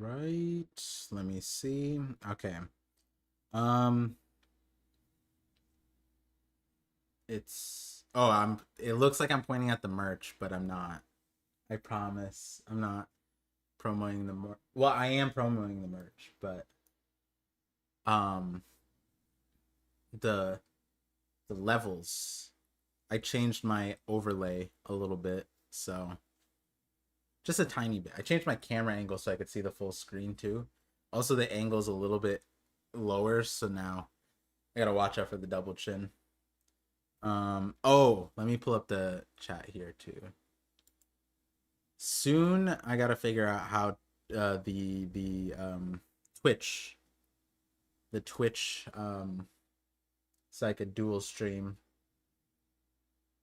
right. Let me see. Okay. Um, it looks like I'm pointing at the merch, but I'm not. I promise. I'm not promoting the merch. Well, I am promoting the merch, but um the the levels, I changed my overlay a little bit, so just a tiny bit. I changed my camera angle so I could see the full screen too. Also, the angle's a little bit lower, so now I gotta watch out for the double chin. Oh, let me pull up the chat here too. Soon I gotta figure out how the Twitch, the Twitch so I could dual stream.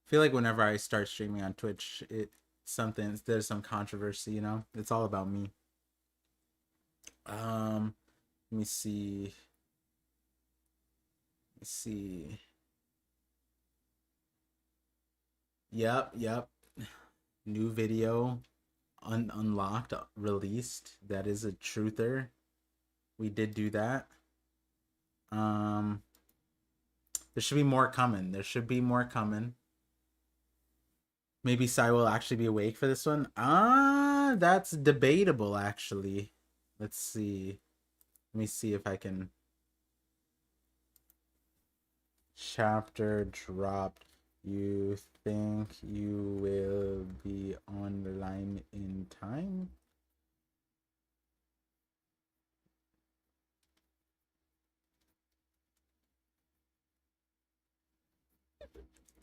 I feel like whenever I start streaming on Twitch, there's some controversy, you know? It's all about me. Let me see. Let's see. Yep. New video unlocked, released. That is a truther. We did do that. There should be more coming. Maybe Sai will actually be awake for this one. That's debatable, actually. Let's see. Let me see if I can. Chapter dropped. You think you will be online in time?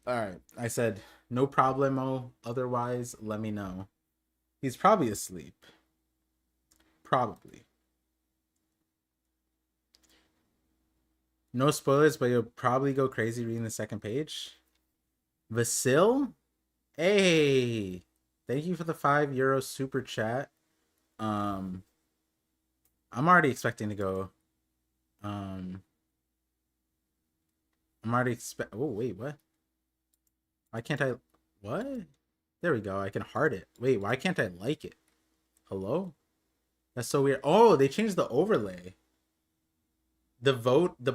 All right. I said no problemo. Otherwise, let me know. He's probably asleep. Probably. No spoilers, but you'll probably go crazy reading the second page. Vasil? Hey! Thank you for the €5 super chat. I'm already expecting to go. I'm already oh, wait, what? Why can't I? What? There we go. I can heart it. Wait, why can't I like it? Hello? That's so weird. Oh, they changed the overlay. The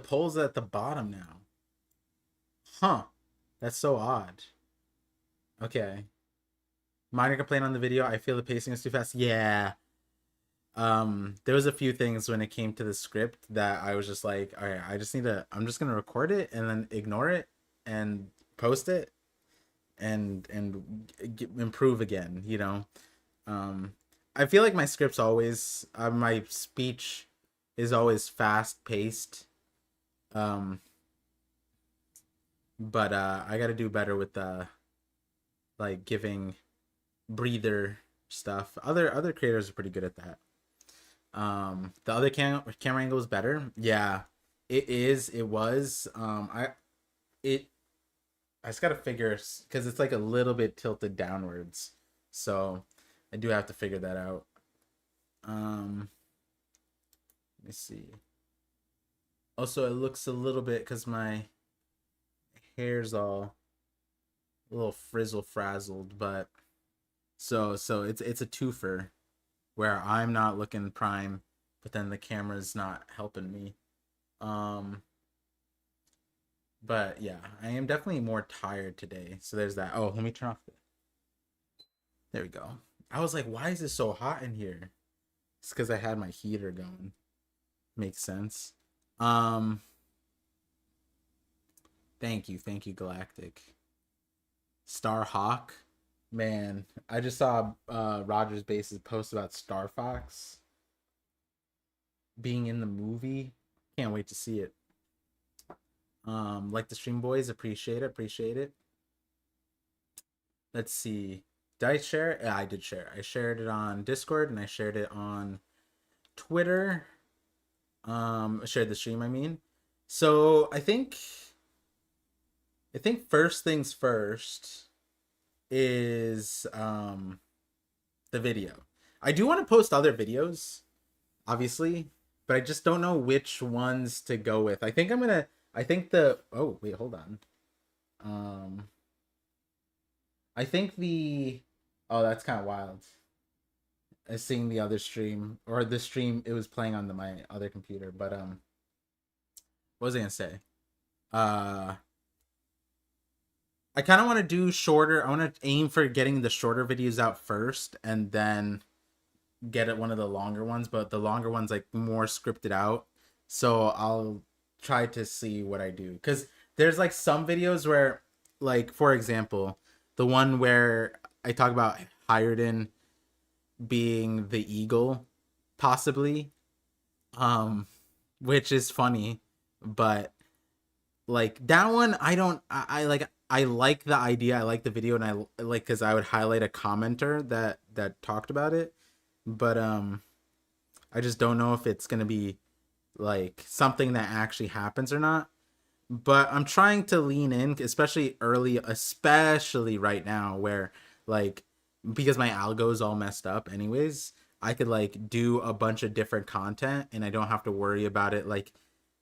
poll's at the bottom now. Huh. That's so odd. Okay. Minor complaint on the video. I feel the pacing is too fast. Yeah. There was a few things when it came to the script that I was just like, all right, I'm just gonna record it and then ignore it and post it and improve again, you know. I feel like my script's always my speech is always fast paced, but I gotta do better with like giving breather stuff. Other creators are pretty good at that. The other camera angle is better. Yeah, it was. I just gotta figure, because it's like a little bit tilted downwards, so I do have to figure that out. Let me see. Also, it looks a little bit, because my hair's all a little frizzle frazzled, but so it's a twofer where I'm not looking prime, but then the camera's not helping me. But yeah, I am definitely more tired today. So there's that. Oh, let me turn off there we go. I was like, why is it so hot in here? It's because I had my heater going. Makes sense. Um, thank you, Galactic. Star Hawk. Man, I just saw Rogers Base's post about Star Fox being in the movie. Can't wait to see it. Like the stream boys, appreciate it. Let's see. Did I share it? Yeah, I did share it. I shared it on Discord and I shared it on Twitter. I shared the stream, I mean. So I think first things first is the video. I do want to post other videos, obviously, but I just don't know which ones to go with. I think oh wait, hold on. I think oh, that's kind of wild. seeing the other stream, or the stream it was playing on my other computer. But what was I gonna say? Uh, I kind of want to do shorter. I want to aim for getting the shorter videos out first, and then get it one of the longer ones. But the longer ones like more scripted out. So I'll try to see what I do, because there's like some videos where, like for example, the one where I talk about Hiredin being the eagle, possibly, um, which is funny, but like that one, I like the idea, I like the video, and I like, because I would highlight a commenter that talked about it, but I just don't know if it's gonna be like something that actually happens or not. But I'm trying to lean in, especially early, especially right now, where like, because my algo is all messed up anyways, I could like do a bunch of different content and I don't have to worry about it like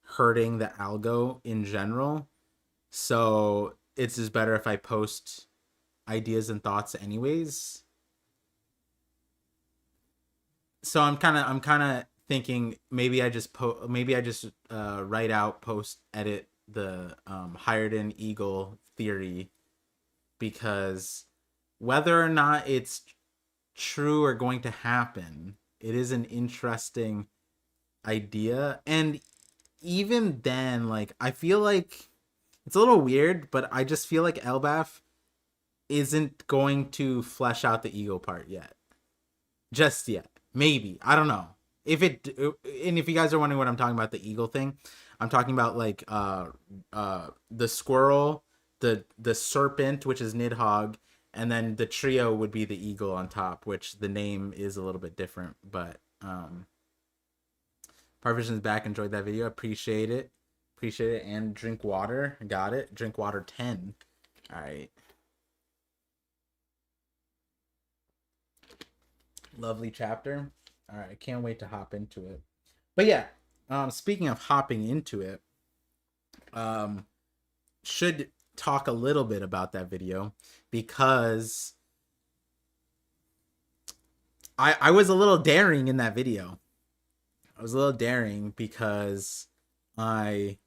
hurting the algo in general. So it's just better if I post ideas and thoughts anyways. So I'm kind of thinking maybe I just write out, post, edit the hired in eagle theory, because whether or not it's true or going to happen, it is an interesting idea. And even then, like, I feel like it's a little weird, but I just feel like Elbaf isn't going to flesh out the ego part yet. Just yet. Maybe. I don't know. And if you guys are wondering what I'm talking about, the eagle thing, I'm talking about like the squirrel, the serpent, which is Nidhogg, and then the trio would be the eagle on top, which the name is a little bit different. But ParVision's back. Enjoyed that video. Appreciate it. Appreciate it. And drink water. Got it. Drink water 10. All right. Lovely chapter. All right. I can't wait to hop into it. But yeah, speaking of hopping into it, should talk a little bit about that video, because I was a little daring in that video. I was a little daring because I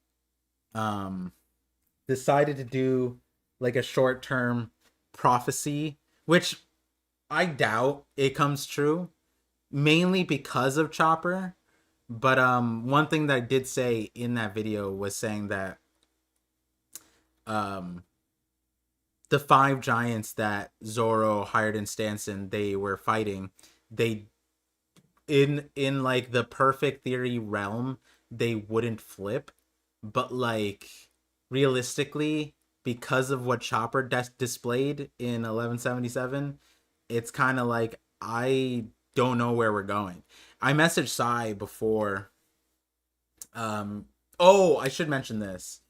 decided to do like a short-term prophecy, which I doubt it comes true, mainly because of Chopper. But one thing that I did say in that video was saying that the 5 giants that Zoro, Hired, and Stanson, they were fighting, they in like the perfect theory realm, they wouldn't flip, but like realistically, because of what Chopper displayed in 1177, it's kind of like, I don't know where we're going. I messaged Sai before. Oh, I should mention this.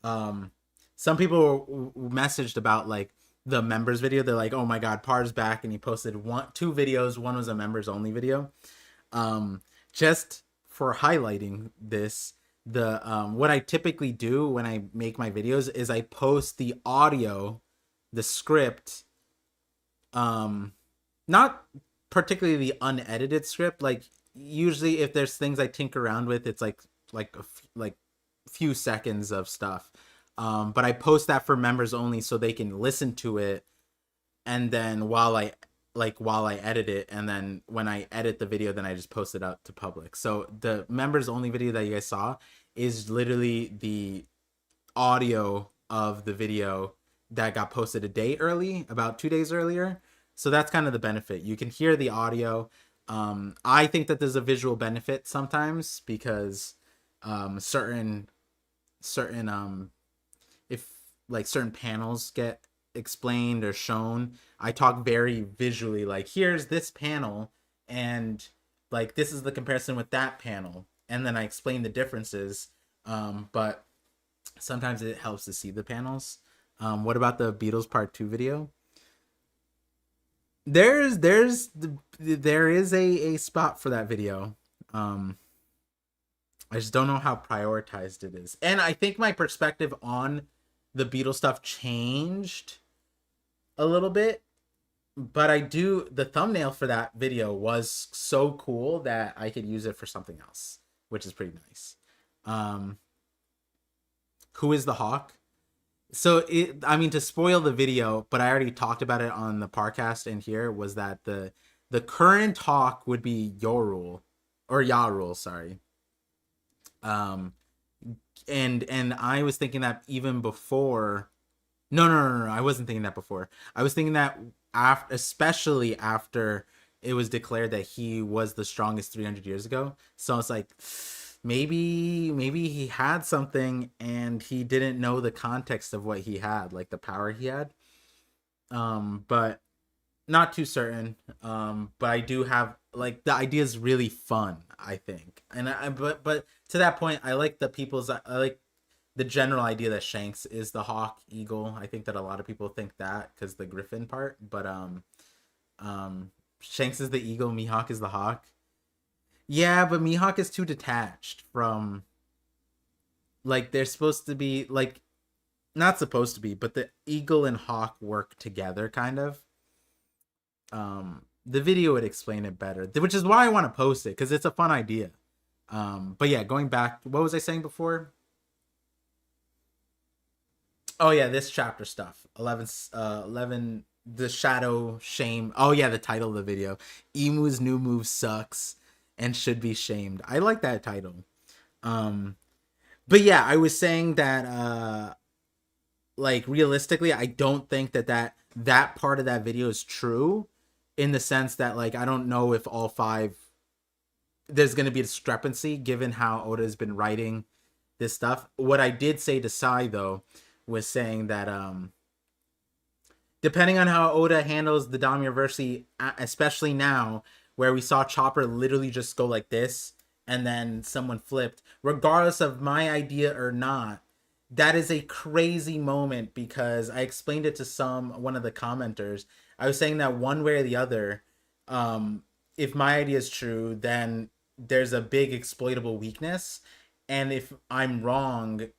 Some people messaged about like the members video. They're like, "Oh my God, Par's back!" And he posted 2 videos. One was a members only video. Just for highlighting this, the what I typically do when I make my videos is I post the audio, the script, not particularly the unedited script. Like usually, if there's things I tinker around with, it's like few seconds of stuff. But I post that for members only so they can listen to it, and then while I edit it, and then when I edit the video, then I just post it out to public. So the members only video that you guys saw is literally the audio of the video that got posted a day early, about 2 days earlier. So that's kind of the benefit. You can hear the audio. I think that there's a visual benefit sometimes, because certain if like certain panels get explained or shown, I talk very visually, like, here's this panel, and like this is the comparison with that panel, and then I explain the differences. But sometimes it helps to see the panels. What about the Beatles Part 2 video? There is a spot for that video. I just don't know how prioritized it is. And I think my perspective on the Beatles stuff changed a little bit but I do, the thumbnail for that video was so cool that I could use it for something else, which is pretty nice. Um, who is the Hawk? So I mean, to spoil the video, but I already talked about it on the podcast and here, was that the current Hawk would be Yorul, or Yarul, sorry. Um, and I was thinking that even before. No. I wasn't thinking that before. I was thinking that after, especially after it was declared that he was the strongest 300 years ago. So it's like maybe he had something and he didn't know the context of what he had, like the power he had. But not too certain. But I do have, like, the idea is really fun, I think. And but to that point, I like I like the general idea that Shanks is the hawk eagle. I think that a lot of people think that because the griffin part, but Shanks is the eagle, Mihawk is the hawk. Yeah, but Mihawk is too detached from, like, they're supposed to be like, not supposed to be, but the eagle and hawk work together kind of. The video would explain it better, which is why I want to post it because it's a fun idea. But yeah, going back, what was I saying before? Oh yeah, this chapter stuff. 11, 11, the shadow shame. Oh yeah, the title of the video. Emu's new move sucks and should be shamed. I like that title. Um, but yeah, I was saying that like, realistically, I don't think that part of that video is true, in the sense that, like, I don't know if all five, there's going to be a discrepancy given how Oda has been writing this stuff. What I did say to Sai, though, was saying that depending on how Oda handles the Damiaverse, especially now where we saw Chopper literally just go like this and then someone flipped, regardless of my idea or not, that is a crazy moment, because I explained it to one of the commenters. I was saying that one way or the other, if my idea is true, then there's a big exploitable weakness, and if I'm wrong,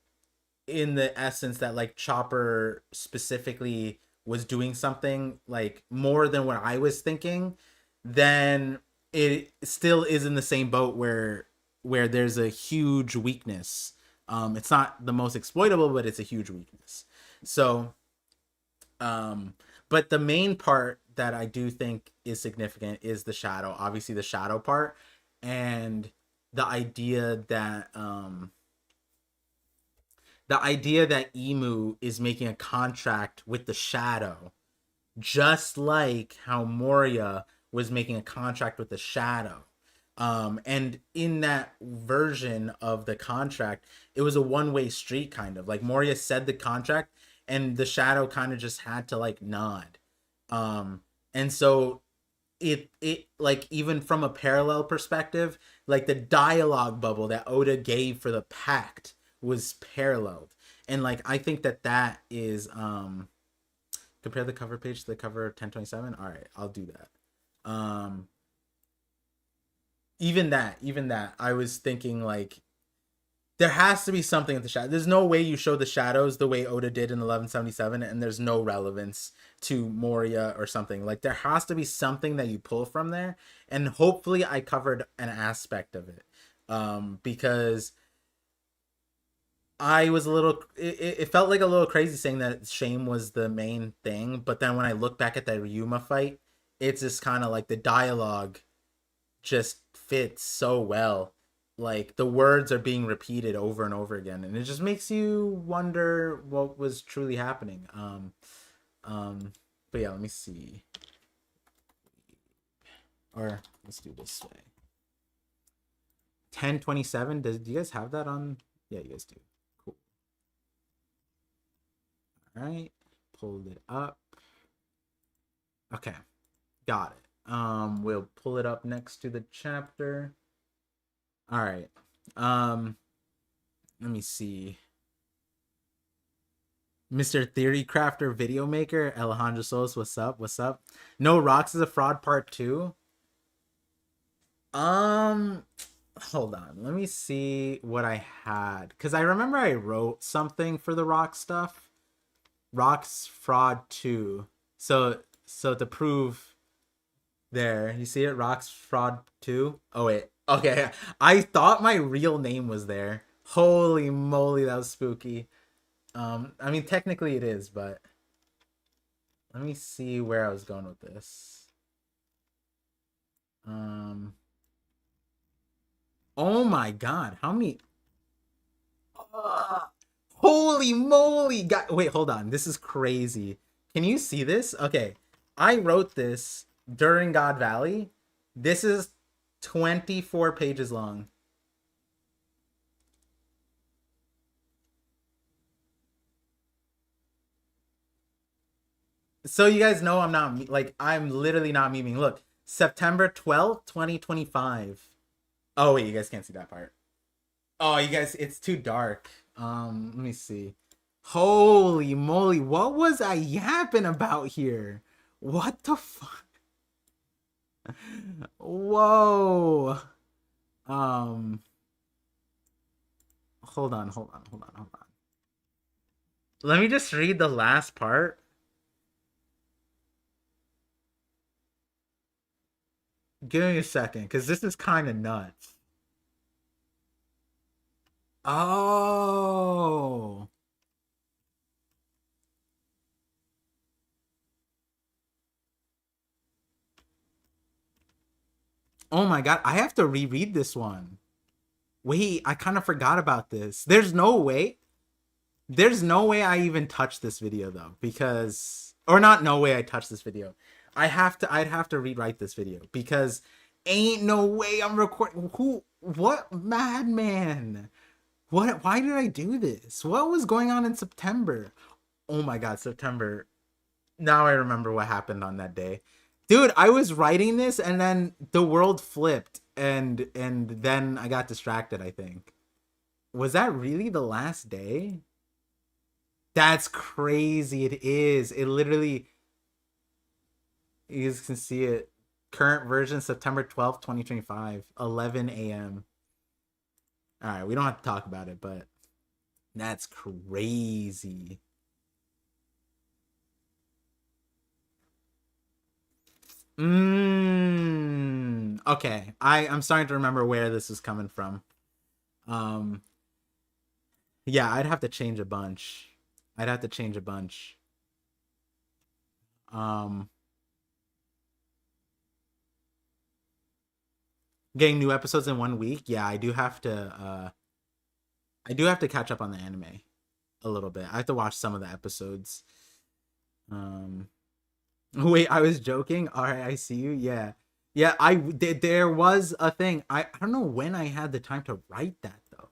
in the essence that, like, Chopper specifically was doing something like more than what I was thinking, then it still is in the same boat where there's a huge weakness. It's not the most exploitable, but it's a huge weakness. So, but the main part that I do think is significant is the shadow. Obviously, the shadow part, and the idea that Emu is making a contract with the shadow, just like how Moria was making a contract with the shadow. And in that version of the contract, it was a one-way street, kind of like Moria said the contract and the shadow kind of just had to, like, nod. And so it like, even from a parallel perspective, like, the dialogue bubble that Oda gave for the pact was paralleled. And, like, I think that is compare the cover page to the cover 1027. All right, I'll do that. Even that I was thinking, like, there has to be something at the shadow. There's no way you show the shadows the way Oda did in 1177 and there's no relevance to Moria or something. Like, there has to be something that you pull from there, and hopefully I covered an aspect of it. Because I was a little, it felt like a little crazy saying that shame was the main thing, but then when I look back at that Ryuma fight, it's just kind of like the dialogue just fits so well. Like, the words are being repeated over and over again, and it just makes you wonder what was truly happening. But yeah, let me see. Or let's do this way. 1027. Do you guys have that on? Yeah, you guys do. Cool. All right, pulled it up. Okay, got it. We'll pull it up next to the chapter. All right. Let me see. Mr. Theory Crafter Video Maker, Alejandro Solis, what's up? What's up? No Rocks is a Fraud Part 2. Hold on. Let me see what I had. Because I remember I wrote something for the Rock stuff. Rocks Fraud 2. So So to prove there, you see it, Rocks Fraud 2. Oh wait, okay. I thought my real name was there. Holy moly, that was spooky. I mean technically it is, but let me see where I was going with this. Oh my god, how many? Uh, Holy moly! God, wait, hold on. This is crazy. Can you see this? Okay, I wrote this during God Valley. This is 24 pages long. So you guys know I'm not like I'm literally not memeing. Look, September 12th, 2025. Oh wait, you guys can't see that part. Oh, you guys, it's too dark. Let me see. Holy moly, what was I yapping about here? What the fuck? Whoa. Um, hold on. Let me just read the last part. Give me a second, because this is kind of nuts. Oh. Oh my god, I have to reread this one. Wait, I kind of forgot about this. There's no way I even touched this video though, because or not no way I touched this video. I'd have to rewrite this video because ain't no way I'm recording. What madman? Why did I do this? What was going on in September? Oh my god, September. Now I remember what happened on that day. Dude, I was writing this and then the world flipped and then I got distracted, I think. Was that really the last day? That's crazy. It is. It literally, you guys can see it. Current version, September 12th, 2025, 11 a.m. All right, we don't have to talk about it, but that's crazy. Okay. I'm starting to remember where this is coming from. Um yeah, I'd have to change a bunch. I'd have to change a bunch. Um Getting new episodes in 1 week. Yeah, I do have to catch up on the anime a little bit. I have to watch some of the episodes. Um Wait, I was joking. All right, I see you. Yeah. Yeah, there was a thing. I don't know when I had the time to write that though.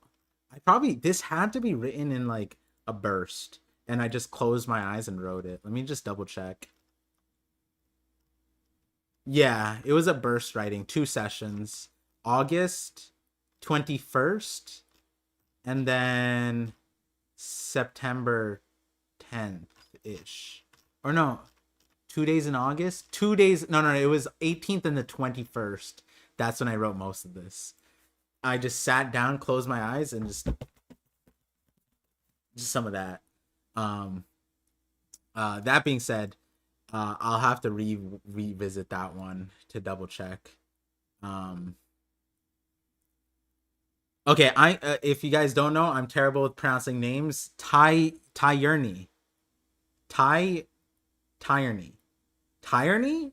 This had to be written in like a burst and I just closed my eyes and wrote it. Let me just double check. Yeah, it was a burst writing, 2 sessions. August 21st and then September 10th ish. Or no, 2 days in August. 2 days. No. It was 18th and the 21st. That's when I wrote most of this. I just sat down, closed my eyes, and just some of that. That being said, I'll have to revisit that one to double check. Okay, if you guys don't know, I'm terrible with pronouncing names. Tyerney. Tyerney. Tyerney?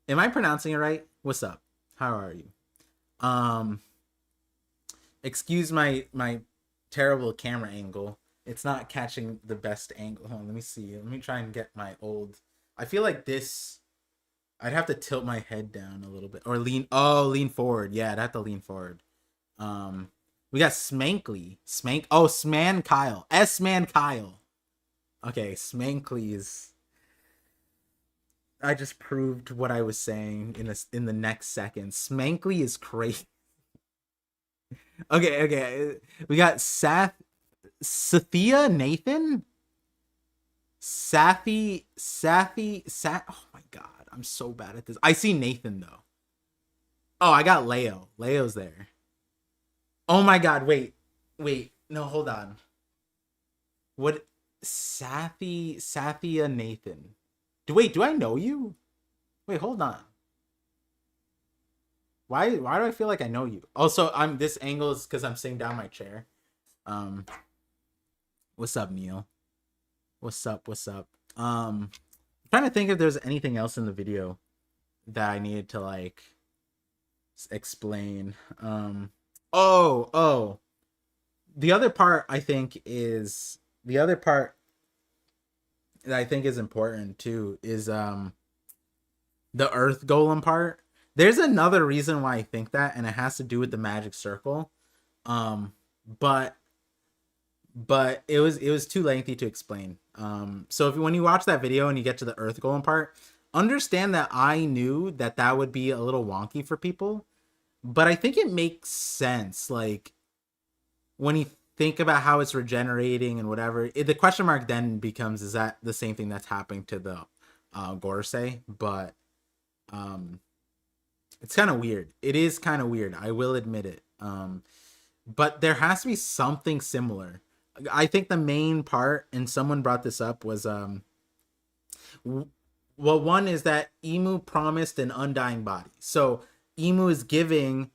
Am I pronouncing it right? What's up? How are you? Excuse my terrible camera angle. It's not catching the best angle. Hold on, let me see. Let me try and get my old. I feel like this. I'd have to tilt my head down a little bit or lean. Oh, lean forward. Yeah, I'd have to lean forward. We got Smankly. Oh, Sman Kyle. S-Man Kyle. Okay, Smankly is. I just proved what I was saying in the next second. Smankly is crazy. Okay. We got Sathia Nathan. Oh my god, I'm so bad at this. I see Nathan though. Oh, I got Leo. Leo's there. Oh my god, wait. No, hold on. What Sathia Nathan. Do I know you? Wait, hold on. Why do I feel like I know you? Also, I'm this angle is because I'm sitting down my chair. Um, what's up, Neil? What's up? What's up? I'm trying to think if there's anything else in the video that I needed to like explain. Oh. The other part I think is the other part that I think is important too is the Earth Golem part. There's another reason why I think that, and it has to do with the magic circle. Um, but it was too lengthy to explain. So if when you watch that video and you get to the Earth Golem part, understand that I knew that that would be a little wonky for people, but I think it makes sense. Like when you think about how it's regenerating and whatever, the question mark then becomes: is that the same thing that's happening to the Gorosei? But um, it's kind of weird. It is kind of weird. I will admit it. But there has to be something similar. I think the main part, and someone brought this up, was well, one is that Emu promised an undying body. So Emu is giving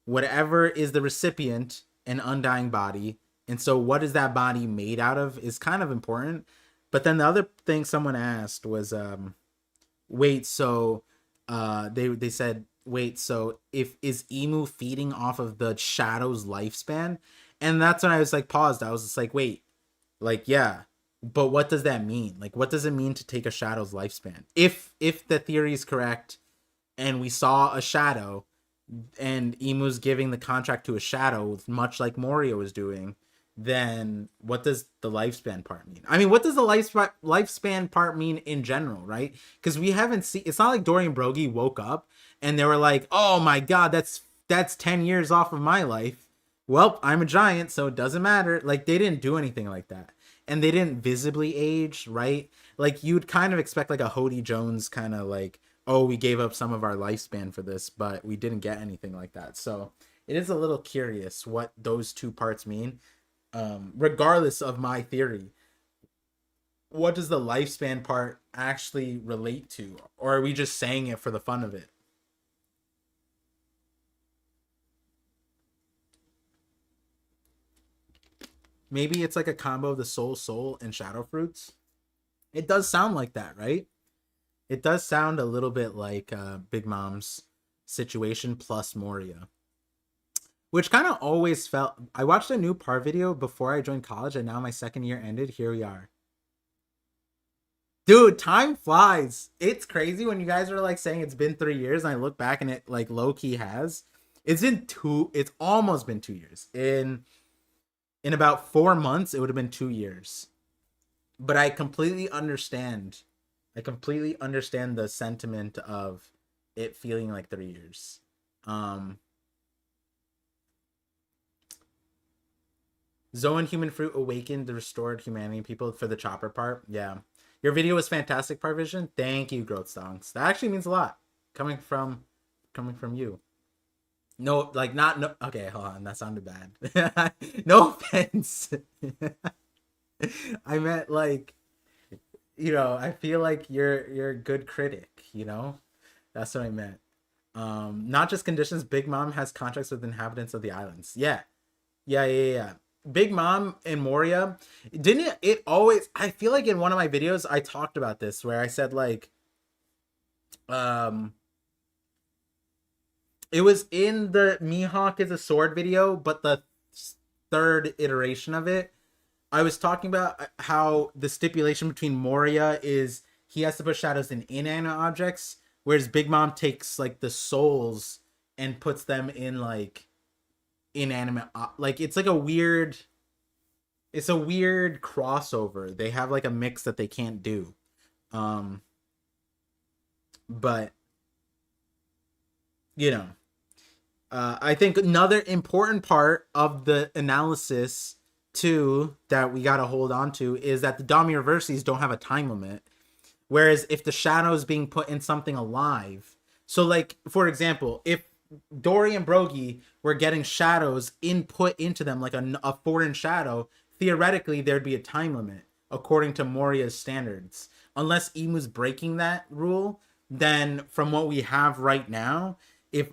whatever is the recipient an undying body. And so what is that body made out of is kind of important. But then the other thing someone asked was wait, so they said, wait, so if is Emu feeding off of the shadow's lifespan? And that's when I was like paused. I was just like, wait, like, yeah, but what does that mean? Like, what does it mean to take a shadow's lifespan? If the theory is correct and we saw a shadow and Emu's giving the contract to a shadow, much like Moria was doing, then what does the lifespan part mean? I mean, what does the lifespan part mean in general, right? Because we haven't seen. It's not like Dorian Broggie woke up and they were like, "Oh my god, that's 10 years off of my life." Well, I'm a giant, so it doesn't matter. Like they didn't do anything like that, and they didn't visibly age, right? Like you'd kind of expect like a Hody Jones kind of like, "Oh, we gave up some of our lifespan for this, but we didn't get anything like that." So it is a little curious what those two parts mean. Regardless of my theory, what does the lifespan part actually relate to? Or are we just saying it for the fun of it? Maybe it's like a combo of the soul, and shadow fruits. It does sound like that, right? It does sound a little bit like Big Mom's situation plus Moria. Which kind of always felt. I watched a new Par video before I joined college, and now my second year ended. Here we are. Dude, time flies. It's crazy when you guys are like saying it's been 3 years, and I look back and it like low key has. It's been two. It's almost been 2 years. In about 4 months, it would have been 2 years. But I completely understand. I completely understand the sentiment of it feeling like 3 years. Um, Zoan Human Fruit awakened the restored humanity people for the chopper part. Yeah. Your video was fantastic, ParVision. Thank you, Growth Songs. That actually means a lot. Coming from you. No, like not no okay, hold on, that sounded bad. No offense. I meant like, I feel like you're a good critic. That's what I meant. Not just conditions, Big Mom has contracts with inhabitants of the islands. Yeah. Yeah. Big Mom and Moria, didn't it always, I feel like in one of my videos I talked about this where I said like it was in the Mihawk is a sword video, but the third iteration of it, I was talking about how the stipulation between Moria is he has to put shadows in inanimate objects, whereas Big Mom takes like the souls and puts them in like inanimate like it's like it's a weird crossover. They have like a mix that they can't do. But I think another important part of the analysis too that we got to hold on to is that the Dami reverses don't have a time limit, whereas if the shadow is being put in something alive, so like for example, if Dory and Brogy were getting shadows input into them like a foreign shadow, theoretically there'd be a time limit. according to Moria's standards. Unless Imu's breaking that rule, then from what we have right now, if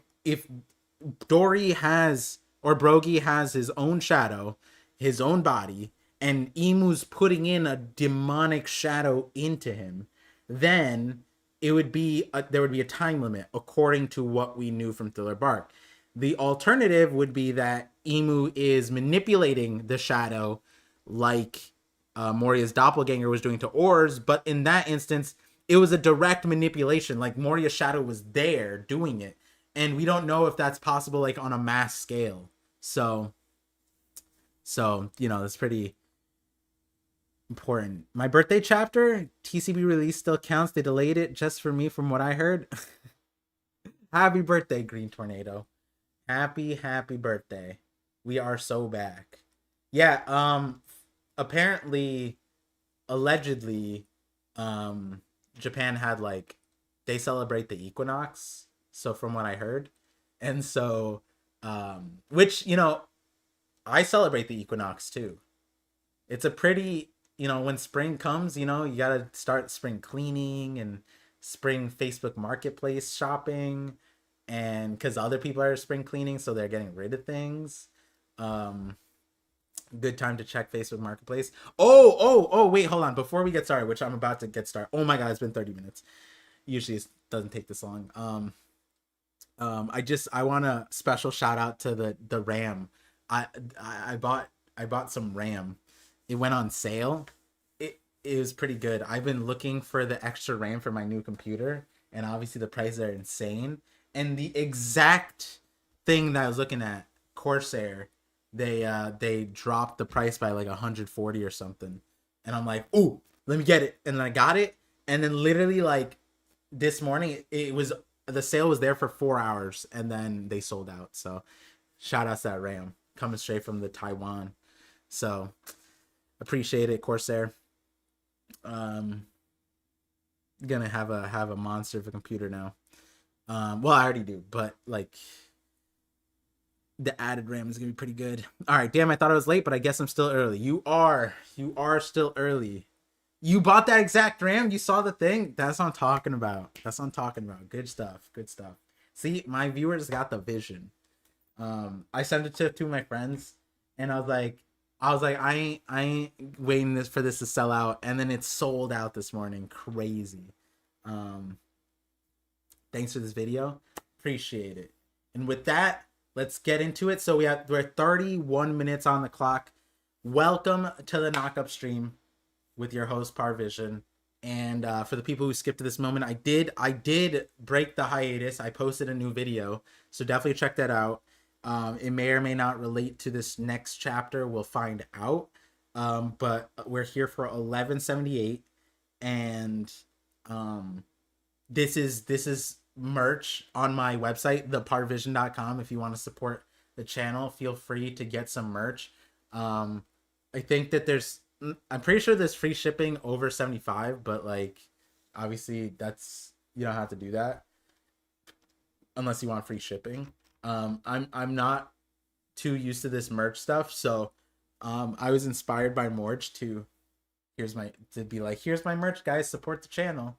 Dory has, or Brogy has his own shadow, his own body, and Imu's putting in a demonic shadow into him, then it would be there would be a time limit according to what we knew from Thriller Bark. The alternative would be that Imu is manipulating the shadow like Moria's doppelganger was doing to Oars, but in that instance, it was a direct manipulation. Like Moria's shadow was there doing it, and we don't know if that's possible like on a mass scale. So you know, that's pretty important. My birthday chapter, TCB release still counts. They delayed it just for me from what I heard. Happy birthday, Green Tornado. Happy birthday. We are so back. Yeah, apparently, allegedly, Japan had like, they celebrate the equinox. So from what I heard. And so, which, you know, I celebrate the equinox too. It's a pretty, you know, when spring comes, you know, you gotta start spring cleaning and spring Facebook Marketplace shopping, and because other people are spring cleaning, so they're getting rid of things. Good time to check Facebook Marketplace. Oh, wait, hold on. Before we get started, which I'm about to get started. Oh my God, it's been 30 minutes. Usually it doesn't take this long. I want a special shout out to the RAM. I bought some RAM. It went on sale. It was pretty good. I've been looking for the extra RAM for my new computer, and obviously the prices are insane. And the exact thing that I was looking at, Corsair, they dropped the price by like 140 or something. And I'm like, ooh, let me get it. And then I got it. And then literally like this morning, it was, the sale was there for 4 hours and then they sold out. So shout out to that RAM coming straight from the Taiwan. So appreciate it, Corsair. Gonna have a monster of a computer now. Well, I already do, but like the added RAM is gonna be pretty good. All right, damn, I thought I was late, but I guess I'm still early. You are still early. You bought that exact RAM? You saw the thing? That's what I'm talking about. Good stuff. See, my viewers got the vision. I sent it to two of my friends, and I was like, I ain't waiting for this to sell out, and then it sold out this morning. Crazy. Thanks for this video. Appreciate it. And with that, let's get into it. So we're 31 minutes on the clock. Welcome to the Knock-Up stream with your host ParVision. And for the people who skipped to this moment, I did break the hiatus. I posted a new video, so definitely check that out. It may or may not relate to this next chapter. We'll find out. But we're here for 1178, and this is merch on my website, theparvision.com. If you want to support the channel, feel free to get some merch. I think that I'm pretty sure there's free shipping over 75, but like obviously you don't have to do that unless you want free shipping. I'm not too used to this merch stuff, so I was inspired by Morge to be like, here's my merch, guys, support the channel.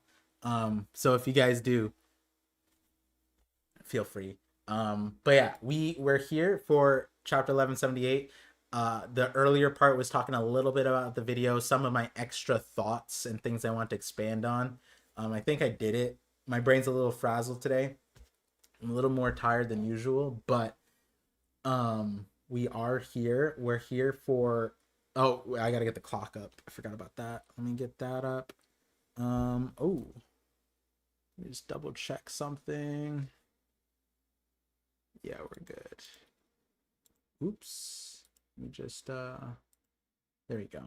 So if you guys do, feel free. But yeah, we're here for chapter 1178. The earlier part was talking a little bit about the video, some of my extra thoughts and things I want to expand on. I think I did it. My brain's a little frazzled today. I'm a little more tired than usual, but we are here. We're here for, oh, I gotta get the clock up. I forgot about that. Let me get that up. Let me just double check something. Yeah, we're good. Oops. Let me just there we go.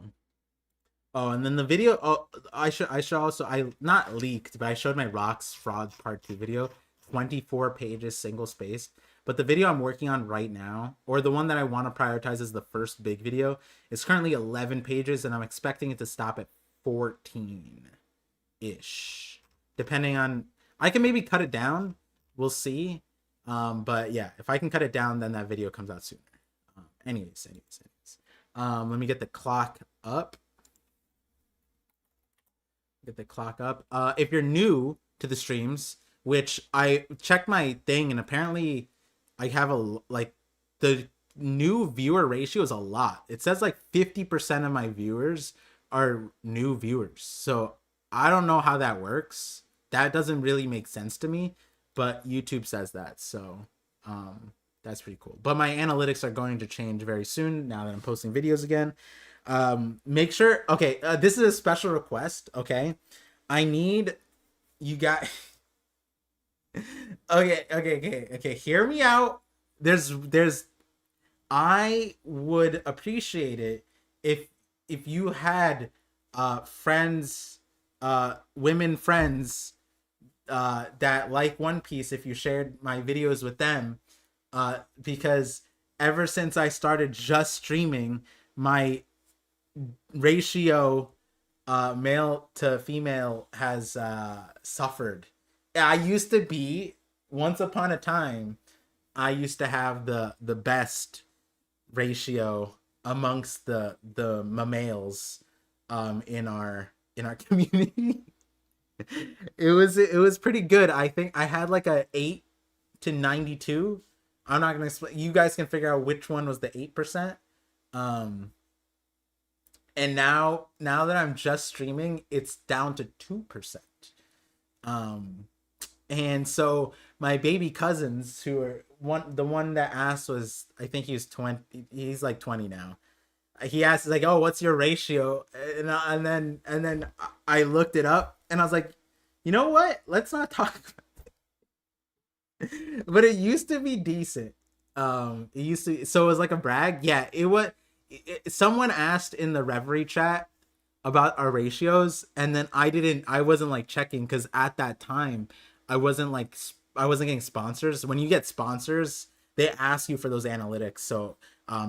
Oh, and then the video, I should also, I not leaked, but I showed my Rocks Fraud Part 2 video, 24 pages, single space. But the video I'm working on right now, or the one that I want to prioritize as the first big video, is currently 11 pages, and I'm expecting it to stop at 14-ish. Depending on, I can maybe cut it down. We'll see. But yeah, if I can cut it down, then that video comes out sooner. Anyways. Let me get the clock up. Get the clock up. If you're new to the streams, which I checked my thing and apparently I have like the new viewer ratio is a lot. It says like 50% of my viewers are new viewers. So I don't know how that works. That doesn't really make sense to me, but YouTube says that. So that's pretty cool. But my analytics are going to change very soon now that I'm posting videos again. Make sure, okay, this is a special request, okay? I need you guys. Okay, hear me out. I would appreciate it if you had friends, women friends that like One Piece, if you shared my videos with them, because ever since I started just streaming, my ratio male to female has suffered. I used to be, once upon a time, I used to have the best ratio amongst the males in our community. It was pretty good. I think I had like a 8 to 92. I'm not gonna explain. You guys can figure out which one was the 8%. And now that I'm just streaming, it's down to 2%. And so my baby cousins, who are the one that asked was, I think he was 20. He's like 20 now. He asked like, "Oh, what's your ratio?" And then I looked it up and I was like, you know what? Let's not talk about it. But it used to be decent. It used to, so it was like a brag. Yeah, it was. Someone asked in the Reverie chat about our ratios, and then I wasn't like checking because at that time I wasn't getting sponsors. When you get sponsors, they ask you for those analytics. So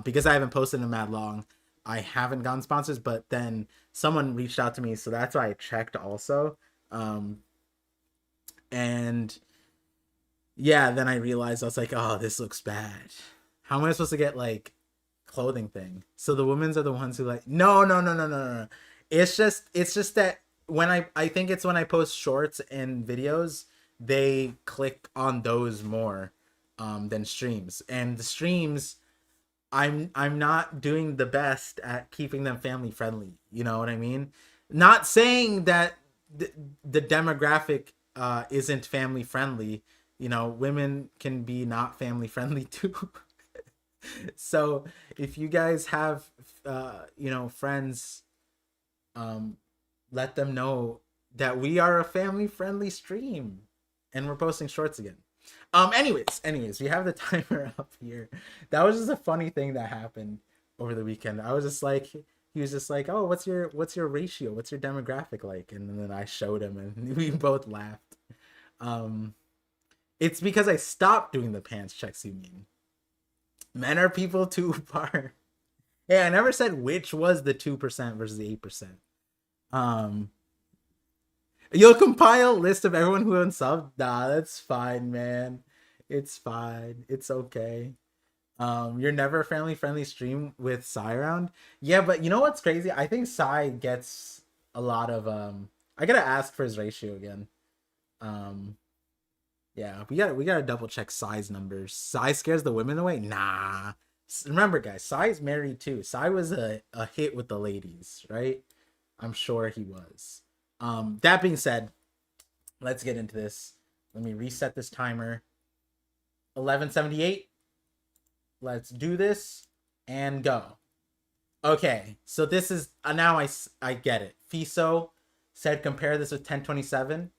because I haven't posted in mad long, I haven't gotten sponsors, but then someone reached out to me, so that's why I checked also. And yeah, then I realized, I was like, oh, this looks bad. How am I supposed to get like clothing thing? So the women's are the ones who like, no. It's just that when I think it's when I post shorts and videos, they click on those more than streams. And the streams, I'm not doing the best at keeping them family friendly. You know what I mean? Not saying that the demographic isn't family friendly. You know, women can be not family friendly too. So if you guys have friends, let them know that we are a family friendly stream and we're posting shorts again. Anyways, we have the timer up here. That was just a funny thing that happened over the weekend. I was just like, he was just like, "Oh, what's your ratio? What's your demographic like?" And then I showed him, and we both laughed. It's because I stopped doing the pants checks. You mean men are people too far? Yeah, I never said which was the 2% versus the 8%. You'll compile a list of everyone who unsubbed. Nah, that's fine, man. It's fine. It's okay. You're never a family friendly stream with Psy around. Yeah, but you know what's crazy? I think Psy gets a lot of I gotta ask for his ratio again. Yeah, we gotta double check Psy's numbers. Psy scares the women away? Nah. Remember, guys, Psy's married too. Psy was a hit with the ladies, right? I'm sure he was. That being said, let's get into this. Let me reset this timer. 11:78. Let's do this and go. Okay, so this is now I get it. Fiso said compare this with 1027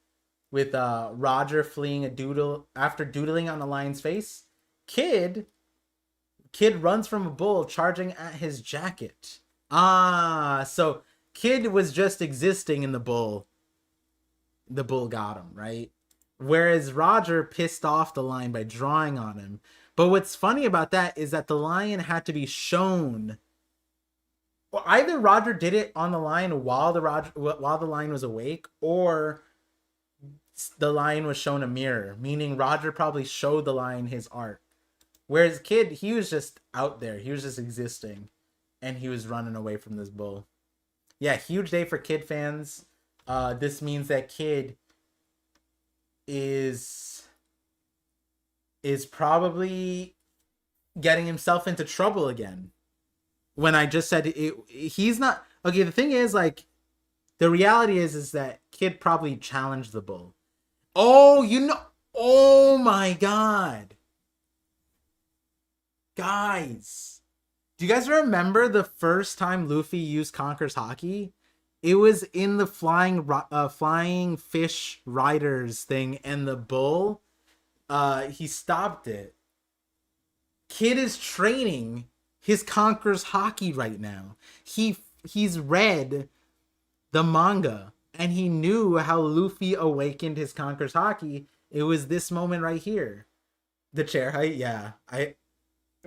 with Roger fleeing a doodle after doodling on the lion's face. Kid runs from a bull charging at his jacket. So Kid was just existing in the bull. The bull got him, right? Whereas Roger pissed off the lion by drawing on him. But what's funny about that is that the lion had to be shown. Well, either Roger did it on the lion while the lion was awake, or the lion was shown a mirror, meaning Roger probably showed the lion his art. Whereas Kid, he was just out there. He was just existing. And he was running away from this bull. Yeah, huge day for Kid fans. This means that kid is probably getting himself into trouble again. When I just said he's not okay. The thing is, like, the reality is that kid probably challenged the bull. Oh, you know. Oh my god, guys, do you guys remember the first time Luffy used Conquer's Haki? It was in the flying fish riders thing, and the bull, he stopped it. Kid is training his Conquer's Haki right now. He's read the manga, and he knew how Luffy awakened his Conquer's Haki. It was this moment right here. The chair height, yeah.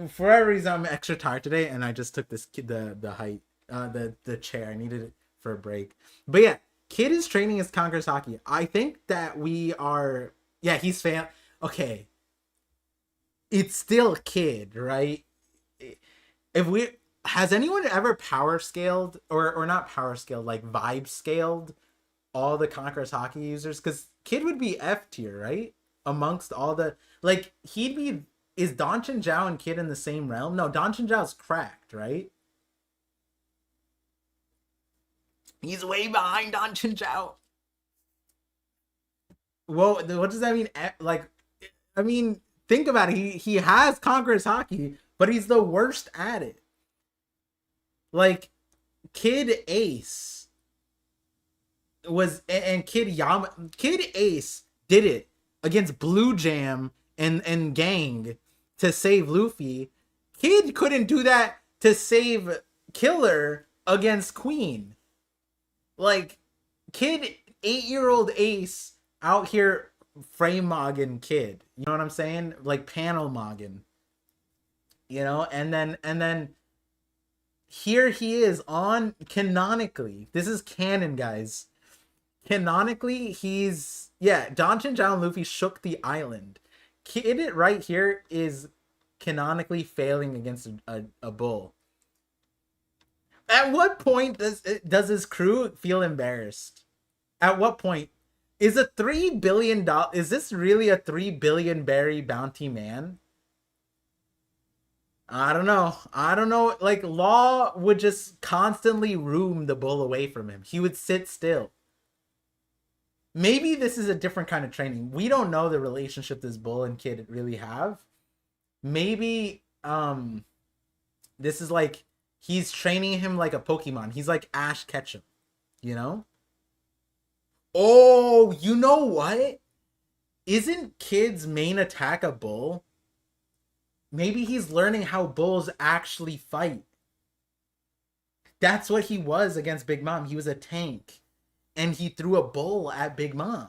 For whatever reason, I'm extra tired today, and I just took this the height, the chair. I needed it for a break. But yeah, kid is training his Conquer's Haki. I think that we are. Yeah, he's fan. Okay, it's still kid, right? If we has anyone ever power scaled or not power scaled, like vibe scaled all the Conqueror's Haki users? Because kid would be F tier, right? Amongst all the, like, he'd be, is Danchin Zhao and kid in the same realm? No, Danchin Zhao's cracked, right? He's way behind Danchin Zhao. Well, what does that mean? Like, I mean, think about it. He has Conqueror's Haki, but he's the worst at it. Like, Kid Ace was, and Kid Ace did it against Blue Jam and gang to save Luffy. Kid couldn't do that to save Killer against Queen. Like, Kid, 8-year-old Ace out here frame mogging Kid. You know what I'm saying? Like, panel mogging. You know, and then here he is on, canonically. This is canon, guys. Canonically, he's, yeah, Danchin Zhao and Luffy shook the island. Kid right here is canonically failing against a bull. At what point does his crew feel embarrassed? At what point? Is a $3 billion, is this really a 3 billion berry bounty man? I don't know. Like, Law would just constantly room the bull away from him. He would sit still. Maybe this is a different kind of training. We don't know the relationship this bull and kid really have. Maybe this is like, he's training him like a Pokemon. He's like Ash Ketchum, you know? Oh, you know what? Isn't Kid's main attack a bull? Maybe he's learning how bulls actually fight. That's what he was against Big Mom. He was a tank. And he threw a bull at Big Mom.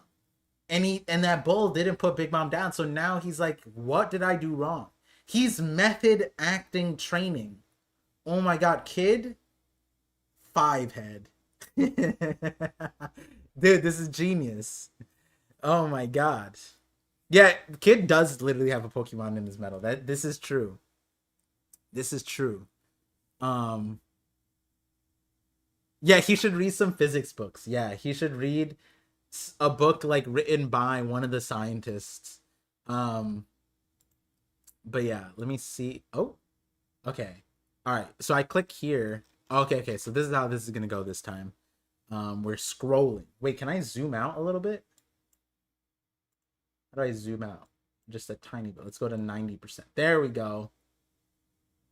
And that bull didn't put Big Mom down. So now he's like, what did I do wrong? He's method acting training. Oh my god, Kid, 5 head. Dude, this is genius. Oh my god. Yeah, Kid does literally have a Pokemon in his medal. This is true. This is true. Yeah, he should read some physics books. Yeah, he should read a book like written by one of the scientists. But yeah, let me see. Oh, okay. All right. So I click here. Okay. So this is how this is gonna go this time. We're scrolling. Wait, can I zoom out a little bit? How do I zoom out? Just a tiny bit. Let's go to 90%. There we go.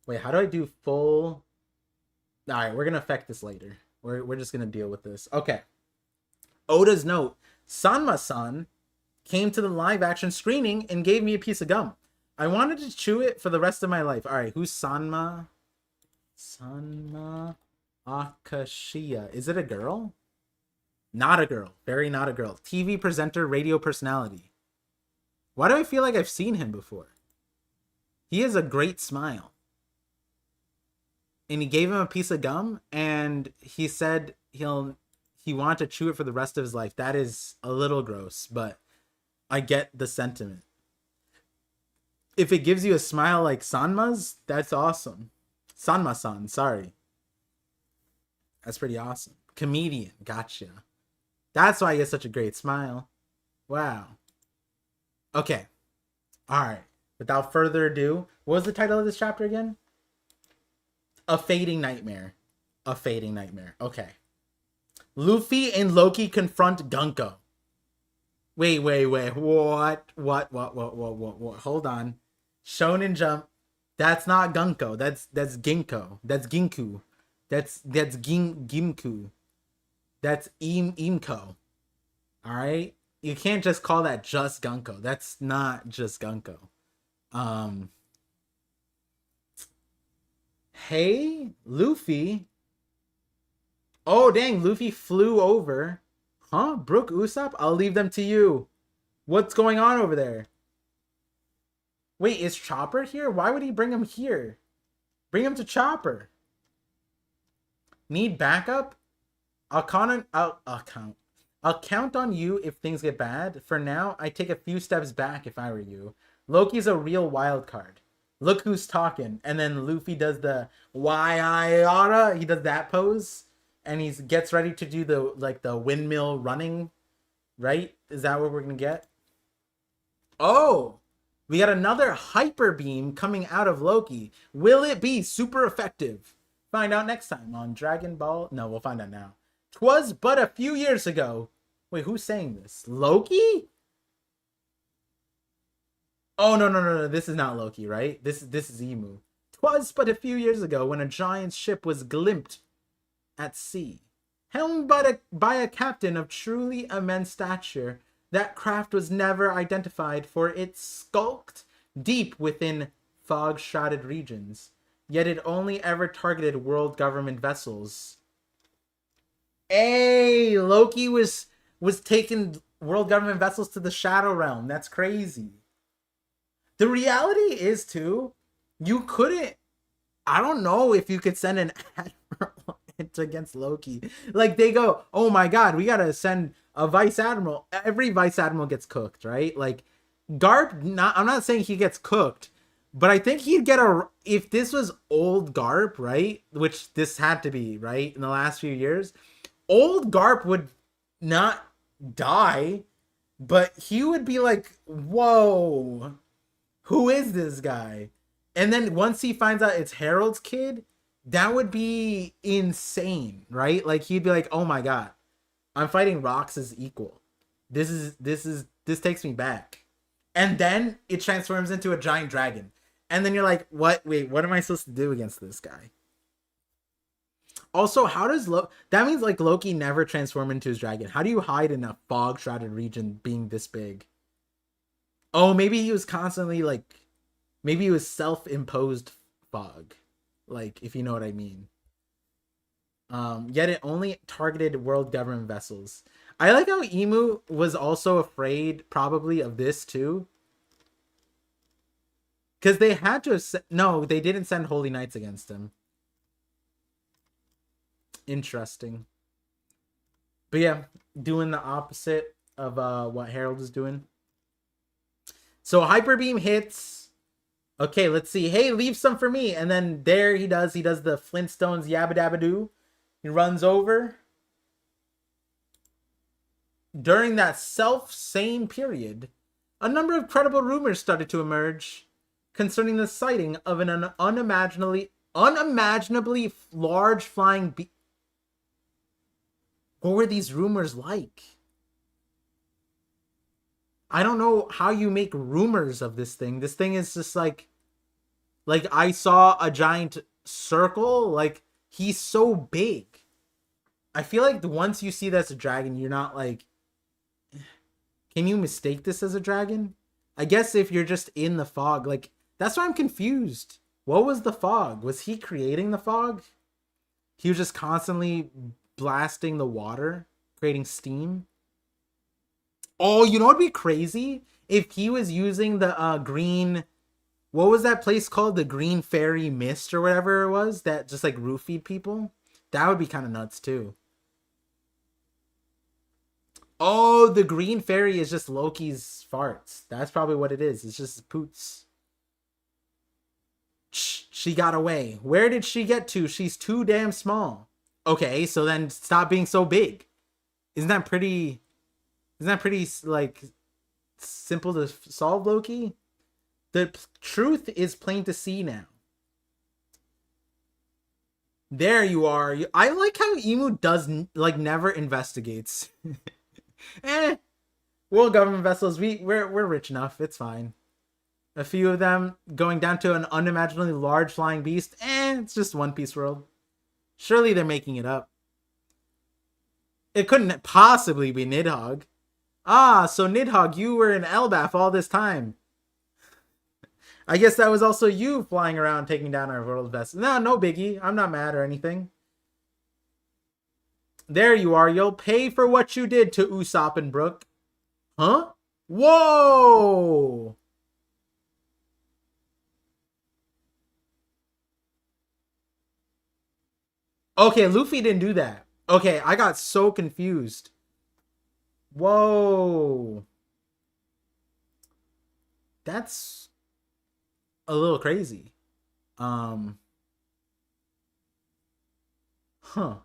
Wait, how do I do full? All right, we're gonna affect this later. We're just gonna deal with this. Okay. Oda's note: Sanma-san came to the live action screening and gave me a piece of gum. I wanted to chew it for the rest of my life. All right, who's Sanma? Sanma Akashiya. Is it a girl? Not a girl. Very not a girl. TV presenter, radio personality. Why do I feel like I've seen him before? He has a great smile. And he gave him a piece of gum, and he said he wanted to chew it for the rest of his life. That is a little gross, but I get the sentiment. If it gives you a smile like Sanma's, that's awesome. Sanma-san, sorry. That's pretty awesome. Comedian, gotcha. That's why he has such a great smile. Wow. Okay. All right. Without further ado, what was the title of this chapter again? A Fading Nightmare. A Fading Nightmare. Okay. Luffy and Loki confront Gunko. Wait. What? Hold on. Shonen Jump. That's not Gunko. That's Ginko. That's Ginku. That's Gimku. That's Imko. All right? You can't just call that just Gunko. That's not just Gunko. Hey, Luffy. Oh, dang, Luffy flew over. Huh? Brook, Usopp? I'll leave them to you. What's going on over there? Wait, is Chopper here? Why would he bring him here? Bring him to Chopper. Need backup? I'll count on you if things get bad. For now, I take a few steps back if I were you. Loki's a real wild card. Look who's talking. And then Luffy does the why I oughta. He does that pose. And he gets ready to do the windmill running. Right? Is that what we're going to get? Oh! We got another hyper beam coming out of Loki. Will it be super effective? Find out next time on Dragon Ball. No, we'll find out now. 'Twas but a few years ago. Wait, who's saying this? Loki? Oh, no. This is not Loki, right? This is Emu. 'Twas but a few years ago when a giant ship was glimpsed at sea. Helmed by a captain of truly immense stature, that craft was never identified, for it skulked deep within fog-shrouded regions. Yet it only ever targeted world government vessels. Hey, Loki was taking world government vessels to the Shadow Realm. That's crazy. The reality is, too, you couldn't... I don't know if you could send an admiral against Loki. Like, they go, oh my god, we gotta send a vice admiral. Every vice admiral gets cooked, right? Like, Garp, I'm not saying he gets cooked, but I think he'd get if this was old Garp, right? Which this had to be, right? In the last few years, old Garp would not die, but he would be like, whoa, who is this guy? And then once he finds out it's Harold's kid, that would be insane, right? Like, he'd be like, oh my god, I'm fighting Rox's equal. This takes me back. And then it transforms into a giant dragon. And then you're like, what? Wait, what am I supposed to do against this guy? Also, how does that means like Loki never transformed into his dragon. How do you hide in a fog shrouded region being this big? Oh, maybe he was constantly like, maybe it was self-imposed fog. Like, if you know what I mean. Yet it only targeted world government vessels. I like how Emu was also afraid probably of this too. Because they had to have no, they didn't send Holy Knights against him. Interesting. But yeah, doing the opposite of what Harold is doing. So Hyper Beam hits. Okay, let's see. Hey, leave some for me. And then there he does the Flintstones yabba dabba doo. He runs over. During that self-same period, a number of credible rumors started to emerge concerning the sighting of an unimaginably large flying What were these rumors like? I don't know how you make rumors of this thing. This thing is just like I saw a giant circle. Like, he's so big. I feel like once you see that's a dragon, you're not like, can you mistake this as a dragon? I guess if you're just in the fog, like, that's why I'm confused. What was the fog? Was he creating the fog? He was just constantly blasting the water, creating steam. Oh, you know what'd be crazy? If he was using the green... What was that place called? The Green Fairy Mist or whatever it was? That just like roofied people? That would be kind of nuts too. Oh, the Green Fairy is just Loki's farts. That's probably what it is. It's just poots. Shh, she got away. Where did she get to? She's too damn small. Okay, so then stop being so big. Isn't that pretty? Isn't that pretty like simple to solve, Loki? The truth is plain to see now. There you are. I like how Emu does like never investigates. Eh, world government vessels. We're rich enough. It's fine. A few of them going down to an unimaginably large flying beast. It's just One Piece world. Surely they're making it up. It couldn't possibly be Nidhogg. Ah, so Nidhogg, you were in Elbaf all this time. I guess that was also you flying around taking down our world vessel. No biggie. I'm not mad or anything. There you are. You'll pay for what you did to Usopp and Brook. Huh? Whoa! Okay, Luffy didn't do that. Okay, I got so confused. Whoa. That's a little crazy. Um. Huh.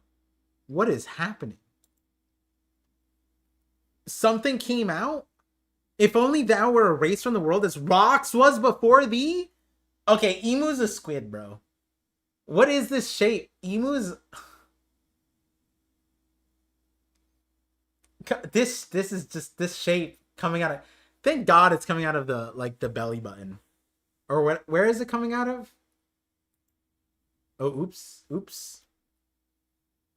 What is happening? Something came out? If only thou were erased from the world as rocks was before thee? Okay, Emu's a squid, bro. What is this shape? Emu's... This is just this shape coming out of... Thank God it's coming out of the, like, the belly button. Or what? Where is it coming out of? Oh, oops. Oops.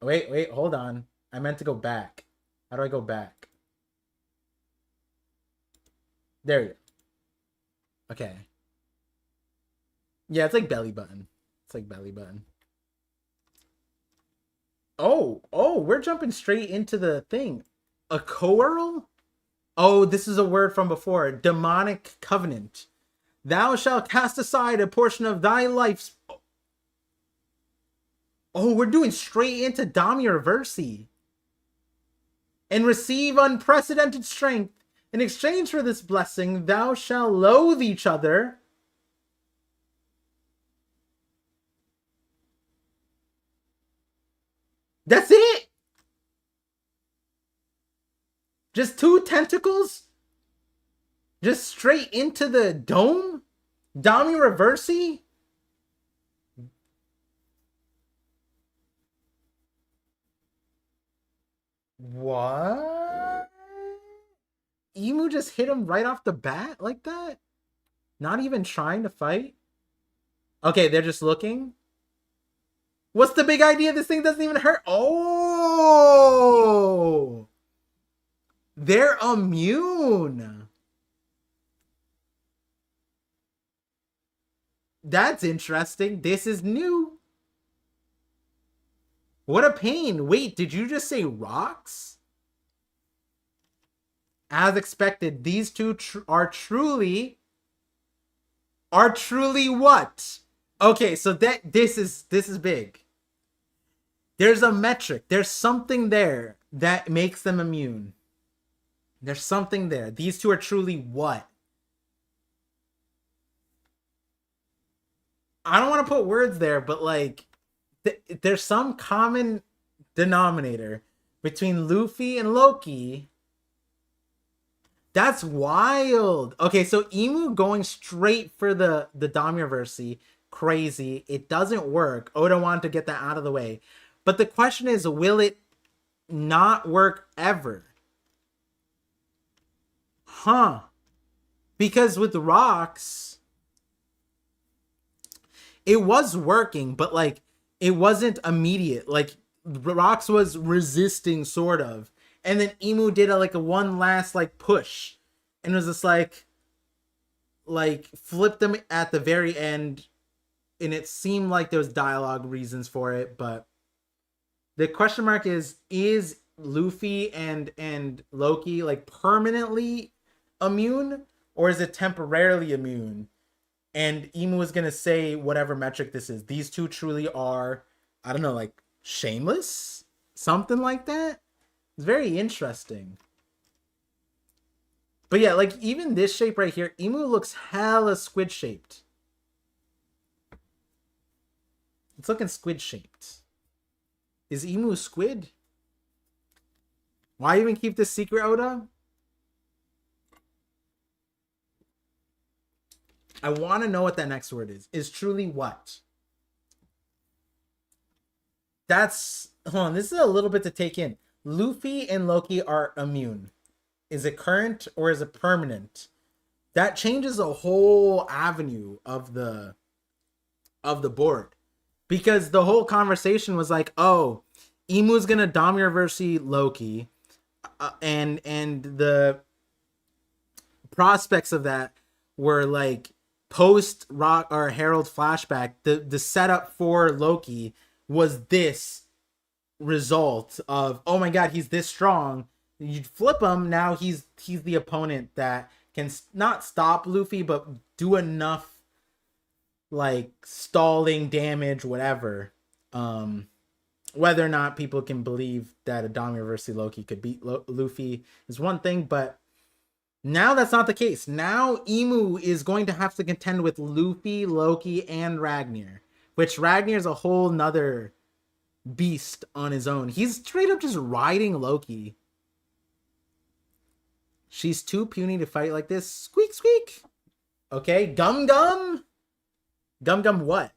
Wait, hold on. I meant to go back. How do I go back? There you go. Okay. Yeah, it's like belly button. It's like belly button. Oh, we're jumping straight into the thing. A coeral? Oh, this is a word from before. Demonic covenant. Thou shalt cast aside a portion of thy life's... Oh, we're doing straight into Dami Reversi. And receive unprecedented strength. In exchange for this blessing, thou shalt loathe each other. That's it? Just 2 tentacles? Just straight into the dome? Dami Reversi? What? Emu just hit him right off the bat like that? Not even trying to fight? Okay, they're just looking. What's the big idea? This thing doesn't even hurt. Oh! They're immune. That's interesting. This is new. What a pain. Wait, did you just say rocks? As expected, these two are truly what? Okay, so this is big. There's a metric. There's something there that makes them immune. There's something there. These two are truly what? I don't want to put words there, but like there's some common denominator between Luffy and Loki. That's wild. Okay, so Emu going straight for the Damiaverse, crazy. It doesn't work. Oda wanted to get that out of the way. But the question is, will it not work ever? Huh. Because with rocks, it was working, but like it wasn't immediate. Like rocks was resisting sort of. And then Emu did a one last like push. And it was just like flipped them at the very end. And it seemed like there was dialogue reasons for it, but the question mark is Luffy and Loki like permanently immune, or is it temporarily immune? And Emu was gonna say whatever metric this is. These two truly are, I don't know, like shameless? Something like that? It's very interesting. But yeah, like even this shape right here, Emu looks hella squid shaped. It's looking squid shaped. Is Emu a squid? Why even keep this secret, Oda? I want to know what that next word is. Is truly what? That's... Hold on, this is a little bit to take in. Luffy and Loki are immune. Is it current or is it permanent? That changes a whole avenue of the board. Because the whole conversation was like, oh, Imu's gonna Domireverse Loki. And the prospects of that were like post Rock or Herald flashback. The setup for Loki was this result of, oh my god, he's this strong. You flip him, now he's the opponent that can not stop Luffy, but do enough like stalling damage, whatever. Whether or not people can believe that a Domireverse Loki could beat Luffy is one thing, but now that's not the case. Now Imu is going to have to contend with Luffy, Loki, and Ragnar, which Ragnar is a whole nother beast on his own. He's straight up just riding Loki. She's too puny to fight like this. Squeak, squeak. Okay, Gum Gum. Gum Gum what?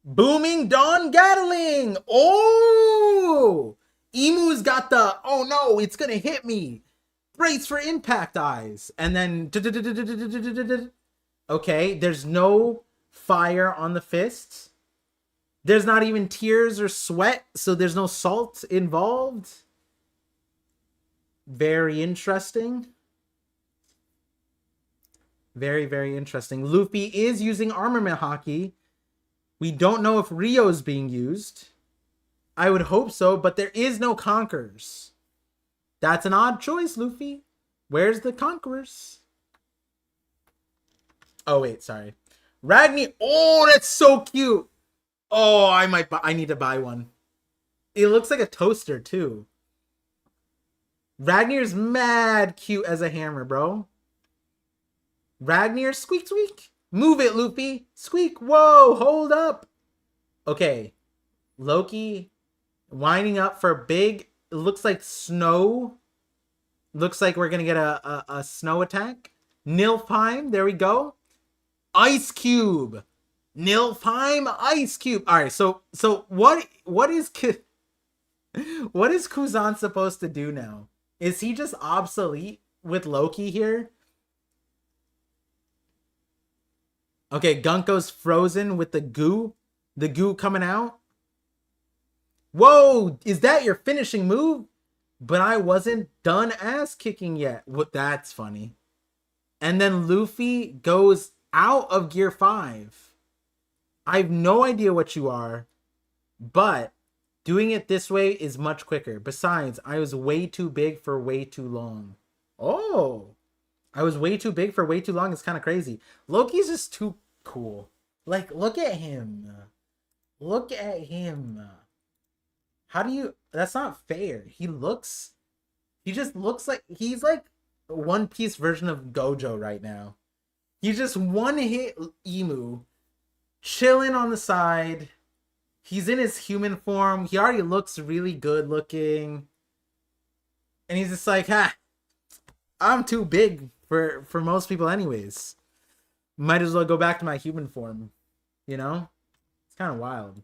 Booming Dawn Gatling. Oh! Emu's got the, oh no, it's gonna hit me. Brace for impact eyes. And then, okay, there's no fire on the fists. There's not even tears or sweat, so there's no salt involved. Very interesting. Very, very interesting. Luffy is using armament hockey. We don't know if Rio's being used. I would hope so, but there is no conquerors. That's an odd choice, Luffy. Where's the conquerors? Oh, wait, sorry. Ragni. Oh, that's so cute. Oh, I need to buy one. It looks like a toaster, too. Ragnar's mad cute as a hammer, bro. Ragnar, squeak, squeak. Move it, Luffy. Squeak. Whoa, hold up. Okay. Loki winding up for big. It looks like snow. Looks like we're going to get a snow attack. Nilfheim. There we go. Ice Cube. Nilfheim Ice Cube. All right. So what is Kuzan supposed to do now? Is he just obsolete with Loki here? Okay, Gunko's frozen with the goo coming out. Whoa, is that your finishing move? But I wasn't done ass kicking yet. What? That's funny. And then Luffy goes out of Gear 5. I have no idea what you are, but doing it this way is much quicker. Besides, I was way too big for way too long. Oh. I was way too big for way too long. It's kind of crazy. Loki's just too cool. Like, look at him. Look at him. How do you... That's not fair. He just looks like... He's like a One Piece version of Gojo right now. He's just one hit Emu. Chilling on the side. He's in his human form. He already looks really good looking. And he's just like, ha. I'm too big for most people anyways. Might as well go back to my human form. You know? It's kind of wild.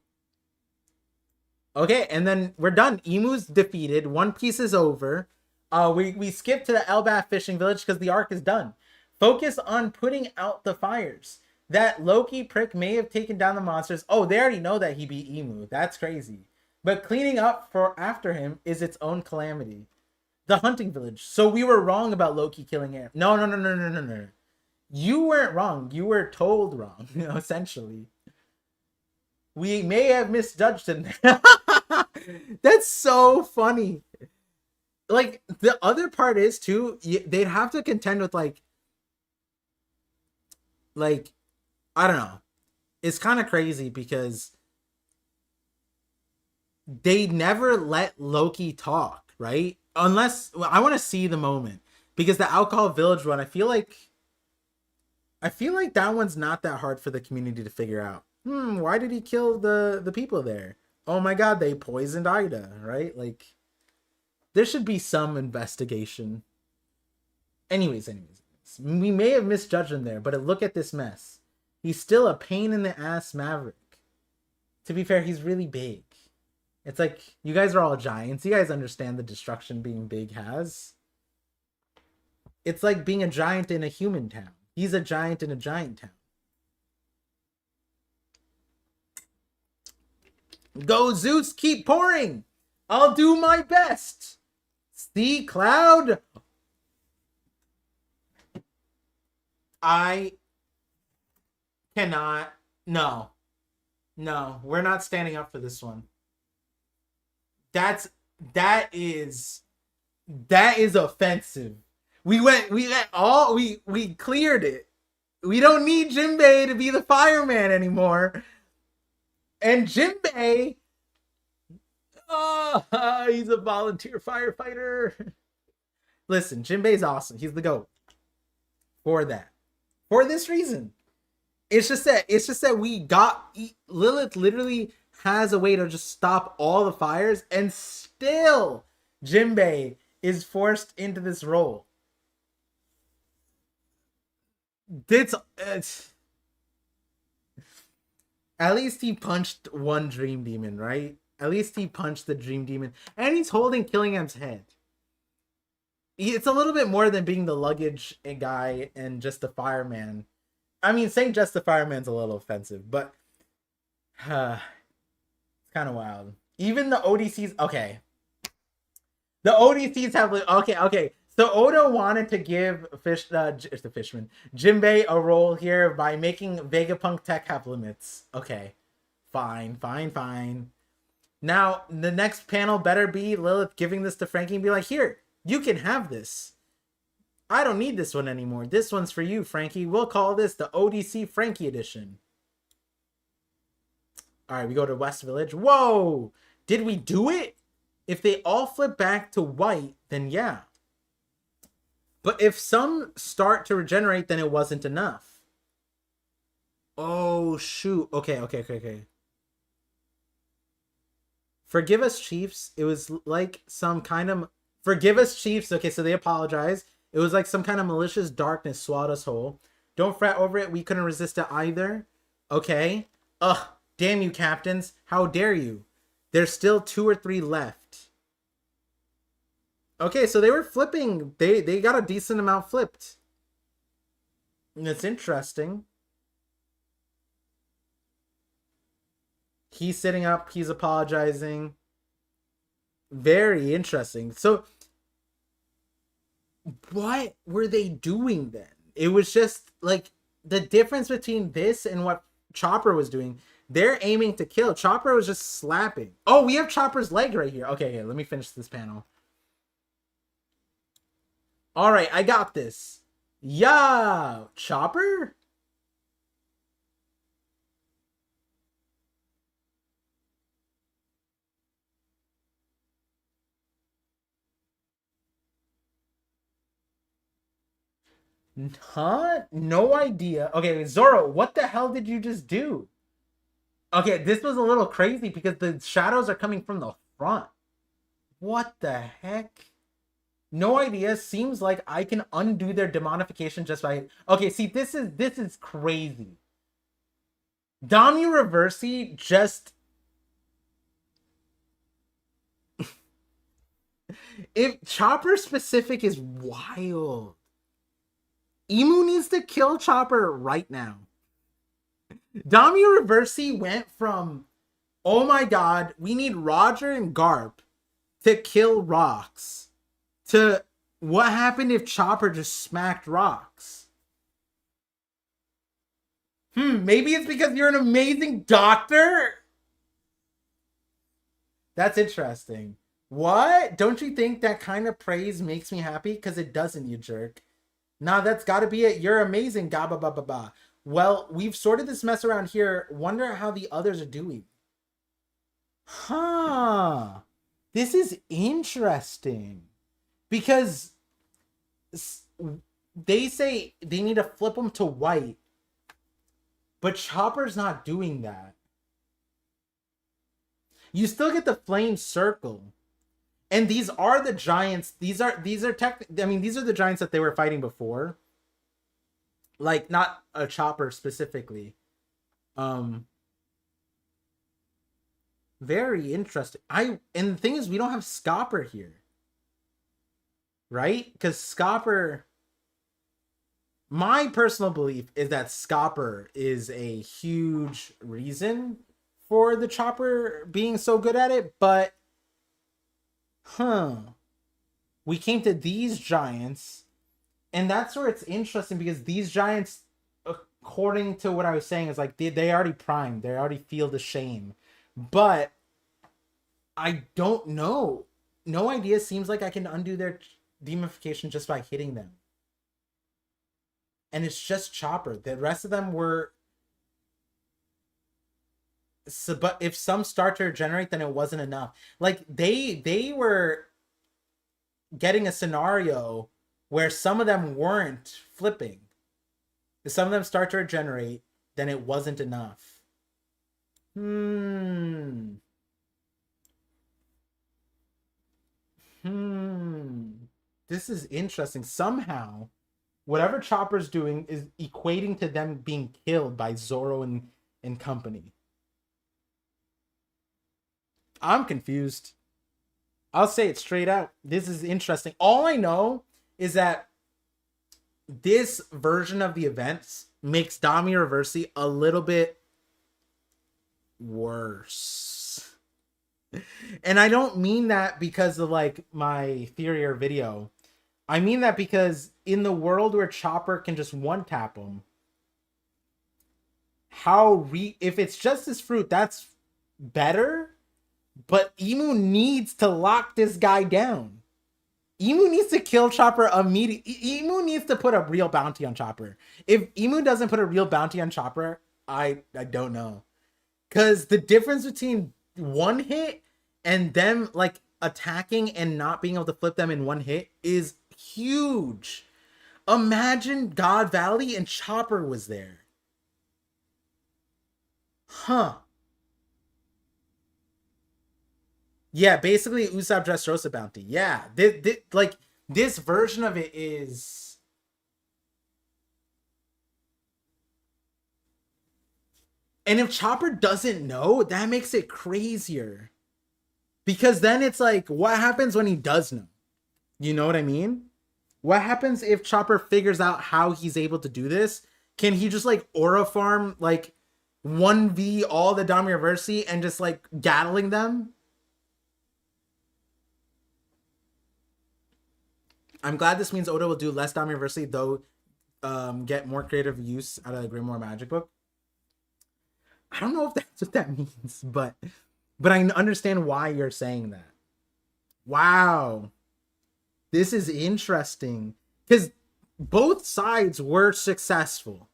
Okay, and then we're done. Emu's defeated. One Piece is over. We skip to the Elbaf fishing village because the arc is done. Focus on putting out the fires. That Loki prick may have taken down the monsters. Oh, they already know that he beat Emu. That's crazy. But cleaning up for after him is its own calamity. The hunting village. So we were wrong about Loki killing Aaron. No. You weren't wrong. You were told wrong, essentially. We may have misjudged him. That's so funny. Like, the other part is, too, they'd have to contend with, like, I don't know. It's kind of crazy because they never let Loki talk, right? Unless, well, I want to see the moment. Because the Alcohol Village one, I feel like that one's not that hard for the community to figure out. Why did he kill the people there? Oh my god, they poisoned Ida, right? Like, There should be some investigation. Anyways. We may have misjudged him there, but look at this mess. He's still a pain in the ass Maverick. To be fair, he's really big. It's like, you guys are all giants. You guys understand the destruction being big has. It's like being a giant in a human town. He's a giant in a giant town. Go Zeus, keep pouring. I'll do my best. See, Cloud? I cannot. No, we're not standing up for this one. That is offensive. We cleared it. We don't need Jinbei to be the fireman anymore. And Jinbei, he's a volunteer firefighter. Listen, Jinbei's awesome. He's the GOAT. For this reason. It's just that we got Lilith literally has a way to just stop all the fires, and still Jinbei is forced into this role. At least he punched one Dream Demon, right? At least he punched the Dream Demon, and he's holding Killingham's head. It's a little bit more than being the luggage guy and just the fireman. I mean, saying just the fireman's a little offensive, but it's kind of wild. Even the ODCs, okay. The ODCs have, okay. So Oda wanted to give Jinbei a role here by making Vegapunk tech have limits. Okay, fine. Now, the next panel better be Lilith giving this to Frankie and be like, here, you can have this. I don't need this one anymore. This one's for you, Frankie. We'll call this the ODC Frankie edition. All right, we go to West Village. Whoa! Did we do it? If they all flip back to white, then yeah. But if some start to regenerate, then it wasn't enough. Oh, shoot. Okay. Forgive us, Chiefs. It was like some kind of... Forgive us, Chiefs. Okay, so they apologize. It was like some kind of malicious darkness swallowed us whole. Don't fret over it. We couldn't resist it either. Okay. Ugh. Damn you, captains. How dare you? There's still 2 or 3 left. Okay, so they were flipping. They got a decent amount flipped. And it's interesting. He's sitting up. He's apologizing. Very interesting. So... what were they doing then? It was just like the difference between this and what Chopper was doing. They're aiming to kill. Chopper was just slapping. Oh, we have Chopper's leg right here. Okay, let me finish this panel. All right, I got this. Yeah, Chopper? Huh? No idea. Okay, Zoro, what the hell did you just do? Okay, this was a little crazy because the shadows are coming from the front. What the heck? No idea. Seems like I can undo their demonification just by... Okay, see, this is crazy. Damu Reversi just... If Chopper specific is wild. Emu needs to kill Chopper right now. Damu Reversi went from, oh my god, we need Roger and Garp to kill Rocks, to what happened if Chopper just smacked Rocks? Maybe it's because you're an amazing doctor? That's interesting. What? Don't you think that kind of praise makes me happy? Because it doesn't, you jerk. Nah, that's gotta be it. You're amazing, gaba ba ba ba. Well, we've sorted this mess around here. Wonder how the others are doing. Huh. This is interesting. Because they say they need to flip them to white. But Chopper's not doing that. You still get the flame circle. And these are the giants. These are I mean, these are the giants that they were fighting before. Like, not a chopper specifically. Very interesting. And the thing is, we don't have Scopper here. Right? Because Scopper, my personal belief is that Scopper is a huge reason for the chopper being so good at it, but we came to these giants, and that's where it's interesting, because these giants, according to what I was saying, is like they already primed, they already feel the shame, but I don't know. No idea. Seems like I can undo their demification just by hitting them. And it's just Chopper. The rest of them were... So, but if some start to regenerate, then it wasn't enough. Like, they were getting a scenario where some of them weren't flipping. If some of them start to regenerate, then it wasn't enough. This is interesting. Somehow, whatever Chopper's doing is equating to them being killed by Zoro and company. I'm confused. I'll say it straight out. This is interesting. All I know is that this version of the events makes Dami Reversi a little bit worse. And I don't mean that because of like my theory or video. I mean that because in the world where Chopper can just one tap him, if it's just his fruit, that's better. But Imu needs to lock this guy down. Imu needs to kill Chopper immediately. Imu needs to put a real bounty on Chopper. If Imu doesn't put a real bounty on Chopper, I don't know. Because the difference between one hit and them like attacking and not being able to flip them in one hit is huge. Imagine God Valley and Chopper was there. Yeah, basically Usopp Dressrosa bounty. Yeah, this version of it is... And if Chopper doesn't know, that makes it crazier. Because then it's like, what happens when he does know? You know what I mean? What happens if Chopper figures out how he's able to do this? Can he just like aura farm like 1v all the Dami Reversi and just like gattling them? I'm glad this means Oda will do less Dami Reversi, though get more creative use out of the Grimoire Magic Book. I don't know if that's what that means, but I understand why you're saying that. Wow. This is interesting. Because both sides were successful.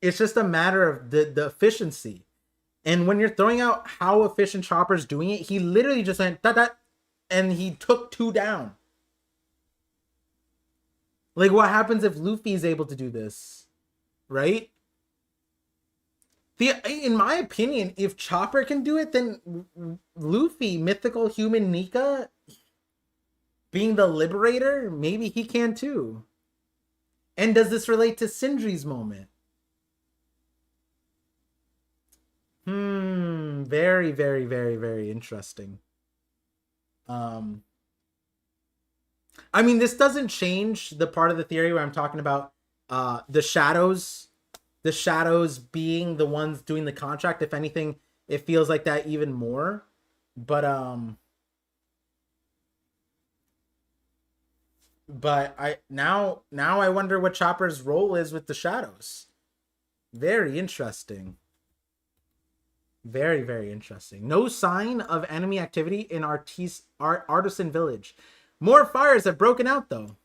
It's just a matter of the efficiency. And when you're throwing out how efficient Chopper's doing it, he literally just went da-da, and he took 2 down. Like, what happens if Luffy is able to do this? Right? In my opinion, if Chopper can do it, then Luffy, mythical human Nika, being the liberator, maybe he can too. And does this relate to Sindri's moment? Very, very, very, very interesting. I mean, this doesn't change the part of the theory where I'm talking about the shadows being the ones doing the contract. If anything, it feels like that even more. But I now I wonder what Chopper's role is with the shadows. Very interesting. Very, very interesting. No sign of enemy activity in Artisan Village. More fires have broken out, though.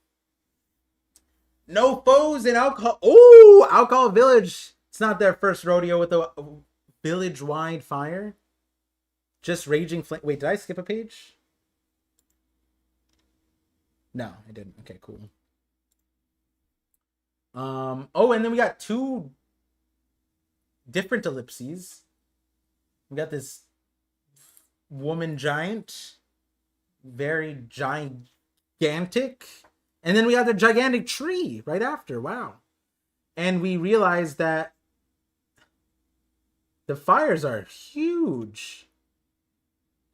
No foes in Alcohol... Oh! Alcohol Village. It's not their first rodeo with a village-wide fire. Just raging flame... Wait, did I skip a page? No, I didn't. Okay, cool. Oh, and then we got 2 different ellipses. We got this woman giant. Very gigantic. And then we got the gigantic tree right after. Wow. And we realized that the fires are huge.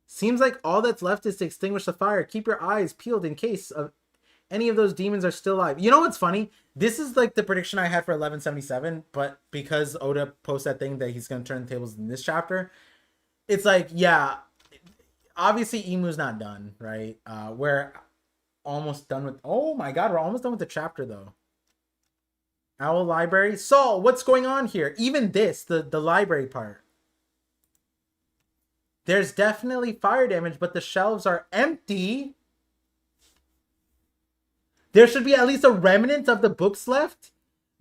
Seems like all that's left is to extinguish the fire. Keep your eyes peeled in case of any of those demons are still alive. You know what's funny? This is like the prediction I had for 1177, but because Oda posted that thing that he's going to turn the tables in this chapter, it's like, yeah, obviously Emu's not done, right? We're almost done with... Oh my god, we're almost done with the chapter, though. Owl Library. Saul, what's going on here? Even this, the library part. There's definitely fire damage, but the shelves are empty. There should be at least a remnant of the books left.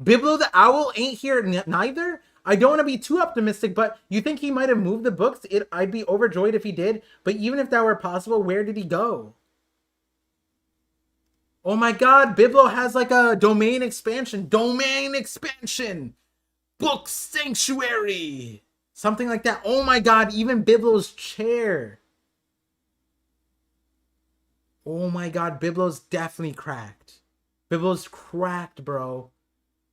Biblo the Owl ain't here neither. I don't want to be too optimistic, but you think he might have moved the books? I'd be overjoyed if he did. But even if that were possible, where did he go? Oh my god, Biblo has like a domain expansion. Domain expansion! Book Sanctuary! Something like that. Oh my god, even Biblo's chair. Oh my god, Biblo's definitely cracked. Biblo's cracked, bro.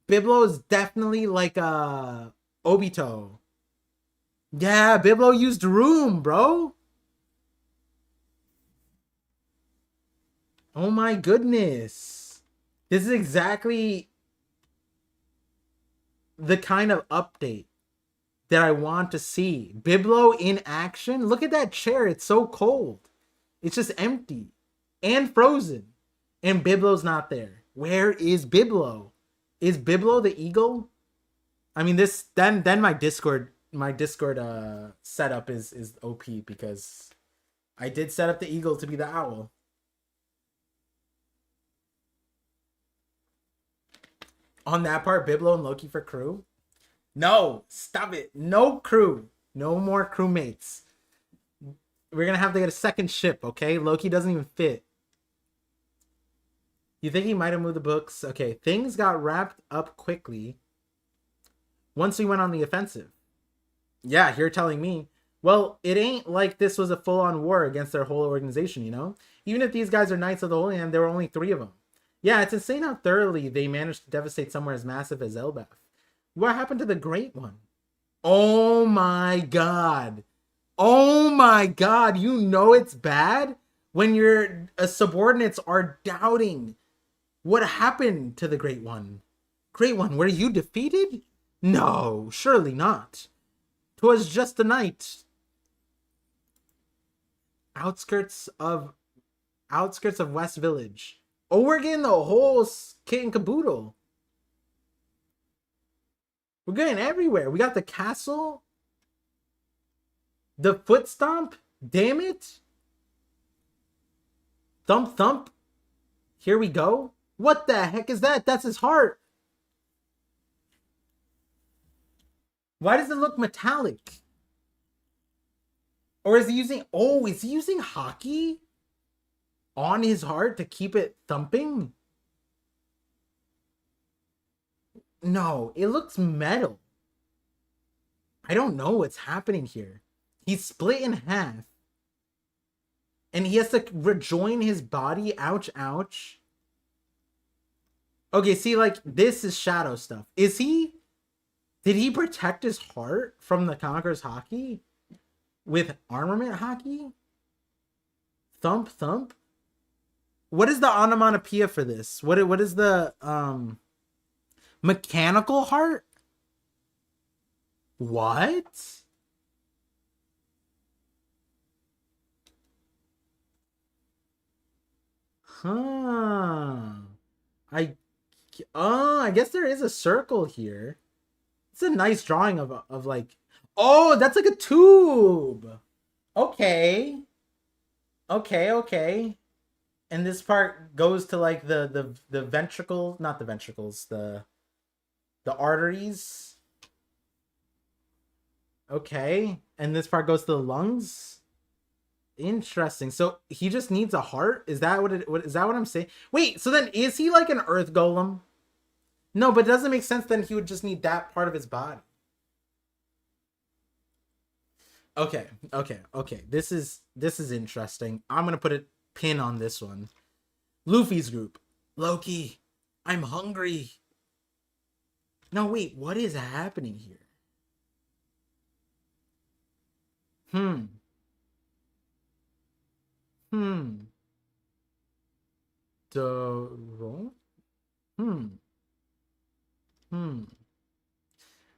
Biblo is definitely like a Obito. Yeah, Biblo used room, bro. Oh my goodness. This is exactly the kind of update that I want to see. Biblo in action. Look at that chair. It's so cold. It's just empty and frozen. And Biblo's not there. Where is Biblo? Is Biblo the eagle? I mean, this then my Discord setup is OP because I did set up the eagle to be the owl. On that part, Biblo and Loki for crew. No, stop it. No crew. No more crewmates. We're gonna have to get a second ship, okay? Loki doesn't even fit. You think he might have moved the books? Okay, things got wrapped up quickly once we went on the offensive. Yeah, you're telling me. Well, it ain't like this was a full-on war against their whole organization, you know? Even if these guys are Knights of the Holy Hand, there were only 3 of them. Yeah, it's insane how thoroughly they managed to devastate somewhere as massive as Elbaf. What happened to the Great One? Oh my god. Oh my god, you know it's bad when your subordinates are doubting. What happened to the Great One? Great One, were you defeated? No, surely not. 'Twas just a night. Outskirts of West Village. Oh, we're getting the whole kit and caboodle. We're getting everywhere. We got the castle. The foot stomp. Damn it. Thump thump. Here we go. What the heck is that? That's his heart. Why does it look metallic? Or is he using... Oh, is he using hockey on his heart to keep it thumping? No, it looks metal. I don't know what's happening here. He's split in half. And he has to rejoin his body. Ouch, ouch. Okay, see, like, this is shadow stuff. Is he... Did he protect his heart from the Conqueror's hockey? With armament hockey? Thump, thump? What is the onomatopoeia for this? What is the, mechanical heart? What? Huh. I guess there is a circle here. It's a nice drawing of like... Oh, that's like a tube. Okay. Okay. And this part goes to like the ventricle, not the ventricles, the arteries. Okay. And this part goes to the lungs. Interesting. So he just needs a heart? Is that what I'm saying? Wait, so then is he like an earth golem? No, but it doesn't make sense then he would just need that part of his body. Okay, okay. This is interesting. I'm gonna put a pin on this one. Luffy's group. Loki, I'm hungry. No, wait, what is happening here? Hmm. Hmm. The Hmm. Hmm.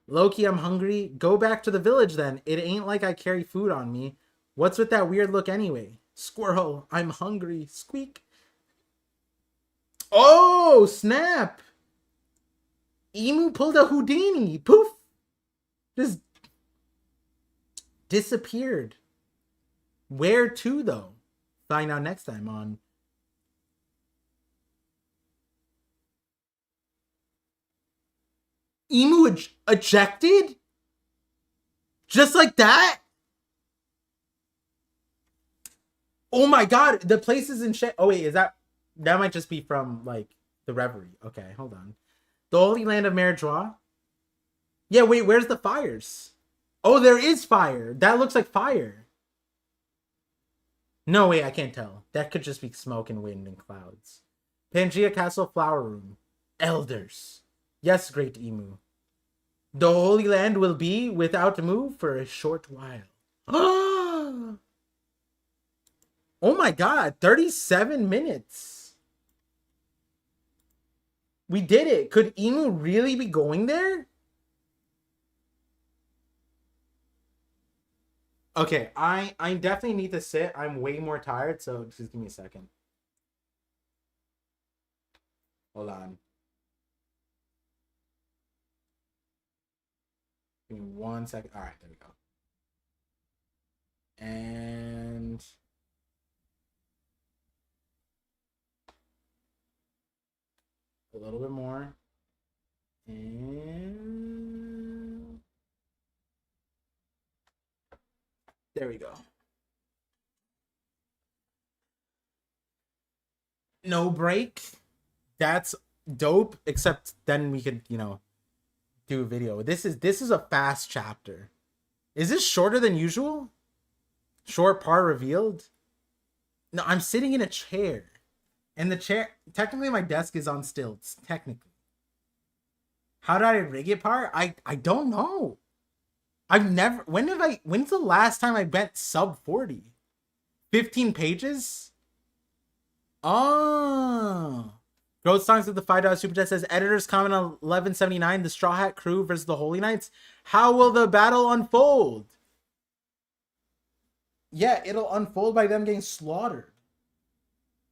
Loki, I'm hungry. Go back to the village then. It ain't like I carry food on me. What's with that weird look anyway? Squirrel, I'm hungry. Squeak. Oh, snap. Emu pulled a Houdini. Poof. Just disappeared. Where to, though? Find out next time on Emu ejected? Just like that? Oh my god, the place is in shit. Oh wait, is that might just be from like the Reverie. Okay, hold on. The Holy Land of Merijois? Yeah, wait, where's the fires? Oh, there is fire. That looks like fire. No, wait, I can't tell. That could just be smoke and wind and clouds. Pangea Castle Flower Room. Elders. Yes, great Emu. The Holy Land will be without move for a short while. Oh my god, 37 minutes. We did it. Could Emu really be going there? Okay, I definitely need to sit. I'm way more tired, so just give me a second. Hold on. Give me 1 second. All right, there we go. And a little bit more. And there we go. No break. That's dope. Except then we could, do a video. This is a fast chapter. Is this shorter than usual? Short part revealed? No, I'm sitting in a chair. And the chair, technically my desk is on stilts, technically. How did I rig it part? I don't know. I've never, when's the last time I bent sub 40? 15 pages? Oh. Growth Songs with the $5 super chat says, editors comment on 1179, the Straw Hat Crew versus the Holy Knights. How will the battle unfold? Yeah, it'll unfold by them getting slaughtered.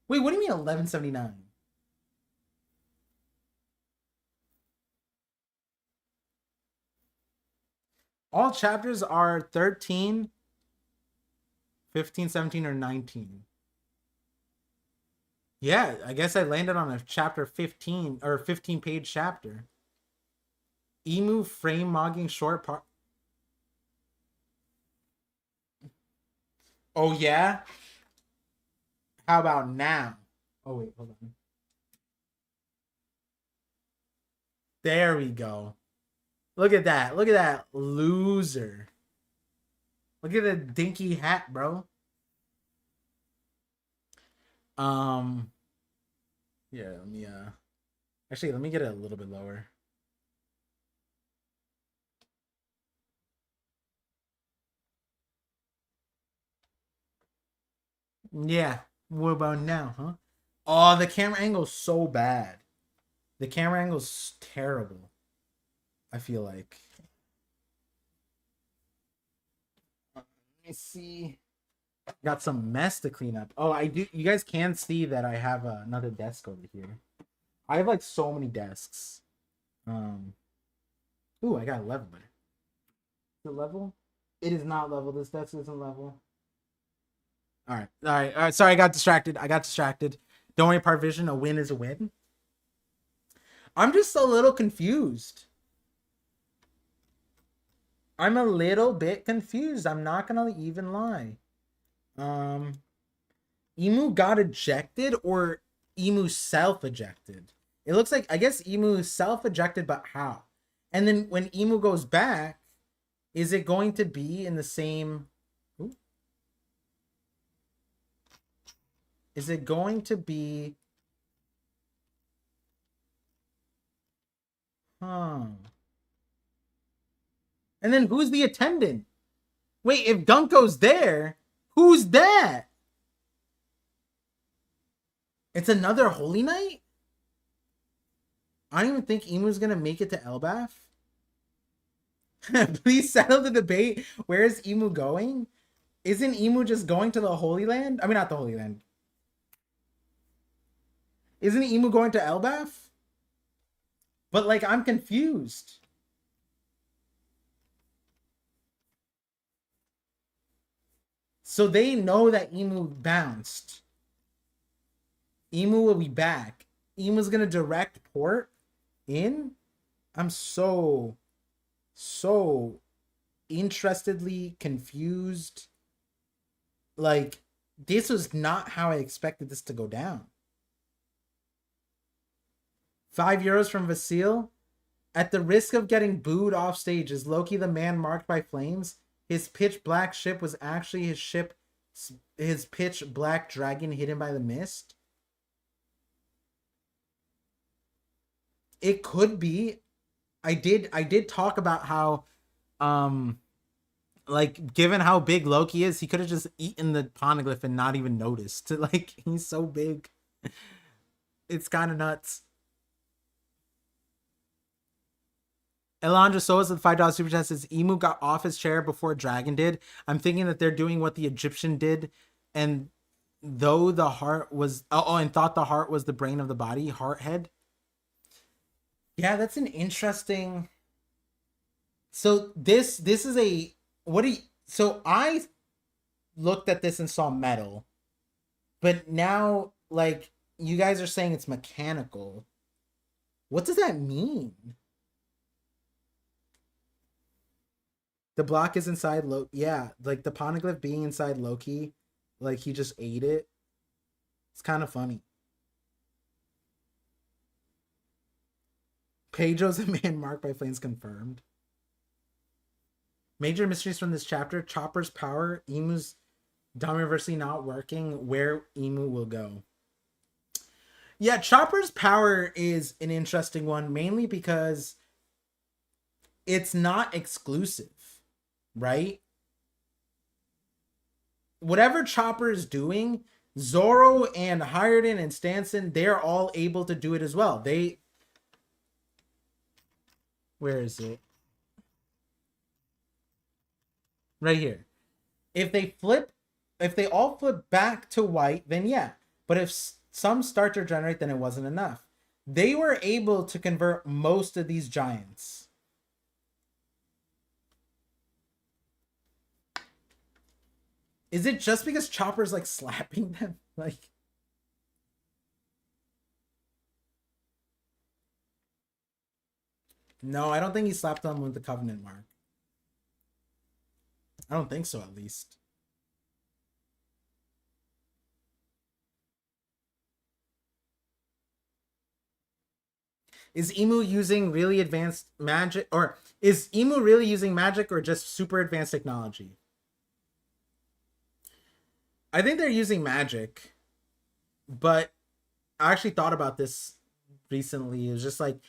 Wait, what do you mean 1179? All chapters are 13, 15, 17, or 19. Yeah, I guess I landed on a chapter 15 or 15 page chapter. Emu frame mogging short part. Oh, yeah? How about now? Oh, wait, hold on. There we go. Look at that. Look at that loser. Look at the dinky hat, bro. Yeah, let me actually let me get it a little bit lower. Yeah. What about now, huh? Oh, the camera angle's so bad. The camera angle's terrible. I feel like. Let me see. Got some mess to clean up. Oh, I do. You guys can see that I have another desk over here. I have like so many desks. Ooh, I got a level there. Is it level? It is not level. This desk isn't level. All right. Sorry, I got distracted. Don't worry, ParVision. A win is a win. I'm just a little confused. I'm a little bit confused. I'm not gonna even lie. Emu got ejected or Emu self-ejected? It looks like, I guess Emu self-ejected, but how? And then when Emu goes back, is it going to be in the same Is it going to be... Huh. And then who's the attendant? Wait, if Gunko's there, who's that? It's another Holy Knight? I don't even think Emu's gonna make it to Elbaf. Please settle the debate. Where is Emu going? Isn't Emu just going to the Holy Land? I mean, not the Holy Land. Isn't Emu going to Elbaf? But, like, I'm confused. So they know that Emu bounced. Emu will be back. Emu's gonna direct port in? I'm so interestedly confused. Like, this was not how I expected this to go down. 5 euros from Vasil. At the risk of getting booed off stage, is Loki the man marked by flames? His pitch black ship was actually his pitch black dragon hidden by the mist? It could be. I did talk about how, like, given how big Loki is, he could have just eaten the poneglyph and not even noticed. Like, he's so big. It's kind of nuts. Elandra Soas with $5 super chat says Emu got off his chair before Dragon did. I'm thinking that they're doing what the Egyptian did, and though the heart was and thought the heart was the brain of the body, heart head. Yeah, that's an interesting. So this is a so I looked at this and saw metal, but now, like, you guys are saying it's mechanical. What does that mean? The block is inside Loki. Yeah, like the poneglyph being inside Loki, like he just ate it. It's kind of funny. Pedro's a man marked by flames confirmed. Major mysteries from this chapter: Chopper's power, Emu's Domiversity not working, where Emu will go. Yeah, Chopper's power is an interesting one, mainly because it's not exclusive, right? Whatever Chopper is doing, Zoro and Hyerden and Stanson, they're all able to do it as well. Where is it? Right here. If they all flip back to white, then yeah. But if some start to regenerate, then it wasn't enough. They were able to convert most of these giants. Is it just because Chopper's like slapping them? Like, no, I don't think he slapped them with the Covenant mark. I don't think so, at least. Is Emu using really advanced magic, or is Emu really using magic, or just super advanced technology? I think they're using magic, but I actually thought about this recently. It was just like,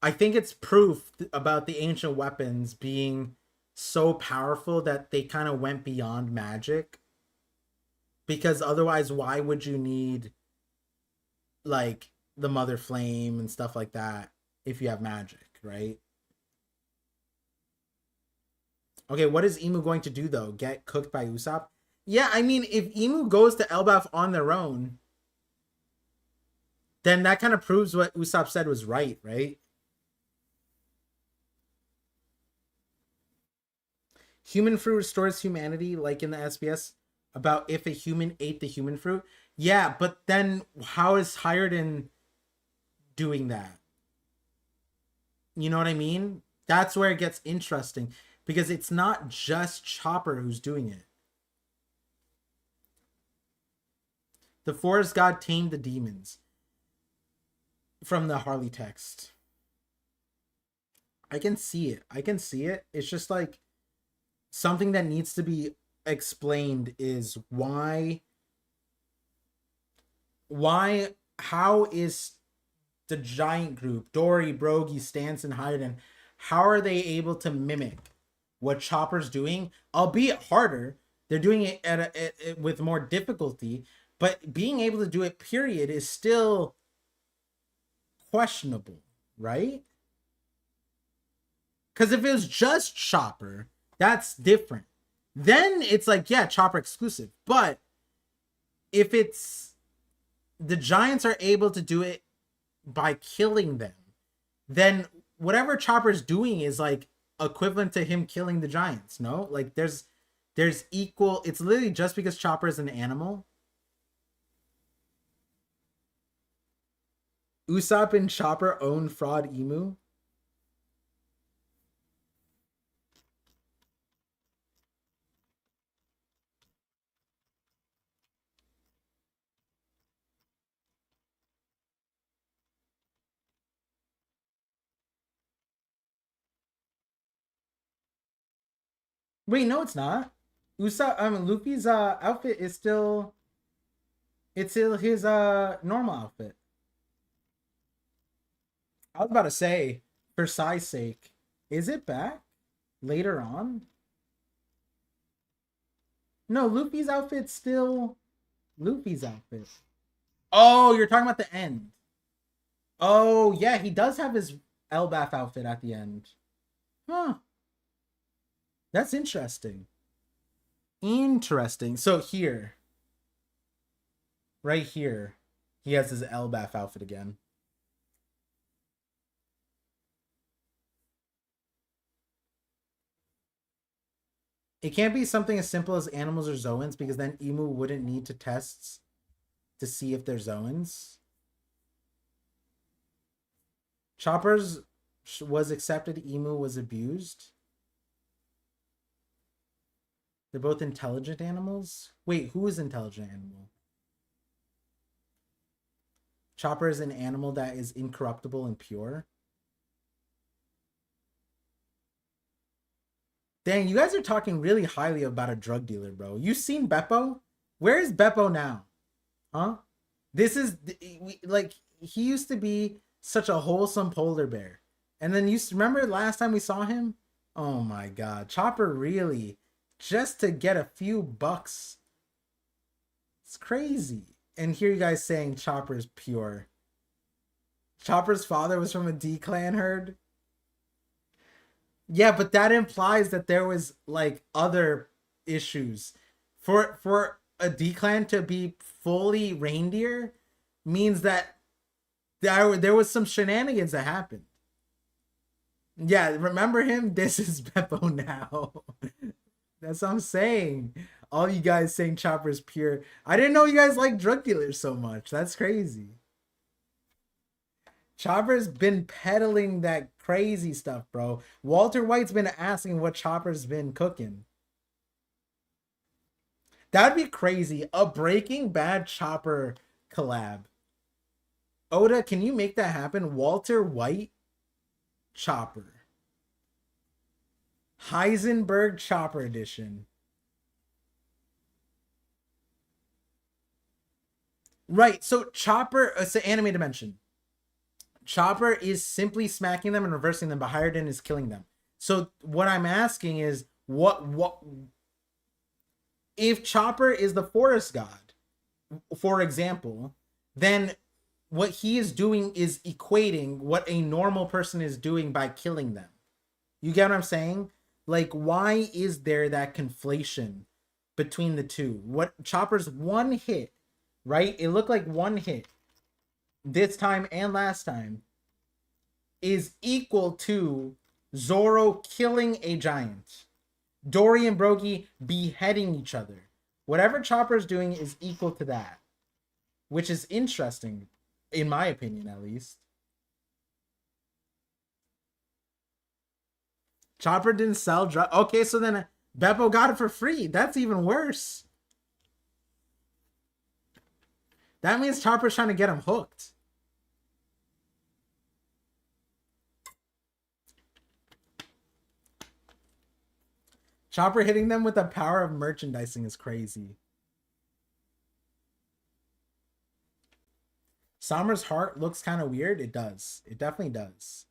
I think it's proof about the ancient weapons being so powerful that they kind of went beyond magic. Because otherwise, why would you need, like, the Mother Flame and stuff like that if you have magic, right? Okay, what is Emu going to do, though? Get cooked by Usopp? Yeah, I mean, if Emu goes to Elbaf on their own, then that kind of proves what Usopp said was right? Human fruit restores humanity, like in the SBS, about if a human ate the human fruit. Yeah, but then how is Hyerden doing that? You know what I mean? That's where it gets interesting, because it's not just Chopper who's doing it. The forest god tamed the demons. From the Harley text. I can see it. It's just like something that needs to be explained is why Why? How is the giant group, Dory, Brogy, Stance, and Hayden, how are they able to mimic what Chopper's doing, albeit harder? They're doing it with more difficulty, but being able to do it, period, is still questionable, right? Because if it was just Chopper, that's different. Then it's like, yeah, Chopper exclusive. But if it's the Giants are able to do it by killing them, then whatever Chopper's doing is like equivalent to him killing the Giants. No, like there's equal. It's literally just because Chopper is an animal. Usopp and Chopper own Fraud Emu. Wait, no, it's not. Luffy's outfit is still, it's still his normal outfit. I was about to say, for size sake, is it back later on? No, Luffy's outfit's still Luffy's outfit. Oh, you're talking about the end. Oh, yeah, he does have his Elbaf outfit at the end. Huh. That's interesting. Interesting. So here, right here, he has his Elbaf outfit again. It can't be something as simple as animals or Zoans, because then Emu wouldn't need to test to see if they're Zoans. Chopper's was accepted, Emu was abused. They're both intelligent animals? Wait, who is intelligent animal? Chopper is an animal that is incorruptible and pure. Dang, you guys are talking really highly about a drug dealer, bro. You seen Beppo? Where is Beppo now? Huh? This is like, he used to be such a wholesome polar bear. And then you remember last time we saw him? Oh my god. Chopper really, just to get a few bucks. It's crazy. And here you guys saying Chopper's pure. Chopper's father was from a D-Clan herd? Yeah, but that implies that there was like other issues. For a D-Clan to be fully reindeer means that there was some shenanigans that happened. Yeah, remember him? This is Beppo now. That's what I'm saying. All you guys saying Chopper's pure. I didn't know you guys like drug dealers so much. That's crazy. Chopper's been peddling that crazy stuff, bro. Walter White's been asking what Chopper's been cooking. That'd be crazy. A Breaking Bad Chopper collab. Oda, can you make that happen? Walter White Chopper. Heisenberg Chopper edition. Right, so Chopper, it's an anime dimension. Chopper is simply smacking them and reversing them, but Hayden is killing them. So what I'm asking is, what if Chopper is the forest god, for example, then what he is doing is equating what a normal person is doing by killing them. You get what I'm saying? Like, why is there that conflation between the two? What Chopper's one hit, right? It looked like one hit this time and last time is equal to Zoro killing a giant, Dory and Brogy beheading each other. Whatever Chopper's doing is equal to that, which is interesting, in my opinion, at least. Chopper didn't sell drugs. Okay, so then Beppo got it for free. That's even worse. That means Chopper's trying to get him hooked. Chopper hitting them with the power of merchandising is crazy. Summer's heart looks kind of weird. It does. It definitely does.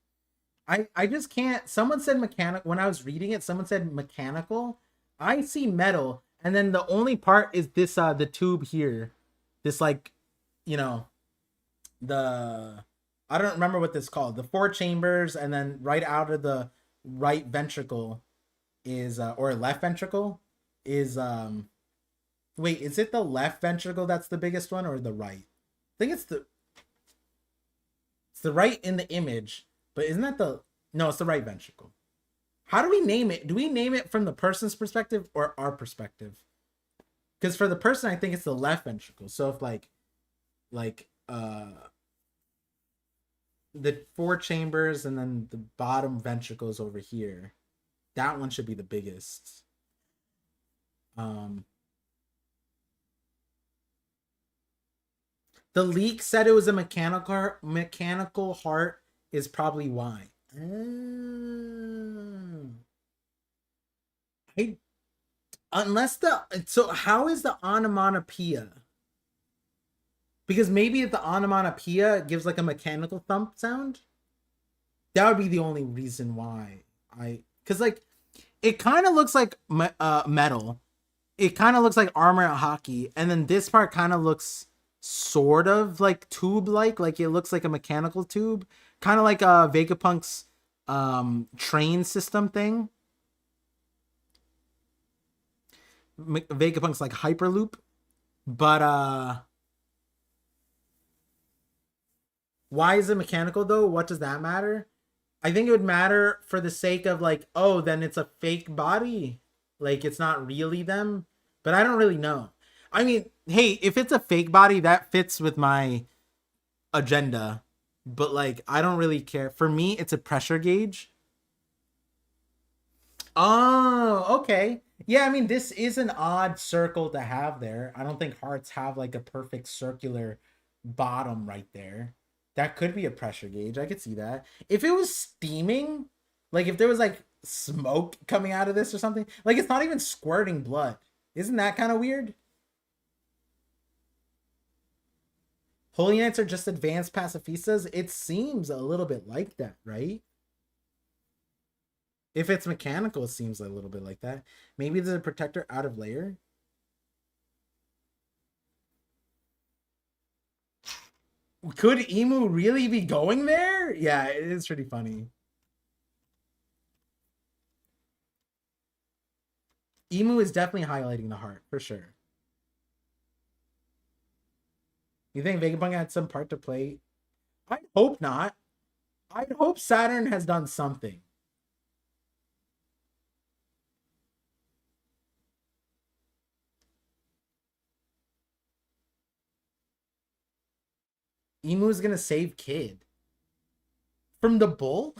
I just can't. Someone said mechanical when I was reading it. Someone said mechanical. I see metal, and then the only part is this the tube here. This like, you know, the I don't remember what this called. The four chambers, and then right out of the right ventricle is or left ventricle is wait, is it the left ventricle that's the biggest one or the right? I think it's the right in the image, but isn't that the no, it's the right ventricle. How do we name it? Do we name it from the person's perspective or our perspective? Because for the person, I think it's the left ventricle. So if like the four chambers and then the bottom ventricle is over here, that one should be the biggest. The leak said it was a mechanical heart is probably why. Unless so how is the onomatopoeia? Because maybe if the onomatopoeia gives like a mechanical thump sound, that would be the only reason why because like it kind of looks like metal. It kind of looks like armor at hockey, and then this part kind of looks sort of like tube like it looks like a mechanical tube, kind of like Vegapunk's train system thing. Vegapunk's like hyperloop, but why is it mechanical though? What does that matter? I think it would matter for the sake of like, oh, then it's a fake body, like it's not really them, but I don't really know. I mean, hey, if it's a fake body, that fits with my agenda. But like, I don't really care. For me, it's a pressure gauge. Oh, okay. Yeah, I mean, this is an odd circle to have there. I don't think hearts have like a perfect circular bottom right there. That could be a pressure gauge. I could see that. If it was steaming, like if there was like smoke coming out of this or something, like it's not even squirting blood. Isn't that kind of weird? Holy Knights are just advanced pacifistas. It seems a little bit like that, right? If it's mechanical, it seems a little bit like that. Maybe there's a protector out of layer. Could Emu really be going there? Yeah, it is pretty funny. Emu is definitely highlighting the heart, for sure. You think Vegapunk had some part to play? I hope not. I hope Saturn has done something. Emu is gonna save Kid from the bull.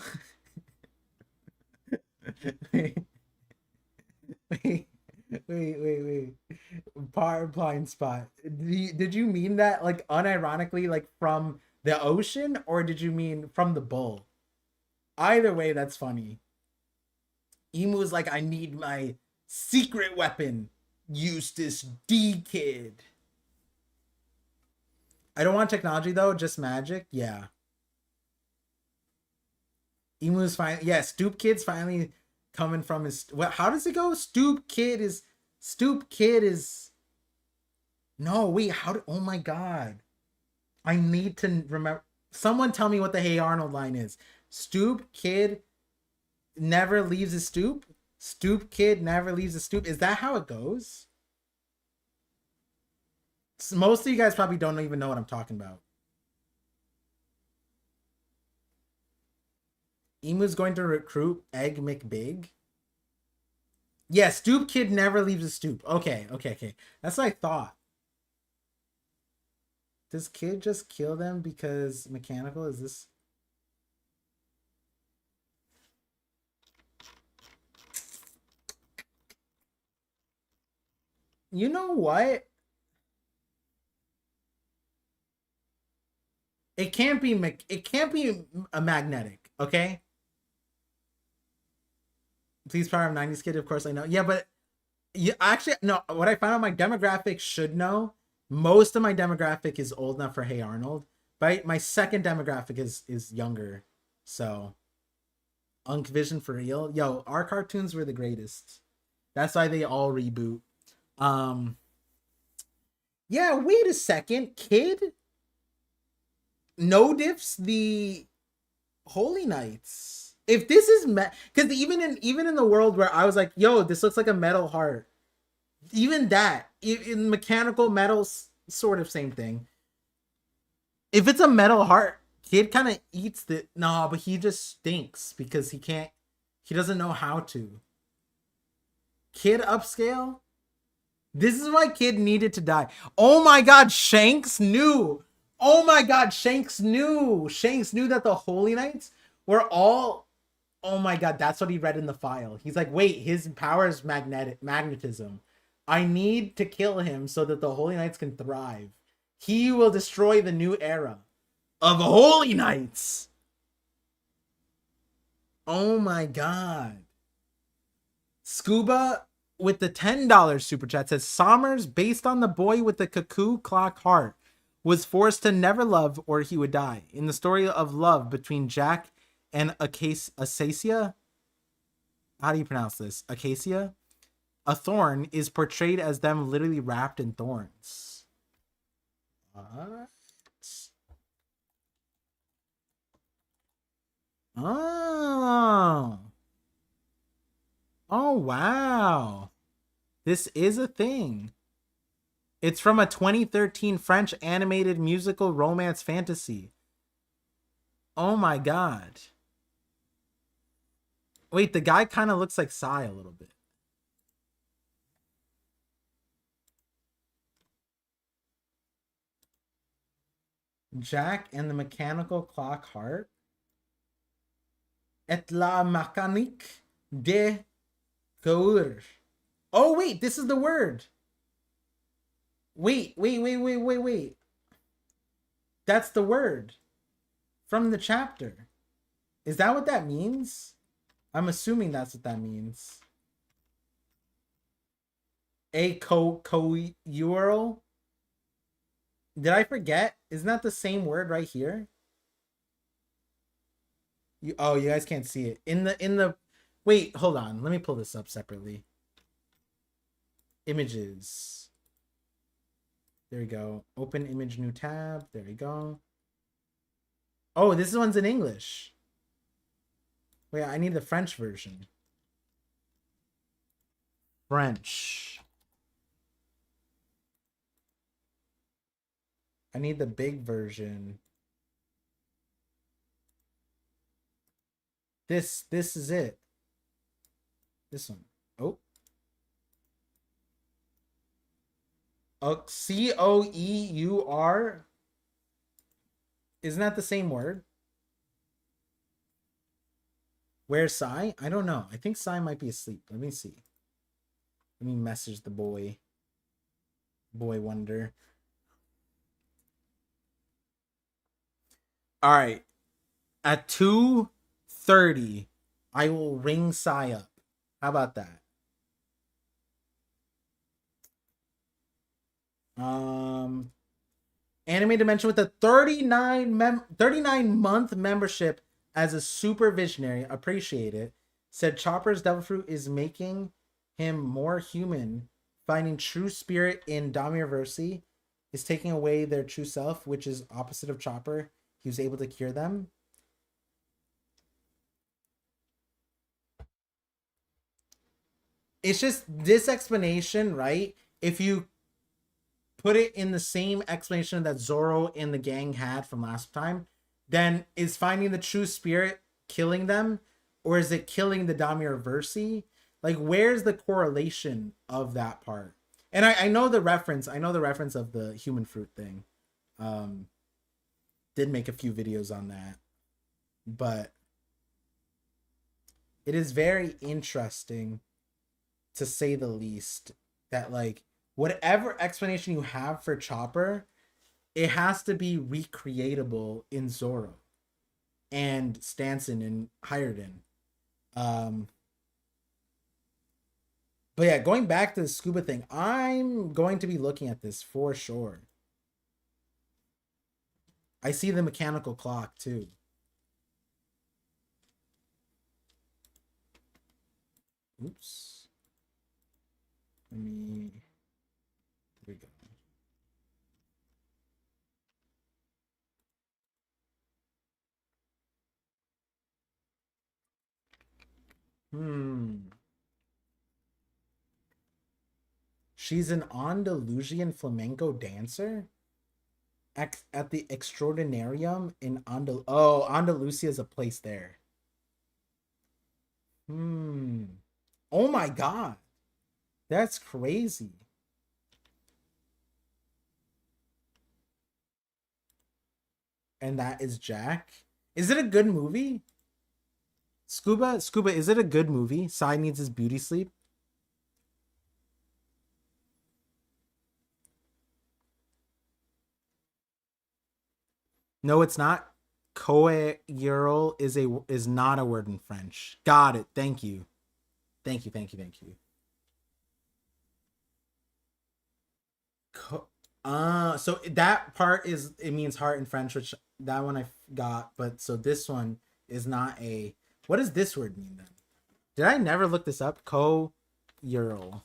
wait. Blind spot. Did you mean that like unironically, like from the ocean, or did you mean from the bull? Either way, that's funny. Emu is like, I need my secret weapon, Eustace D Kid. I don't want technology though, just magic. Yeah. Emu's fine. Yeah, Stoop Kid's finally coming from his. What? How does it go? Stoop Kid is. No, wait. How? Oh my god. I need to remember. Someone tell me what the Hey Arnold line is. Stoop Kid never leaves his stoop. Stoop Kid never leaves his stoop. Is that how it goes? Most of you guys probably don't even know what I'm talking about. Emu's going to recruit Egg McBig. Yeah, Stoop Kid never leaves his stoop. Okay. That's what I thought. Does Kid just kill them because mechanical? Is this... You know what? It can't be a magnetic, okay? Please, power of 90s Kid, of course I know. Yeah, but you actually no, what I found out my demographic should know. Most of my demographic is old enough for Hey Arnold, But my second demographic is younger. So Unk Vision for real. Yo, our cartoons were the greatest. That's why they all reboot. Um yeah, wait a second, kid. No diffs the Holy Knights. If this is because even in the world where I was like, yo, this looks like a metal heart. Even that in mechanical metals, sort of same thing. If it's a metal heart, kid kind of eats the no, but he just stinks because he doesn't know how to. Kid upscale. This is why kid needed to die. Oh my god, Shanks knew. Oh my god, Shanks knew. Shanks knew that the Holy Knights were all. Oh my god, that's what he read in the file. He's like, wait, his power is magnetism. I need to kill him so that the Holy Knights can thrive. He will destroy the new era of Holy Knights. Oh my god. Scuba with the $10 super chat says Sommers, based on the boy with the cuckoo clock heart, was forced to never love or he would die. In the story of love between Jack and Acacia, how do you pronounce this? Acacia? A thorn is portrayed as them literally wrapped in thorns. What? Oh. Oh, wow. This is a thing. It's from a 2013 French animated musical romance fantasy. Oh my god. Wait, the guy kind of looks like Psy a little bit. Jack and the Mechanical Clock Heart. Et la mécanique de coeur. Oh, wait, this is the word. Wait. That's the word from the chapter. Is that what that means? I'm assuming that's what that means. A co-URL. Did I forget? Isn't that the same word right here? You guys can't see it. In the wait, hold on. Let me pull this up separately. Images. There we go. Open image, new tab. There we go. Oh, this one's in English. Wait, I need the French version. French. I need the big version. This is it. This one. Oh. COEUR. Isn't that the same word? Where's Psy? I don't know. I think Psy might be asleep. Let me see. Let me message the boy. Boy wonder. All right. At 2:30, I will ring Psy up. How about that? Anime Dimension with a 39-month membership as a super visionary. Appreciate it. Said Chopper's Devil Fruit is making him more human. Finding true spirit in Damiurverse is taking away their true self, which is opposite of Chopper. He was able to cure them. It's just this explanation, right? If you put it in the same explanation that Zoro and the gang had from last time, then is finding the true spirit killing them, or is it killing the Damiurverse? Like, where's the correlation of that part? And I know the reference. I know the reference of the human fruit thing. Did make a few videos on that, but it is very interesting, to say the least, that like whatever explanation you have for Chopper, it has to be recreatable in Zoro and Stanson and Hiredin. But yeah, going back to the scuba thing, I'm going to be looking at this for sure. I see the mechanical clock too. Oops. Let me. Here we go. She's an Andalusian flamenco dancer at the Extraordinarium in Oh, Andalusia is a place there. Oh my god. That's crazy. And that is Jack. Is it a good movie? Scuba, is it a good movie? Sai needs his beauty sleep. No, it's not. Coeurl is not a word in French. Got it. Thank you. Thank you. So that part it means heart in French, which that one I got, but so this one is not a. What does this word mean then? Did I never look this up? Coeurl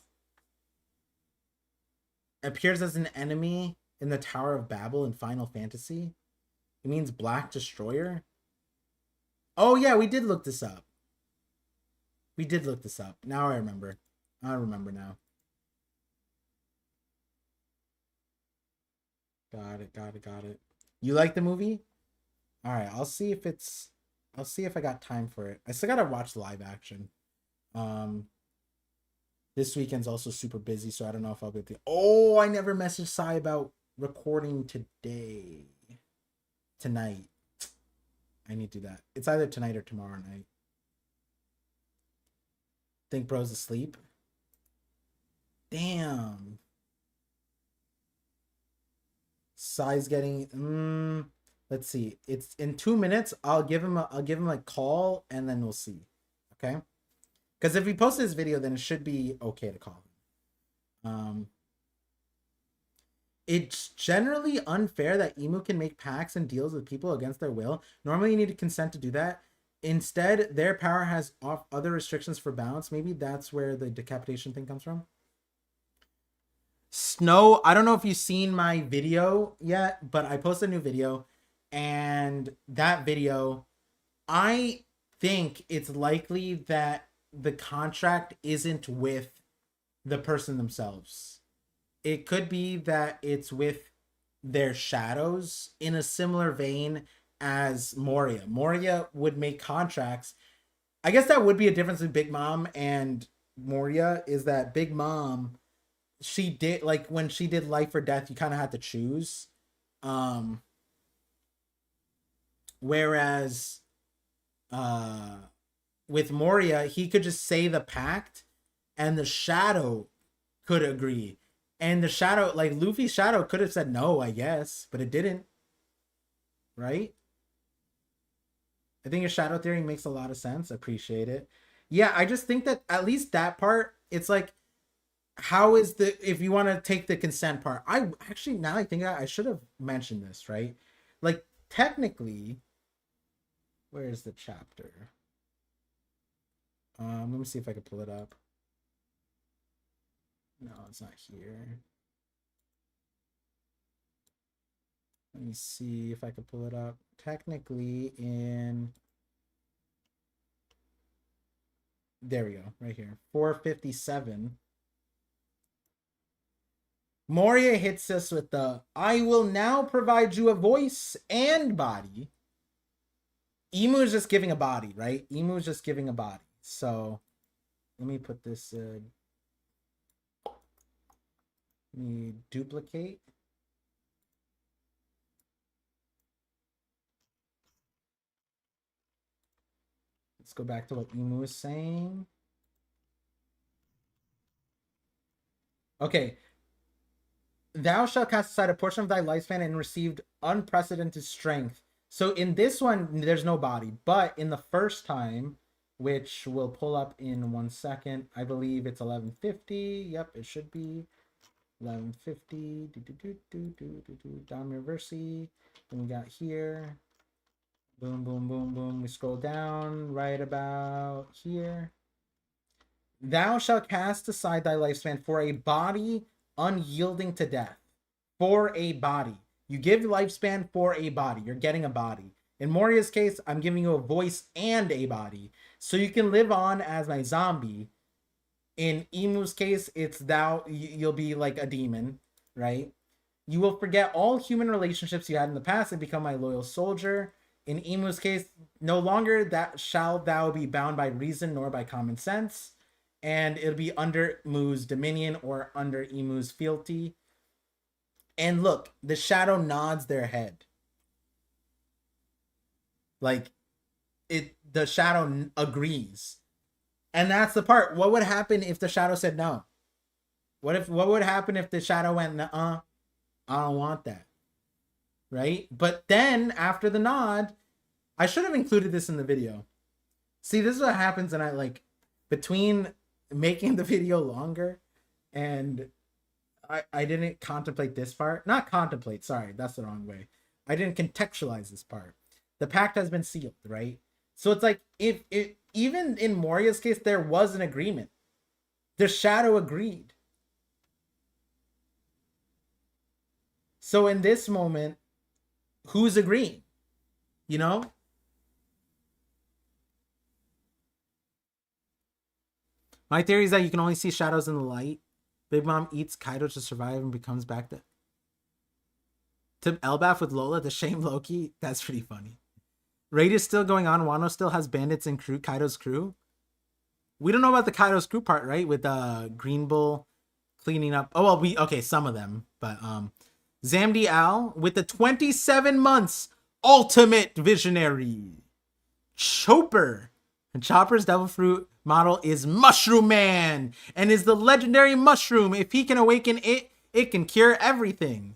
appears as an enemy in the Tower of Babel in Final Fantasy. It means Black Destroyer. Oh yeah, we did look this up. Now I remember. I remember now. Got it. You like the movie? All right, I'll see if I got time for it. I still gotta watch the live action. This weekend's also super busy, so I don't know if I'll be able to. Oh, I never messaged Sai about recording tonight. I need to do that. It's either tonight or tomorrow night. Think bro's asleep? Damn. Sai's getting let's see. It's in 2 minutes. I'll give him a call and then we'll see. Okay? Because if we post this video, then it should be okay to call him. It's generally unfair that Emu can make pacts and deals with people against their will. Normally you need to consent to do that. Instead, their power has other restrictions for balance. Maybe that's where the decapitation thing comes from. Snow, I don't know if you've seen my video yet, but I posted a new video, and that video, I think it's likely that the contract isn't with the person themselves. It could be that it's with their shadows in a similar vein as Moria. Moria would make contracts. I guess that would be a difference in Big Mom and Moria, is that Big Mom, she did, like, when she did Life or Death, you kind of had to choose. Whereas with Moria, he could just say the pact and the shadow could agree. And the shadow, like Luffy's shadow, could have said no, I guess, but it didn't. Right? I think your shadow theory makes a lot of sense. Appreciate it. Yeah, I just think that at least that part, it's like, how is if you want to take the consent part, I actually, now I think I should have mentioned this, right? Like, technically, where's the chapter? Let me see if I can pull it up. No, it's not here. Let me see if I can pull it up. Technically there we go, right here. 457. Moria hits us with the, I will now provide you a voice and body. Emu is just giving a body, right? Emu is just giving a body. So let me put this, let me duplicate. Let's go back to what Emu is saying. Okay. Thou shalt cast aside a portion of thy lifespan and received unprecedented strength. So in this one, there's no body. But in the first time, which we'll pull up in 1 second, I believe it's 1150. Yep, it should be 1150. Dame Mercy. Then we got here. Boom, boom, boom, boom. We scroll down right about here. Thou shalt cast aside thy lifespan for a body unyielding to death. For a body. You give lifespan for a body. You're getting a body. In Moria's case, I'm giving you a voice and a body. So you can live on as my zombie. In Emu's case, it's you'll be like a demon, right? You will forget all human relationships you had in the past and become my loyal soldier. In Emu's case, no longer that shall thou be bound by reason nor by common sense. And it'll be under Mu's dominion or under Emu's fealty. And look, the shadow nods their head. Like, the shadow agrees. And that's the part. What would happen if the shadow said no? What would happen if the shadow went, I don't want that. Right? But then, after the nod, I should have included this in the video. See, this is what happens when I, like, between making the video longer and I didn't contemplate this part. Not contemplate, sorry, that's the wrong way. I didn't contextualize this part. The pact has been sealed, right? So it's like, if even in Moria's case, there was an agreement. The shadow agreed. So in this moment, who's agreeing? You know? My theory is that you can only see shadows in the light. Big Mom eats Kaido to survive and becomes back to Elbaf with Lola to shame Loki. That's pretty funny. Raid is still going on. Wano still has bandits in crew, Kaido's crew. We don't know about the Kaido's crew part, right? With Green Bull cleaning up. Oh, well, okay, some of them. But Zamdi Al with the 27 months ultimate visionary. Chopper. And Chopper's Devil Fruit model is Mushroom Man and is the legendary mushroom. If he can awaken it, it can cure everything.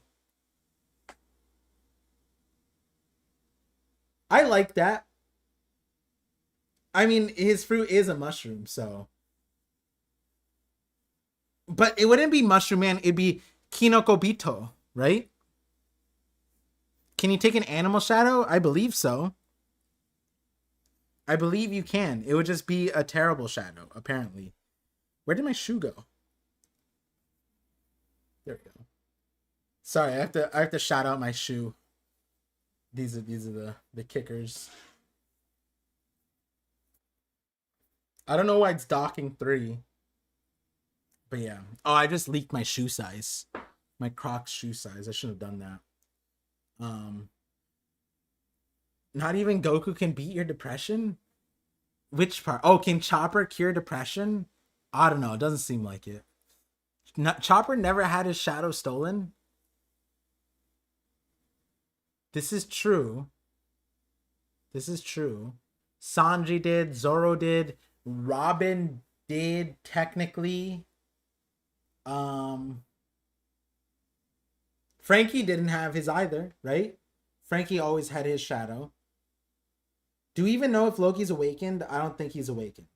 I like that. I mean, his fruit is a mushroom, so. But it wouldn't be Mushroom Man, it'd be Kinokobito, right? Can you take an animal shadow? I believe so. I believe you can. It would just be a terrible shadow, apparently. Where did my shoe go? There we go. Sorry, I have to shout out my shoe. These are the kickers. I don't know why it's docking 3. But yeah. Oh, I just leaked my shoe size. My Crocs shoe size. I should have done that. Not even Goku can beat your depression? Which part? Oh, can Chopper cure depression? I don't know. It doesn't seem like it. Chopper never had his shadow stolen. This is true. This is true. Sanji did. Zoro did. Robin did, technically. Frankie didn't have his either, right? Frankie always had his shadow. Do we even know if Loki's awakened? I don't think he's awakened.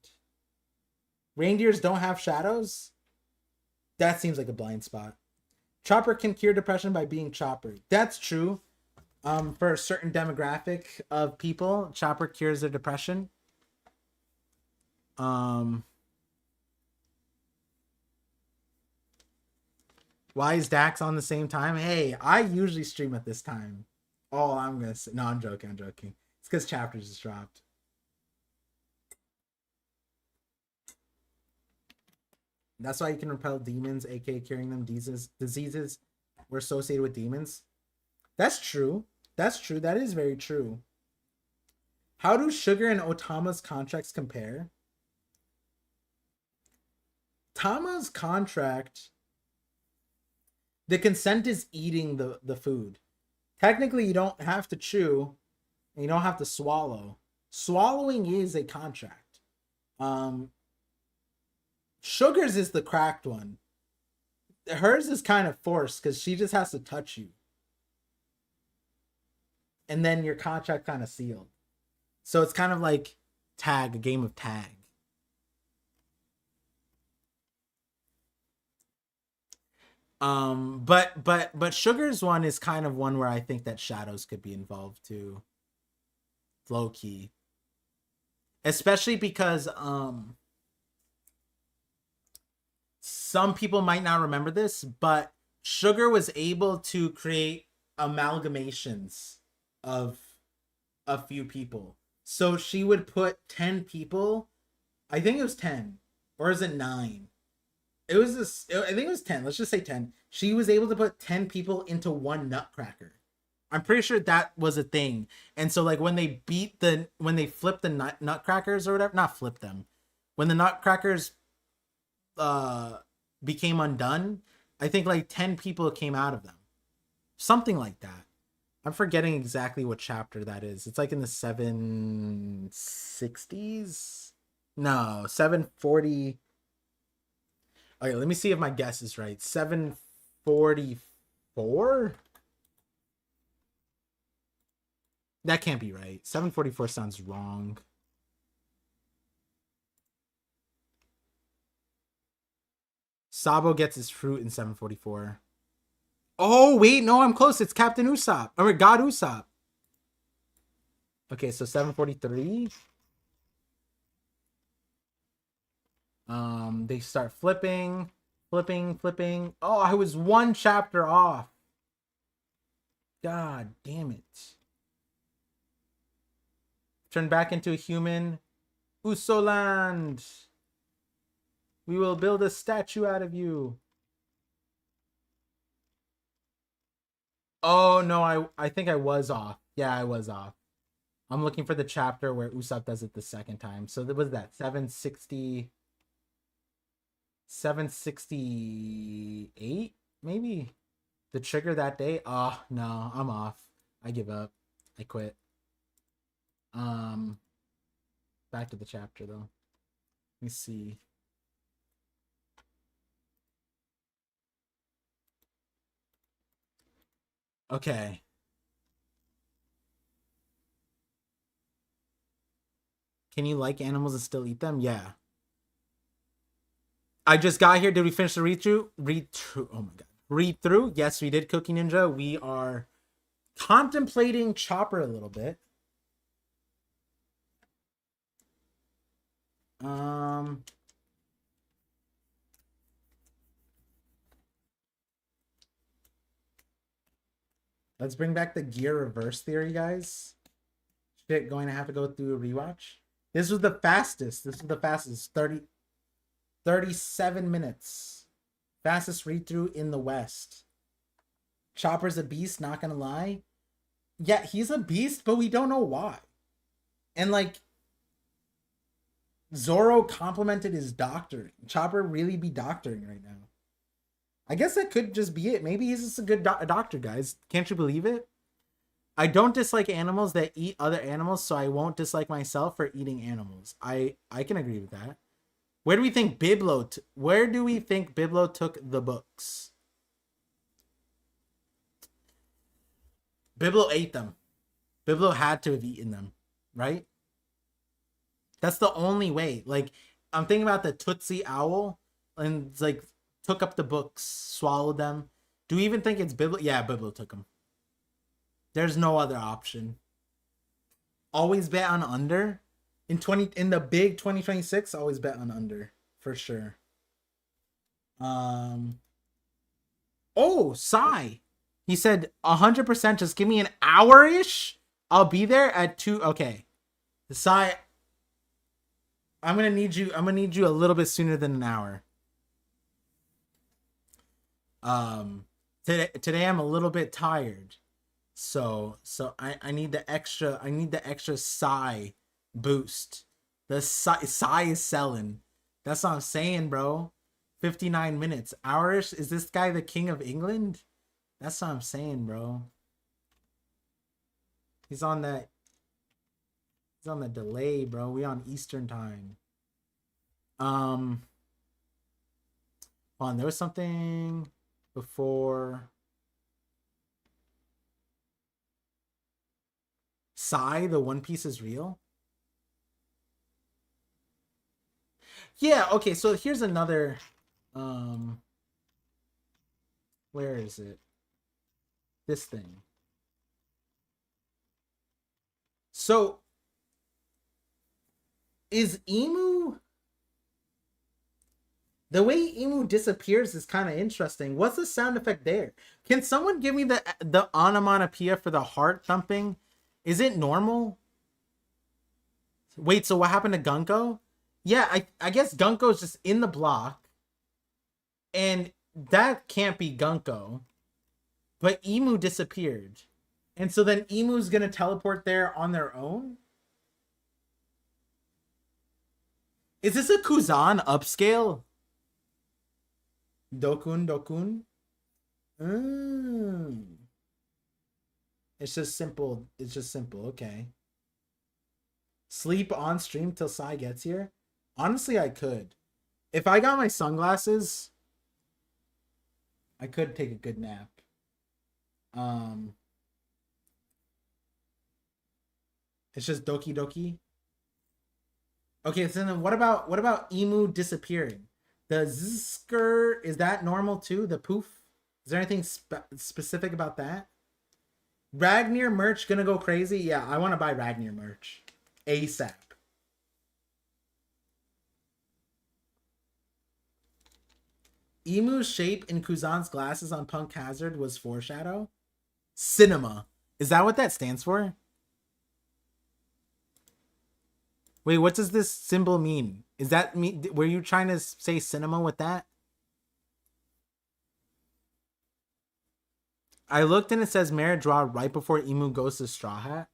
Reindeers don't have shadows? That seems like a blind spot. Chopper can cure depression by being Chopper. That's true. For a certain demographic of people, Chopper cures their depression. Why is Dax on the same time? Hey, I usually stream at this time. Oh, I'm gonna say, no, I'm joking. It's because chapters just dropped. That's why you can repel demons, aka curing them. Diseases were associated with demons. That's true. That's true. That is very true. How do Sugar and Otama's contracts compare? Tama's contract, the consent is eating the food. Technically, you don't have to chew and you don't have to swallow. Swallowing is a contract. Sugar's is the cracked one. Hers is kind of forced because she just has to touch you. And then your contract kind of sealed. So it's kind of like tag, a game of tag. But Sugar's one is kind of one where I think that shadows could be involved too. Low key. Especially because some people might not remember this, but Sugar was able to create amalgamations of a few people. So she would put 10 people, I think it was 10, or is it 9? It was this, I think it was 10. Let's just say 10. She was able to put 10 people into one nutcracker. I'm pretty sure that was a thing. And so like when they flipped the nutcrackers or whatever, not flip them. When the nutcrackers became undone, I think like 10 people came out of them. Something like that. I'm forgetting exactly what chapter that is. It's like in the 760s? No, 740. Okay, let me see if my guess is right. 744? That can't be right. 744 sounds wrong. Sabo gets his fruit in 744. Oh, wait, no, I'm close. It's Captain Usopp. Or God Usopp. Okay, so 743. They start flipping. Oh, I was one chapter off. God damn it. Turn back into a human. Usoland. We will build a statue out of you. Oh, no, I think I was off. Yeah, I was off. I'm looking for the chapter where Usopp does it the second time. So what was that? 768? Maybe? The trigger that day? Oh, no, I'm off. I give up. I quit. Back to the chapter, though. Let me see. Okay. Can you like animals and still eat them? Yeah. I just got here. Did we finish the read through? Oh my god. Read through? Yes, we did, Cookie Ninja. We are contemplating Chopper a little bit. Let's bring back the gear reverse theory, guys. Shit, going to have to go through a rewatch. This was the fastest. 37 minutes. Fastest read through in the West. Chopper's a beast, not gonna lie. Yeah, he's a beast, but we don't know why. And like, Zoro complimented his doctoring. Chopper really be doctoring right now. I guess that could just be it. Maybe he's just a good doctor, guys. Can't you believe it? I don't dislike animals that eat other animals, so I won't dislike myself for eating animals. I can agree with that. Where do we think Biblo took the books? Biblo ate them. Biblo had to have eaten them, right? That's the only way. Like, I'm thinking about the Tootsie Owl, and it's like took up the books, swallowed them. Do we even think it's Biblo? Yeah, Biblo took them. There's no other option. Always bet on under. In the big 2026, always bet on under for sure. Oh, Sai. He said 100%. Just give me an hour-ish. I'll be there at 2. Okay. Sai, I'm gonna need you a little bit sooner than an hour. Today I'm a little bit tired. So I need the extra Sai boost. The Sai is selling. That's what I'm saying, bro. 59 minutes. Hourish, is this guy the king of England? That's what I'm saying, bro. He's on the delay, bro. We on Eastern time. Hold on, there was something before. Sai, the One Piece is real? Yeah, okay, so here's another Where is it? This thing. So, is Emu... The way Emu disappears is kind of interesting. What's the sound effect there? Can someone give me the onomatopoeia for the heart thumping? Is it normal? Wait, so what happened to Gunko? Yeah, I guess Gunko is just in the block. And that can't be Gunko. But Emu disappeared. And so then Emu's going to teleport there on their own? Is this a Kuzan upscale? Dokun? It's just simple. It's just simple. Okay. Sleep on stream till Sai gets here? Honestly, I could. If I got my sunglasses, I could take a good nap. It's just Doki Doki. Okay, so then what about Emu disappearing? The Zsker, is that normal too? The poof? Is there anything specific about that? Ragnar merch gonna go crazy? Yeah, I want to buy Ragnar merch. ASAP. Emu's shape in Kuzan's glasses on Punk Hazard was foreshadow? Cinema. Is that what that stands for? Wait, what does this symbol mean? Is that me? Were you trying to say cinema with that? I looked and it says Merit draw right before Emu goes to Straw Hat.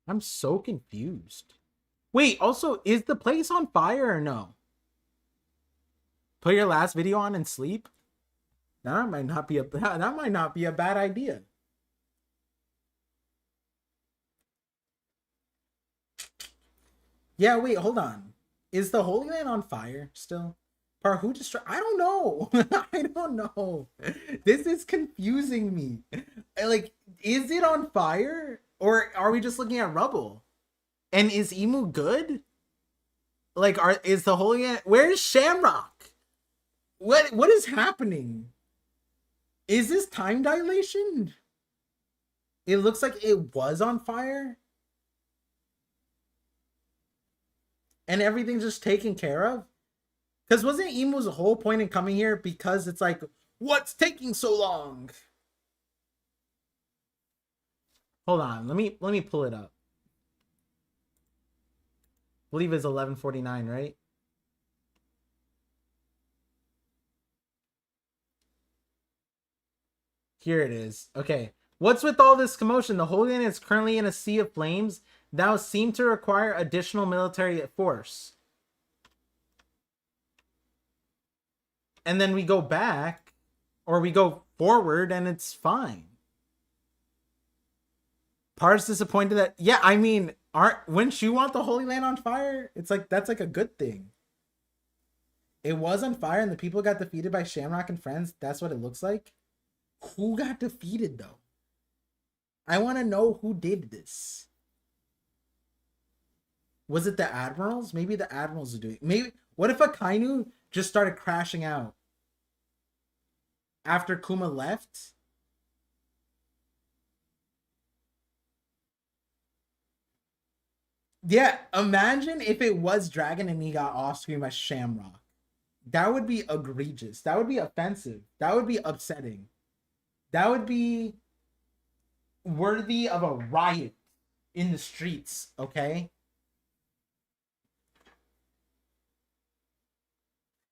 I'm so confused. Wait, also, is the place on fire or no? Put your last video on and sleep? That might not be a bad idea. Yeah, wait, hold on. Is the Holy Land on fire still? Who destroy? I don't know. I don't know. This is confusing me. Like, is it on fire? Or are we just looking at rubble? And is Emu good? Like, is the Holy Land... Where's Shamrock? What is happening? Is this time dilation? It looks like it was on fire. And everything's just taken care of. Because wasn't Emu's whole point in coming here because it's like, what's taking so long? Hold on, let me pull it up. I believe it's 11:49, right? Here it is. Okay. What's with all this commotion? The Holy Land is currently in a sea of flames that seem to require additional military force. And then we go back, or we go forward, and it's fine. Par's disappointed that... Yeah, I mean, wouldn't you want the Holy Land on fire? It's like, that's like a good thing. It was on fire, and the people got defeated by Shamrock and friends. That's what it looks like. Who got defeated, though? I want to know who did this. Was it the Admirals? Maybe the Admirals are doing... Maybe... What if Akainu just started crashing out after Kuma left? Yeah, imagine if it was Dragon and he got off-screen by Shamrock. That would be egregious. That would be offensive. That would be upsetting. That would be worthy of a riot in the streets, okay?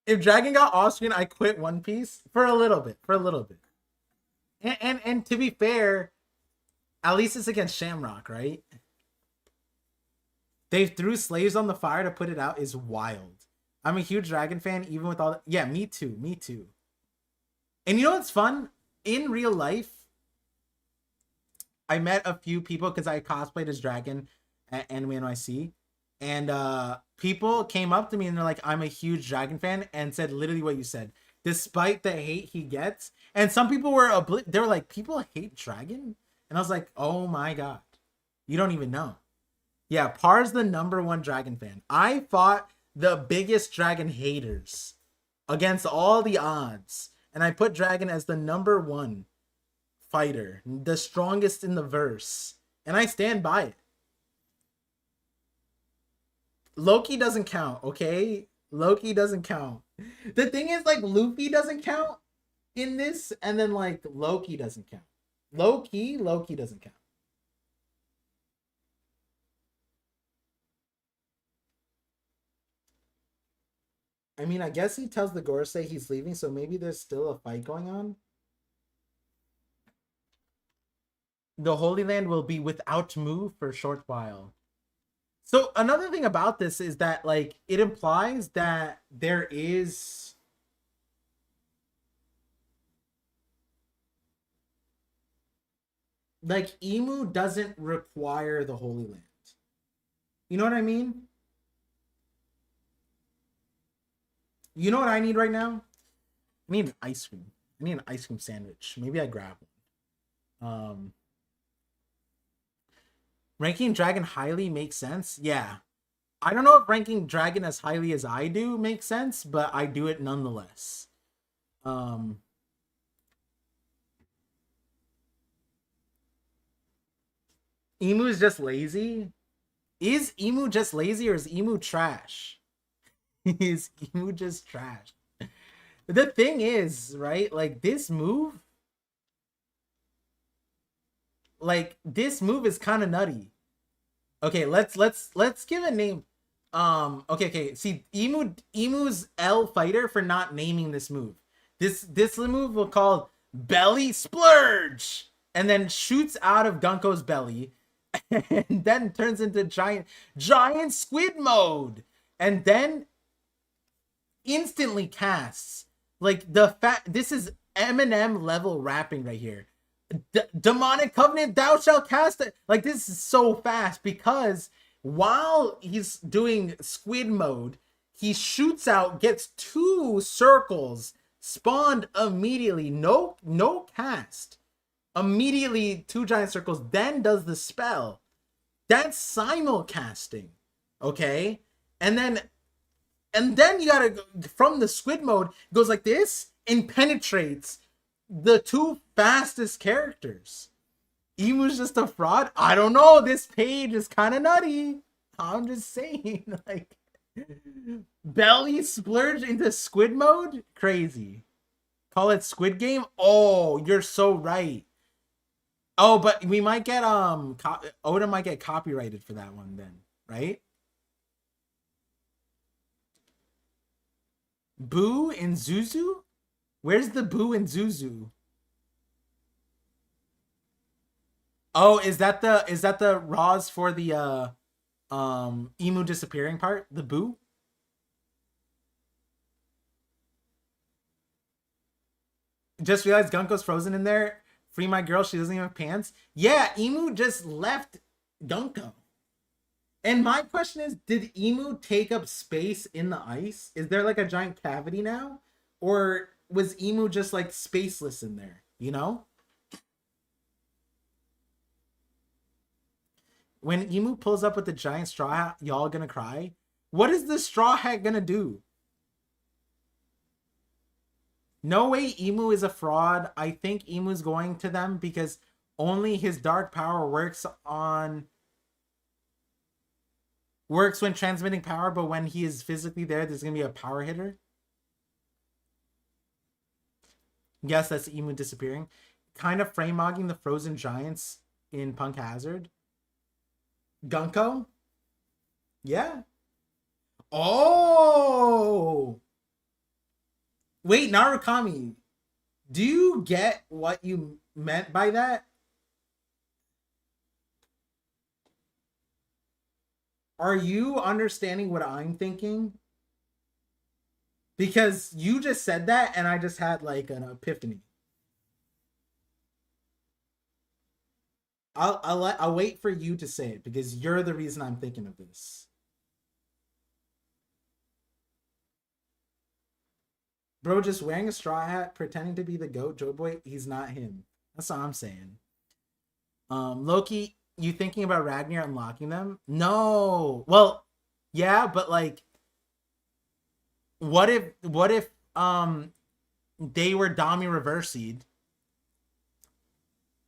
If Dragon got off-screen, I quit One Piece for a little bit. And to be fair, at least it's against Shamrock, right? They threw slaves on the fire to put it out is wild. I'm a huge Dragon fan, even with all that. Yeah, me too. And you know what's fun? In real life, I met a few people because I cosplayed as Dragon at Anime NYC. And people came up to me and they're like, I'm a huge Dragon fan, and said literally what you said. Despite the hate he gets, and some people were they were like, people hate Dragon, and I was like, oh my god, you don't even know. Yeah, Par's the #1 Dragon fan. I fought the biggest Dragon haters against all the odds, and I put Dragon as the #1 fighter, the strongest in the verse, and I stand by it. Loki doesn't count, okay? Loki doesn't count. The thing is, like, Luffy doesn't count in this, and then, like, Loki doesn't count. Loki doesn't count. I mean, I guess he tells the Gorosei he's leaving, so maybe there's still a fight going on. The Holy Land will be without move for a short while. So another thing about this is that, like, it implies that there is like, Emu doesn't require the Holy Land. You know what I mean? You know what I need right now? I need an ice cream. I need an ice cream sandwich. Maybe I grab one. Ranking Dragon highly makes sense. Yeah. I don't know if ranking Dragon as highly as I do makes sense, but I do it nonetheless. Emu is just lazy. Is Emu just lazy, or is Emu trash? Is Emu just trash? The thing is, right? Like, this move is kind of nutty. Okay, let's give a name. Okay. See, Emu's L fighter for not naming this move. This move will call Belly Splurge, and then shoots out of Gunko's belly, and then turns into giant squid mode, and then instantly casts, like, this is Eminem level rapping right here. Demonic Covenant, thou shalt cast it. Like, this is so fast, because while he's doing squid mode, he shoots out, gets 2 circles spawned immediately, no cast, immediately 2 giant circles, then does the spell. That's simulcasting, okay? And then you gotta go from the squid mode, goes like this and penetrates the 2 fastest characters. Emu's just a fraud. I don't know. This page is kind of nutty. I'm just saying, like, Belly splurge into squid mode? Crazy. Call it Squid Game? Oh, you're so right. Oh, but we might get Oda might get copyrighted for that one then, right? Boo and Zuzu? Where's the Boo and Zuzu? Oh, is that the Raws for the Emu disappearing part? The Boo? Just realized Gunko's frozen in there. Free my girl, she doesn't even have pants. Yeah, Emu just left Gunko. And my question is, did Emu take up space in the ice? Is there like a giant cavity now? Or was Emu just like spaceless in there? You know? When Emu pulls up with the giant straw hat, y'all gonna cry? What is the straw hat gonna do? No way Emu is a fraud. I think Emu's going to them because only his dark power works when transmitting power, but when he is physically there, there's gonna be a power hitter. Yes, that's Emu disappearing. Kind of frame mogging the frozen giants in Punk Hazard. Gunko? Yeah. Oh! Wait, Narukami, do you get what you meant by that? Are you understanding what I'm thinking? Because you just said that and I just had like an epiphany. I'll wait for you to say it because you're the reason I'm thinking of this. Bro, just wearing a straw hat, pretending to be the GOAT, Joe Boy, he's not him. That's all I'm saying. Loki, you thinking about Ragnar unlocking them? No. Well, yeah, but like, what if they were Dami reversied,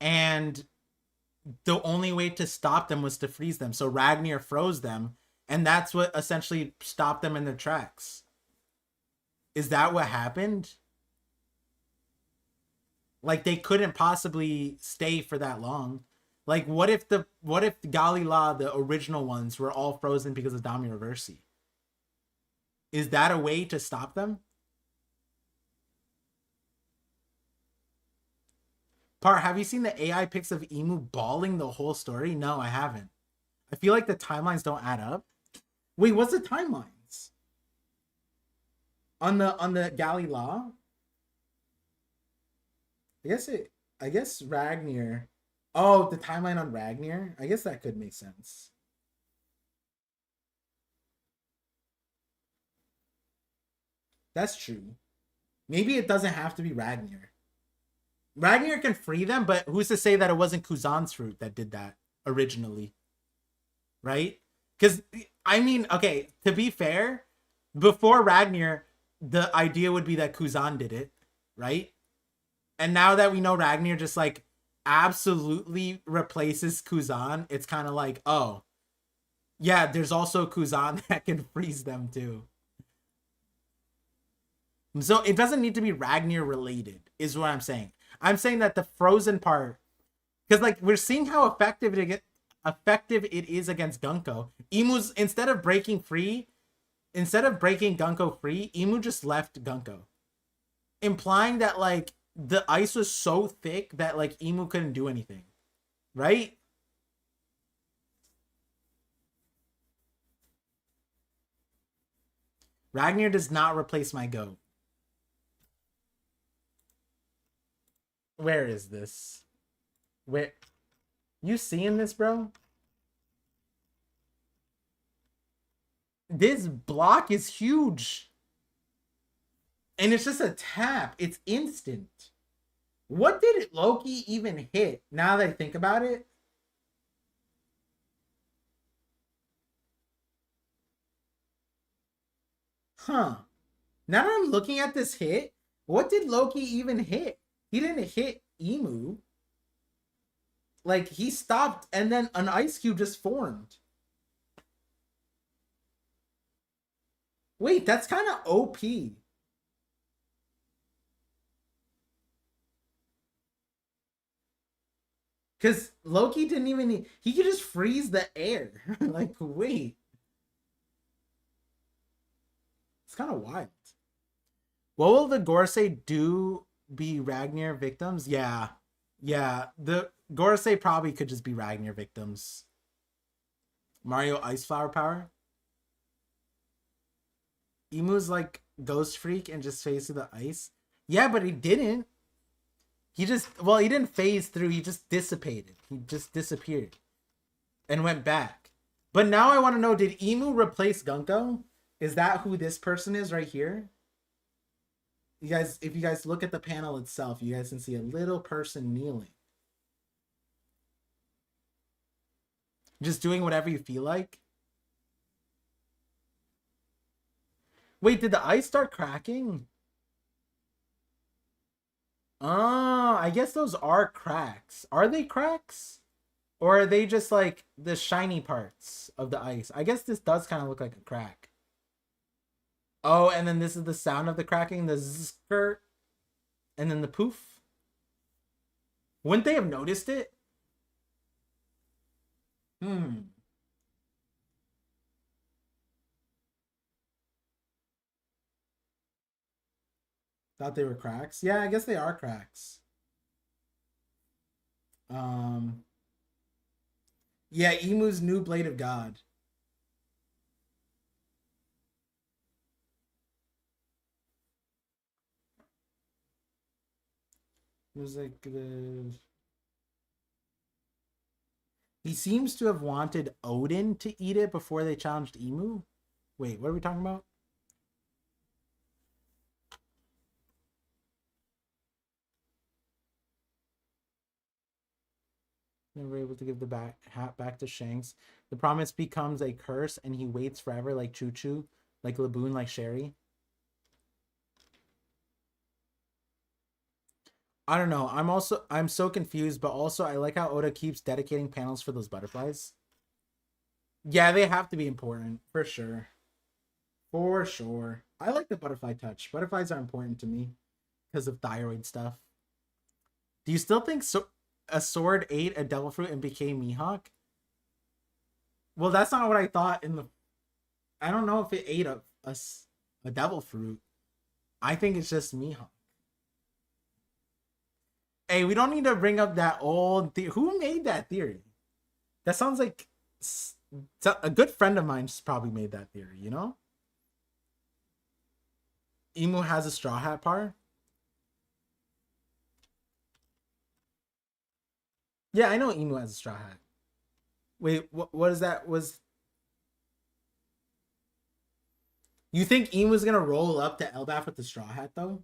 and the only way to stop them was to freeze them. So Ragnar froze them, and that's what essentially stopped them in their tracks. Is that what happened? Like they couldn't possibly stay for that long. Like what if the Galila, the original ones, were all frozen because of Dami Reversi? Is that a way to stop them? Par, have you seen the AI pics of Emu bawling the whole story? No, I haven't. I feel like the timelines don't add up. Wait, what's the timelines? On the Galila? I guess Ragnar. Oh, the timeline on Ragnar? I guess that could make sense. That's true. Maybe it doesn't have to be Ragnar. Ragnar can free them, but who's to say that it wasn't Kuzan's fruit that did that originally? Right? Because, I mean, okay, to be fair, before Ragnar, the idea would be that Kuzan did it, right? And now that we know Ragnar just like absolutely replaces Kuzan, it's kind of like, oh, yeah, there's also Kuzan that can freeze them too. So it doesn't need to be Ragnar related, is what I'm saying. I'm saying that the frozen part, because like we're seeing how effective it is against Gunko. Emu's instead of breaking Gunko free, Emu just left Gunko, implying that like the ice was so thick that like Emu couldn't do anything, right? Ragnar does not replace my goat. Where is this? Where? You seeing this, bro? This block is huge. And it's just a tap. It's instant. What did Loki even hit? Now that I think about it. Huh. Now that I'm looking at this hit, what did Loki even hit? He didn't hit Emu. Like, he stopped and then an ice cube just formed. Wait, that's kind of OP. Because Loki didn't even need... He could just freeze the air. Like, wait. It's kind of wild. What will the Gorsei do be Ragnar victims? Yeah. Yeah. The Gorsei probably could just be Ragnar victims. Mario Ice Flower Power. Emu's like Ghost Freak and just phased through the ice. Yeah, but he didn't. He didn't phase through. He just dissipated. He just disappeared and went back. But now I want to know, did Emu replace Gunko? Is that who this person is right here? You guys, if you guys look at the panel itself, you guys can see a little person kneeling. Just doing whatever you feel like. Wait, did the ice start cracking? Oh, I guess those are cracks. Are they cracks? Or are they just like the shiny parts of the ice? I guess this does kind of look like a crack. Oh, and then this is the sound of the cracking, the skirt, and then the poof. Wouldn't they have noticed it? Thought they were cracks. Yeah, I guess they are cracks. Yeah, Emu's new Blade of God. It was like he seems to have wanted Odin to eat it before they challenged Emu. Wait, what are we talking about? Never able to give the hat back to Shanks. The promise becomes a curse, and he waits forever, like Choo Choo, like Laboon, like Sherry. I don't know. I'm so confused, but also I like how Oda keeps dedicating panels for those butterflies. Yeah, they have to be important for sure. For sure. I like the butterfly touch. Butterflies are important to me because of thyroid stuff. Do you still think a sword ate a devil fruit and became Mihawk? Well, that's not what I thought in the. I don't know if it ate a devil fruit. I think it's just Mihawk. Hey, we don't need to bring up that old theory. Who made that theory? That sounds like a good friend of mine just probably made that theory, you know? Emu has a straw hat par. Yeah, I know Emu has a straw hat. Wait, what is that? Was you think Emu's gonna roll up to Elbaf with the straw hat though?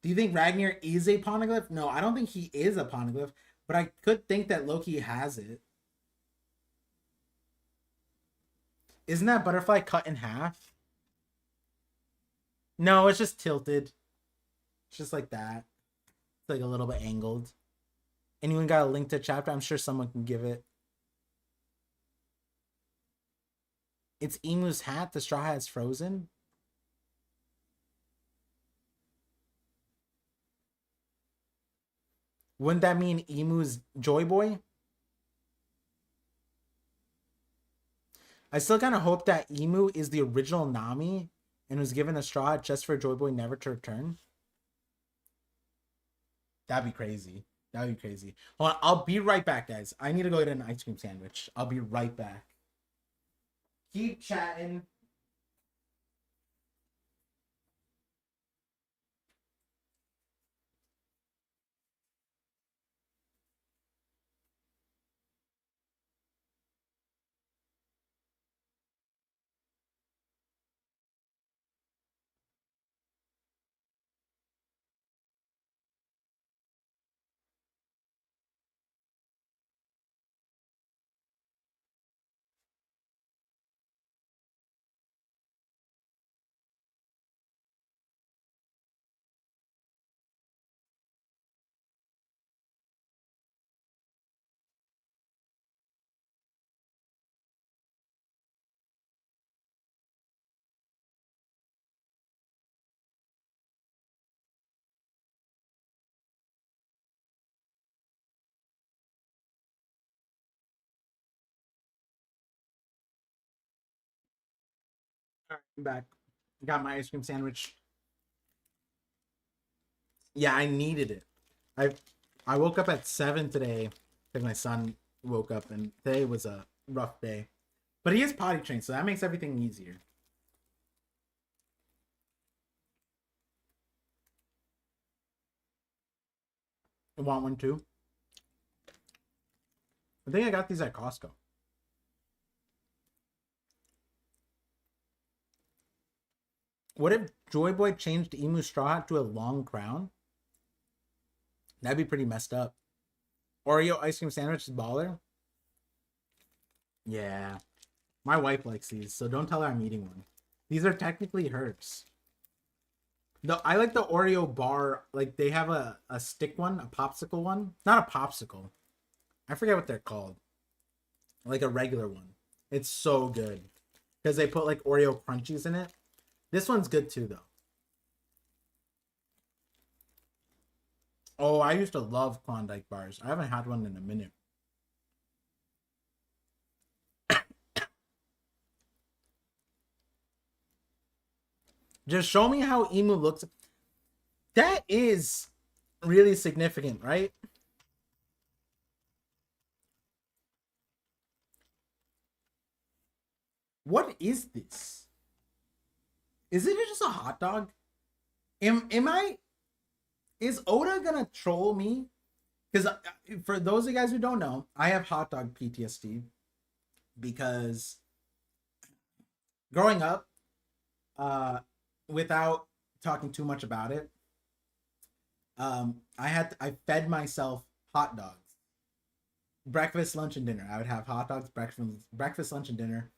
Do you think Ragnar is a poneglyph? No, I don't think he is a poneglyph, but I could think that Loki has it. Isn't that butterfly cut in half? No, it's just tilted. It's just like that. It's like a little bit angled. Anyone got a link to chapter? I'm sure someone can give it. It's Emu's hat. The straw hat is frozen. Wouldn't that mean Emu's Joy Boy? I still kind of hope that Emu is the original Nami and was given a straw hat just for Joy Boy never to return. That'd be crazy. That'd be crazy. Hold on, I'll be right back, guys. I need to go get an ice cream sandwich. I'll be right back. Keep chatting. All right, I'm back. Got my ice cream sandwich. Yeah, I needed it. I I woke up at 7 today because my son woke up, and today was a rough day. But he is potty trained, so that makes everything easier. I want one too. I think I got these at Costco. What if Joy Boy changed Emu Straw Hat to a long crown? That'd be pretty messed up. Oreo ice cream sandwich is baller. Yeah. My wife likes these, so don't tell her I'm eating one. These are technically hers. I like the Oreo bar. Like they have a stick one, a popsicle one. Not a popsicle. I forget what they're called. Like a regular one. It's so good. Because they put like Oreo crunchies in it. This one's good too though. Oh, I used to love Klondike bars. I haven't had one in a minute. Just show me how Emu looks. That is really significant, right? What is this? Is it just a hot dog? Am I? Is Oda gonna troll me? Because for those of you guys who don't know, I have hot dog PTSD because growing up, uh, without talking too much about it, I fed myself hot dogs, breakfast, lunch, and dinner. I would have hot dogs, breakfast, lunch, and dinner.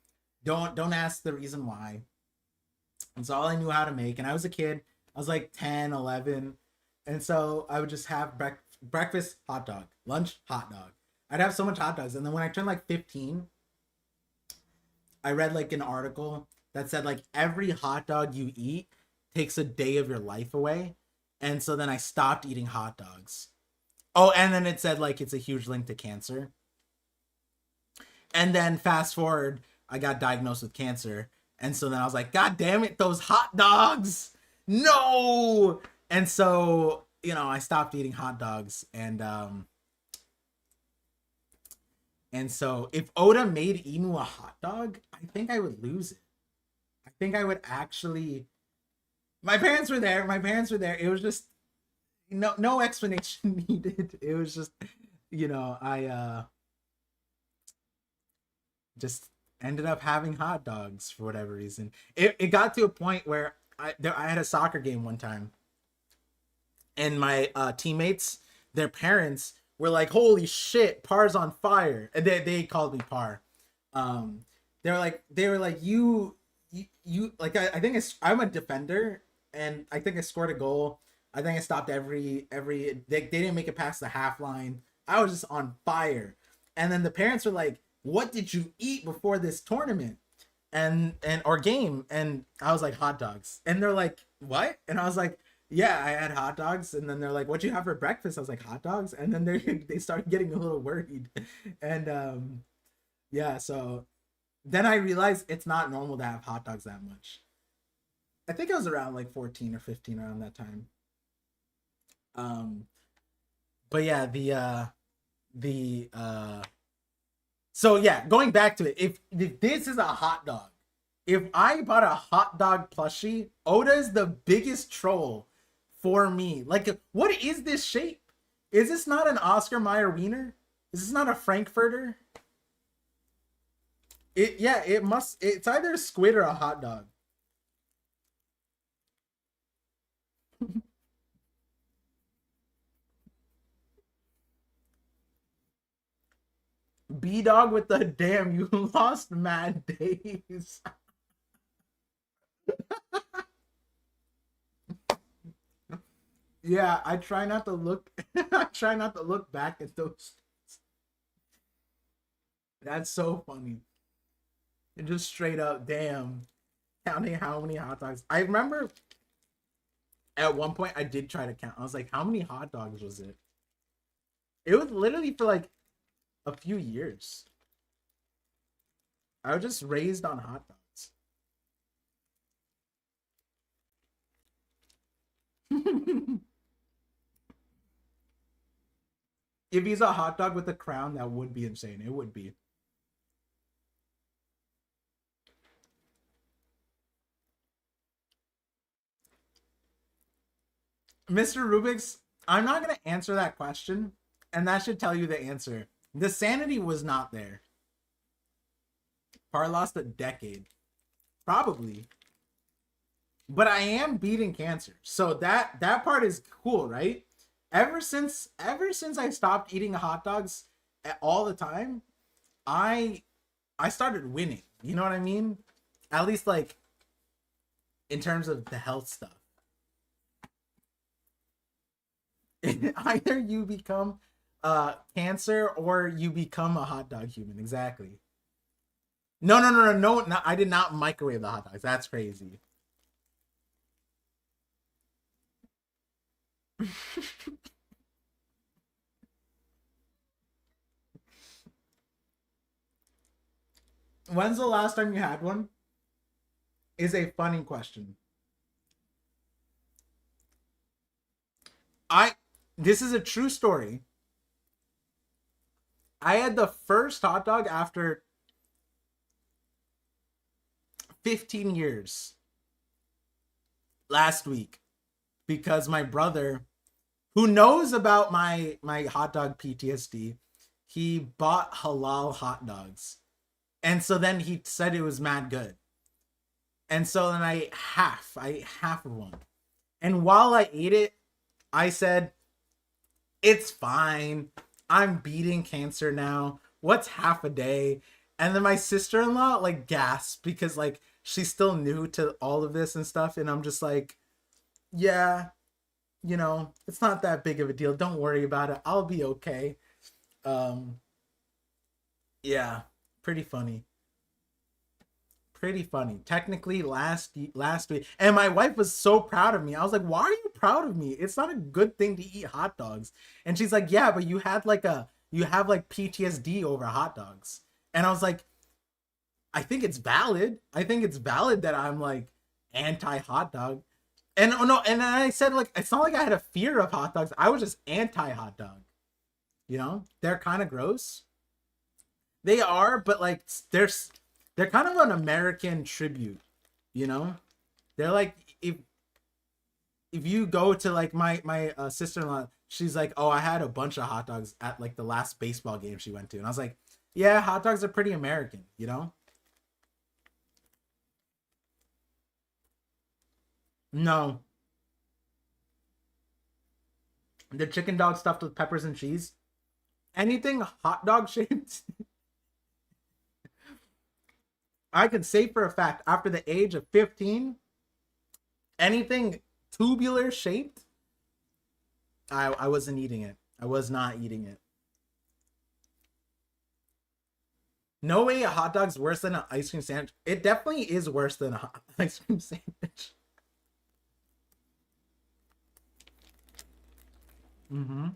Don't ask the reason why. It's all I knew how to make. And I was a kid. I was like 10, 11. And so I would just have breakfast, hot dog, lunch, hot dog. I'd have so much hot dogs. And then when I turned like 15, I read like an article that said like every hot dog you eat takes a day of your life away. And so then I stopped eating hot dogs. Oh, and then it said like it's a huge link to cancer. And then fast forward, I got diagnosed with cancer. And so then I was like, God damn it, those hot dogs. No. And so, I stopped eating hot dogs. And so if Oda made Emu a hot dog, I think I would lose it. I think I would actually. My parents were there. It was just no explanation needed. It was just, I just ended up having hot dogs for whatever reason. It got to a point where I had a soccer game one time, and my teammates, their parents were like, "Holy shit, Par's on fire!" And they called me Par. They were like you like I think I'm a defender, and I think I scored a goal. I think I stopped every they didn't make it past the half line. I was just on fire. And then the parents were like, "What did you eat before this tournament and or game?" And I was like, "Hot dogs." And they're like, "What?" And I was like, "Yeah, I had hot dogs." And then they're like, "What'd you have for breakfast?" I was like, "Hot dogs." And then they started getting a little worried. And yeah, so then I realized it's not normal to have hot dogs that much. I think I was around like 14 or 15 around that time. Um but yeah, the so yeah, going back to it, if this is a hot dog, if I bought a hot dog plushie, Oda is the biggest troll for me. Like, what is this shape? Is this not an Oscar Mayer wiener? Is this not a Frankfurter? It's either a squid or a hot dog. B dog with the damn, you lost mad days. Yeah, I try not to look I try not to look back at those. That's so funny. And just straight up, damn, counting how many hot dogs. I remember at one point I did try to count. I was like, how many hot dogs was it? It was literally for like a few years. I was just raised on hot dogs. If he's a hot dog with a crown, that would be insane. It would be. Mr. Rubik's, I'm not going to answer that question, and that should tell you the answer. The sanity was not there. Par lost a decade. Probably. But I am beating cancer. So that part is cool, right? Ever since I stopped eating hot dogs all the time, I started winning. You know what I mean? At least like in terms of the health stuff. Either you become cancer or you become a hot dog human. Exactly. No, I did not microwave the hot dogs. That's crazy. When's the last time you had one? Is a funny question. I This is a true story. I had the first hot dog after 15 years last week because my brother, who knows about my hot dog PTSD, he bought halal hot dogs. And so then he said it was mad good. And so then I ate half of one. And while I ate it, I said, it's fine. I'm beating cancer now. What's half a day? And then my sister-in-law like gasped because like she's still new to all of this and stuff. And I'm just like, yeah, it's not that big of a deal. Don't worry about it. I'll be okay. Um, yeah, pretty funny. Pretty funny. Technically, last week, and my wife was so proud of me. I was like, "Why are you proud of me? It's not a good thing to eat hot dogs." And she's like, "Yeah, but you have like PTSD over hot dogs." And I was like, "I think it's valid. I think it's valid that I'm like anti hot dog." And oh no, and I said like it's not like I had a fear of hot dogs. I was just anti hot dog. They're kind of gross. They are, but like they're kind of an American tribute, you know? They're like if you go to like my sister-in-law, she's like, "Oh, I had a bunch of hot dogs at like the last baseball game she went to." And I was like, "Yeah, hot dogs are pretty American, you know?" No. The chicken dog stuffed with peppers and cheese. Anything hot dog shaped, I can say for a fact after the age of 15, anything tubular shaped, I wasn't eating it. I was not eating it. No way a hot dog's worse than an ice cream sandwich. It definitely is worse than a ice cream sandwich. Mm-hmm.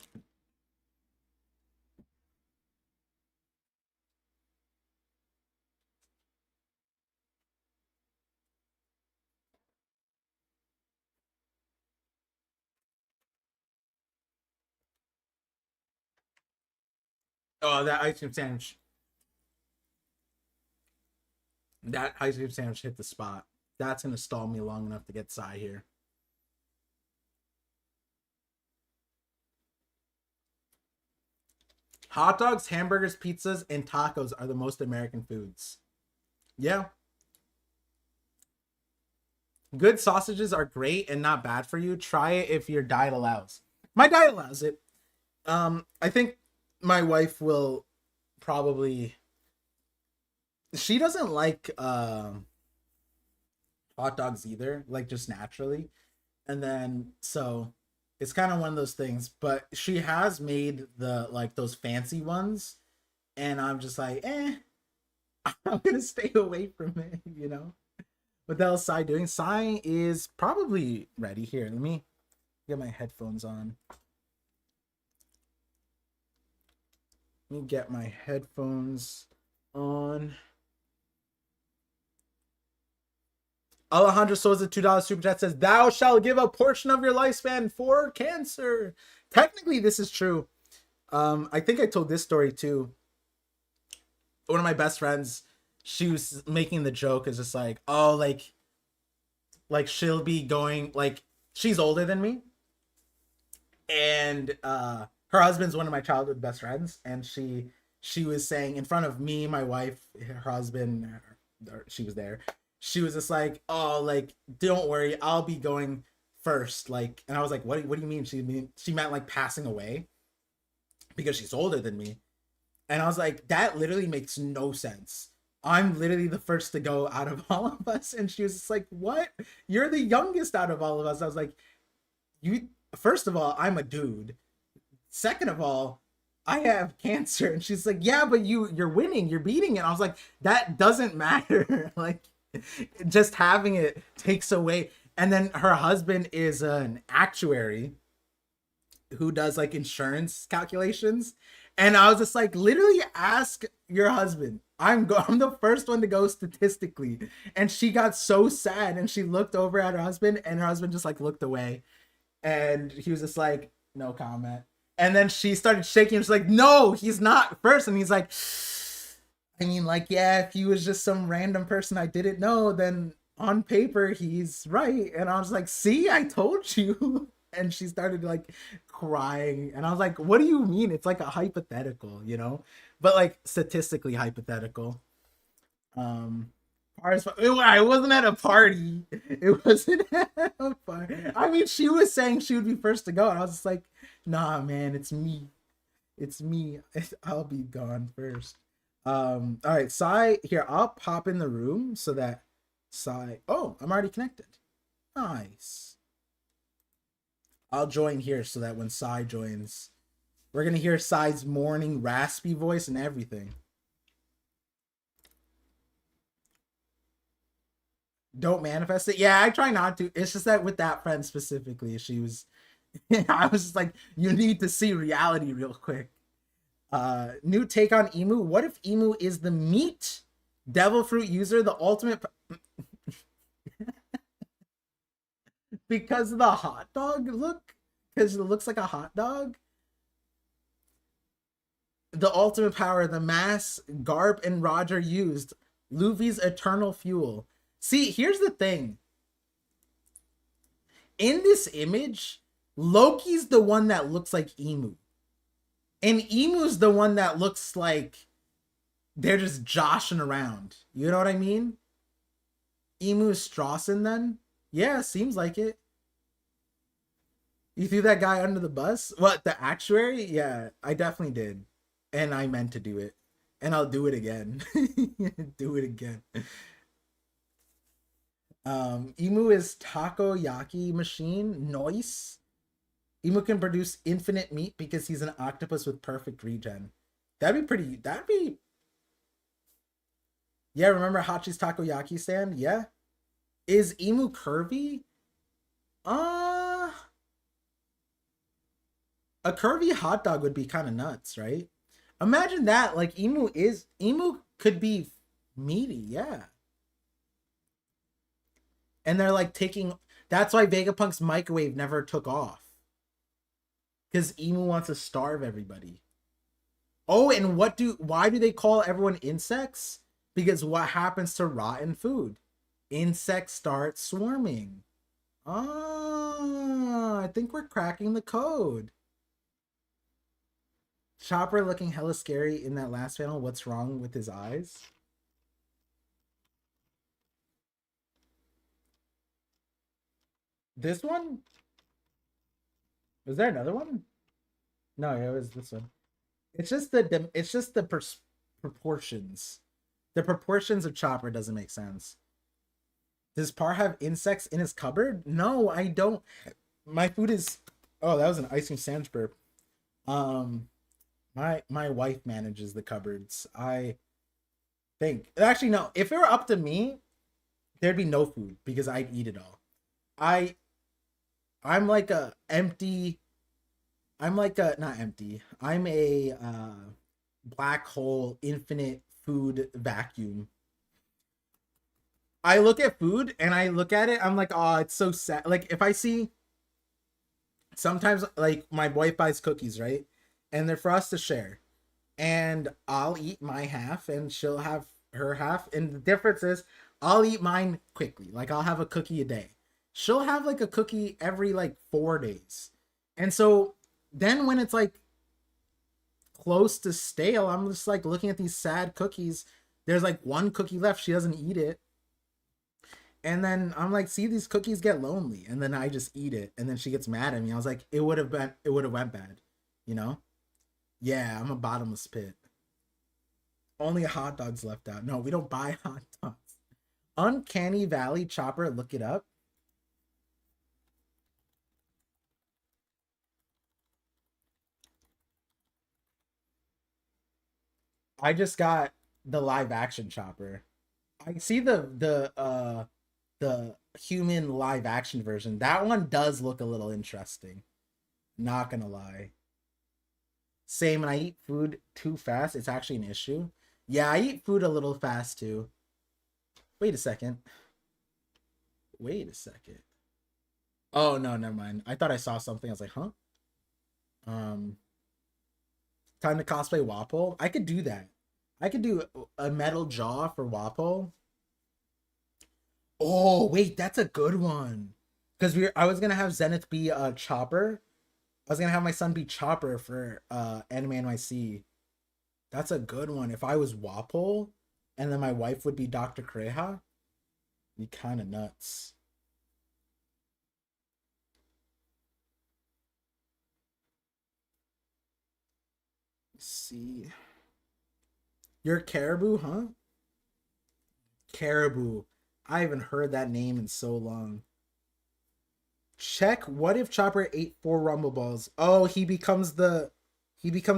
Oh, that ice cream sandwich. That ice cream sandwich hit the spot. That's gonna stall me long enough to get Psy here. Hot dogs, hamburgers, pizzas, and tacos are the most American foods. Yeah. Good sausages are great and not bad for you. Try it if your diet allows. My diet allows it. I think my wife will probably she doesn't like hot dogs either, like just naturally. And then so it's kind of one of those things, but she has made the like those fancy ones and I'm just like, I'm gonna stay away from it. What the hell is Sai doing? Sai is probably ready. Here, let me get my headphones on. Let me get my headphones on. Alejandro Souza, $2 super chat says, "Thou shalt give a portion of your lifespan for cancer." Technically, this is true. I think I told this story too. One of my best friends, she was making the joke is just like, "Oh, like she'll be going like she's older than me, and her husband's one of my childhood best friends, and she was saying in front of me, my wife, her husband, she was there. She was just like, "Oh, like don't worry, I'll be going first." Like, and I was like, What do you mean?" She meant like passing away because she's older than me, and I was like, "That literally makes no sense. I'm literally the first to go out of all of us." And she was just like, "What? You're the youngest out of all of us." I was like, "You first of all, I'm a dude. Second of all, I have cancer." And she's like, "Yeah, but you're winning, you're beating it." I was like, "That doesn't matter." Like just having it takes away. And then her husband is an actuary who does like insurance calculations. And I was just like, literally ask your husband. I'm the first one to go statistically. And she got so sad and she looked over at her husband and her husband just like looked away. And he was just like, no comment. And then she started shaking. She's like, "No, he's not first." And he's like, "I mean, like, yeah, if he was just some random person I didn't know, then on paper he's right." And I was like, "See, I told you." And she started like crying. And I was like, "What do you mean? It's like a hypothetical, you know?" But like statistically hypothetical. Um I wasn't at a party. It wasn't at a party. I mean, she was saying she would be first to go, and I was just like, nah, man, it's me. It's me. I'll be gone first. All right, Sai, here, I'll pop in the room so that Sai. Oh, I'm already connected. Nice. I'll join here so that when Sai joins, we're gonna hear Sai's morning raspy voice and everything. Don't manifest it. Yeah, I try not to. It's just that with that friend specifically, she was I was just like, you need to see reality real quick. New take on Emu. What if Emu is the meat devil fruit user, the ultimate because of the hot dog look? Because it looks like a hot dog. The ultimate power, the mass Garp and Roger used. Luffy's eternal fuel. See, here's the thing. In this image, Loki's the one that looks like Emu. And Emu's the one that looks like they're just joshing around. You know what I mean? Emu is Strawson then? Yeah, seems like it. You threw that guy under the bus? What, the actuary? Yeah, I definitely did. And I meant to do it. And I'll do it again. Do it again. Emu is takoyaki machine. Nice. Emu can produce infinite meat because he's an octopus with perfect regen. That'd be yeah, remember Hachi's takoyaki stand? Yeah. Is Emu curvy? Uh a curvy hot dog would be kind of nuts, right? Imagine that, like Emu could be meaty, yeah. And they're like taking that's why Vegapunk's microwave never took off. Because Emu wants to starve everybody. Oh, and why do they call everyone insects? Because what happens to rotten food? Insects start swarming. Ah, I think we're cracking the code. Chopper looking hella scary in that last panel. What's wrong with his eyes? This one? Was there another one? No, it was this one. It's just the proportions. The proportions of Chopper doesn't make sense. Does Par have insects in his cupboard? No, I don't. My food is. Oh, that was an ice cream sandwich burp. My wife manages the cupboards. I think actually no. If it were up to me, there'd be no food because I'd eat it all. I'm like a empty. I'm like a not empty. I'm a black hole, infinite food vacuum. I look at food and I look at it. I'm like, oh, it's so sad. Like if I see, sometimes like my wife buys cookies, right, and they're for us to share, and I'll eat my half and she'll have her half. And the difference is, I'll eat mine quickly. Like I'll have a cookie a day. She'll have like a cookie every like 4 days, and so then when it's like close to stale, I'm just like looking at these sad cookies. There's like one cookie left. She doesn't eat it. And then I'm like, see, these cookies get lonely. And then I just eat it. And then she gets mad at me. I was like, it would have went bad. You know? Yeah, I'm a bottomless pit. Only hot dogs left out. No, we don't buy hot dogs. Uncanny Valley Chopper, look it up. I just got the live action Chopper. I see the human live action version. That one does look a little interesting. Not gonna lie. Same, when I eat food too fast, it's actually an issue. Yeah, I eat food a little fast too. Wait a second. Wait a second. Oh no, never mind. I thought I saw something. I was like, huh? Um, time to cosplay Wapol. I could do that. I could do a metal jaw for Wapol. Oh wait, that's a good one. Because I was gonna have Zenith be a Chopper. I was gonna have my son be Chopper for Anime NYC. That's a good one. If I was Wapol, and then my wife would be Dr. Kreha. Be kind of nuts. Let's see. You're Caribou, huh? Caribou. I haven't heard that name in so long. Check. What if Chopper ate 4 Rumble Balls? Oh, he becomes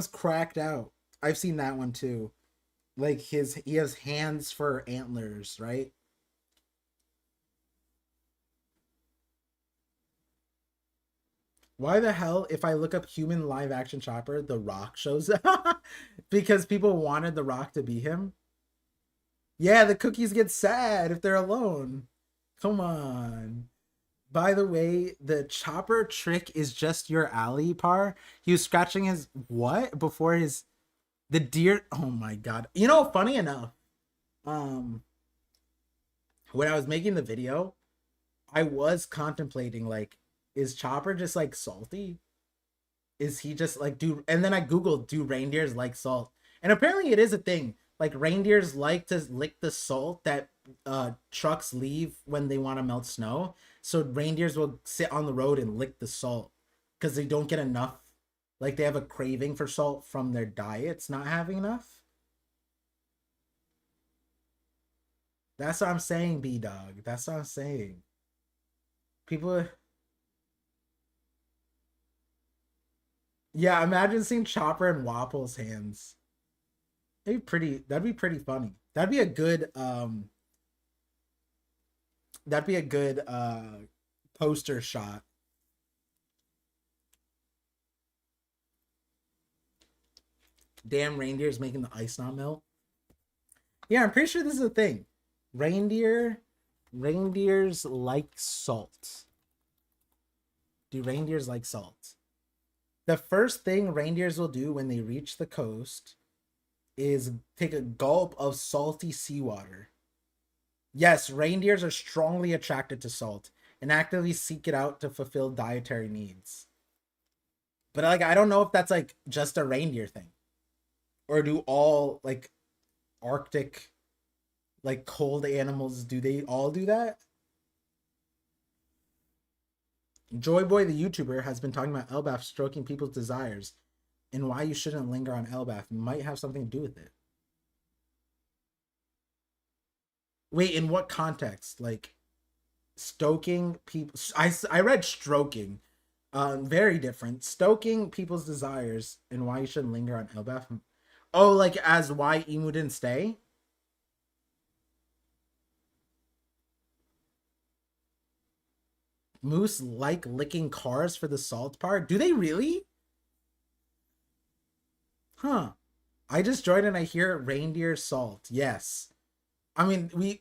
cracked out. I've seen that one too. Like he has hands for antlers, right? Why the hell, if I look up human live action Chopper, The Rock shows up? Because people wanted The Rock to be him? Yeah, the cookies get sad if they're alone. Come on. By the way, the Chopper trick is just your alley, Par. He was scratching his what before his the deer. Oh my god. You know, funny enough, um, when I was making the video, I was contemplating like, is Chopper just like salty? Is he just like do? And then I googled, do reindeers like salt? And apparently it is a thing. Like reindeers like to lick the salt that trucks leave when they want to melt snow. So reindeers will sit on the road and lick the salt because they don't get enough. Like they have a craving for salt from their diets not having enough. That's what I'm saying, B dog. That's what I'm saying. People, yeah. Imagine seeing Chopper in Wapple's hands. It'd be pretty. That'd be pretty funny. That'd be a good. That'd be a good poster shot. Damn reindeers making the ice not melt. Yeah, I'm pretty sure this is a thing. Reindeers like salt. Do reindeers like salt? The first thing reindeers will do when they reach the coast is take a gulp of salty seawater. Yes, reindeers are strongly attracted to salt and actively seek it out to fulfill dietary needs. But like I don't know if that's like just a reindeer thing. Or do all like Arctic like cold animals, do they all do that? Joyboy the YouTuber has been talking about Elbaf stroking people's desires and why you shouldn't linger on Elbaf might have something to do with it. Wait, in what context? Like stoking people? I read stroking. Very different. Stoking people's desires and why you shouldn't linger on Elbaf. Oh, like as why Emu didn't stay? Moose like licking cars for the salt part? Do they really? Huh. I just joined and I hear reindeer salt. Yes. I mean,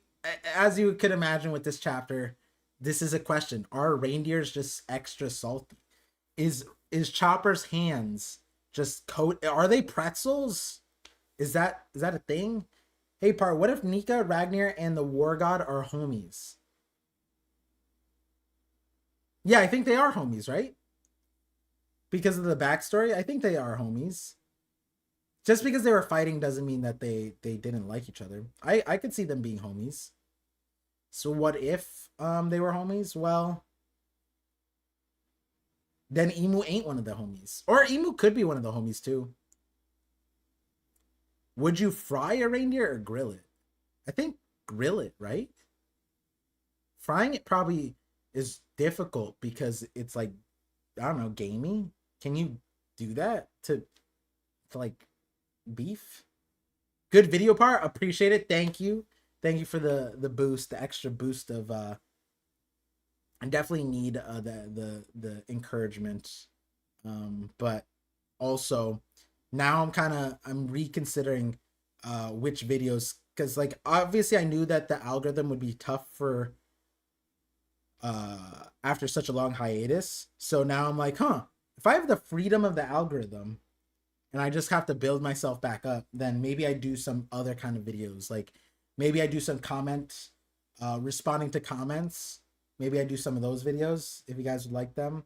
as you could imagine with this chapter, this is a question. Are reindeers just extra salty? Is Chopper's hands just coat? Are they pretzels? Is that a thing? Hey, Par, what if Nika, Ragnar, and the War God are homies? Yeah, I think they are homies, right? Because of the backstory, I think they are homies. Just because they were fighting doesn't mean that they didn't like each other. I could see them being homies. So what if they were homies? Well, then Emu ain't one of the homies. Or Emu could be one of the homies too. Would you fry a reindeer or grill it? I think grill it, right? Frying it probably is difficult because it's like, I don't know, gamey. Can you do that to like beef? Good video part. Appreciate it. Thank you. Thank you for the boost, the extra boost of I definitely need the encouragement. But also now I'm reconsidering which videos, because like obviously I knew that the algorithm would be tough for after such a long hiatus. So now I'm like, if I have the freedom of the algorithm and I just have to build myself back up, then maybe I do some other kind of videos. Like maybe I do some responding to comments. Maybe I do some of those videos if you guys would like them.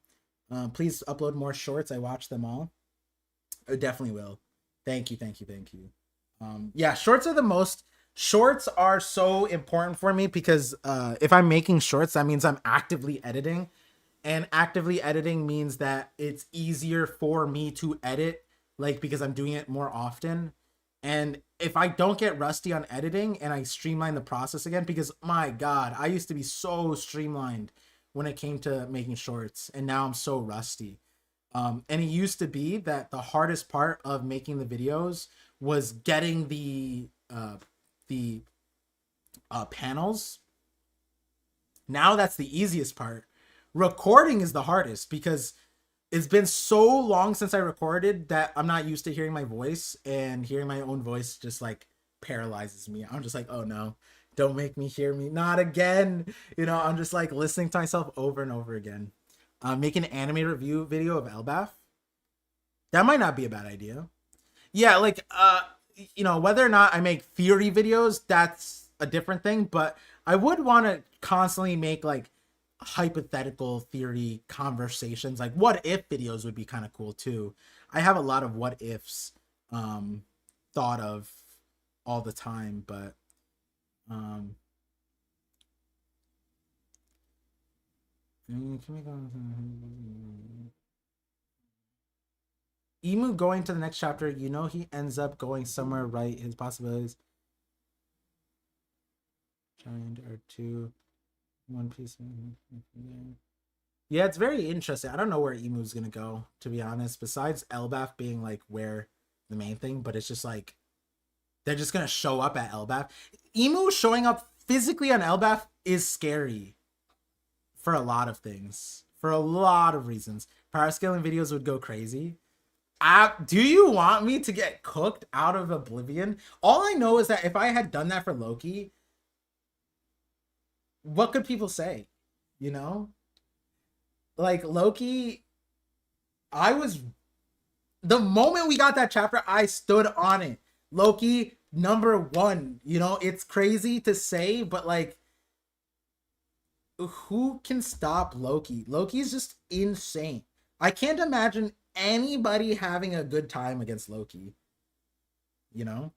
Please upload more shorts. I watch them all. I definitely will. Thank you. Yeah, shorts are the most. Shorts are so important for me because if I'm making shorts, that means I'm actively editing. And actively editing means that it's easier for me to edit, like because I'm doing it more often. And if I don't get rusty on editing and I streamline the process again, because my God, I used to be so streamlined when it came to making shorts, and now I'm so rusty. And it used to be that the hardest part of making the videos was getting the panels. Now that's the easiest part. Recording is the hardest because it's been so long since I recorded that I'm not used to hearing my voice, and hearing my own voice just like paralyzes me. I'm just like, oh no, don't make me hear me, not again. You know, I'm just like listening to myself over and over again. Make an anime review video of Elbaf. That might not be a bad idea. Yeah, like you know, whether or not I make theory videos, that's a different thing, but I would want to constantly make like hypothetical theory conversations. Like what if videos would be kind of cool too. I have a lot of what ifs thought of all the time, but um Emu going to the next chapter, you know, he ends up going somewhere, right? His possibilities giant are two One Piece. Yeah, it's very interesting. I don't know where Emu's gonna go, to be honest. Besides Elbaf being like where the main thing, but it's just like they're just gonna show up at Elbaf. Emu showing up physically on Elbaf is scary for a lot of things, for a lot of reasons. Power scaling videos would go crazy. Do you want me to get cooked out of oblivion? All I know is that if I had done that for Loki, what could people say? You know? Like Loki, I was the moment we got that chapter, I stood on it. Loki #1. You know, it's crazy to say, but like who can stop Loki? Loki's just insane. I can't imagine anybody having a good time against Loki. You know?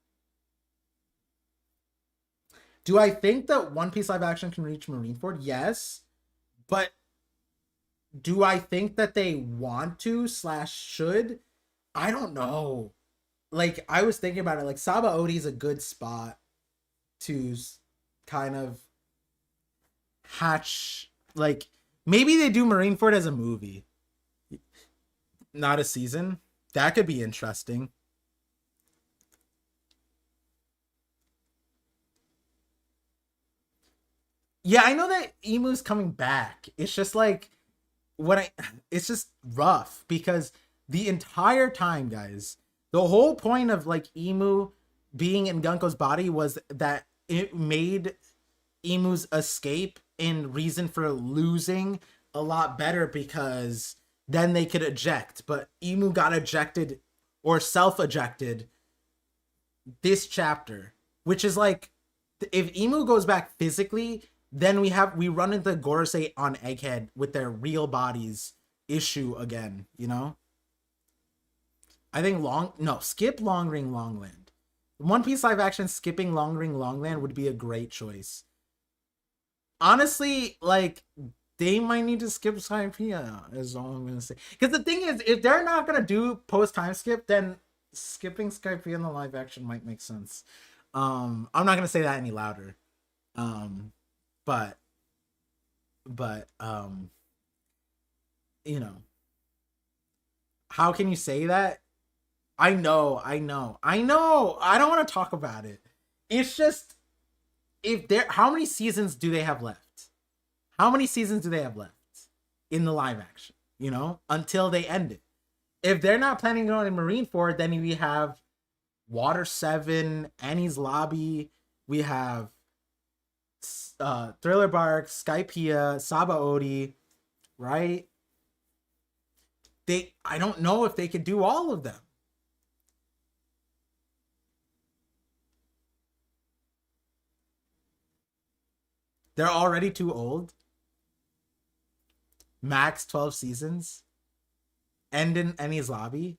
Do I think that One Piece live action can reach Marineford? Yes. But do I think that they want to / should? I don't know. Like, I was thinking about it. Like, Sabaody is a good spot to kind of hatch. Like, maybe they do Marineford as a movie, not a season. That could be interesting. Yeah, I know that Emu's coming back. It's just like it's just rough because the entire time, guys, the whole point of like Emu being in Gunko's body was that it made Emu's escape and reason for losing a lot better because then they could eject. But Emu got ejected or self-ejected this chapter, which is like if Emu goes back physically, then we run into Gorosei on Egghead with their real bodies issue again, you know? I think skip Long Ring Longland. One Piece live action skipping Long Ring Longland would be a great choice. Honestly, like they might need to skip Skypiea, is all I'm gonna say. Because the thing is, if they're not gonna do post time skip, then skipping Skypiea in the live action might make sense. I'm not gonna say that any louder. But you know, how can you say that? I know. I don't want to talk about it. It's just if there how many seasons do they have left? How many seasons do they have left in the live action, you know, until they end it? If they're not planning on in Marineford, then we have Water 7, Annie's Lobby, we have Thriller Bark, Skypiea, Sabaody, right? I don't know if they could do all of them. They're already too old. Max 12 seasons. End in Annie's Lobby.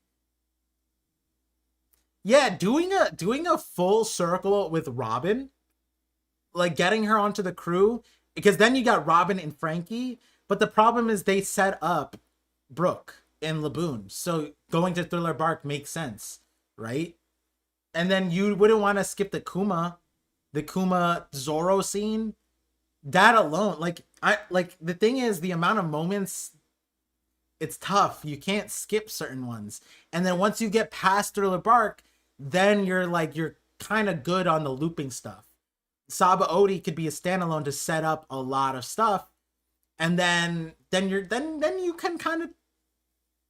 Yeah, doing a full circle with Robin, like getting her onto the crew, because then you got Robin and Frankie. But the problem is they set up Brooke and Laboon, so going to Thriller Bark makes sense, right? And then you wouldn't want to skip the Kuma Zoro scene. That alone, like I like the thing is the amount of moments, it's tough. You can't skip certain ones. And then once you get past Thriller Bark, then you're kind of good on the looping stuff. Saba Odi could be a standalone to set up a lot of stuff, and then you can kind of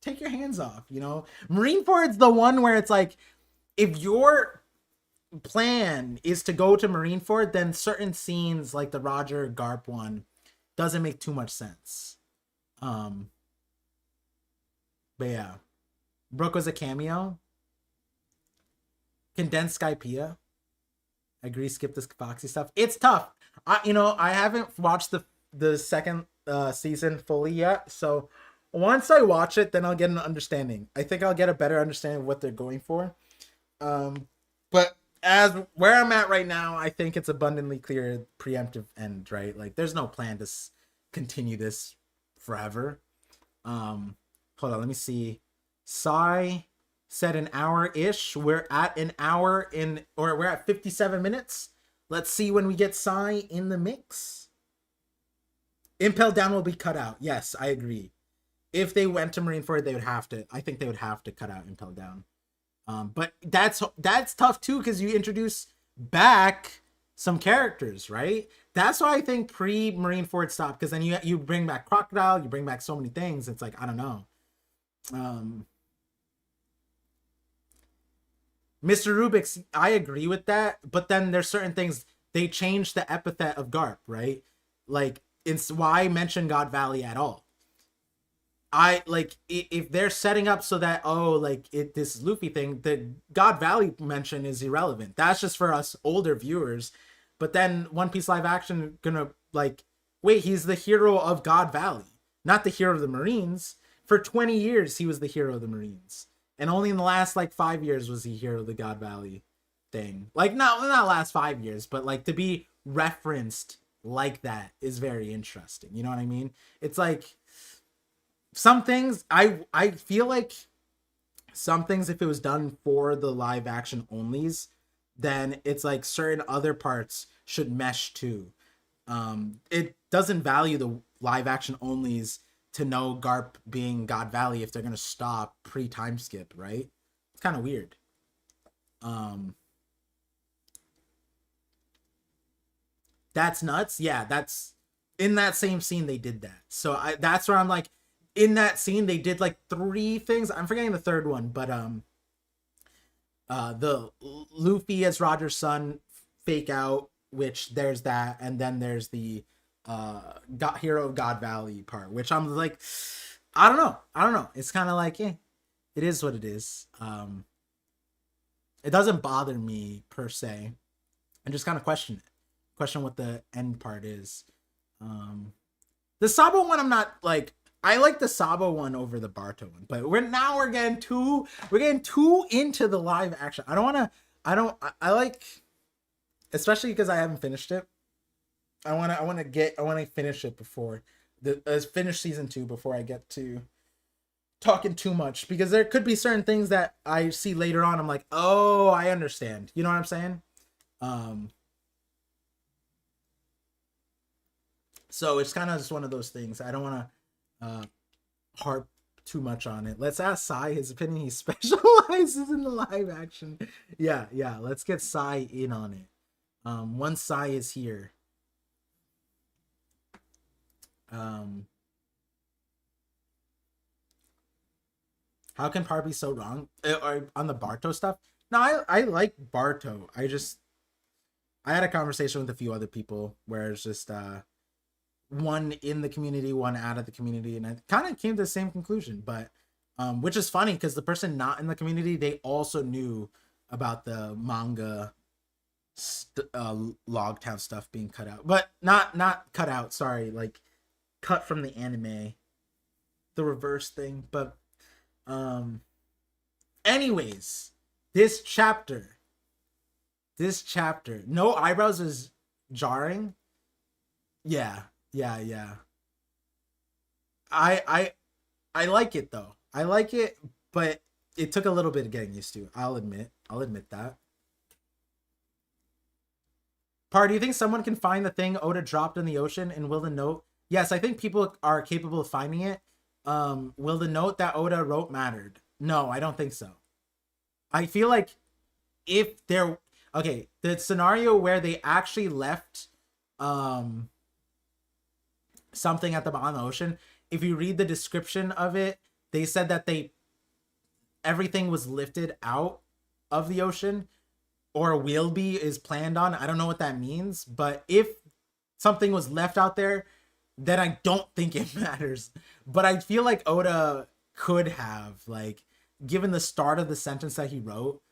take your hands off. Marineford's the one where it's like, if your plan is to go to Marineford, then certain scenes like the Roger Garp one doesn't make too much sense. But yeah, Brooke was a cameo. Condensed Skypiea. I agree. Skip this Foxy stuff. It's tough. I haven't watched the second season fully yet, so once I watch it, then I'll get an understanding. I think I'll get a better understanding of what they're going for. But as where I'm at right now, I think it's abundantly clear preemptive end, right? Like there's no plan to continue this forever. Hold on, let me see. Sai said an hour-ish. We're at an hour we're at 57 minutes. Let's see when we get Sai in the mix. Impel Down will be cut out. Yes, I agree. If they went to Marineford, I think they would have to cut out Impel Down. But that's tough too, because you introduce back some characters, right? That's why I think pre-Marineford stop, because then you bring back Crocodile, you bring back so many things. It's like, I don't know. Mr. Rubik's, I agree with that, but then there's certain things, they changed the epithet of Garp, right? Like, it's why mention God Valley at all. I like if they're setting up so that this Luffy thing, the God Valley mention is irrelevant. That's just for us older viewers. But then One Piece live action gonna wait, he's the hero of God Valley, not the hero of the Marines. For 20 years he was the hero of the Marines, and only in the last 5 years was he hero of the God Valley thing. Not last 5 years, but to be referenced like that is very interesting. You know what I mean? It's like some things, I feel like some things, if it was done for the live action onlys, then it's like certain other parts should mesh too. It doesn't value the live action onlys to know Garp being God Valley if they're gonna stop pre-time skip, right? It's kind of weird. That's nuts. Yeah, that's in that same scene they did that. So that's where I'm like, in that scene they did 3 things. I'm forgetting the third one, but the Luffy as Roger's son fake out, which there's that, and then there's the hero of God Valley part, which I'm like, I don't know. It's kind of like, it is what it is. It doesn't bother me per se. I just kind of question what the end part is. The Sabo one, I'm not I like the Sabo one over the Barto one, but we're getting too into the live action. I like, especially because I haven't finished it. I want to finish it before finish season 2 before I get to talking too much, because there could be certain things that I see later on. I'm like, oh, I understand. You know what I'm saying? So it's kind of just one of those things. I don't want to harp too much on it. Let's ask Sai his opinion. He specializes in the live action. Yeah. Let's get Sai in on it. Once Sai is here. How can Par be so wrong on the Barto stuff? No, I like Barto. I had a conversation with a few other people where it's just one in the community, one out of the community, and I kind of came to the same conclusion. But which is funny, because the person not in the community, they also knew about the manga Logtown stuff being cut out, but not cut out. Sorry, cut from the anime, the reverse thing. But anyways, This chapter. This chapter. No eyebrows is jarring. Yeah. Yeah, yeah. I I I like it though. I like it, but it took a little bit of getting used to. I'll admit. I'll admit that. Par, do you think someone can find the thing Oda dropped in the ocean and will the note? Yes, I think people are capable of finding it. Will the note that Oda wrote mattered? No, I don't think so. I feel like if there, okay, the scenario where they actually left um something at the bottom of the ocean, if you read the description of it, they said that they everything was lifted out of the ocean, or will be is planned on. I don't know what that means, but if something was left out there, then I don't think it matters. But I feel like Oda could have, like, given the start of the sentence that he wrote,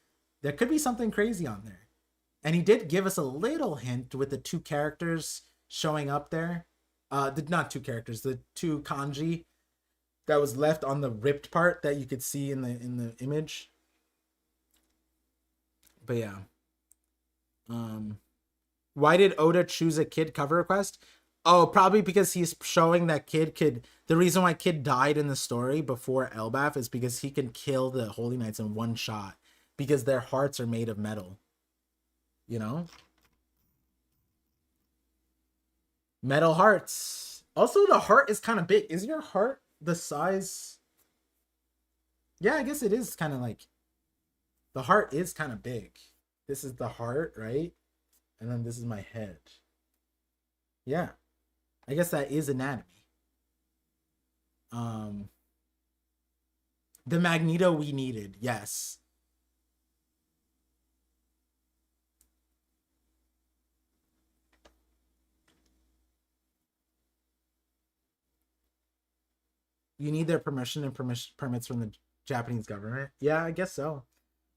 there could be something crazy on there. And he did give us a little hint with the two characters showing up there. Not two characters, the two kanji that was left on the ripped part that you could see in the image. But yeah. Why did Oda choose a Kid cover request? Oh, probably because he's showing that Kid could. The reason why Kid died in the story before Elbaf is because he can kill the Holy Knights in one shot because their hearts are made of metal. You know? Metal hearts. Also, the heart is kind of big. Is your heart the size? Yeah, I guess it is kind of like. The heart is kind of big. This is the heart, right? And then this is my head. Yeah. I guess that is anatomy. The Magneto we needed, yes. You need their permission and permits from the Japanese government. Yeah, I guess so.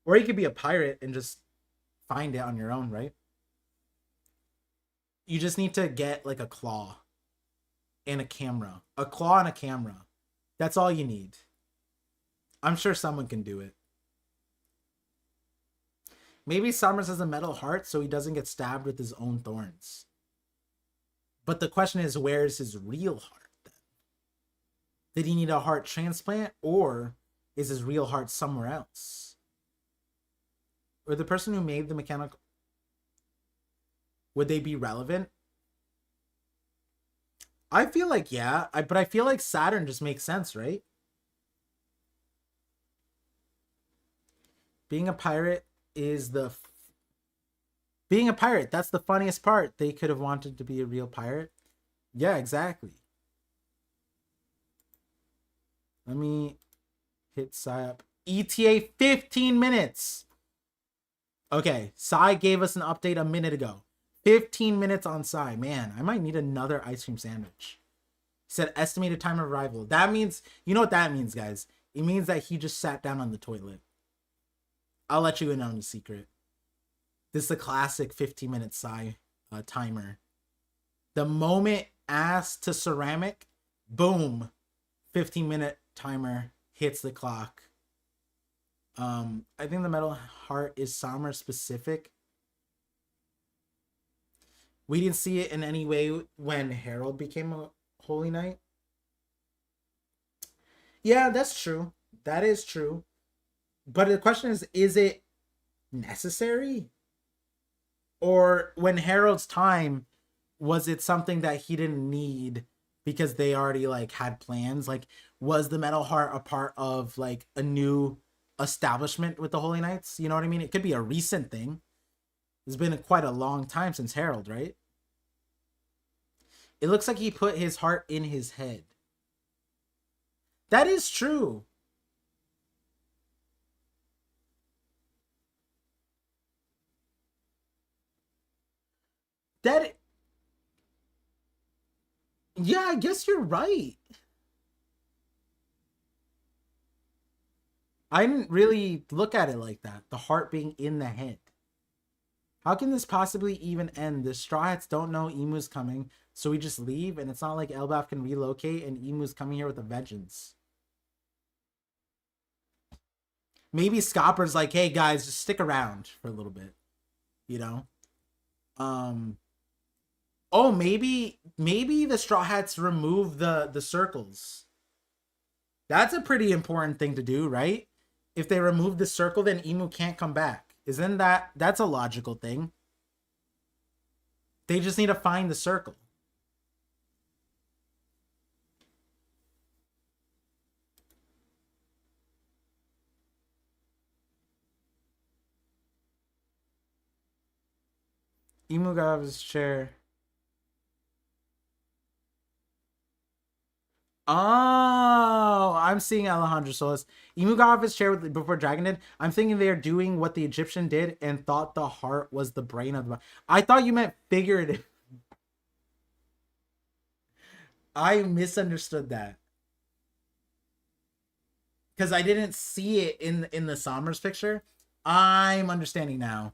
Or you could be a pirate and just find it on your own, right? You just need to get like a claw and a camera. A claw and a camera. That's all you need. I'm sure someone can do it. Maybe Summers has a metal heart so he doesn't get stabbed with his own thorns. But the question is, where's his real heart then? Did he need a heart transplant, or is his real heart somewhere else? Or the person who made the mechanical, would they be relevant? I feel like yeah, but I feel like Saturn just makes sense, right? Being a pirate is being a pirate. That's the funniest part. They could have wanted to be a real pirate. Yeah, exactly. Let me hit Sai up. ETA 15 minutes. Okay, Sai gave us an update a minute ago. 15 minutes on Sai. Man, I might need another ice cream sandwich. He said estimated time of arrival. That means, you know what that means, guys? It means that he just sat down on the toilet. I'll let you in on the secret. This is a classic 15-minute Sai timer. The moment ass to ceramic, boom, 15-minute timer hits the clock. I think the metal heart is Summer specific. We didn't see it in any way when Harold became a Holy Knight. Yeah, that's true. That is true. But the question is it necessary? Or when Harold's time, was it something that he didn't need because they already like had plans? Like, was the metal heart a part of like a new establishment with the Holy Knights? You know what I mean? It could be a recent thing. It's been quite a long time since Harold, right? It looks like he put his heart in his head. That is true. That, yeah, I guess you're right. I didn't really look at it like that. The heart being in the head. How can this possibly even end? The Straw Hats don't know Emu's coming, so we just leave, and it's not like Elbaf can relocate and Emu's coming here with a vengeance. Maybe Scopper's like, hey guys, just stick around for a little bit, you know? Oh, maybe the Straw Hats remove the circles. That's a pretty important thing to do, right? If they remove the circle, then Emu can't come back. Isn't that's a logical thing? They just need to find the circle. Emu got out of his chair. Oh, I'm seeing Alejandro Solis. Emu got off his chair before Dragon did. I'm thinking they're doing what the Egyptian did and thought the heart was the brain of the... I thought you meant figurative. I misunderstood that. Because I didn't see it in the Sommers picture. I'm understanding now.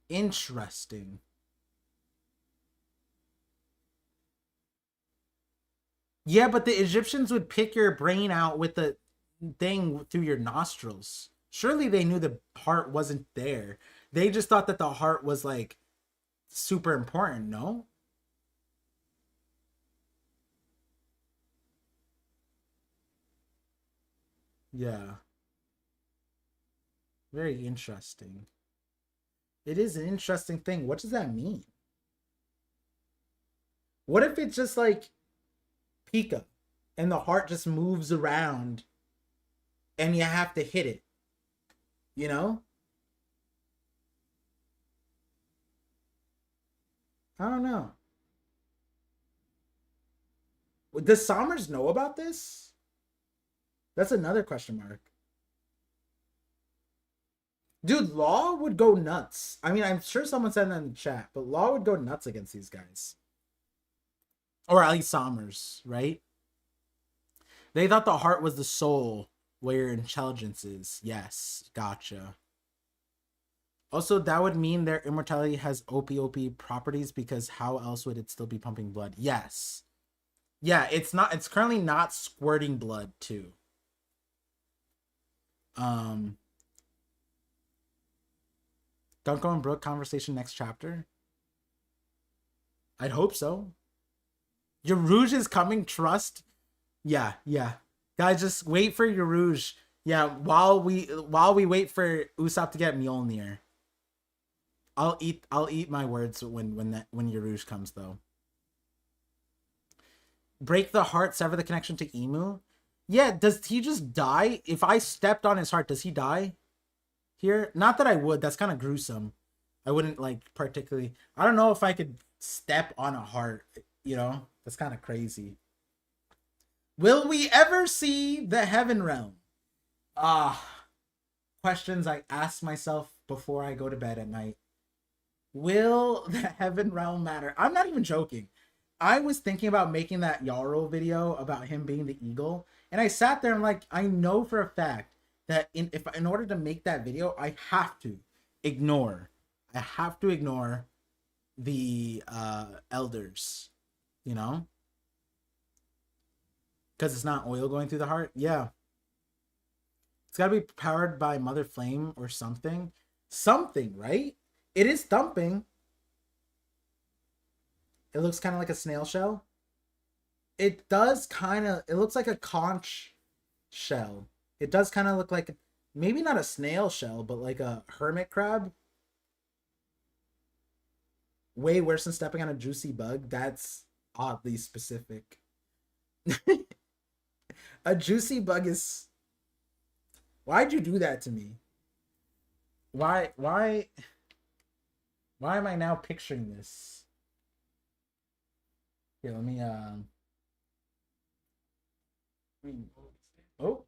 Interesting. Yeah, but the Egyptians would pick your brain out with the thing through your nostrils. Surely they knew the heart wasn't there. They just thought that the heart was like super important, no? Yeah. Very interesting. It is an interesting thing. What does that mean? What if it's just like Pika and the heart just moves around and you have to hit it? You know? I don't know. Does Sommers know about this? That's another question mark. Dude, Law would go nuts. I mean, I'm sure someone said that in the chat, but Law would go nuts against these guys. Or at least Sommers, right? They thought the heart was the soul where your intelligence is. Yes, gotcha. Also, that would mean their immortality has OP properties because how else would it still be pumping blood? Yes. Yeah, it's currently not squirting blood too. Dunko and Brooke conversation next chapter? I'd hope so. Your Rouge is coming, trust. Yeah. Guys, just wait for your Rouge. Yeah, while we wait for Usopp to get Mjolnir. I'll eat my words when your Rouge comes though. Break the heart, sever the connection to Emu. Yeah, does he just die? If I stepped on his heart, does he die? Here? Not that I would. That's kind of gruesome. I wouldn't like particularly. I don't know if I could step on a heart. You know, that's kind of crazy. Will we ever see the Heaven Realm? Questions I ask myself before I go to bed at night. Will the Heaven Realm matter? I'm not even joking. I was thinking about making that Yarrow video about him being the eagle, and I sat there and like, I know for a fact that in order to make that video, I have to ignore the elders, you know, because it's not oil going through the heart. Yeah, it's got to be powered by Mother Flame or something, right? It is thumping. It looks kind of like a snail shell. It does kind of, it looks like a conch shell. It does kind of look like, maybe not a snail shell, but like a hermit crab. Way worse than stepping on a juicy bug. That's oddly specific. A juicy bug is... Why'd you do that to me? Why am I now picturing this? Here, let me oh.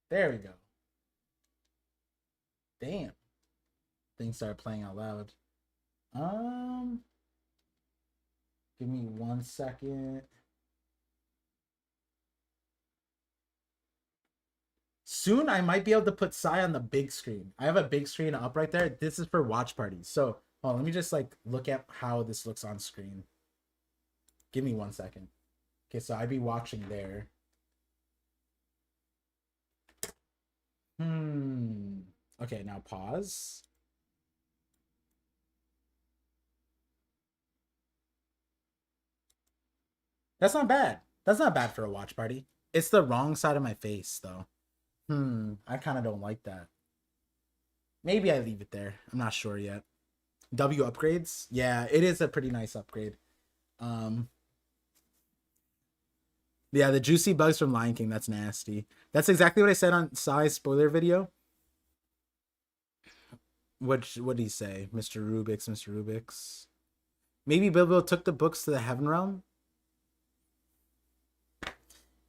There we go. Damn. Things started playing out loud. Give me 1 second. soon I might be able to put Psy on the big screen. I have a big screen up right there. This is for watch parties. So let me just like look at how this looks on screen. Give me 1 second. Okay, so I'd be watching there. Okay, now pause. That's not bad. That's not bad for a watch party. It's the wrong side of my face, though. I kind of don't like that. Maybe I leave it there. I'm not sure yet. W upgrades? Yeah, it is a pretty nice upgrade. Yeah, the juicy bugs from Lion King, that's nasty. That's exactly what I said on Psy's spoiler video. What did he say? Mr. Rubik's. Maybe Bilbo took the books to the Heaven Realm?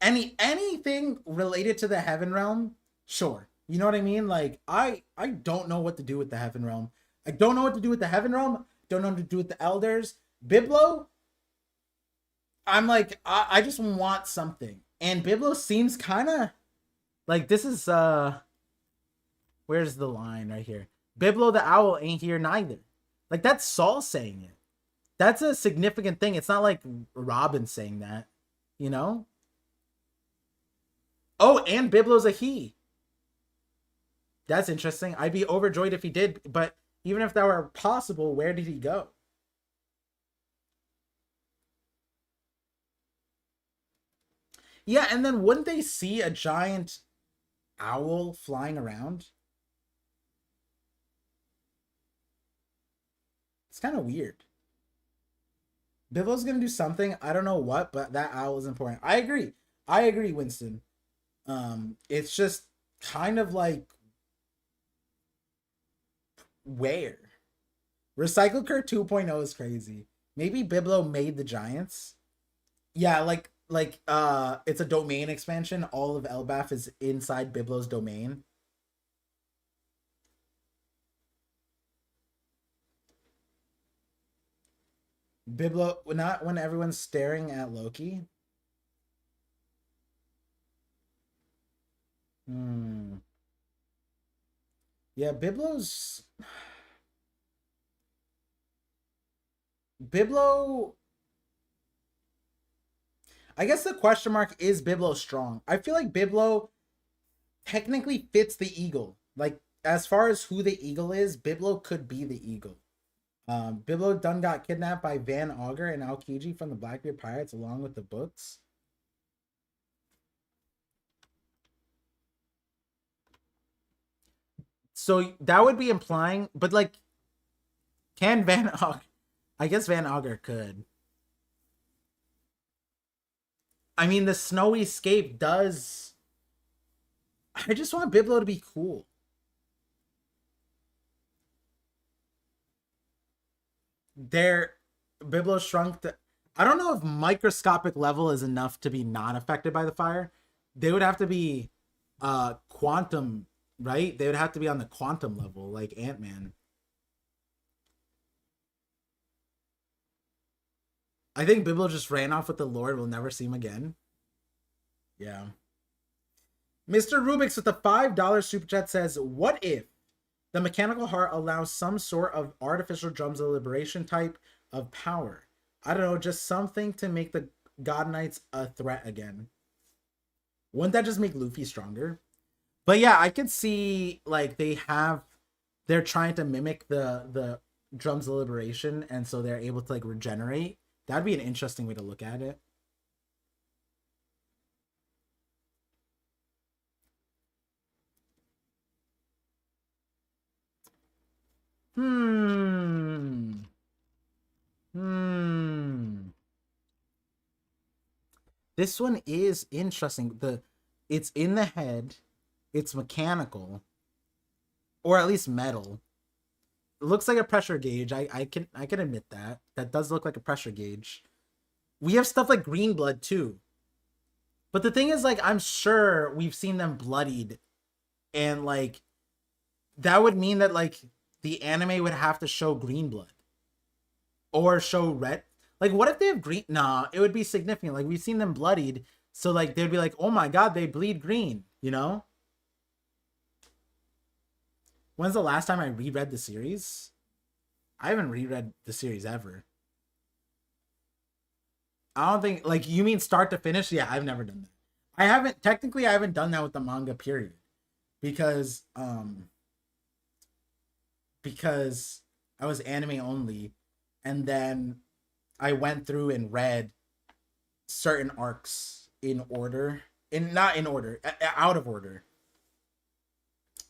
Anything related to the Heaven Realm, sure. You know what I mean? Like, I don't know what to do with the Heaven Realm. I don't know what to do with the Heaven Realm. Don't know what to do with the Elders. Biblo, I'm like, I just want something. And Biblo seems kind of like this is, where's the line right here? Biblo the Owl ain't here neither. Like, that's Saul saying it. That's a significant thing. It's not like Robin saying that, you know? Oh, and Biblo's a he. That's interesting. I'd be overjoyed if he did, but even if that were possible, where did he go? Yeah, and then wouldn't they see a giant owl flying around? It's kind of weird. Biblo's gonna do something. I don't know what, but that owl is important. I agree, Winston. It's just kind of like where? Recycle Cur 2.0 is crazy. Maybe Biblo made the Giants. Yeah, like it's a domain expansion. All of Elbaf is inside Biblo's domain. Biblo, not when everyone's staring at Loki. Yeah, Biblo. I guess the question mark is Biblo strong. I feel like Biblo technically fits the eagle. Like, as far as who the eagle is, Biblo could be the eagle. Biblo done got kidnapped by Van Augur and Aokiji from the Blackbeard Pirates along with the books. So that would be implying, but like, can Van Augur? I guess Van Augur could. I mean, the snowy scape does. I just want Biblo to be cool. Biblo shrunk. I don't know if microscopic level is enough to be not affected by the fire. They would have to be quantum, right? They would have to be on the quantum level, like Ant-Man. I think Biblo just ran off with the Lord. We'll never see him again. Yeah. Mr. Rubik's with the $5 super chat says, what if the mechanical heart allows some sort of artificial drums of liberation type of power? I don't know, just something to make the God Knights a threat again. Wouldn't that just make Luffy stronger? But yeah, I could see like they're trying to mimic the drums of liberation, and so they're able to like regenerate. That'd be an interesting way to look at it. This one is interesting. It's in the head. It's mechanical, or at least metal. It looks like a pressure gauge. I can admit that. That does look like a pressure gauge. We have stuff like Green Blood too. But the thing is, like, I'm sure we've seen them bloodied, and like that would mean that like the anime would have to show Green Blood or show red. Like, what if they have green? Nah, it would be significant. Like, we've seen them bloodied, so like they'd be like, oh my god, they bleed green, you know? When's the last time I reread the series? I haven't reread the series ever. I don't think, like, you mean start to finish? Yeah, I've never done that. I haven't done that with the manga, period. Because because I was anime only, and then I went through and read certain arcs in order, in not in order, out of order.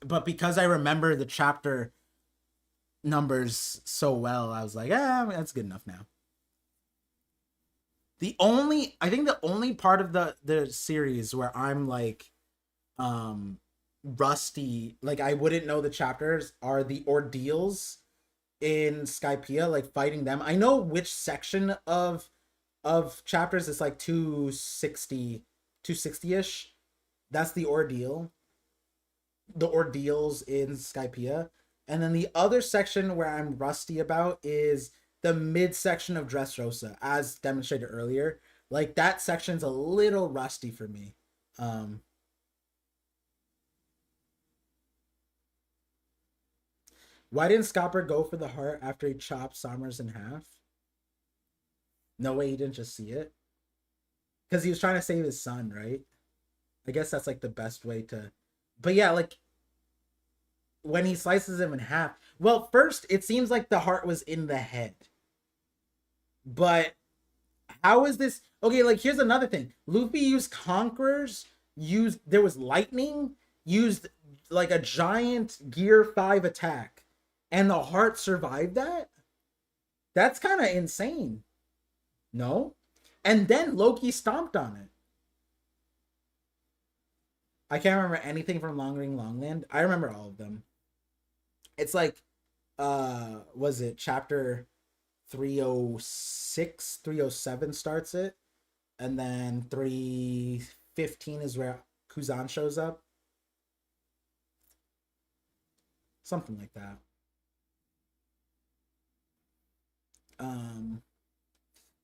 But because I remember the chapter numbers so well, I was like, that's good enough now. I think the only part of the series where I'm like rusty, like I wouldn't know the chapters, are the ordeals in Skypiea, like fighting them. I know which section of chapters is like 260, 260ish. That's the ordeal. The ordeals in Skypiea. And then the other section where I'm rusty about is the mid section of Dressrosa, as demonstrated earlier. Like that section's a little rusty for me. Why didn't Scopper go for the heart after he chopped Summers in half? No way he didn't just see it. Because he was trying to save his son, right? I guess that's like the best way to. But yeah, like when he slices him in half. Well, first it seems like the heart was in the head. But how is this? Okay, like here's another thing. Luffy used Conquerors, there was lightning, used like a giant Gear 5 attack, and the heart survived that? That's kind of insane. No? And then Loki stomped on it. I can't remember anything from Long Ring Longland. I remember all of them. It's like, was it chapter 306, 307 starts it, and then 315 is where Kuzan shows up. Something like that.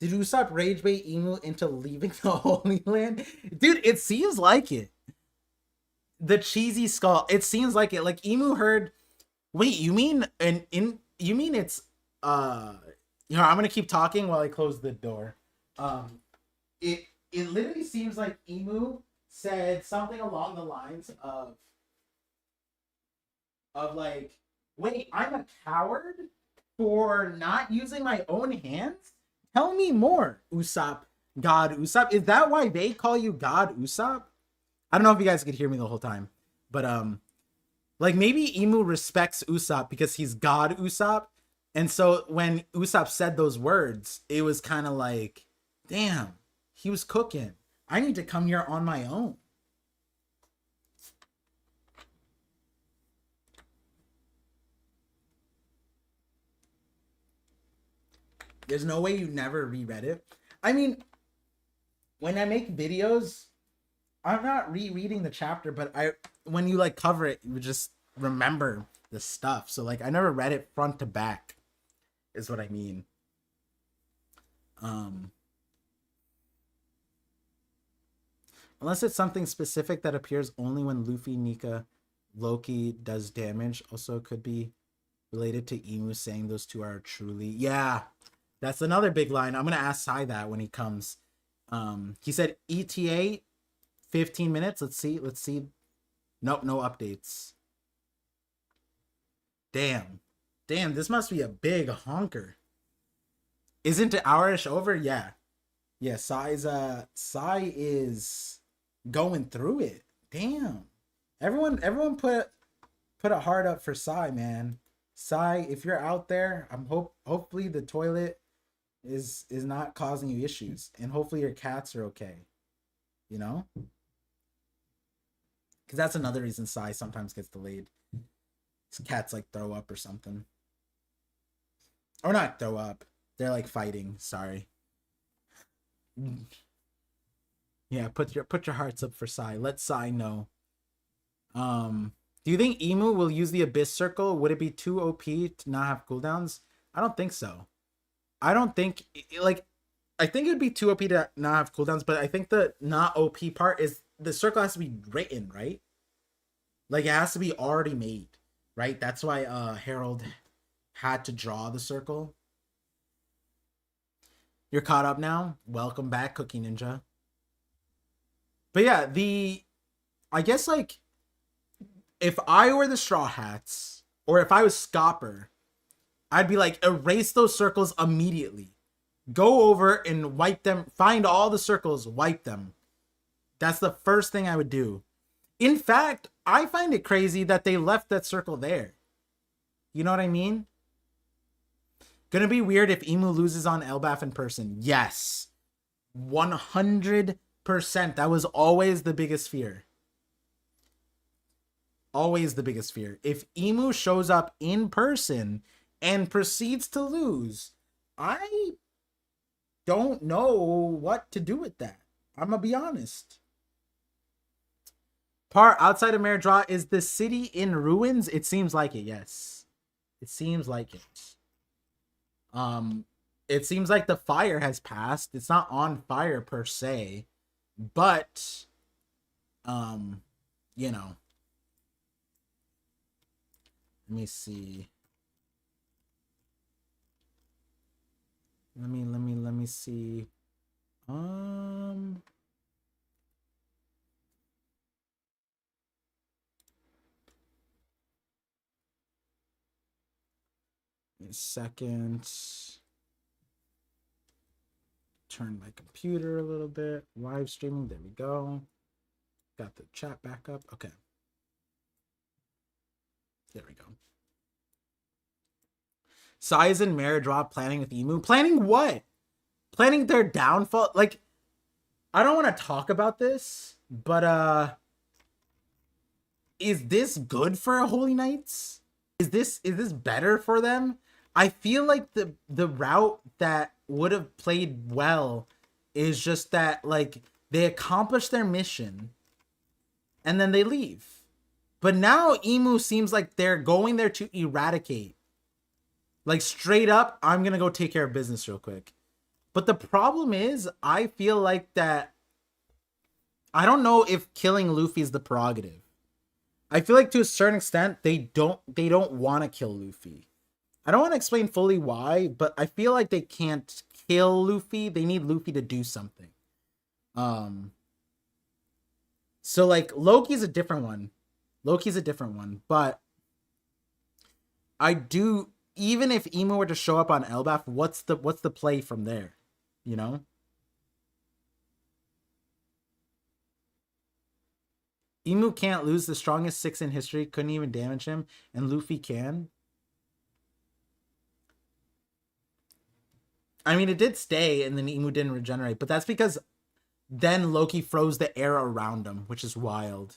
Did Usopp rage bait Emu into leaving the Holy Land? Dude, it seems like it. The cheesy skull. It seems like it. Like Emu heard. Wait, you mean you mean it's you know, I'm gonna keep talking while I close the door. It literally seems like Emu said something along the lines of like, wait, I'm a coward for not using my own hands? Tell me more, Usopp. God Usopp. Is that why they call you God Usopp? I don't know if you guys could hear me the whole time, but like maybe Emu respects Usopp because he's God Usopp, and so when Usopp said those words, it was kind of like, damn, he was cooking. I need to come here on my own. There's no way you never reread it. I mean, when I make videos, I'm not rereading the chapter, but when you like cover it, you just remember the stuff. So like I never read it front to back, is what I mean. Unless it's something specific that appears only when Luffy, Nika, Loki does damage. Also could be related to Emu saying those two are truly. Yeah, that's another big line. I'm gonna ask Sai that when he comes. He said ETA 15 minutes. Let's see. Nope, no updates. Damn, this must be a big honker. Isn't the hourish over? Yeah. Sai is going through it. Damn. Everyone put a heart up for Sai, man. Sai, if you're out there, hopefully the toilet is not causing you issues, and hopefully your cats are okay. You know? Because that's another reason Sai sometimes gets delayed. His cats like throw up or something. Or not throw up. They're like fighting. Sorry. Yeah, put your hearts up for Sai. Let Sai know. Do you think Emu will use the Abyss Circle? Would it be too OP to not have cooldowns? I don't think so. I don't think, like, I think it would be too OP to not have cooldowns, but I think the not OP part is the circle has to be written, right? Like, it has to be already made. right? That's why Harold had to draw the circle. You're caught up now. Welcome back, Cookie Ninja. But yeah, I guess like if I were the Straw Hats or if I was Scopper, I'd be like, erase those circles immediately. Go over and wipe them. Find all the circles, wipe them. That's the first thing I would do. In fact, I find it crazy that they left that circle there. You know what I mean? Gonna be weird if Emu loses on Elbaf in person. Yes. 100%. That was always the biggest fear. Always the biggest fear. If Emu shows up in person and proceeds to lose, I don't know what to do with that. I'm gonna be honest. Outside of Meridraw, is the city in ruins? It seems like it, yes. It seems like it. It seems like the fire has passed. It's not on fire per se, but you know. Let me see. Let me see. A second. Turn my computer a little bit. Live streaming. There we go. Got the chat back up. Okay. There we go. Size and Meridraw planning with Emu. Planning what? Planning their downfall? Like, I don't want to talk about this, but is this good for Holy Knights? Is this better for them? I feel like the route that would have played well is just that, like, they accomplish their mission and then they leave. But now Emu seems like they're going there to eradicate. Like, straight up, I'm gonna go take care of business real quick. But the problem is, I feel like that, I don't know if killing Luffy is the prerogative. I feel like to a certain extent, they don't want to kill Luffy. I don't want to explain fully why, but I feel like they can't kill Luffy. They need Luffy to do something. So like Loki's a different one. But I do, even if Emu were to show up on Elbaf, what's the play from there? You know? Emu can't lose. The strongest 6 in history couldn't even damage him, and Luffy can. I mean, it did stay, and then Emu didn't regenerate, but that's because then Loki froze the air around him, which is wild.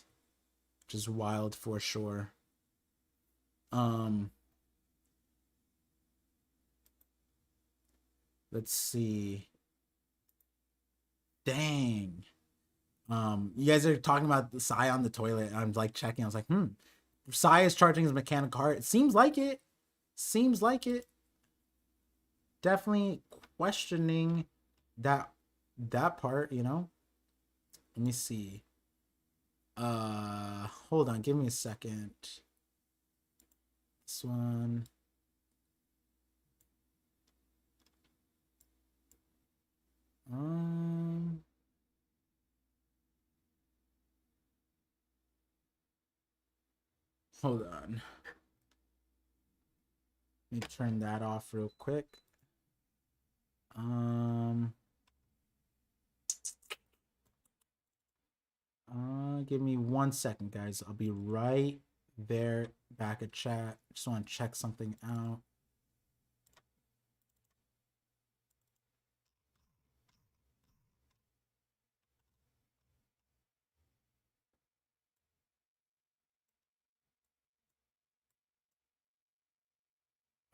Which is wild for sure. Let's see. Dang. You guys are talking about the Sai on the toilet. I'm like checking. I was like, Sai is charging his mechanical heart. It seems like it. Definitely questioning that part, you know. Let me see. Hold on, give me a second. This one. Hold on. Let me turn that off real quick. Give me 1 second, guys. I'll be right there, back at chat. Just want to check something out.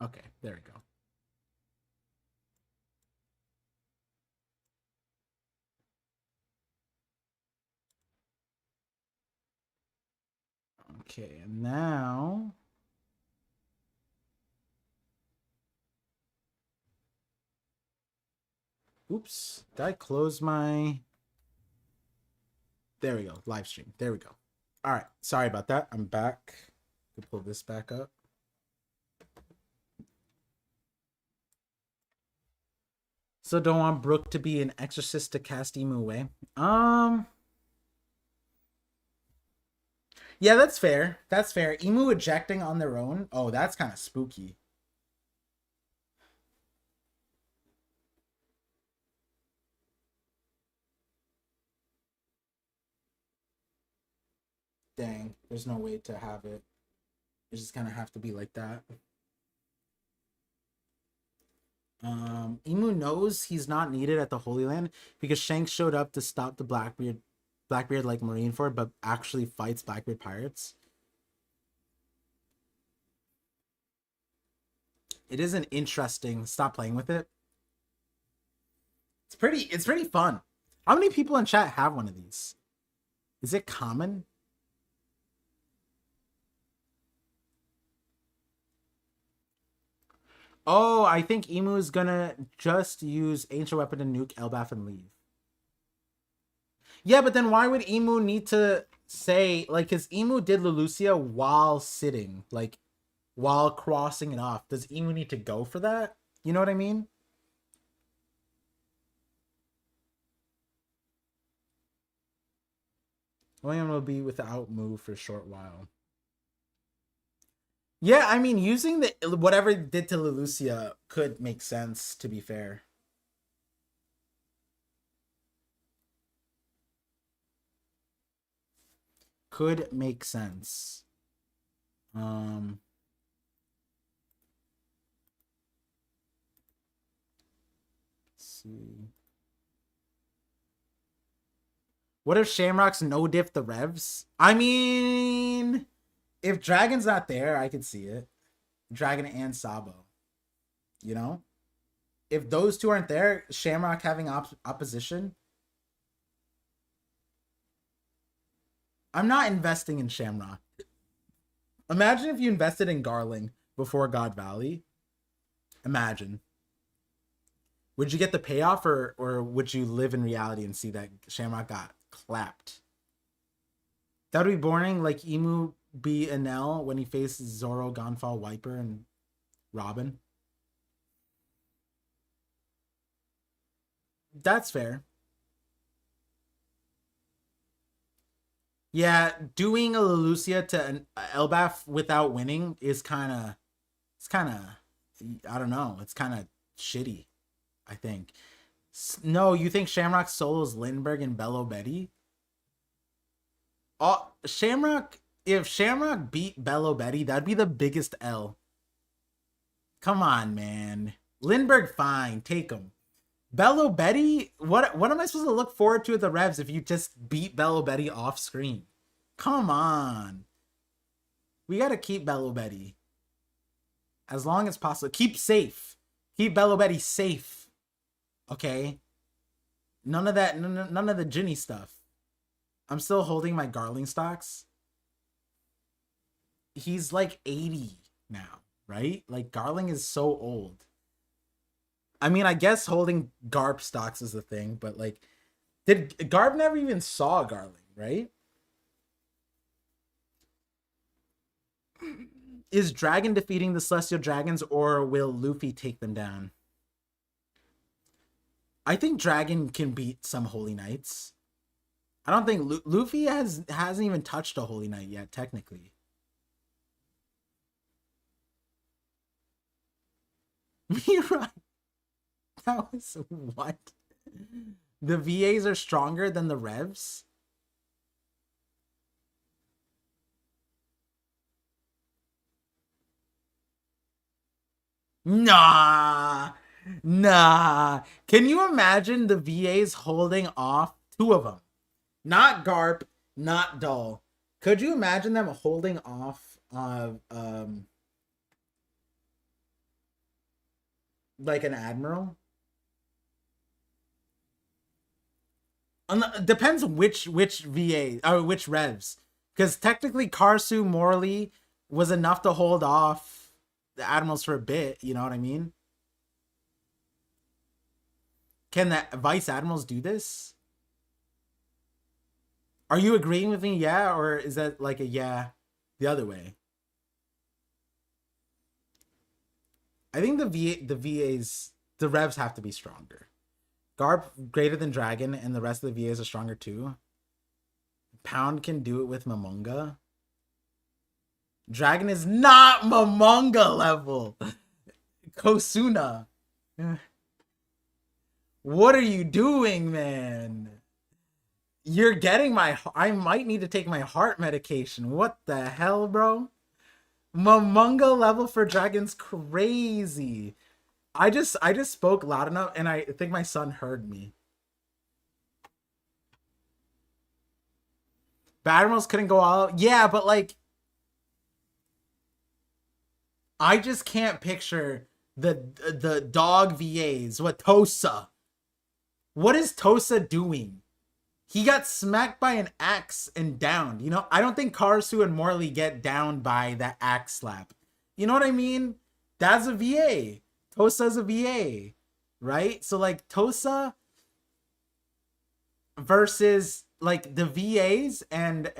Okay, there we go. Okay, and now oops, did I close my, there we go, live stream. There we go. All right, sorry about that. I'm back. Could pull this back up. So don't want Brooke to be an exorcist to cast Emu away. Yeah, that's fair. That's fair. Emu ejecting on their own. Oh, that's kind of spooky. Dang, there's no way to have it. It just kind of have to be like that. Emu knows he's not needed at the Holy Land because Shanks showed up to stop the Blackbeard like Marineford, but actually fights Blackbeard pirates. It is an interesting. Stop playing with it. It's pretty fun. How many people in chat have one of these? Is it common? Oh, I think Emu is gonna just use Ancient Weapon to nuke Elbaf and leave. Yeah, but then why would Emu need to say, like, because Emu did Lelucia while sitting, like, while crossing it off. Does Emu need to go for that? You know what I mean? William will be without move for a short while. Yeah, I mean, using the whatever it did to Lelucia could make sense, to be fair. Could make sense. Let's see. What if Shamrock's no diff the revs? I mean, if Dragon's not there, I could see it. Dragon and Sabo. You know? If those two aren't there, Shamrock having opposition. I'm not investing in Shamrock. Imagine if you invested in Garling before God Valley. Imagine. Would you get the payoff or would you live in reality and see that Shamrock got clapped? That would be boring, like Emu be Enel when he faces Zoro, Gonfall, Wiper, and Robin. That's fair. Yeah, doing a Lelucia to an Elbaf without winning is kind of, I don't know, it's kind of shitty, I think. No, you think Shamrock solos Lindbergh and Bello Betty? Shamrock, if Shamrock beat Bello Betty, that'd be the biggest L. Come on, man. Lindbergh, fine, take him. Bello Betty, what am I supposed to look forward to at the Revs if you just beat Bello Betty off screen? Come on. We gotta keep Bello Betty. As long as possible. Keep safe. Keep Bello Betty safe. Okay? None of that, none of the Ginny stuff. I'm still holding my Garling stocks. He's like 80 now, right? Like, Garling is so old. I mean, I guess holding Garp stocks is the thing, but like, did Garp never even saw Garling, right? Is Dragon defeating the Celestial Dragons, or will Luffy take them down? I think Dragon can beat some Holy Knights. I don't think Luffy hasn't even touched a Holy Knight yet, technically. Mirai. That was what? The VAs are stronger than the Revs? Nah. Can you imagine the VAs holding off two of them? Not Garp, not Dull. Could you imagine them holding off like an Admiral? Depends which VA or which Revs, because technically Karsu Morley was enough to hold off the Admirals for a bit. You know what I mean? Can the Vice Admirals do this? Are you agreeing with me? Yeah, or is that like a yeah the other way? I think the revs have to be stronger. Garp greater than Dragon, and the rest of the VAs are stronger too. Pound can do it with Momonga. Dragon is not Momonga level. Kosuna. What are you doing, man? You're getting my... I might need to take my heart medication. What the hell, bro? Momonga level for Dragon's crazy. I just spoke loud enough, and I think my son heard me. Bad Admirals couldn't go all out. Yeah, but like... I just can't picture the dog VAs. What Tosa? What is Tosa doing? He got smacked by an axe and downed. You know, I don't think Karasu and Morley get downed by that axe slap. You know what I mean? That's a VA. Tosa's a VA, right? So like Tosa versus like the VAs and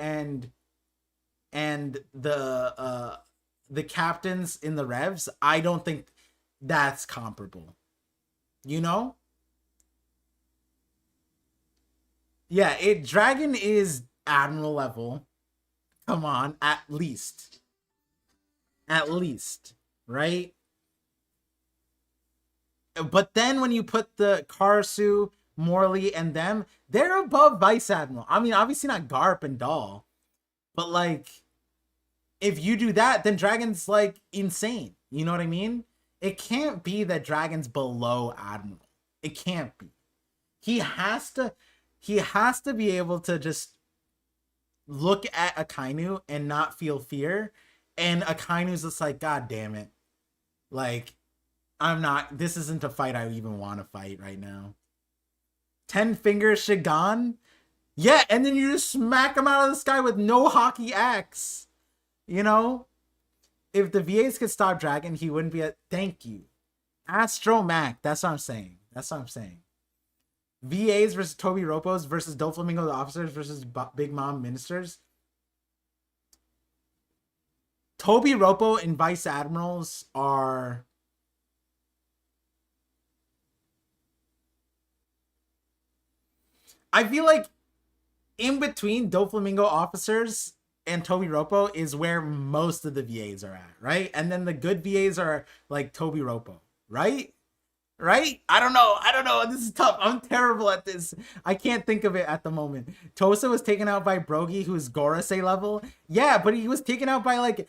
the captains in the revs, I don't think that's comparable. You know? Yeah, Dragon is Admiral level. Come on, at least. At least, right? But then when you put the Karasu, Morley, and them, they're above Vice Admiral. I mean, obviously not Garp and Doll. But like, if you do that, then Dragon's like insane. You know what I mean? It can't be that Dragon's below Admiral. It can't be. He has to be able to just look at Akainu and not feel fear. And Akainu's just like, God damn it. Like, this isn't a fight I even want to fight right now. 10 Finger Shigan? Yeah, and then you just smack him out of the sky with no hockey axe. You know? If the VAs could stop Dragon, he wouldn't be a... Thank you. Astromac. That's what I'm saying. VAs versus Toby Ropos versus Doflamingo the officers versus Big Mom ministers. Toby Ropo and Vice Admirals are... I feel like in between Doflamingo officers and Toby Ropo is where most of the VAs are at, right? And then the good VAs are like Toby Ropo, right? Right? I don't know. This is tough. I'm terrible at this. I can't think of it at the moment. Tosa was taken out by Brogy, who's Gorosei level. Yeah, but he was taken out by like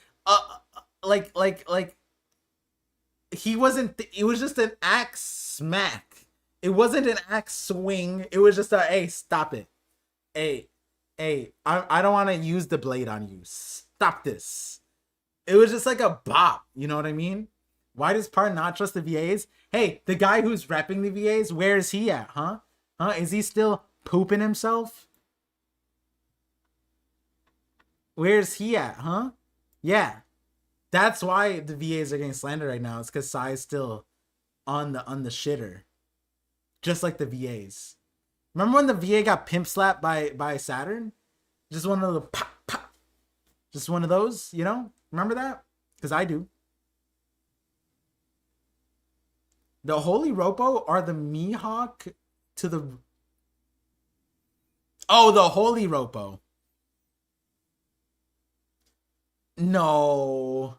he wasn't. It was just an axe smack. It wasn't an axe swing. It was just a, hey, stop it. Hey, I don't want to use the blade on you. Stop this. It was just like a bop. You know what I mean? Why does Par not trust the VAs? Hey, the guy who's repping the VAs, where is he at, huh? Is he still pooping himself? Where's he at, huh? Yeah. That's why the VAs are getting slandered right now. It's because Sai's still on the shitter. Just like the VAs. Remember when the VA got pimp slapped by Saturn? Just one of the pop, pop. Just one of those, you know? Remember that? Because I do. The Holy Ropo are the Mihawk to the... Oh, the Holy Ropo. No.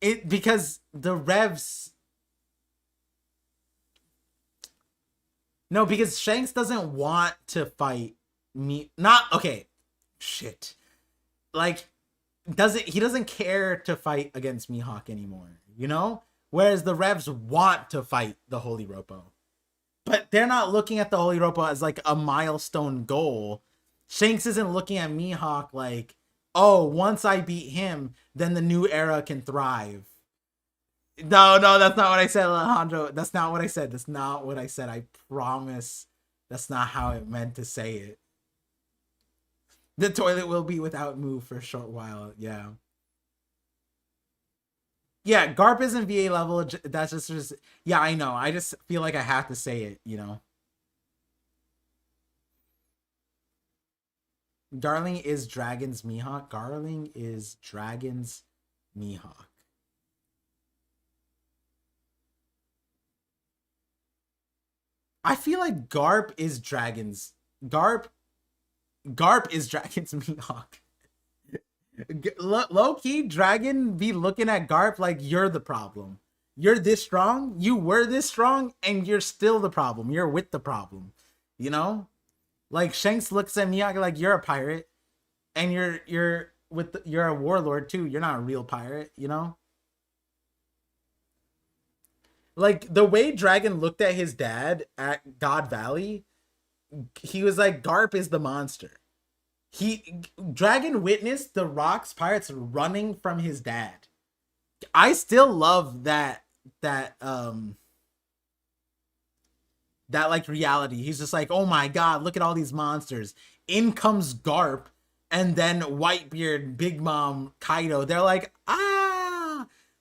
Because the Revs... No, because Shanks doesn't want to fight me. Not... Okay. Shit. Like, he doesn't care to fight against Mihawk anymore, you know? Whereas the Revs want to fight the Holy Ropo. But they're not looking at the Holy Ropo as like a milestone goal. Shanks isn't looking at Mihawk like, oh, once I beat him, then the new era can thrive. No, that's not what I said, Alejandro. That's not what I said. That's not what I said. I promise that's not how it meant to say it. The toilet will be without move for a short while. Yeah. Yeah, Garp isn't VA level. That's just... Yeah, I know. I just feel like I have to say it, you know? Darling is Dragon's Mihawk. Garling is Dragon's Mihawk. I feel like Garp is Dragon's Garp is Dragon's Mihawk. Low key, Dragon be looking at Garp like you're the problem. You're this strong, you were this strong, and you're still the problem. You're with the problem. You know? Like Shanks looks at Miyagi like you're a pirate, and you're a warlord too. You're not a real pirate, you know? Like the way Dragon looked at his dad at God Valley, he was like, Garp is the monster. Dragon witnessed the Rock's pirates running from his dad. I still love that like reality. He's just like, oh my god, look at all these monsters. In comes Garp, and then Whitebeard, Big Mom, Kaido. They're like,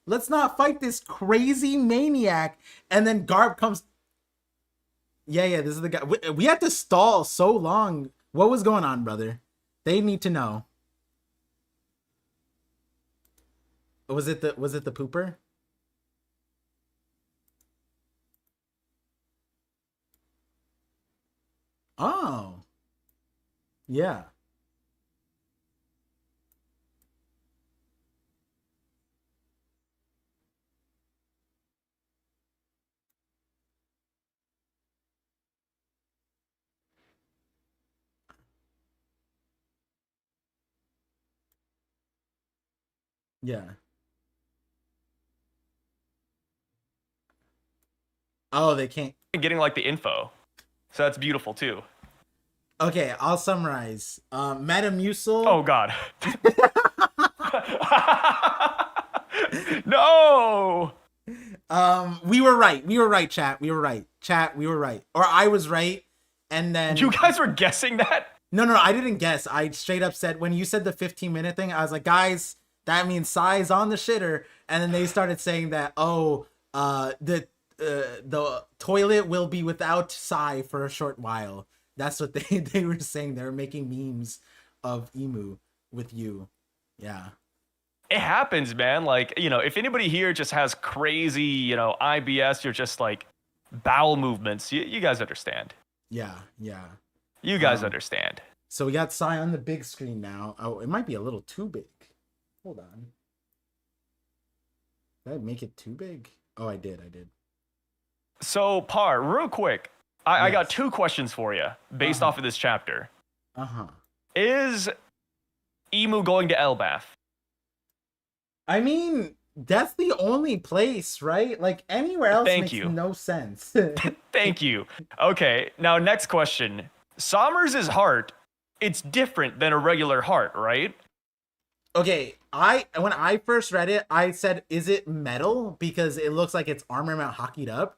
let's not fight this crazy maniac. And then Garp comes. Yeah, this is the guy. We had to stall so long. What was going on, brother? They need to know. Was it the pooper? Oh. Yeah. Yeah. Oh, they can't. Getting like the info. So that's beautiful too. Okay, I'll summarize. Metamucil. Oh god. No. We were right, chat. We were right. Or I was right. And then you guys were guessing that? No, I didn't guess. I straight up said, when you said the 15-minute thing, I was like, guys, that means Psy's on the shitter. And then they started saying that, the toilet will be without Psy for a short while. That's what they were saying. They were making memes of Emu with you. Yeah. It happens, man. Like, if anybody here just has crazy, IBS or just like bowel movements, you guys understand. Yeah. You guys understand. So we got Psy on the big screen now. Oh, it might be a little too big. Hold on. Did I make it too big? Oh, I did. So, Par, real quick, I got two questions for you based off of this chapter. Is Emu going to Elbath? I mean, that's the only place, right? Like, anywhere else makes no sense. Thank you. Okay, now next question. Somers' heart, it's different than a regular heart, right? Okay, when I first read it, I said, is it metal? Because it looks like it's armor mount hockeyed up.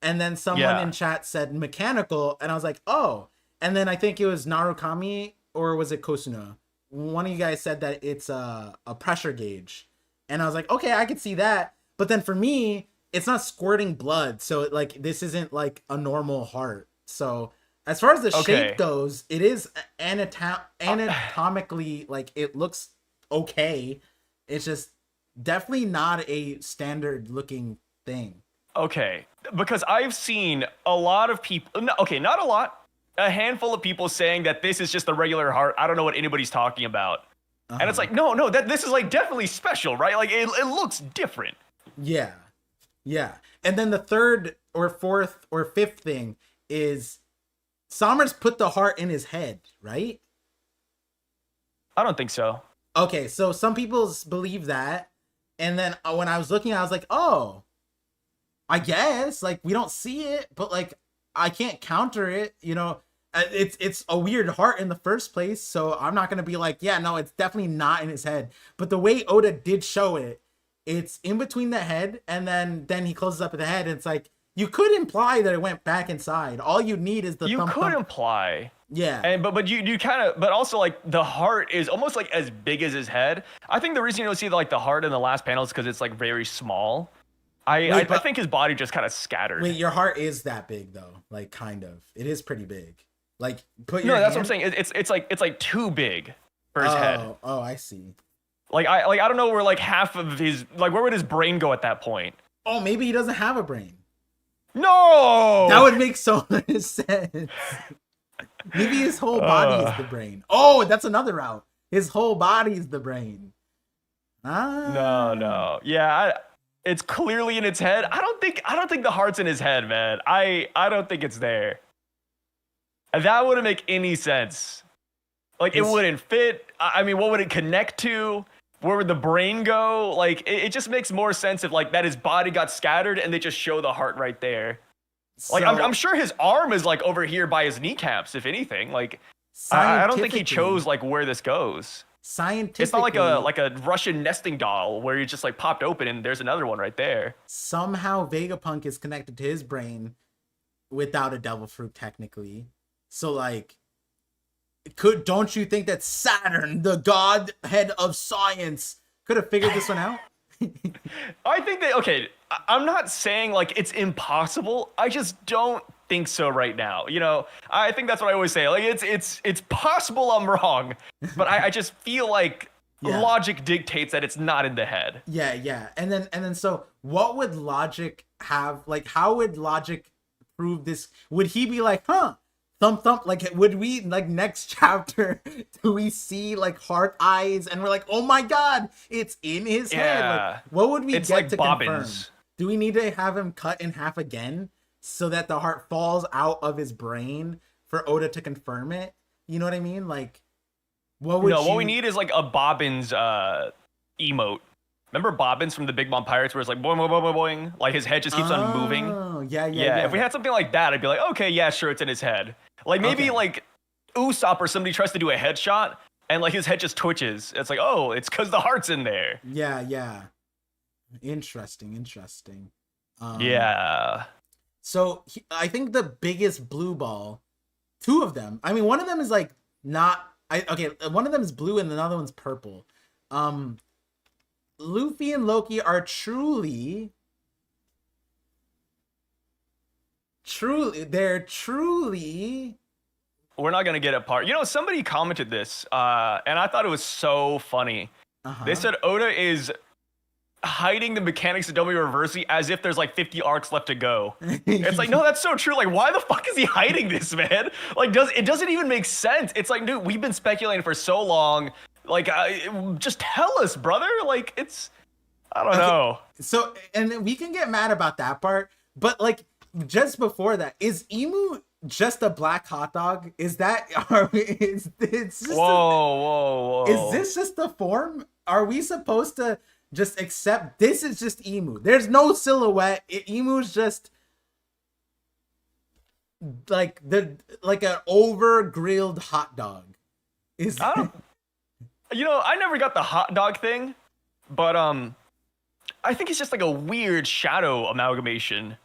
And then someone in chat said mechanical, and I was like, oh. And then I think it was Narukami, or was it Kosuna? One of you guys said that it's a pressure gauge. And I was like, okay, I could see that. But then for me, it's not squirting blood. So this isn't like a normal heart. So as far as the shape goes, it is anatomically, like, it looks okay. It's just definitely not a standard looking thing. Okay, because I've seen a lot of people, okay, not a lot, a handful of people saying that this is just a regular heart. I don't know what anybody's talking about. And it's like, no, this is like definitely special, right? Like it looks different. Yeah. And then the third or fourth or fifth thing is Somers put the heart in his head, right? I don't think so. Okay, so some people believe that. And then when I was looking, I was like, oh, I guess, like, we don't see it, but like, I can't counter it, it's a weird heart in the first place. So I'm not going to be like, yeah, no, it's definitely not in his head. But the way Oda did show it, it's in between the head. And then he closes up at the head. And it's like, you could imply that it went back inside. All you need is the thumb. You could imply. Yeah. And but you kind of, but also like the heart is almost like as big as his head. I think the reason you don't see like the heart in the last panel is because it's like very small. I think his body just kind of scattered. Wait, your heart is that big though? Like, kind of. It is pretty big. Like, put your. No, that's what I'm saying. It's like too big for his head. Oh, I see. Like I don't know where like half of his, like, where would his brain go at that point? Oh, maybe he doesn't have a brain. No! That would make so much sense. Maybe his whole body is the brain. Oh, that's another route. His whole body is the brain. No. Yeah, it's clearly in its head. I don't think the heart's in his head, man. I don't think it's there. That wouldn't make any sense. Like, it wouldn't fit. I mean, what would it connect to? Where would the brain go? Like, it just makes more sense if, like, that his body got scattered and they just show the heart right there. Like, I'm sure his arm is, like, over here by his kneecaps, if anything. Like, I don't think he chose, like, where this goes. Scientifically, it's not like a Russian nesting doll where you just, like, popped open and there's another one right there. Somehow Vegapunk is connected to his brain without a devil fruit, technically. So, like, don't you think that Saturn, the godhead of science, could have figured this one out? I think that, okay, I'm not saying, like, it's impossible. I just don't think so right now. You know, I think that's what I always say. Like, it's possible I'm wrong, but I just feel like logic dictates that it's not in the head. Yeah. And then so what would logic have, like, how would logic prove this? Would he be like, huh? Thump thump, like, would we, like, next chapter do we see, like, heart eyes and we're like, oh my god, it's in his head? Like, what would we get like to Bobbins. confirm? Do we need to have him cut in half again so that the heart falls out of his brain for Oda to confirm it? You know what I mean? Like, what we need is, like, a Bobbins emote. Remember Bobbins from the Big Mom Pirates, where it's like boing, boing, boing, boing, boing, like his head just keeps on moving? Yeah. If we had something like that, I'd be like, okay, yeah, sure, it's in his head. Like, maybe like Usopp or somebody tries to do a headshot and, like, his head just twitches. It's like, oh, it's because the heart's in there. Yeah. Interesting. Yeah. So I think the biggest blue ball, two of them. I mean, one of them is like one of them is blue and another one's purple. Luffy and Loki are truly, they're truly. We're not gonna get apart. You know, somebody commented this, and I thought it was so funny. They said Oda is hiding the mechanics of W Reversi as if there's like 50 arcs left to go. It's like, no, that's so true. Like, why the fuck is he hiding this, man? Like, it doesn't even make sense. It's like, dude, we've been speculating for so long. Like, just tell us, brother. Like, I don't know. So, and we can get mad about that part, but, like, just before that, is Emu just a black hot dog? Is that, it's just whoa. Is this just the form? Are we supposed to just accept this is just Emu? There's no silhouette. Emu's just like an over grilled hot dog. You know, I never got the hot dog thing, but I think it's just like a weird shadow amalgamation.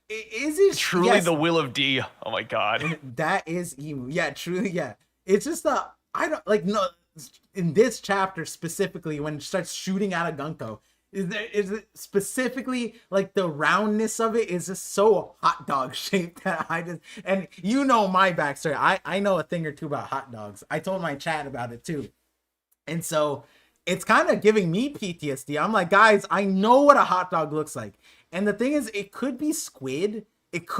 Is it truly the will of D? Oh my god. That is Emu. Yeah, truly, yeah. It's just in this chapter specifically, when it starts shooting out of Gunko, is it specifically like the roundness of it is just so hot dog shaped that and you know my backstory. I know a thing or two about hot dogs. I told my chat about it too. And so it's kind of giving me PTSD. I'm like, guys, I know what a hot dog looks like. And the thing is, it could be squid. But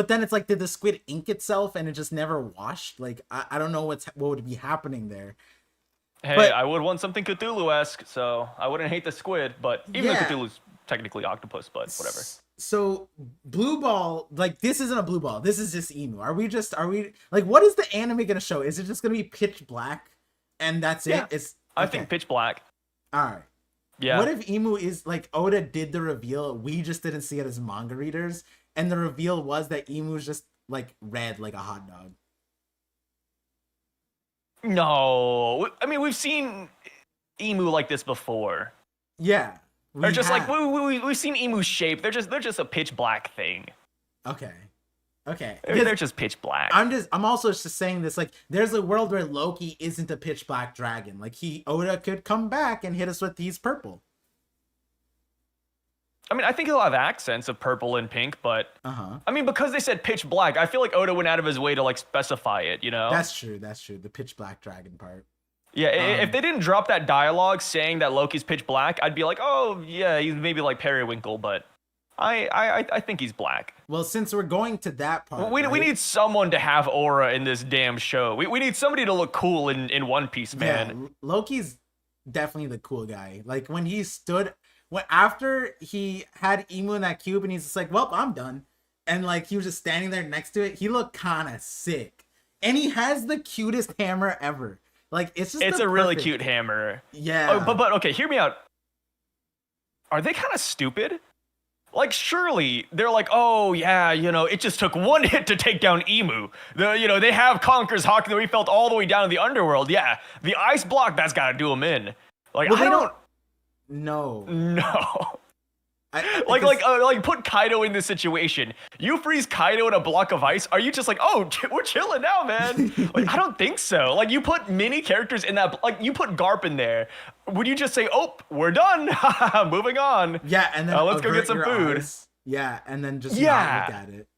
then it's like, did the squid ink itself and it just never washed? Like, I don't know what would be happening there. Hey, I would want something Cthulhu-esque, so I wouldn't hate the squid, but even though Cthulhu's technically octopus, but whatever. So, blue ball, like, this isn't a blue ball. This is just Emu. Are we, like, what is the anime going to show? Is it just going to be pitch black and that's it? I think pitch black. All right. Yeah. What if Emu is, like, Oda did the reveal, we just didn't see it as manga readers, and the reveal was that Emu is just, like, red like a hot dog? No, I mean, we've seen Emu like this before. Yeah, or just like we've seen Emu's shape. They're just a pitch black thing. Okay. They're just pitch black. I'm also just saying this, like, there's a world where Loki isn't a pitch black dragon. Like, Oda could come back and hit us with he's purple. I mean, I think he'll have accents of purple and pink, but I mean, because they said pitch black, I feel like Oda went out of his way to, like, specify it, you know? That's true. The pitch black dragon part. Yeah, if they didn't drop that dialogue saying that Loki's pitch black, I'd be like, oh yeah, he's maybe like Periwinkle, but I think he's black. Well, since we're going to that part, We right? need someone to have aura in this damn show. We need somebody to look cool in One Piece, man. Yeah, Loki's definitely the cool guy. Like when he stood, when after he had Emu in that cube, and he's just like, "Well, I'm done," and like he was just standing there next to it. He looked kind of sick, and he has the cutest hammer ever. Like it's a really cute hammer. Yeah. Oh, but okay, hear me out. Are they kind of stupid? Like, surely they're like, oh yeah, it just took one hit to take down Emu. They have Conqueror's Hawk that we felt all the way down in the underworld. Yeah, the ice block, that's got to do them in. Like, well, I don't. No. No. Like put Kaido in this situation. You freeze Kaido in a block of ice. Are you just like, oh, we're chilling now, man? Like, I don't think so. Like, you put many characters in that. Like, you put Garp in there. Would you just say, oh, we're done, moving on? Yeah, and then let's go get some food. Eyes. Yeah, and then just not look at it.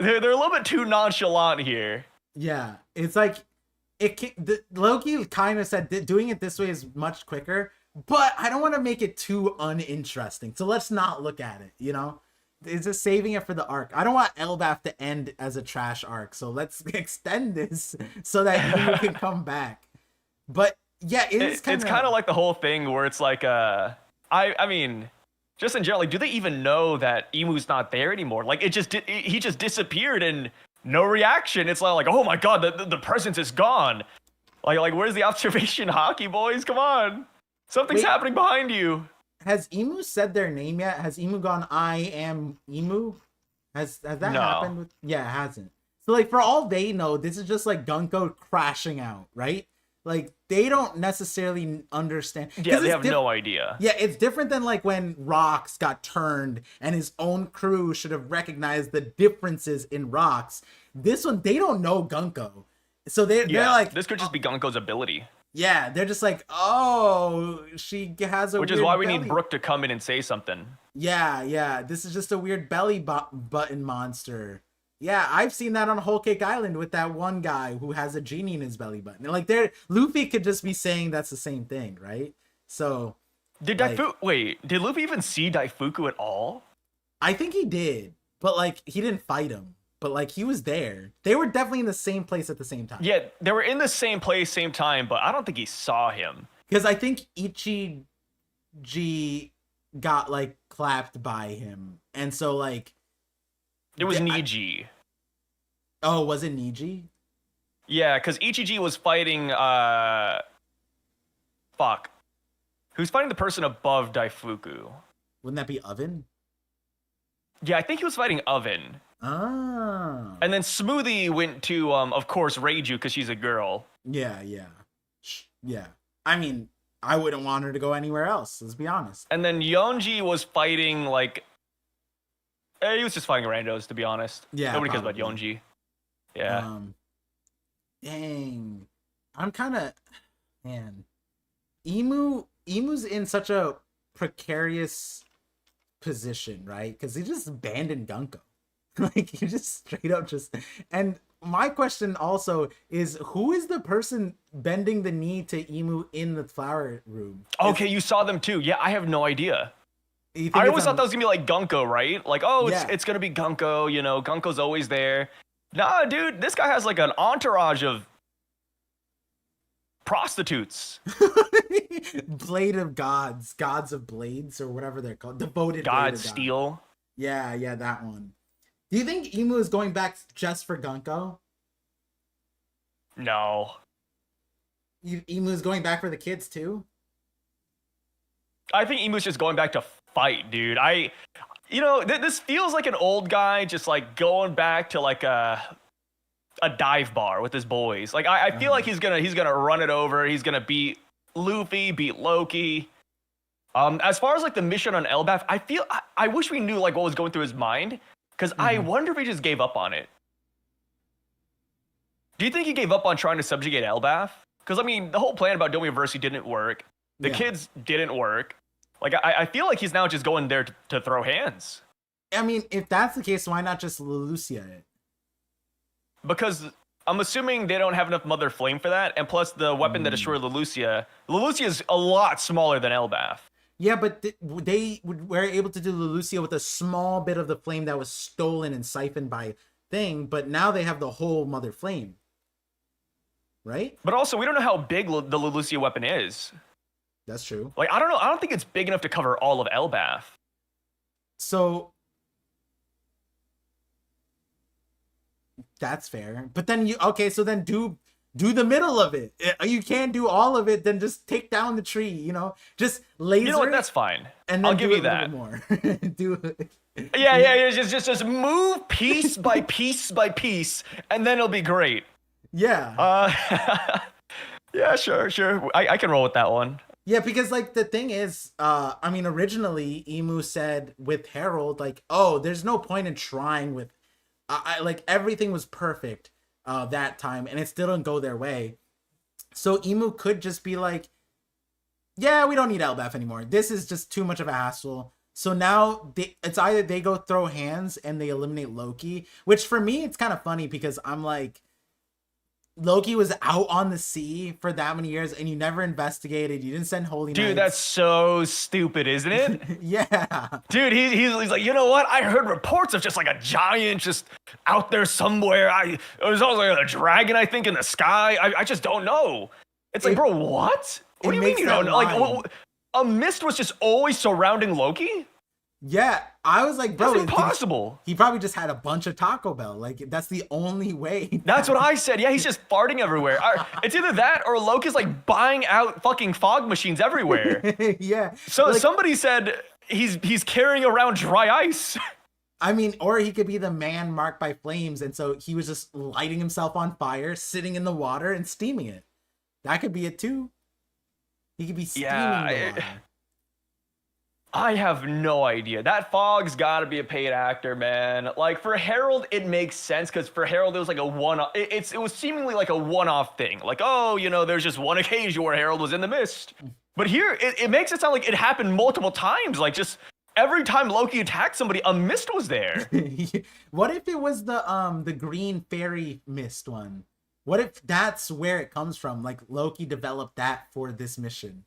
They're a little bit too nonchalant here. Yeah, it's like Loki kind of said doing it this way is much quicker. But I don't want to make it too uninteresting. So let's not look at it, It's just saving it for the arc. I don't want Elbaf to end as a trash arc. So let's extend this so that you can come back. But yeah, it's kind of like the whole thing where it's like, I mean, just in general, like, do they even know that Emu's not there anymore? Like, he just disappeared and no reaction. It's like, oh my God, the presence is gone. Like, where's the observation hockey, boys? Come on. Something's happening behind you. Has Emu said their name yet? Has Emu gone, I am Emu? Has that happened? Yeah, it hasn't. So, like, for all they know, this is just, like, Gunko crashing out, right? Like, they don't necessarily understand. Yeah, they have no idea. Yeah, it's different than, like, when Rox got turned and his own crew should have recognized the differences in Rox. This one, they don't know Gunko. So they're like... This could just be Gunko's ability. Yeah, they're just like, oh, she has a Which is why we need Brooke to come in and say something. Yeah, this is just a weird belly button monster. Yeah, I've seen that on Whole Cake Island with that one guy who has a genie in his belly button. Like, Luffy could just be saying that's the same thing, right? So... Did Luffy even see Daifuku at all? I think he did, but, like, he didn't fight him. But, like, he was there. They were definitely in the same place at the same time. Yeah, they were in the same place, same time, but I don't think he saw him. Because I think Ichiji got, like, clapped by him. And so, like... It was Niji. Oh, was it Niji? Yeah, because Ichiji was fighting, Fuck. Who's fighting the person above Daifuku? Wouldn't that be Oven? Yeah, I think he was fighting Oven. Ah. And then Smoothie went to, of course, Reiju because she's a girl. Yeah. I mean, I wouldn't want her to go anywhere else, let's be honest. And then Yonji was fighting, like... he was just fighting randos, to be honest. Yeah, nobody cares about Yonji. Yeah. Dang. I'm kind of... Man. Emu's in such a precarious position, right? Because he just abandoned Gunko. Like, he just straight up just... And my question also is, who is the person bending the knee to Emu in the flower room? Okay, you saw them too. Yeah, I have no idea. I always thought that was going to be like Gunko, right? Like, oh, it's going to be Gunko, Gunko's always there. Nah, dude, this guy has like an entourage of prostitutes. Blade of gods of blades, or whatever they're called. Devoted God Steel. Yeah, that one. Do you think Emu is going back just for Gunko? No. Emu is going back for the kids too? I think Emu's just going back to fight, dude. This feels like an old guy just like going back to like a dive bar with his boys. Like, I feel like he's gonna run it over. He's gonna beat Luffy, beat Loki. As far as like the mission on Elbaf, I wish we knew like what was going through his mind. Because I wonder if he just gave up on it. Do you think he gave up on trying to subjugate Elbaf? Because, I mean, the whole plan about Domiverse didn't work. The kids didn't work. Like, I feel like he's now just going there to throw hands. I mean, if that's the case, why not just Leloucia it? Because I'm assuming they don't have enough Mother Flame for that, and plus the weapon that destroyed Lelucia. Lelucia is a lot smaller than Elbath. Yeah, but they were able to do Lelucia with a small bit of the flame that was stolen and siphoned by Thing, but now they have the whole Mother Flame. Right? But also, we don't know how big the Lelucia weapon is. That's true. Like, I don't know. I don't think it's big enough to cover all of Elbath. So that's fair. But then so then do the middle of it. You can't do all of it, then just take down the tree, just laser. You know what? That's fine. And then I'll give you that. More. Do it. Yeah. Just move piece by piece by piece, and then it'll be great. Yeah. Yeah, sure. I can roll with that one. Yeah, because like the thing is, originally Emu said with Harold, like, oh, there's no point in trying with, like everything was perfect that time, and it still didn't go their way. So Emu could just be like, yeah, we don't need Elbath anymore. This is just too much of a hassle. So now it's either they go throw hands and they eliminate Loki, which for me it's kind of funny because I'm like, Loki was out on the sea for that many years and you never investigated. You didn't send Holy Knights. Dude, that's so stupid, isn't it? Yeah. Dude, he's like, you know what? I heard reports of just like a giant just out there somewhere. It was also like a dragon, I think, in the sky. I just don't know. It's like, bro, what? What do you mean you don't know? Like, a mist was just always surrounding Loki? Yeah, I was like, bro, that's impossible. He probably just had a bunch of Taco Bell. Like, that's the only way. That's what I said. Yeah, he's just farting everywhere. It's either that or Loki's like buying out fucking fog machines everywhere. Yeah. So like, somebody said he's carrying around dry ice. I mean, or he could be the man marked by flames, and so he was just lighting himself on fire, sitting in the water and steaming it. That could be it too. He could be steaming the water. I have no idea. That Fog's got to be a paid actor, man. Like, for Harold, it makes sense, because for Harold, it was like a one-off. It was seemingly like a one-off thing. Like, oh, there's just one occasion where Harold was in the mist. But here, it makes it sound like it happened multiple times. Like, just every time Loki attacked somebody, a mist was there. What if it was the green fairy mist one? What if that's where it comes from? Like, Loki developed that for this mission.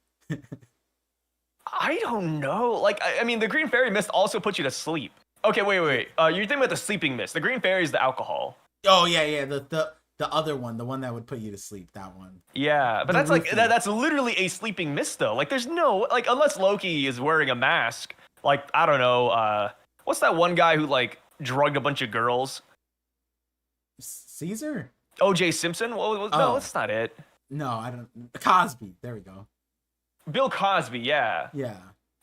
I don't know. Like, I mean, the green fairy mist also puts you to sleep. Okay, wait. You're thinking about the sleeping mist. The green fairy is the alcohol. Oh, yeah. The other one, the one that would put you to sleep, that one. Yeah, but that's like, that's literally a sleeping mist, though. Like, there's no, like, unless Loki is wearing a mask. Like, I don't know, what's that one guy who, like, drugged a bunch of girls? Caesar? O.J. Simpson? No, that's not it. No, I don't. Cosby. There we go. Bill Cosby, yeah. Yeah.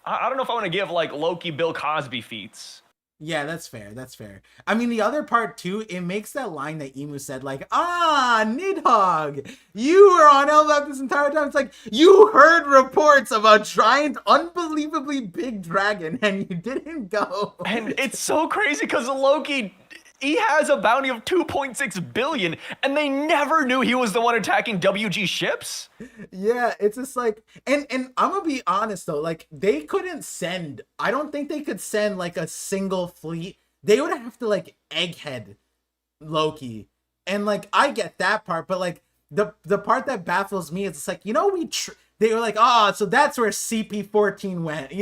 I don't know if I want to give, like, Loki Bill Cosby feats. Yeah, that's fair. I mean, the other part, too, it makes that line that Emu said, like, Nidhogg, you were on Elbath this entire time. It's like, you heard reports of a giant, unbelievably big dragon, and you didn't go. And it's so crazy, because Loki, he has a bounty of 2.6 billion, and they never knew he was the one attacking WG ships. Yeah, it's just like, and I'm gonna be honest though, like, they couldn't send, I don't think they could send like a single fleet. They would have to like egghead Loki, and like, I get that part, but like the part that baffles me is it's like, they were like, so that's where CP-14 went,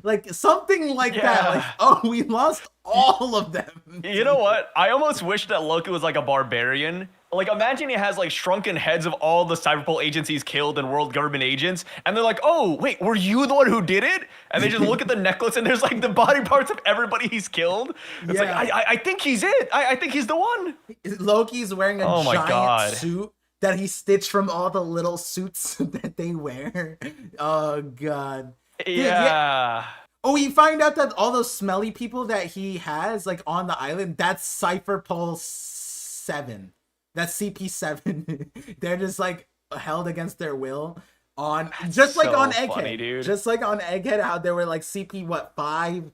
like something like that. Like, oh, we lost all of them. You know what? I almost wish that Loki was like a barbarian. Like, imagine he has like shrunken heads of all the Cyberpol agencies killed and world government agents, and they're like, oh, wait, were you the one who did it? And they just look at the necklace and there's like the body parts of everybody he's killed. It's like, I think he's it. I think he's the one. Loki's wearing a giant suit that he stitched from all the little suits that they wear. Oh, God. Yeah. Oh, you find out that all those smelly people that he has, like, on the island, that's Cypherpol 7. That's CP7. They're just, like, held against their will. On Egghead. Funny, dude. Just like on Egghead, how there were, like, CP, 5,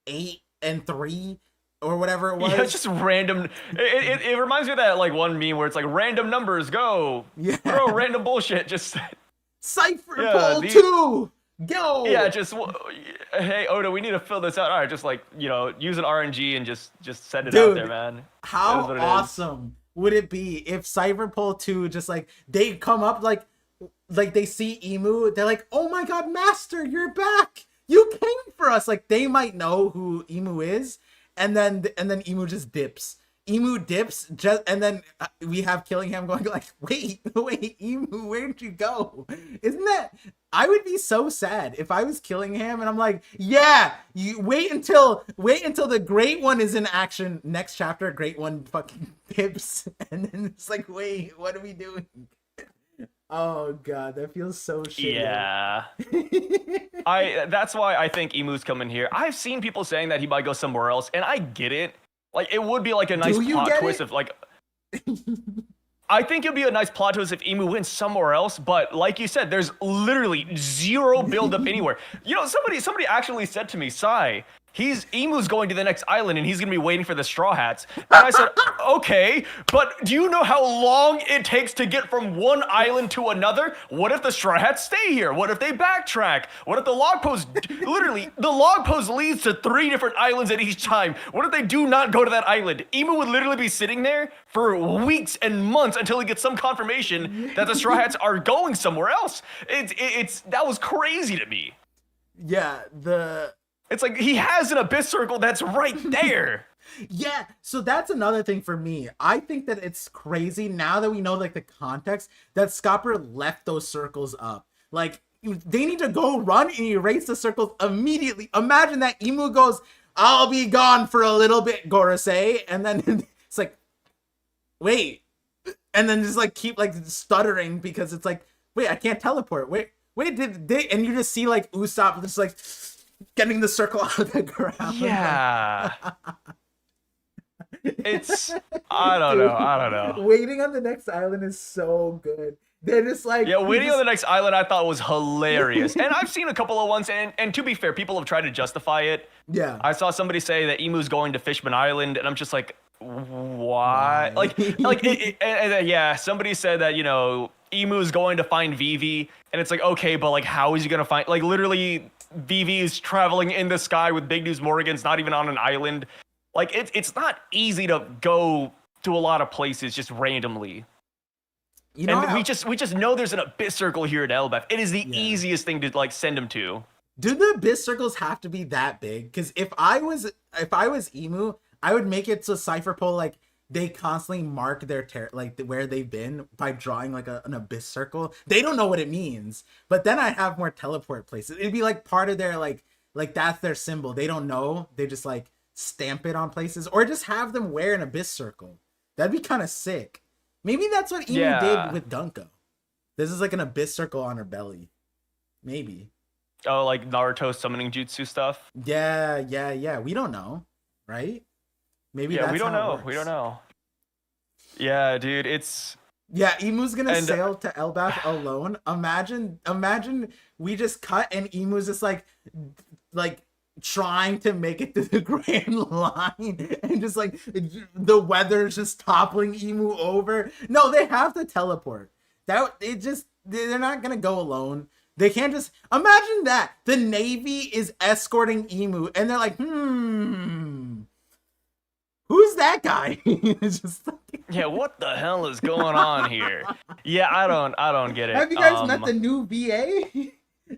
8, and 3? Or whatever it was. Yeah, it's just random. It reminds me of that like one meme where it's like random numbers go. Yeah. Throw random bullshit. Just Cypherpol 2 go. Yeah, just hey Oda, we need to fill this out. All right, just like use an RNG and just send it out there, man. How awesome would it be if Cyberpole 2 just like they come up like they see Emu, they're like, "Oh my god, Master, you're back! You came for us!" Like they might know who Emu is, and then Emu just dips. Emu dips, just and then we have Killingham going like, wait, Emu, where did you go? Isn't that? I would be so sad if I was Killingham and I'm like, yeah, you wait until the Great One is in action. Next chapter, Great One fucking dips, and then it's like, wait, what are we doing? Oh god, that feels so shitty. Yeah. That's why I think Emu's coming here. I've seen people saying that he might go somewhere else, and I get it. Like, it would be like a nice plot twist if like I think it'd be a nice plot twist if Emu went somewhere else, but like you said, there's literally zero buildup anywhere. You know, somebody actually said to me, Sai, Emu's going to the next island and he's gonna be waiting for the Straw Hats. And I said, okay, but do you know how long it takes to get from one island to another? What if the Straw Hats stay here? What if they backtrack? What if the log post, literally, the log post leads to 3 different islands at each time? What if they do not go to that island? Emu would literally be sitting there for weeks and months until he gets some confirmation that the Straw Hats are going somewhere else. That was crazy to me. Yeah, It's like he has an abyss circle that's right there. Yeah, so that's another thing for me. I think that it's crazy now that we know like the context that Scopper left those circles up. Like they need to go run and erase the circles immediately. Imagine that Emu goes, "I'll be gone for a little bit, Gorosei," and then it's like, wait, and then just like keep like stuttering because it's like, wait, I can't teleport. Wait, did they? And you just see like Usopp just like getting the circle out of the ground. Yeah. I don't know. Waiting on the next island is so good. They're just like, yeah, waiting on the next island I thought was hilarious. And I've seen a couple of ones, and to be fair, people have tried to justify it. Yeah. I saw somebody say that Emu's going to Fishman Island, and I'm just like, why? Yeah, somebody said that, you know, Emu's going to find Vivi, and it's like, okay, but like, how is he gonna find, like, literally, Vivi is traveling in the sky with Big News Morgan's not even on an island. Like, it's not easy to go to a lot of places just randomly. You know, and we just know there's an abyss circle here at Elbaf. It is the easiest thing to like send him to. Do the abyss circles have to be that big? Because if I was Emu, I would make it so Cypherpole like they constantly mark their like where they've been by drawing like an abyss circle. They don't know what it means, but then I have more teleport places. It'd be like part of their like that's their symbol. They don't know. They just like stamp it on places, or just have them wear an abyss circle. That'd be kind of sick. Maybe that's what Emu did with Dunko. This is like an abyss circle on her belly. Maybe. Oh, like Naruto summoning jutsu stuff? Yeah. We don't know, right? Maybe that's we don't how know. it works. We don't know. Yeah, dude, it's... Yeah, Emu's gonna sail to Elbaf alone. Imagine we just cut and Emu's just like trying to make it to the Grand Line and just like the weather's just toppling Emu over. No, they have to teleport. They're not gonna go alone. They can't just imagine that the Navy is escorting Emu and they're like, who's that guy? Just like, yeah, what the hell is going on here? Yeah, I don't get it. Have you guys met the new VA?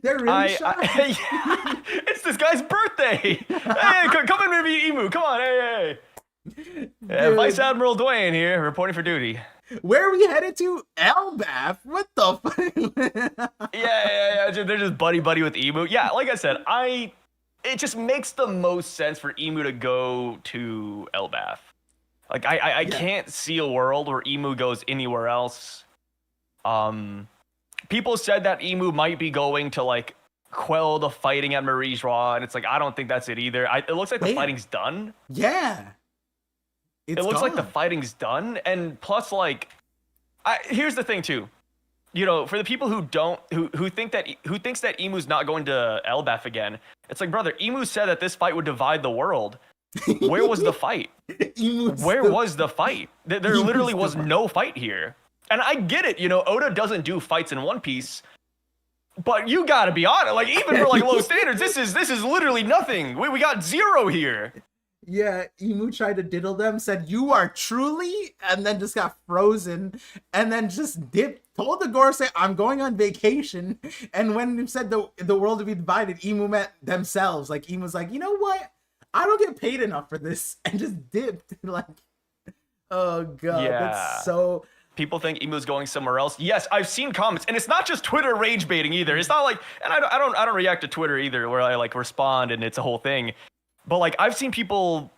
They're really shy. Yeah, it's this guy's birthday. Hey, come in and meet Emu. Come on, hey. Vice Admiral Dwayne here, reporting for duty. Where are we headed to? Elbaf? What the fuck? Yeah. They're just buddy with Emu. Yeah, like I said, it just makes the most sense for Emu to go to Elbaf. Like, I can't see a world where Emu goes anywhere else. People said that Emu might be going to, like, quell the fighting at Marie's Raw, and it's like, I don't think that's it either. It looks like the fighting's done. Yeah. It looks like the fighting's done, and plus, like, here's the thing, too. You know, for the people who thinks that Emu's not going to Elbaf again, it's like, brother, Emu said that this fight would divide the world. Where was the fight? Where was the fight? There literally was no fight here. And I get it, you know, Oda doesn't do fights in One Piece, but you gotta be honest, like, even for like low standards, this is literally nothing. We got 0 here. Yeah, Emu tried to diddle them, said, "You are truly," and then just got frozen, and then just dipped, told the Gorosei, "I'm going on vacation." And when he said the world would be divided, Emu meant themselves. Like, Emu's like, "You know what? I don't get paid enough for this," and just dipped. Like, oh god, Yeah. that's so... People think Emu's going somewhere else. Yes, I've seen comments, and it's not just Twitter rage baiting either. It's not like, and I don't react to Twitter either, where I like respond and it's a whole thing. But like, I've seen people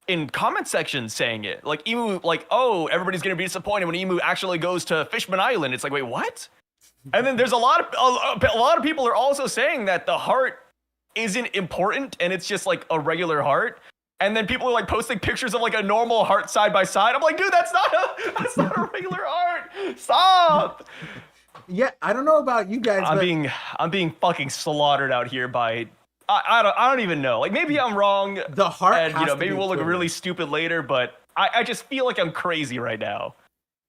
in comment sections saying it, like Emu, like, oh, everybody's gonna be disappointed when Emu actually goes to Fishman Island. It's like, wait, what? And then there's a lot of people are also saying that the heart isn't important and it's just like a regular heart. And then people are like posting pictures of like a normal heart side by side. I'm like, dude, that's not a regular heart. Stop. Yeah, I don't know about you guys. I'm being fucking slaughtered out here by I don't even know. Like, maybe I'm wrong. The heart, and you know, maybe we'll look really stupid later, but I just feel like I'm crazy right now.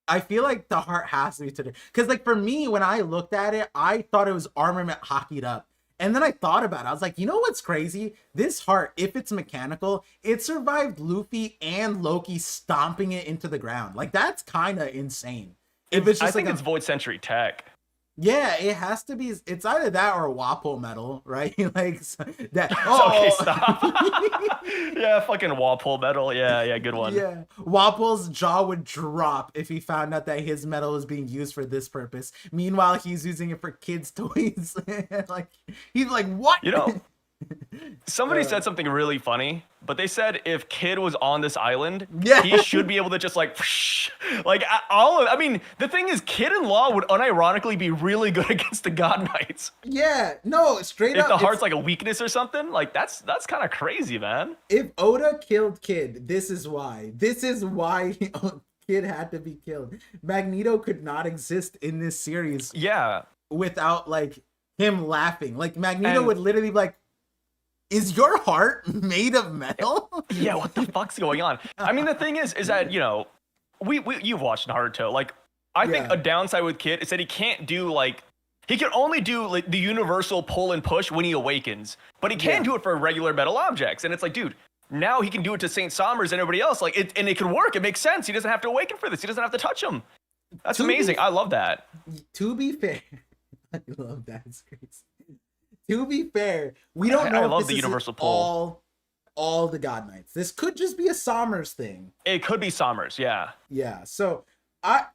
I feel like the heart has to be today. Because, like, for me, when I looked at it, I thought it was armament hockeyed up. And then I thought about it. I was like, you know what's crazy? This heart, if it's mechanical, it survived Luffy and Loki stomping it into the ground. Like, that's kind of insane. If it's just I think it's Void Century tech. Yeah, it has to be. It's either that or Wapo metal, right? Like that. Okay, stop. Yeah, fucking Wapole metal. Yeah, good one. Yeah, Wapole's jaw would drop if he found out that his metal was being used for this purpose. Meanwhile, he's using it for kids' toys. Like, he's like, what? You know, somebody said something really funny, but they said if Kid was on this island, he should be able to just like I mean, the thing is, Kid and Law would unironically be really good against the God Knights. Yeah, no, straight up. If the heart's like a weakness or something, like that's kind of crazy, man. If Oda killed Kid, this is why. This is why Kid had to be killed. Magneto could not exist in this series. Yeah. Without like him laughing. Like Magneto would literally be like, is your heart made of metal? Yeah, what the fuck's going on? I mean, the thing is that, you know, you've watched Naruto. Like, I think a downside with Kid is that he can't do like, he can only do like the universal pull and push when he awakens, but he can't do it for regular metal objects. And it's like, dude, now he can do it to Saint Somers and everybody else. Like, and it can work. It makes sense. He doesn't have to awaken for this. He doesn't have to touch him. That's amazing. I love that. To be fair, I love that. It's crazy. To be fair, we don't know. I love the universal pull. All the God Knights. This could just be a Somers thing. It could be Somers, yeah. Yeah. So I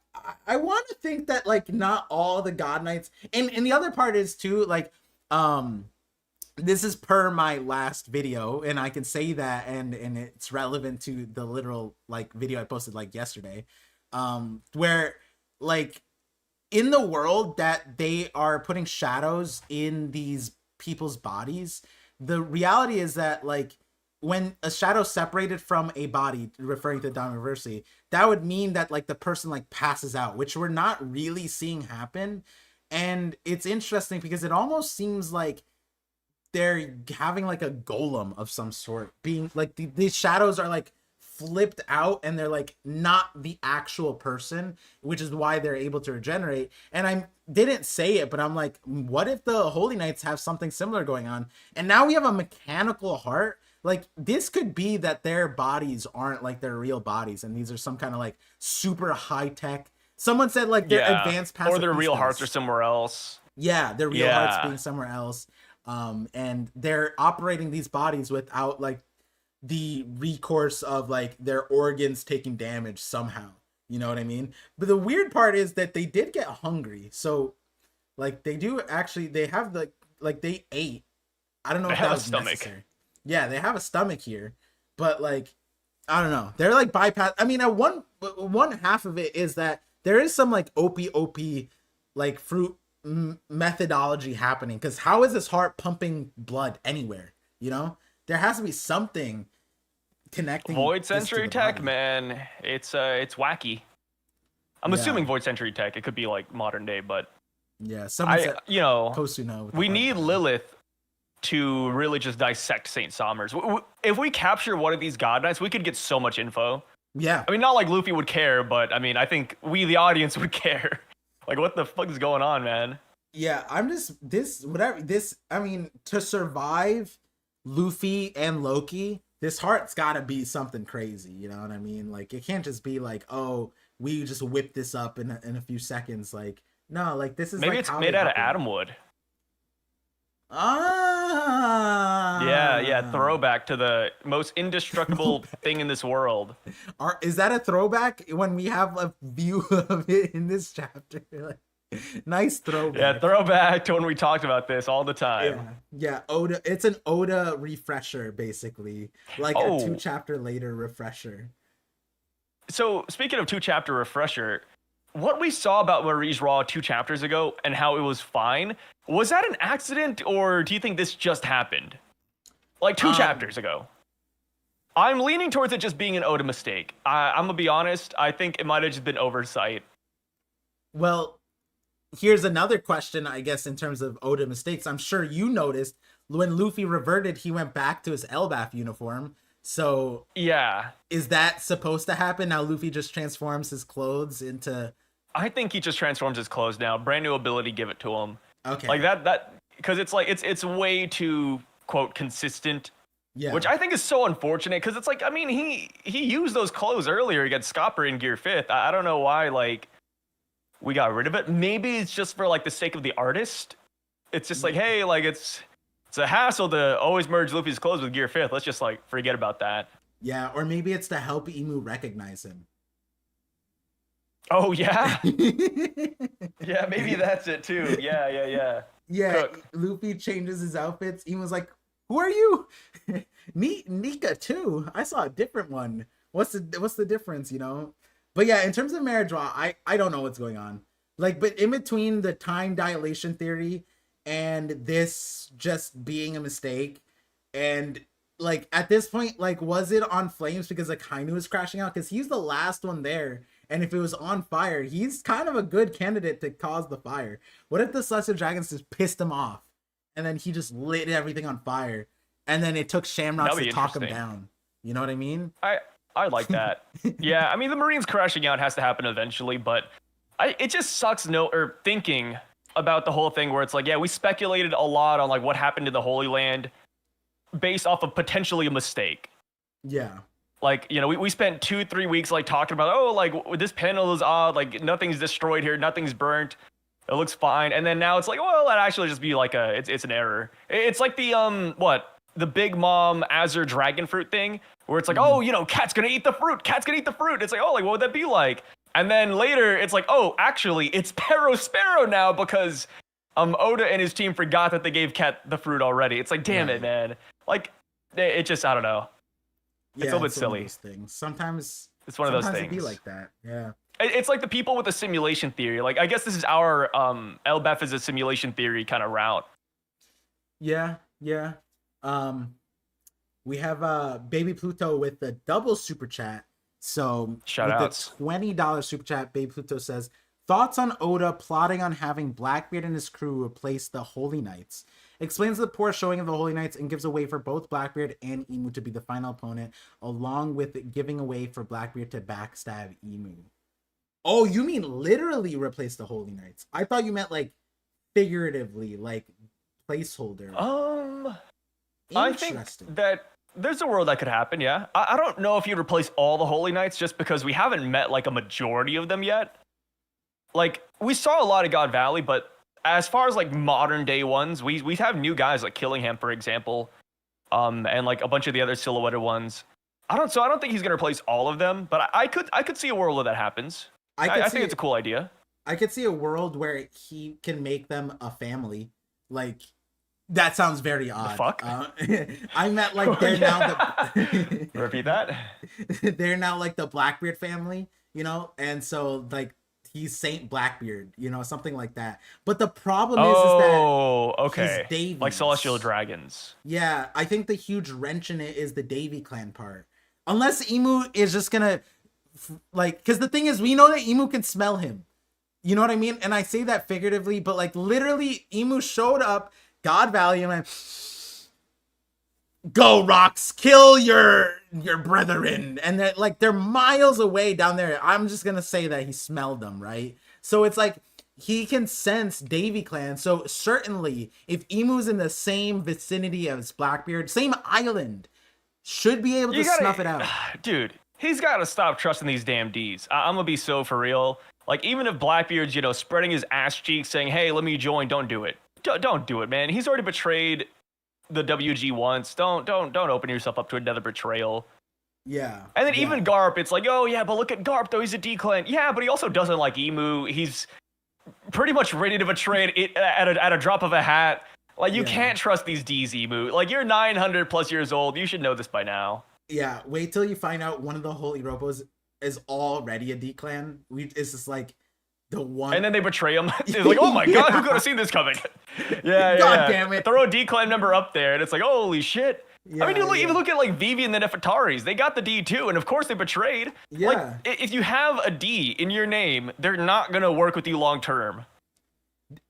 want to think that like not all the God Knights, and the other part is too like this is per my last video, and I can say that, and it's relevant to the literal like video I posted like yesterday, where like in the world that they are putting shadows in these people's bodies, the reality is that like when a shadow separated from a body, referring to Dawn University, that would mean that like the person like passes out, which we're not really seeing happen. And it's interesting because it almost seems like they're having like a golem of some sort, being like these shadows are like flipped out and they're like not the actual person, which is why they're able to regenerate. And I didn't say it, but I'm like, what if the Holy Knights have something similar going on? And now we have a mechanical heart. Like, this could be that their bodies aren't like their real bodies, and these are some kind of like super high tech. Someone said like their advanced passive, or their real hearts are somewhere else. Yeah, their real hearts being somewhere else. And they're operating these bodies without like the recourse of like their organs taking damage somehow. You know what I mean? But the weird part is that they did get hungry. So like they do actually, they have the like they ate. I don't know if that was necessary. Yeah, they have a stomach here, but like I don't know. They're like bypass. I mean, one half of it is that there is some like OP like fruit methodology happening, because how is this heart pumping blood anywhere? You know, there has to be something connecting. Void Century tech, man, it's wacky. I'm assuming Void Century tech. It could be like modern day, but yeah, you know, Kosuno, we need Lilith to really just dissect Saint Somers. If we capture one of these God Knights, we could get so much info. Yeah. I mean, not like Luffy would care, but I mean, I think we, the audience, would care. Like, what the fuck is going on, man? Yeah, I mean, to survive Luffy and Loki, this heart's gotta be something crazy, you know what I mean? Like it can't just be like, oh, we just whip this up in a few seconds. Like, no, like this is Maybe like it's how made they out of operate. atom wood. Yeah, Ah, throwback to the most indestructible throwback. thing in this world. Is that a throwback when we have a view of it in this chapter? Like, nice Yeah, throwback. throwback to when we talked about this all the time. Yeah. Oda. It's an Oda refresher, basically, like a Oh, 2 chapter later refresher. so speaking of 2 chapter refresher, what we saw about Marie's Raw 2 chapters ago and how it was fine, was that an accident or do you think this just happened? Like two Um. chapters ago. I'm leaning towards it just being an Oda mistake. I'm gonna be honest. I think it might have just been oversight. Well, here's another question, I guess, in terms of Oda mistakes. I'm sure you noticed when Luffy reverted, he went back to his Elbaf uniform. So Yeah, is that supposed to happen? Now Luffy just transforms his clothes into I think he just transforms his clothes now. Brand new ability, give it to him. okay. Like that because it's like it's way too quote consistent, Yeah. which I think is so unfortunate because it's like I mean he used those clothes earlier against Scopper in Gear 5th. I don't know why like we got rid of it. Maybe it's just for like the sake of the artist. It's just like hey like it's a hassle to always merge Luffy's clothes with Gear 5th. Let's just like forget about that. Yeah, or maybe it's to help Emu recognize him. Oh yeah, yeah maybe that's it too. Yeah. Yeah, Cook. Luffy changes his outfits. Emu's like, "Who are you?" Nika too. I saw a different one. What's the difference, you know? But yeah, in terms of marriage law, I don't know what's going on. Like, but in between the time dilation theory and this just being a mistake, and like at this point, like, was it on flames because like Kainu was crashing out? Because he's the last one there. And if it was on fire, he's kind of a good candidate to cause the fire. What if the Celestial Dragons just pissed him off and then he just lit everything on fire and then it took Shamrocks That'd to be talk him interesting. down? You know what I mean? I like that. Yeah, I mean the Marines crashing out has to happen eventually, but it just sucks thinking about the whole thing where it's like, yeah, we speculated a lot on like what happened to the Holy Land based off of potentially a mistake. Yeah. Like, you know, we spent 2-3 weeks like talking about, oh, like this panel is odd, like nothing's destroyed here, nothing's burnt, it looks fine, and then now it's like, well, that actually just be like it's an error. It's like the Big Mom Azure Dragon Fruit thing, where it's like, oh, you know, cat's gonna eat the fruit. It's like, oh, like what would that be like? And then later, it's like, oh, actually, it's Pero Sparrow now because Oda and his team forgot that they gave Cat the fruit already. It's like, damn it, man. Like, it just, I don't know. Yeah, It's a little bit one of silly. those things. Sometimes It's one of those sometimes it'd be things. like that. Yeah. It's like the people with the simulation theory. Like, I guess this is our LBEF is a simulation theory kind of route. Yeah. We have Baby Pluto with the double super chat. So Shout with outs. the $20 super chat, Baby Pluto says, thoughts on Oda plotting on having Blackbeard and his crew replace the Holy Knights. Explains the poor showing of the Holy Knights and gives a way for both Blackbeard and Emu to be the final opponent, along with giving a way for Blackbeard to backstab Emu. Oh, you mean literally replace the Holy Knights? I thought you meant like figuratively, like placeholder. I think that there's a world that could happen, yeah. I don't know if you'd replace all the Holy Knights just because we haven't met like a majority of them yet. Like, we saw a lot of God Valley, but as far as like modern day ones, we have new guys like Killingham, for example, and like a bunch of the other silhouetted ones. I don't think he's gonna replace all of them, but I could see a world where that happens. I think it's a cool idea. I could see a world where he can make them a family. Like, that sounds very odd. The fuck? I meant like they're now the Repeat that. they're now like the Blackbeard family, you know, and so like he's Saint Blackbeard, you know, something like that. But the problem is that okay, he's Davies. like Celestial Dragons. Yeah, I think the huge wrench in it is the Davy clan part. Unless Emu is just gonna like, because the thing is, we know that Emu can smell him. You know what I mean? And I say that figuratively, but like literally, Emu showed up, God Valley, and went, "Go rocks, kill your brethren," and that like they're miles away down there. I'm just gonna say that he smelled them, right? So it's like he can sense Davy Clan. So certainly, if Emu's in the same vicinity as Blackbeard, same island, should be able to snuff it out. Dude, he's got to stop trusting these damn Ds. I'm gonna be so for real. Like, even if Blackbeard's, you know, spreading his ass cheeks saying, hey, let me join, don't do it. Don't do it, man. He's already betrayed the WG once. Don't open yourself up to another betrayal. Yeah. And then even Garp, it's like, oh yeah, but look at Garp though, he's a D-clan. Yeah, but he also doesn't like Emu. He's pretty much ready to betray it at a drop of a hat. Like, you can't trust these Ds, Emu. Like, you're 900 plus years old. You should know this by now. Yeah, wait till you find out one of the Holy Robos is already a D-clan. It's just like the one. And then they betray him. It's like, oh my god, who could have seen this coming? Yeah. God damn it. Throw a D-clan member up there, and it's like, holy shit. Yeah, I mean, even look at like Vivi and the Nefertaris. They got the D too, and of course they betrayed. Yeah. Like, if you have a D in your name, they're not gonna work with you long term.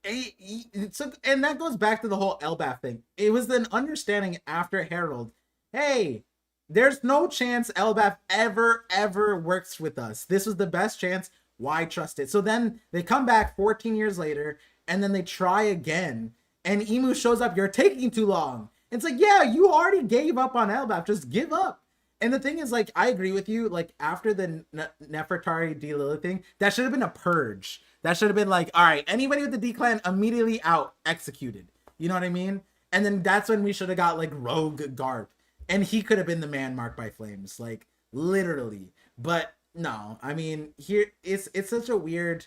And that goes back to the whole Elbaf thing. It was an understanding after Herald. Hey, there's no chance Elbaf ever works with us. This was the best chance. Why trust it? So then they come back 14 years later, and then they try again. And Emu shows up. You're taking too long. It's like, yeah, you already gave up on Elbaf. Just give up. And the thing is, like, I agree with you. Like, after the Nefertari D-Lilith thing, that should have been a purge. That should have been like, all right, anybody with the D-Clan immediately out, executed. You know what I mean? And then that's when we should have got, like, Rogue Garp. And he could have been the man marked by flames. Like, literally. But, no. I mean, here, it's such a weird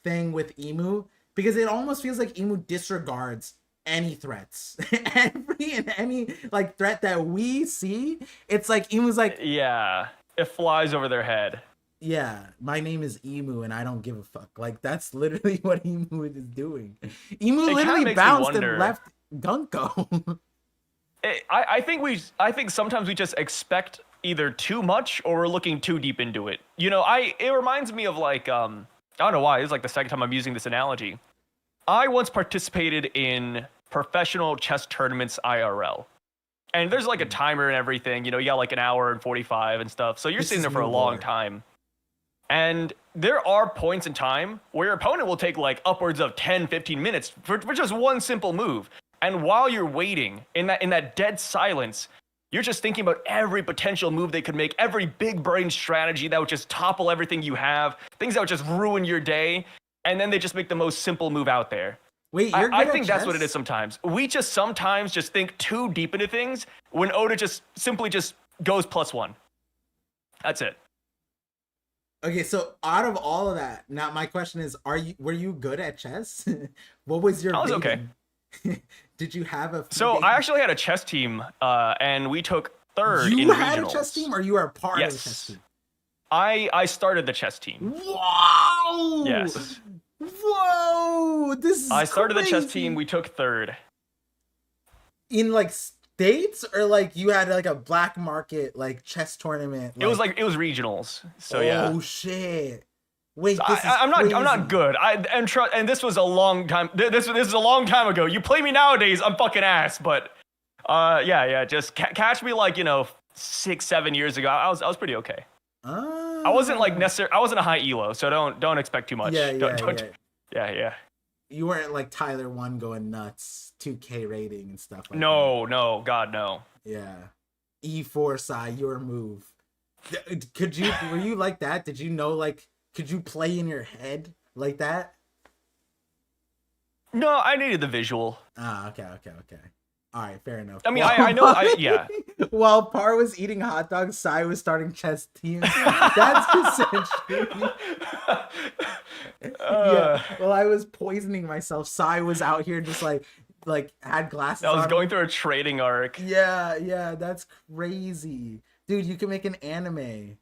thing with Emu. Because it almost feels like Emu disregards any threats. any like threat that we see, it's like Emu's like, yeah, it flies over their head. Yeah, my name is Emu and I don't give a fuck. Like, that's literally what Emu is doing. Emu literally bounced and left Gunko. I think sometimes we just expect either too much or we're looking too deep into it. You know, it reminds me of like I don't know why, it's like the second time I'm using this analogy. I once participated in professional chess tournaments IRL. And there's like a timer and everything. You know, you got like an hour and 45 and stuff. So you're sitting there for a long time. And there are points in time where your opponent will take like upwards of 10, 15 minutes for just one simple move. And while you're waiting in that dead silence, you're just thinking about every potential move they could make, every big brain strategy that would just topple everything you have, things that would just ruin your day. And then they just make the most simple move out there. Wait, I think that's what it is sometimes. We just sometimes just think too deep into things when Oda just simply just goes +1. That's it. Okay, so out of all of that, now my question is, were you good at chess? What was your I was okay. Did you have a So I actually had a chess team, and we took third in regionals. You had a chess team, or you were a part of the chess team? I started the chess team. Wow! Yes. Whoa! This is I started crazy. the chess team. We took third. In like states, or like you had like a black market like chess tournament? It was regionals. So yeah. Oh shit! Wait, so I'm not good. And this was a long time. This is a long time ago. You play me nowadays, I'm fucking ass. But yeah. Just catch me like 6-7 years ago. I was pretty okay. I wasn't like necessarily. I wasn't a high elo, so don't expect too much. Yeah. You weren't like Tyler 1 going nuts, 2K rating and stuff like that. No, God no. Yeah, E4 side, your move. Were you like that? Did you know, like, could you play in your head like that? No, I needed the visual. Okay. All right, fair enough. I mean, I know, yeah. While Par was eating hot dogs, Sai was starting chess teams. That's essentially. Yeah. While I was poisoning myself, Sai was out here just like had glasses. I was going through a trading arc. Yeah, that's crazy, dude. You can make an anime.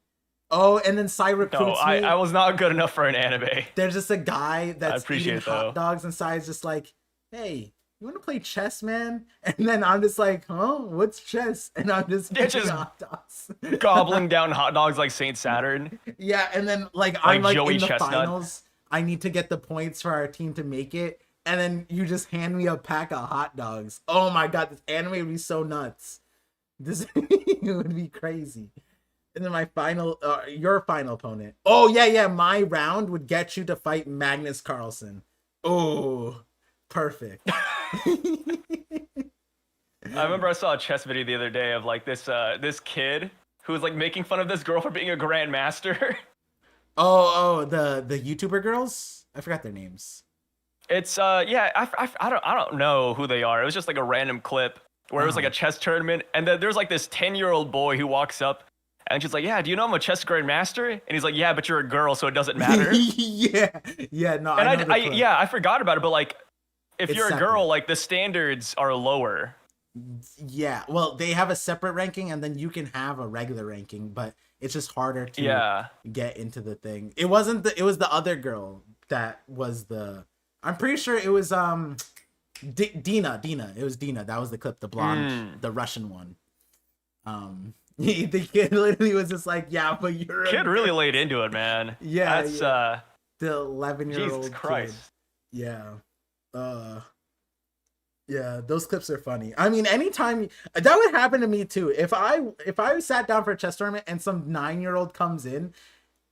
Oh, and then Sai recruits me. I was not good enough for an anime. There's just a guy that's eating hot dogs, and Sai's just like, hey, you want to play chess, man? And then I'm just like, huh? What's chess? And I'm just eating hot dogs. Gobbling down hot dogs like Saint Saturn. Yeah, and then I'm like Joey in the Chestnut. finals. I need to get the points for our team to make it. And then you just hand me a pack of hot dogs. Oh my god, this anime would be so nuts. This it would be crazy. And then my final, your final opponent. Oh yeah, my round would get you to fight Magnus Carlsen. Oh, perfect. I remember I saw a chess video the other day of like this kid who was like making fun of this girl for being a grandmaster. The YouTuber girls? I forgot their names. It's yeah, I don't know who they are. It was just like a random clip where it was like a chess tournament, and then there's like this 10-year-old boy who walks up, and she's like, "Yeah, do you know I'm a chess grandmaster?" And he's like, "Yeah, but you're a girl, so it doesn't matter." yeah, no. And I forgot about it, but like, if you're a separate. girl, like the standards are lower. Yeah, well, they have a separate ranking, and then you can have a regular ranking, but it's just harder to get into the thing. It was the other girl that was the. I'm pretty sure it was Dina. It was Dina. That was the clip, the blonde, the Russian one. The kid literally was just like, "Yeah, but you're." Kid really laid into it, man. Yeah, that's the 11-year-old. Jesus Christ. Kid. Yeah. Yeah, those clips are funny. I mean, anytime that would happen to me too. If I sat down for a chess tournament and some 9-year-old comes in,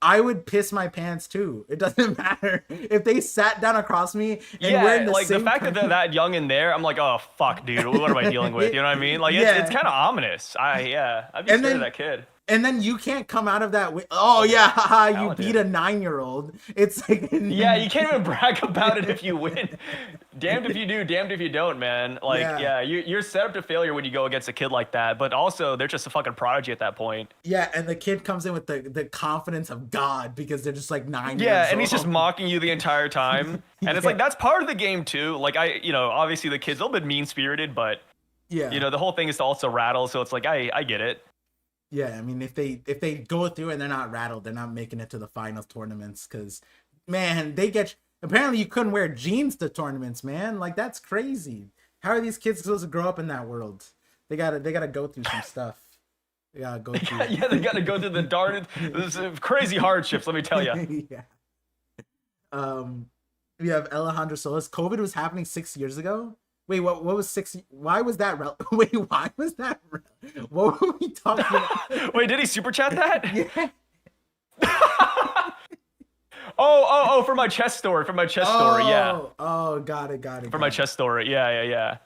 I would piss my pants too. It doesn't matter if they sat down across me. And we're in the like same the fact that they're that young in there, I'm like, oh fuck, dude, what am I dealing with? You know what I mean? Like it's kind of ominous. I'd be scared of that kid. And then you can't come out of that with, oh yeah, haha, you beat a 9-year-old. It's like yeah, you can't even brag about it if you win. Damned if you do, damned if you don't, man. Like you're set up to failure when you go against a kid like that. But also, they're just a fucking prodigy at that point. Yeah, and the kid comes in with the confidence of God because they're just like 9 years old. Yeah, and he's just mocking you the entire time. And it's like that's part of the game too. Like obviously the kid's a little bit mean spirited, but the whole thing is to also rattle. So it's like I get it. Yeah, I mean, if they go through and they're not rattled, they're not making it to the finals tournaments. Because, man, apparently you couldn't wear jeans to tournaments, man. Like, that's crazy. How are these kids supposed to grow up in that world? They gotta go through some stuff. They gotta go through. They gotta go through the crazy hardships. Let me tell you. Yeah. We have Alejandro Solis. COVID was happening 6 years ago. Wait, what was 6? Why was that? Wait, why was that? What were we talking about? Wait, did he super chat that? Yeah. oh, for my chess story. Yeah. Oh, got it. For my chess story. Yeah.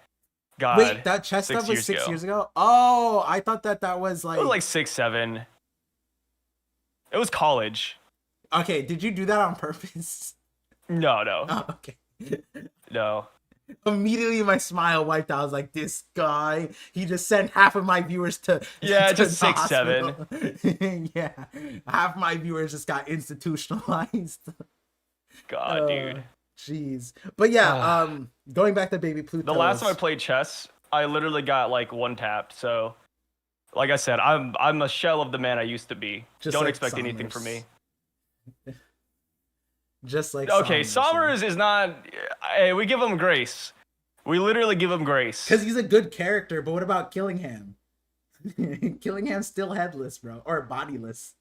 God. Wait, that chess stuff was 6 years ago? Oh, I thought that was like. It was like 6, 7. It was college. Okay, did you do that on purpose? No. Oh, okay. No. Immediately my smile wiped out. I was like, this guy, he just sent half of my viewers to just 6, 7. Yeah, half my viewers just got institutionalized. God, dude. Jeez. But yeah, going back to Baby Pluto. The last time I played chess, I literally got like one tapped. So like I said, I'm a shell of the man I used to be. Don't expect anything from me. Just like Sommers is not. Hey, we give him grace. We literally give him grace because he's a good character. But what about Killingham? Killingham's still headless, bro, or bodiless.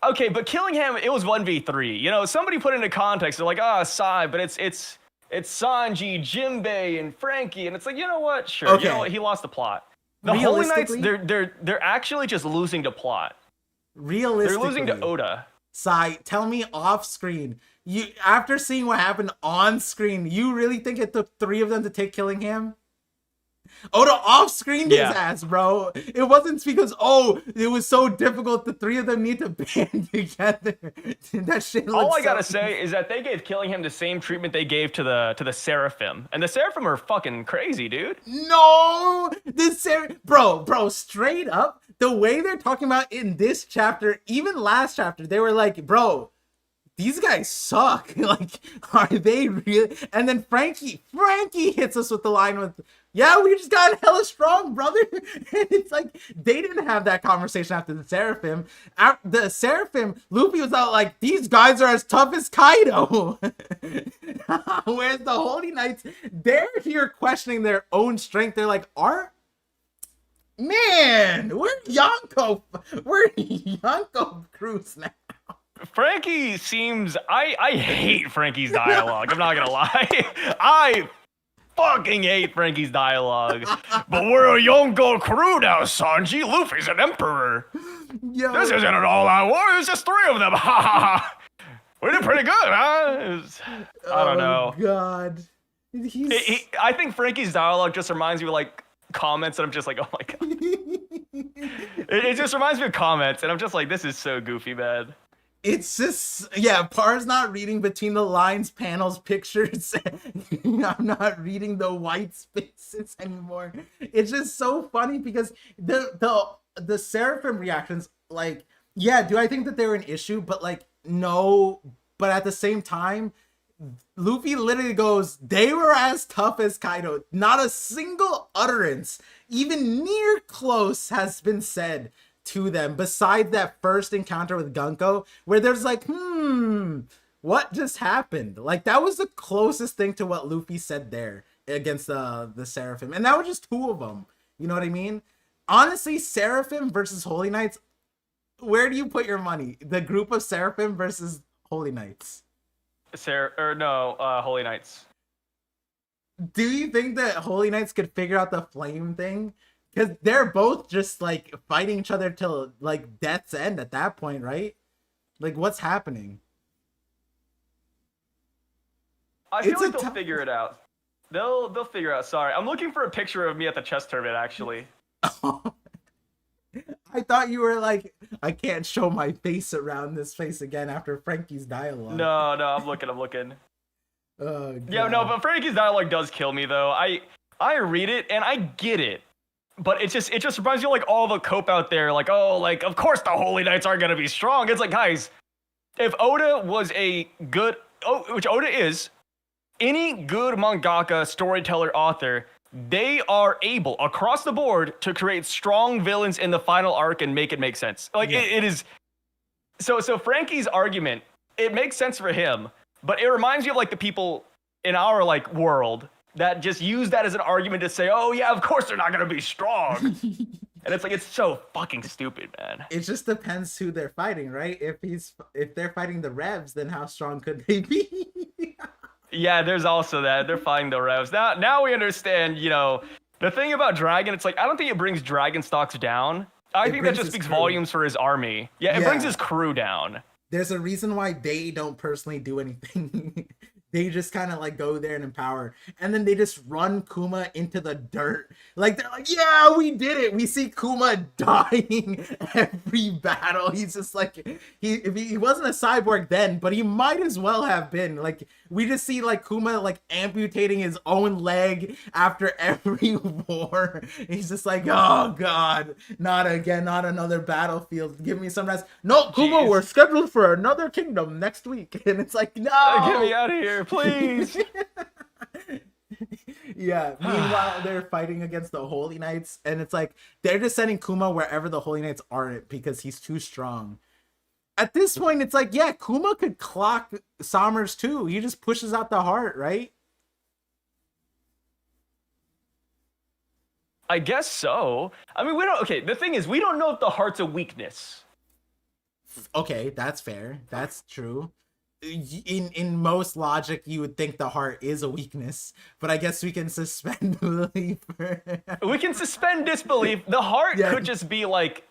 Okay, but Killingham, it was 1v3. You know, somebody put into context. They're like, Sai, but it's Sanji, Jinbei, and Frankie, and it's like, you know what? Sure, okay. You know what? He lost the plot. The Holy Knights, they're actually just losing to plot. Realistically, they're losing to Oda. Sai, tell me off screen. You after seeing what happened on screen, you really think it took 3 of them to take Killingham? Oda off screen his ass, bro. It wasn't because it was so difficult. The 3 of them need to band together. That shit. All I gotta say is that they gave Killingham the same treatment they gave to the Seraphim, and the Seraphim are fucking crazy, dude. No, bro, straight up, the way they're talking about in this chapter, even last chapter, they were like, bro, these guys suck. Like, are they real? And then Frankie hits us with the line with, yeah, we just got hella strong, brother. And it's like, they didn't have that conversation after the Seraphim. After the Seraphim, Luffy was out like, these guys are as tough as Kaido. Whereas the Holy Knights, they're here questioning their own strength. They're like, man, we're Yonko Cruz now. Frankie seems... I hate Frankie's dialogue. I'm not gonna lie. I fucking hate Frankie's dialogue. But we're a Yonko crew now, Sanji. Luffy's an emperor. Yo. This isn't an all-out war. It's just 3 of them. We did pretty good, huh? I don't know. Oh, God. I think Frankie's dialogue just reminds me of, like, comments and I'm just like, oh my god. It just reminds me of comments and I'm just like, this is so goofy, man. It's just, yeah, Par's not reading between the lines, panels, pictures. I'm not reading the white spaces anymore. It's just so funny because the Seraphim reactions, like, yeah, do I think that they're an issue? But like, no. But at the same time, Luffy literally goes, they were as tough as Kaido. Not a single utterance, even near close, has been said to them besides that first encounter with Gunko, where there's like, what just happened? Like, that was the closest thing to what Luffy said there against the Seraphim. And that was just two of them. You know what I mean? Honestly, Seraphim versus Holy Knights, where do you put your money? The group of Seraphim versus Holy Knights? Holy Knights. Do you think that Holy Knights could figure out the flame thing? Because they're both just like fighting each other till like death's end at that point, right? Like, what's happening? I feel like they'll figure it out. They'll figure out. Sorry, I'm looking for a picture of me at the chess tournament. Actually, I thought you were like, I can't show my face around this face again after Frankie's dialogue. No, I'm looking. Oh, God. Yeah, no, but Frankie's dialogue does kill me though. I read it and I get it. But it just reminds you of, like, all the cope out there, like, oh, like, of course the Holy Knights aren't gonna be strong. It's like, guys, if Oda was a good, which Oda is, any good mangaka, storyteller, author, they are able across the board to create strong villains in the final arc and make it make sense. Like, yeah. It is. So Frankie's argument, it makes sense for him, but it reminds you of like the people in our like world that just use that as an argument to say, oh yeah, of course they're not gonna be strong. And it's like, it's so fucking stupid, man. It just depends who they're fighting, right? If they're fighting the Revs, then how strong could they be? Yeah, there's also that. They're fighting the Revs. Now we understand, you know, the thing about Dragon, it's like, I don't think it brings Dragon stocks down. I think that just speaks volumes for his army. Yeah, it brings his crew down. There's a reason why they don't personally do anything. They just kind of like go there and empower, and then they just run Kuma into the dirt. Like, they're like, yeah, we did it. We see Kuma dying every battle. He's just like, he wasn't a cyborg then, but he might as well have been. Like, we just see like Kuma like amputating his own leg after every war. He's just like, oh God, not again, not another battlefield. Give me some rest. No, Kuma, we're scheduled for another kingdom next week. And it's like, no, get me out of here, please. Yeah, meanwhile they're fighting against the Holy Knights, and it's like they're just sending Kuma wherever the Holy Knights aren't because he's too strong. At this point, it's like, yeah, Kuma could clock Sommers too. He just pushes out the heart, right? I guess so. I mean, the thing is, we don't know if the heart's a weakness. Okay, that's fair. That's true. In most logic, you would think the heart is a weakness, but I guess we can suspend belief. We can suspend disbelief. The heart could just be like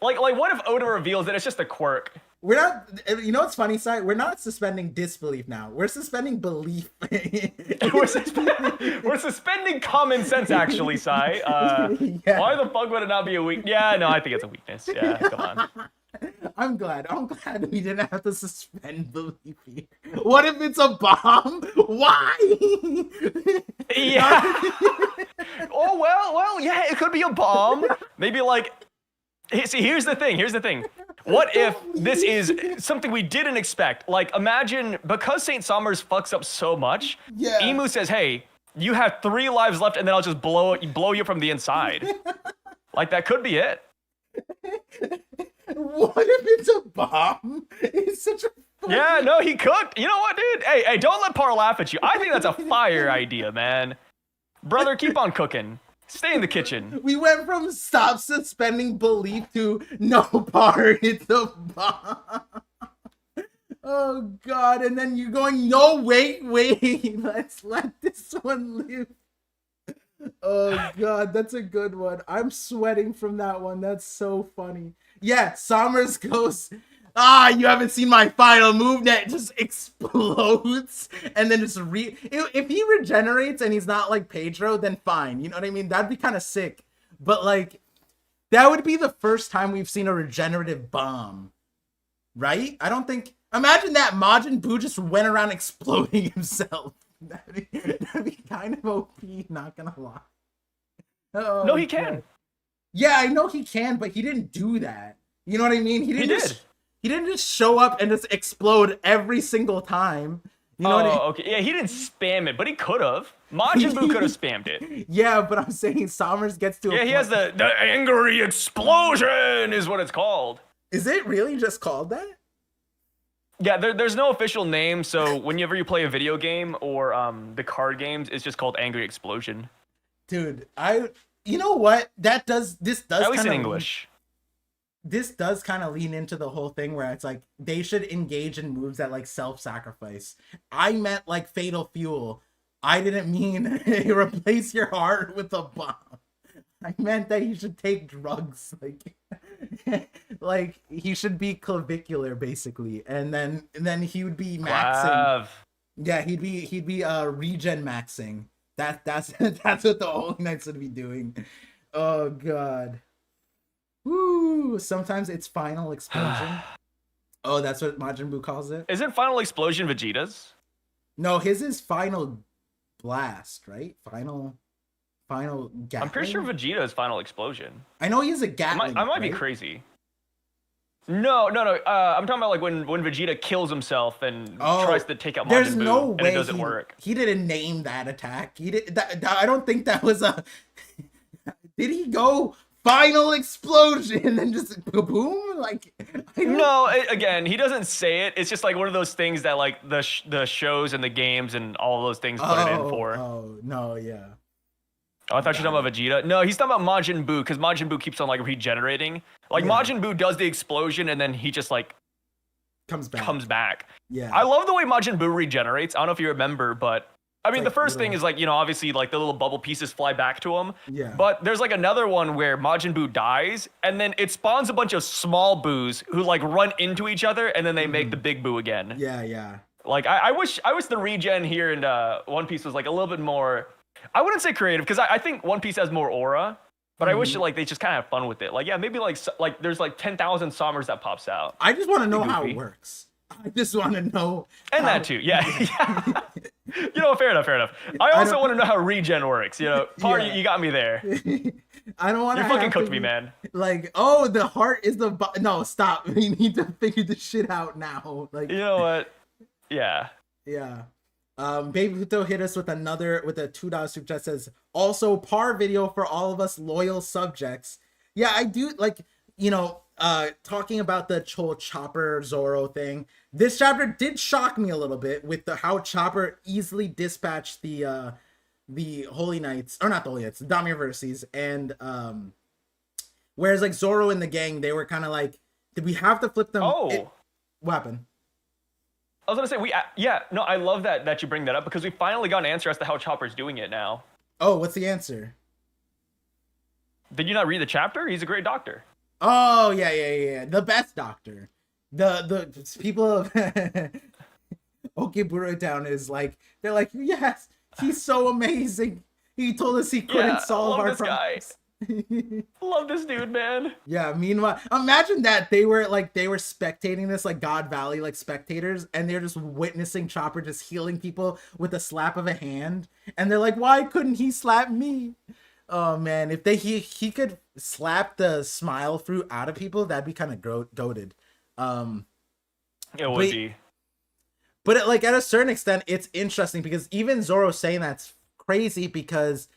what if Oda reveals that it's just a quirk? We're not, you know what's funny, Sai? We're not suspending disbelief now. We're suspending belief. we're suspending common sense, actually, Sai. Why the fuck would it not be a weakness? Yeah, no, I think it's a weakness. Yeah, come on. I'm glad we didn't have to suspend belief here. What if it's a bomb? Why? Yeah. Oh, well, yeah, it could be a bomb. Maybe like, see, here's the thing. What if this is something we didn't expect? Like, imagine, because St. Sommers fucks up so much, Imu says, hey, you have 3 lives left, and then I'll just blow you from the inside. Like, that could be it. What if it's a bomb? It's such a funny... Yeah, no, he cooked. You know what, dude? Hey, don't let Par laugh at you. I think that's a fire idea, man. Brother, keep on cooking. Stay in the kitchen. We went from stop suspending belief to no, Par, it's a bomb. Oh God, and then you're going, no, wait, let's let this one live. Oh God, that's a good one. I'm sweating from that one. That's so funny. Yeah, Sommers goes, You haven't seen my final move that just explodes and then just if he regenerates and he's not like Pedro, then fine. You know what I mean? That'd be kind of sick. But like, that would be the first time we've seen a regenerative bomb, right? I don't think. Imagine that Majin Buu just went around exploding himself. That'd be kind of OP, not gonna lie. Oh, no, he can. Yeah, I know he can, but he didn't do that. You know what I mean? He did. He didn't just show up and just explode every single time. You know what I mean? Okay. Yeah, he didn't spam it, but he could have. Majin Buu could have spammed it. Yeah, but I'm saying Sommers gets to. Yeah, he has the angry explosion, is what it's called. Is it really just called that? Yeah, there's no official name, so whenever you play a video game or the card games, it's just called Angry Explosion. Dude, you know what? This does at least in English. This does kind of lean into the whole thing where it's like they should engage in moves that like self-sacrifice. I meant like Fatal Fuel. I didn't mean replace your heart with a bomb. I meant that he should take drugs, like he should be clavicular basically, and then he would be maxing. Yeah, he'd be regen maxing. That's what the Holy Knights would be doing. Oh god. Woo! Sometimes it's Final Explosion. Oh, that's what Majin Buu calls it? Is it Final Explosion Vegeta's? No, his is Final Blast, right? Final Gatling? I'm pretty sure Vegeta is Final Explosion. I know he's a Gatling. I might be crazy. No. I'm talking about like when Vegeta kills himself and tries to take out Majin Buu. There's no way and it doesn't work. He didn't name that attack. He did that. I don't think that was a. Did he go Final Explosion and just boom? Like, no. Again, he doesn't say it. It's just like one of those things that like the shows and the games and all those things put it in for. Oh no, yeah. Oh, I thought you were talking about Vegeta. No, he's talking about Majin Buu because Majin Buu keeps on like regenerating. Like Majin Buu does the explosion and then he just like comes back. Yeah. I love the way Majin Buu regenerates. I don't know if you remember, but I mean, the first thing is like, you know, obviously like the little bubble pieces fly back to him. Yeah. But there's like another one where Majin Buu dies and then it spawns a bunch of small Boos who like run into each other and then they make the big Buu again. Yeah, yeah. Like I wish the regen here in One Piece was like a little bit more. I wouldn't say creative because I think One Piece has more aura, but I wish like they just kind of have fun with it. Like yeah, maybe like there's like 10,000 Sommers that pops out. I just want to know how it works. I just want to know. And that too, yeah. You know, fair enough. I also want to know how regen works. You know, you got me there. I don't want to. You fucking cooked me, man. Like, oh, the heart is the no. Stop. We need to figure this shit out now. Like, you know what? Yeah. Yeah. Baby Pluto hit us with a $2 super chat, says also par video for all of us loyal subjects. Yeah, I do like, you know, talking about the whole Chopper Zoro thing. This chapter did shock me a little bit with how Chopper easily dispatched the Holy Knights, or not the Holy Knights, the Damiaverses, and whereas like Zoro and the gang, they were kind of like, did we have to flip them? What happened? I was gonna say I love that you bring that up because we finally got an answer as to how Chopper's doing it now. Oh, what's the answer? Did you not read the chapter? He's a great doctor. Oh yeah. The best doctor. The people of Okeburo Town is like, they're like, yes, he's so amazing. He told us he couldn't solve our problems. Love this dude, man. Yeah, meanwhile, imagine that they were spectating this like God Valley, like spectators, and they're just witnessing Chopper just healing people with a slap of a hand, and they're like, why couldn't he slap me? Oh man, if he could slap the smile fruit out of people, that'd be kind of goated. It would be. But like at a certain extent, it's interesting because even Zoro saying that's crazy because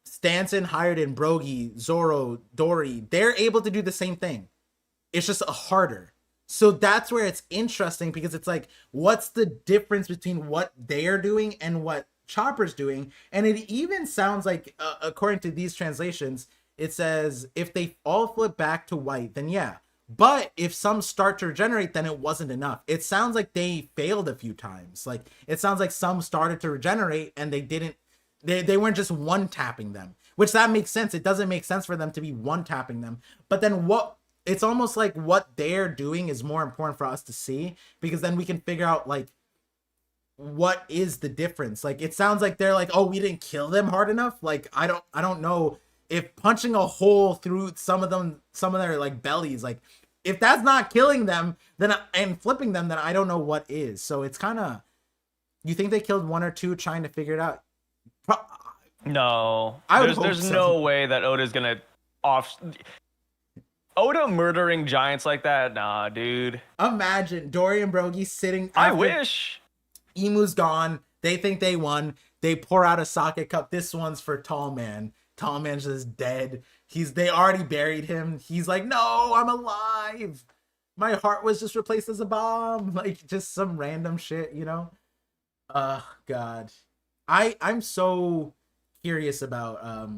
Stanson, Hired, Brogy, Zoro, Dory, they're able to do the same thing. It's just harder. So that's where it's interesting because it's like, what's the difference between what they're doing and what Chopper's doing? And it even sounds like, according to these translations, it says if they all flip back to white, then yeah. But if some start to regenerate, then it wasn't enough. It sounds like they failed a few times. Like it sounds like some started to regenerate and they didn't. They weren't just one tapping them, which that makes sense. It doesn't make sense for them to be one tapping them. But then what it's almost like what they're doing is more important for us to see, because then we can figure out like what is the difference. Like it sounds like they're like, oh, we didn't kill them hard enough. Like I don't know if punching a hole through some of their like bellies, like if that's not killing them, then and flipping them, then I don't know what is. So it's kind of, you think they killed one or two trying to figure it out? No, there's so. no way that Oda's gonna Oda murdering giants like that. Nah, dude. Imagine Dorian Brogy sitting. I wish. Imu's gone. They think they won. They pour out a sake cup. This one's for Tall Man. Tall Man's just dead. They already buried him. He's like, no, I'm alive. My heart was just replaced as a bomb. Like just some random shit, you know? God. I'm so curious about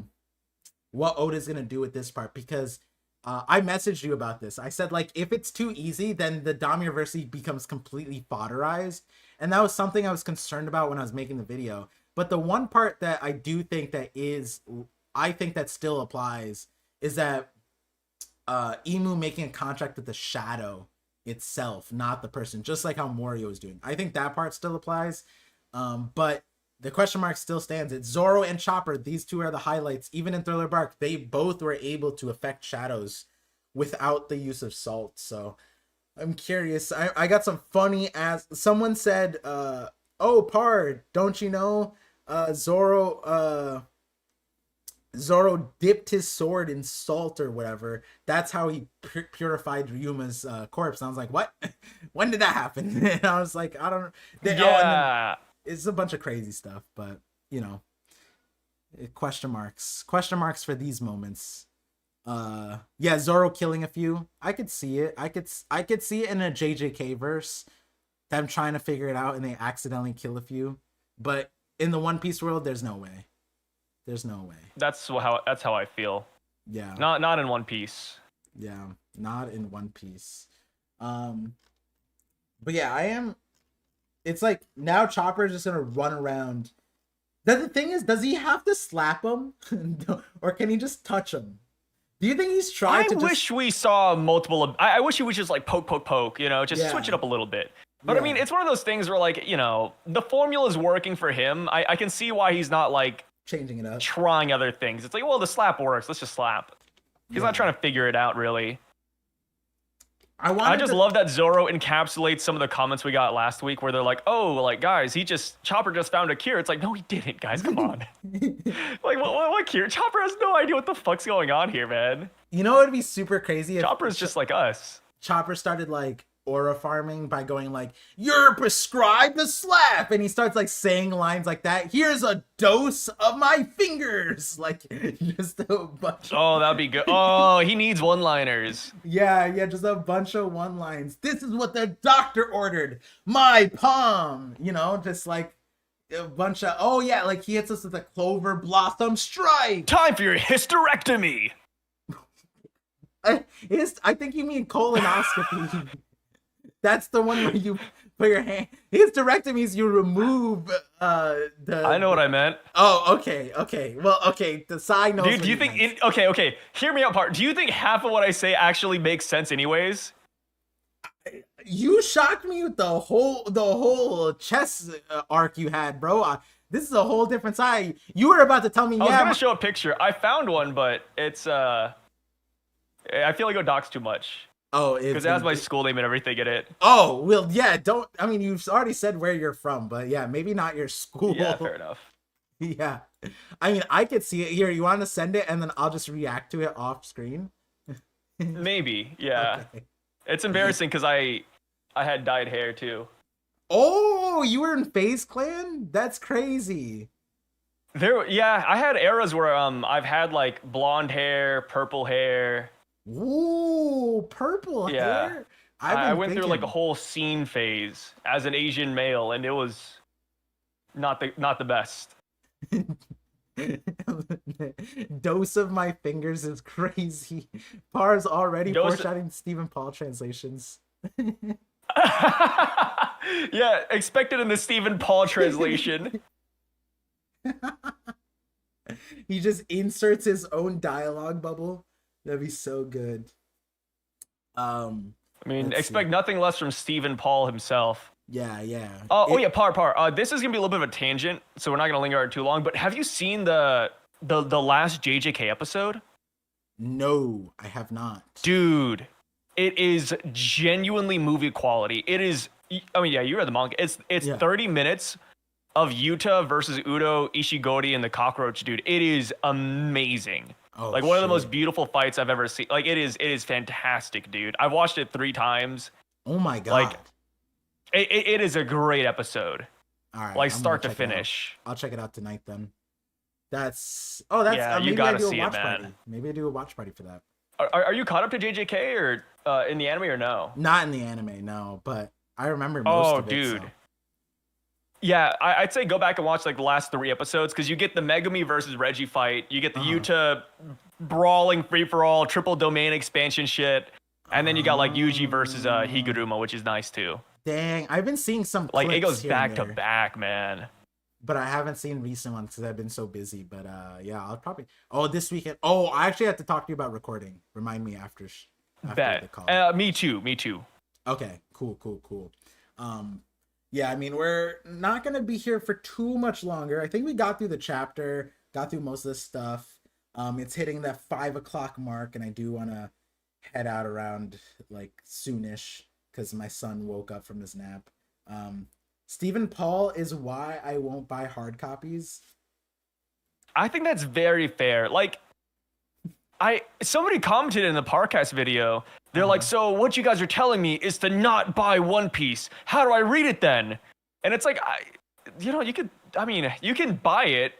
what Oda's gonna do with this part, because I messaged you about this. I said, like, if it's too easy, then the Damiurverse becomes completely fodderized. And that was something I was concerned about when I was making the video. But the one part that I do think that still applies is that Imu making a contract with the shadow itself, not the person, just like how Morio is doing. I think that part still applies. But the question mark still stands. It's Zoro and Chopper. These two are the highlights. Even in Thriller Bark, they both were able to affect shadows without the use of salt. So I'm curious. I got some funny ass. Someone said, oh, Par, don't you know Zoro dipped his sword in salt or whatever. That's how he purified Ryuma's corpse. And I was like, what? When did that happen? And I was like, I don't know. Yeah. It's a bunch of crazy stuff, but you know, question marks for these moments. Yeah, Zoro killing a few. I could see it. I could see it in a JJK verse, them trying to figure it out and they accidentally kill a few. But in the One Piece world, there's no way. There's no way. That's how I feel. Yeah. Not in One Piece. Yeah, not in One Piece. But yeah, I am. It's like now Chopper is just gonna run around. The thing is, does he have to slap him, or can he just touch him? Do you think he's trying to? I wish we saw multiple. I wish he was just like poke. You know, just switch it up a little bit. But I mean, it's one of those things where like, you know, the formula is working for him. I can see why he's not like changing it up, trying other things. It's like, well, the slap works. Let's just slap. He's not trying to figure it out really. I just love that Zoro encapsulates some of the comments we got last week where they're like, oh, like, guys, Chopper just found a cure. It's like, no, he didn't, guys. Come on. Like, what cure? Chopper has no idea what the fuck's going on here, man. You know what would be super crazy? Chopper is just like us. Chopper started, like, aura farming by going, like, you're prescribed a slap. And he starts, like, saying lines like that. Here's a dose of my fingers. Like, just a bunch. Oh, that'd be good. Oh, he needs one-liners. Yeah, just a bunch of one-lines. This is what the doctor ordered. My palm. You know, just like a bunch of, oh yeah, like he hits us with a clover blossom strike. Time for your hysterectomy. I think you mean colonoscopy. That's the one where you put your hand. Hysterectomies, you remove the. I know what I meant. Oh, okay. Well, okay. The side knows. Dude, do you think? Okay. Hear me out, part. Do you think half of what I say actually makes sense, anyways? You shocked me with the whole chess arc you had, bro. This is a whole different side. You were about to tell me. I was gonna show a picture. I found one, but it's I feel like it docks too much. Oh, because it has my school name and everything in it. Oh, well, yeah, I mean, you've already said where you're from, but yeah, maybe not your school. Yeah, fair enough. Yeah. I mean, I could see it here. You want to send it and then I'll just react to it off screen? Maybe, yeah. Okay. It's embarrassing because I had dyed hair too. Oh, you were in FaZe Clan? That's crazy. I had eras where I've had like blonde hair, purple hair. Ooh, purple hair. I went through like a whole scene phase as an Asian male, and it was not the best. Dose of my fingers is crazy. Par's already foreshadowing Stephen Paul translations. Yeah, expected in the Stephen Paul translation. He just inserts his own dialogue bubble. That'd be so good. I mean, Let's expect see. nothing less from Stephen Paul himself. Yeah, yeah. Oh yeah, Par. This is gonna be a little bit of a tangent, so we're not gonna linger on it too long. But have you seen the last JJK episode? No, I have not. Dude, it is genuinely movie quality. It is. I mean, yeah, you read the manga. It's Yeah. 30 minutes of Yuta versus Udo Ishigori and the cockroach dude. It is amazing. Oh Like one of the most shit. beautiful fights I've ever seen. Like it is fantastic, dude. I've watched it 3 times. Oh my Like god. it is a great episode. All right, Like I'm gonna start to check it out. finish. I'll check it out tonight then. That's that's Yeah, you maybe I gotta do a see it, watch man. party. Maybe I do a watch party for that. Are you caught up to JJK or in the anime or no? Not in the anime, no, but I remember most Oh, of it. dude. So. Yeah, I'd say go back and watch like the last 3 episodes because you get the Megumi versus Reggie fight, you get the Yuta brawling free for all, triple domain expansion shit, and then you got like Yuji versus Higuruma, which is nice too. Dang, I've been seeing some Like it clips goes here back and to there, back, man. but I haven't seen recent ones because I've been so busy. But yeah, I'll probably. Oh, this weekend. Oh, I actually have to talk to you about recording. Remind me after the Bet. call. Me too. Okay, cool. Yeah, I mean, we're not gonna be here for too much longer. I think we got through the chapter, got through most of this stuff. It's hitting that 5 o'clock mark, and I do want to head out around like soonish because my son woke up from his nap. Stephen Paul is why I won't buy hard copies. I think that's very fair. Like somebody commented in the Parcast video. They're like, so what you guys are telling me is to not buy One Piece. How do I read it then? And it's like, you can buy it,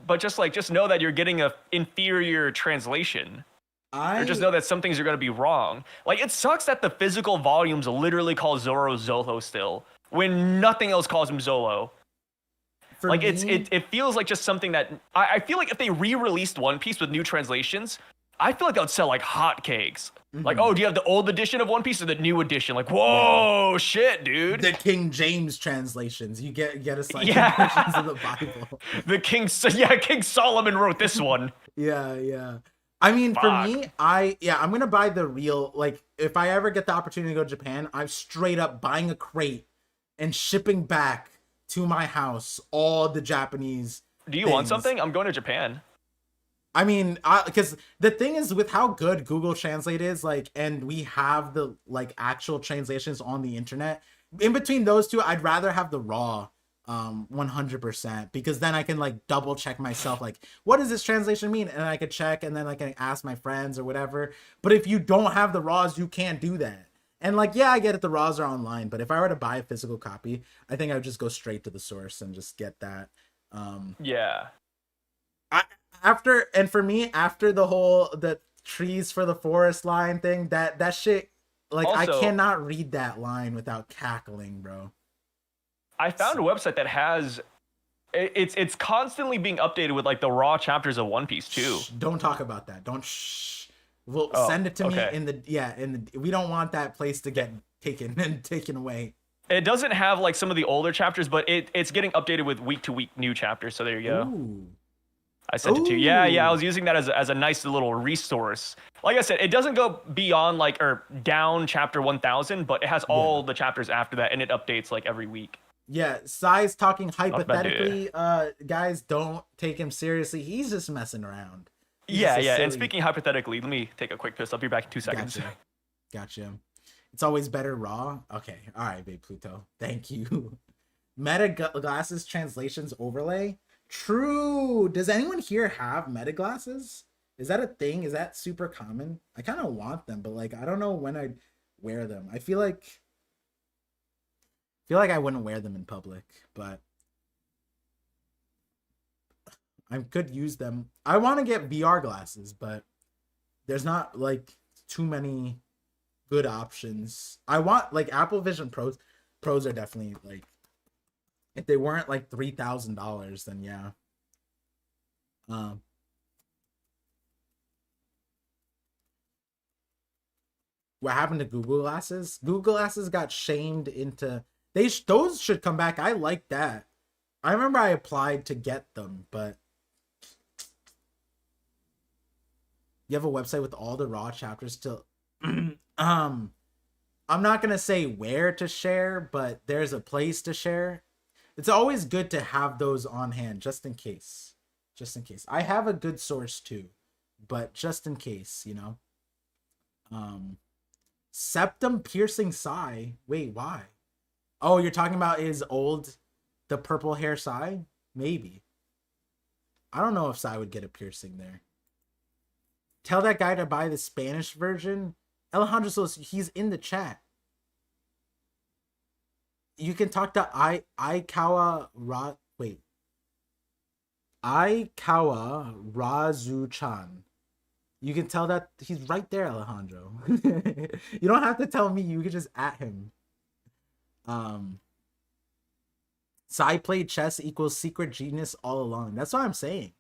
but just know that you're getting a inferior translation. Or just know that some things are going to be wrong. Like, it sucks that the physical volumes literally call Zoro Zolo still, when nothing else calls him Zolo. Like, it feels like just something that I feel like if they re-released One Piece with new translations, I feel like that would sell like hotcakes. Like, oh, do you have the old edition of One Piece or the new edition? Like, whoa, shit, dude. The King James translations. You get us like versions of the Bible. King Solomon wrote this one. Yeah. I mean, for me, I'm gonna buy the real. Like, if I ever get the opportunity to go to Japan, I'm straight up buying a crate and shipping back to my house all the Japanese. Do you want something? I'm going to Japan. I mean, because the thing is with how good Google Translate is, like, and we have the like actual translations on the internet. In between those two, I'd rather have the raw, 100%, because then I can like double check myself, like, what does this translation mean? And I could check, and then I can ask my friends or whatever. But if you don't have the raws, you can't do that. And like, yeah, I get it, the raws are online, but if I were to buy a physical copy, I think I would just go straight to the source and just get that. Yeah. After the trees for the forest line thing, that shit, like, also, I cannot read that line without cackling, bro. I found a website that has it's constantly being updated with like the raw chapters of One Piece too. Don't talk about that. Don't We'll send it to me in the we don't want that place to get taken away. It doesn't have like some of the older chapters, but it's getting updated with week to week new chapters. So there you go. Ooh. I sent it to you. Yeah. I was using that as a nice little resource. Like I said, it doesn't go beyond like or down chapter 1000, but it has all the chapters after that, and it updates like every week. Yeah, Sai's talking hypothetically. Guys, don't take him seriously. He's just messing around. Yeah. And speaking hypothetically, let me take a quick piss. I'll be back in 2 seconds. Gotcha. It's always better raw. Okay. All right, babe Pluto. Thank you. Meta glasses translations overlay. True. Does anyone here have meta glasses? Is that a thing? Is that super common? I kind of want them, but like I don't know when I'd wear them. I feel like I wouldn't wear them in public, but I could use them. I want to get VR glasses, but there's not like too many good options. I want like Apple Vision Pros are definitely like, if they weren't like $3,000, then yeah. What happened to Google Glasses? Google Glasses got shamed into those should come back. I like that. I remember I applied to get them, but you have a website with all the raw chapters still. Um, I'm not gonna say where to share, but there's a place to share. It's always good to have those on hand just in case. Just in case. I have a good source too, but just in case, you know. Um, septum piercing Psy. Wait, why? Oh, you're talking about his old, the purple hair Psy? Maybe. I don't know if Psy would get a piercing there. Tell that guy to buy the Spanish version. Alejandro Solis, he's in the chat. You can talk to Aikawa Razu-chan. You can tell that he's right there, Alejandro. You don't have to tell me. You can just at him. Psy played chess equals secret genius all along. That's what I'm saying.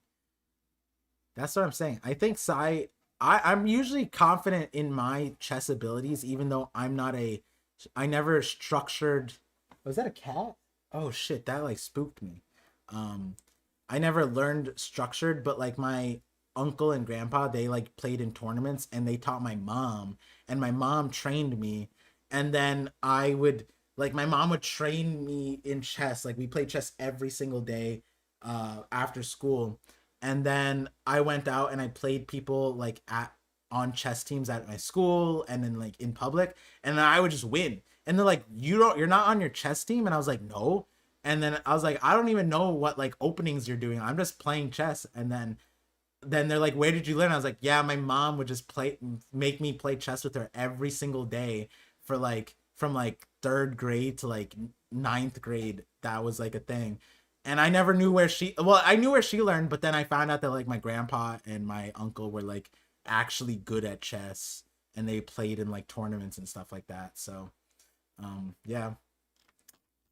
That's what I'm saying. I think Psy... I'm usually confident in my chess abilities, even though I'm not a... I never structured... Was that a cat? Oh shit, that like spooked me. I never learned structured, but like my uncle and grandpa, they like played in tournaments and they taught my mom, and my mom trained me. And then I would... Like my mom would train me in chess. Like we played chess every single day after school. And then I went out and I played people like on chess teams at my school and then like in public, and then I would just win. And they're like, you're not on your chess team? And I was like, no. And then I was like, I don't even know what like openings you're doing. I'm just playing chess. And then they're like, where did you learn? I was like, yeah, my mom would just make me play chess with her every single day for like from like 3rd grade to like 9th grade. That was like a thing. And I never knew where I knew where she learned, but then I found out that like my grandpa and my uncle were like actually good at chess and they played in like tournaments and stuff like that. So, yeah.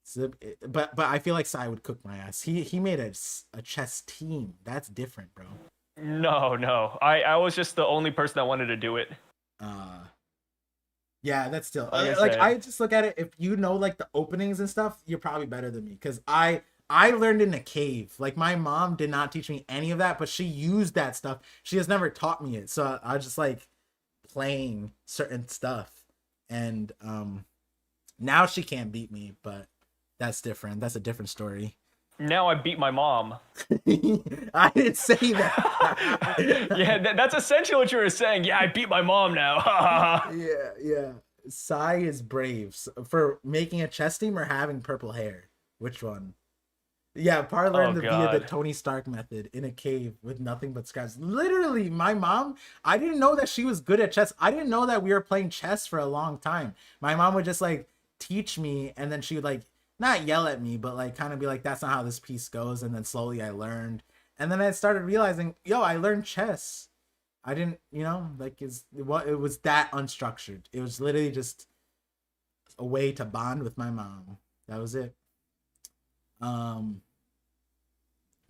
So, but I feel like Sai would cook my ass. He made a chess team. That's different, bro. No. I was just the only person that wanted to do it. Yeah, that's still like I just look at it. If you know like the openings and stuff, you're probably better than me because I learned in a cave. Like my mom did not teach me any of that, but she used that stuff. She has never taught me it. So I was just like playing certain stuff. And now she can't beat me, but that's different. That's a different story. Now I beat my mom. I didn't say that. Yeah, that's essentially what you were saying. Yeah, I beat my mom now. Yeah. Sai is brave for making a chess team or having purple hair. Which one? Yeah, Par learned via the Tony Stark method in a cave with nothing but scraps. Literally, my mom, I didn't know that she was good at chess. I didn't know that we were playing chess for a long time. My mom would just like teach me, and then she would like not yell at me, but like kind of be like, that's not how this piece goes. And then slowly I learned. And then I started realizing, yo, I learned chess. I didn't, like it was that unstructured. It was literally just a way to bond with my mom. That was it.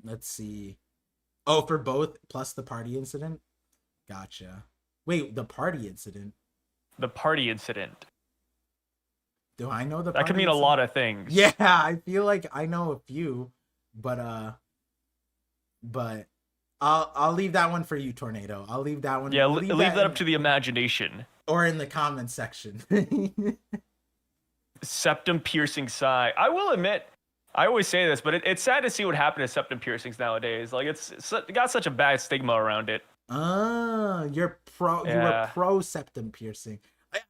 Let's see. Oh, for both plus the party incident. Gotcha. Wait, the party incident. The party incident. Do I know the? That could mean a lot of things. Yeah, I feel like I know a few, but I'll leave that one for you, Tornado. I'll leave that one. Yeah, leave that up to the imagination. Or in the comments section. Septum piercing Psy. I will admit, I always say this, but it's sad to see what happened to septum piercings nowadays. Like it got such a bad stigma around it. You were pro septum piercing.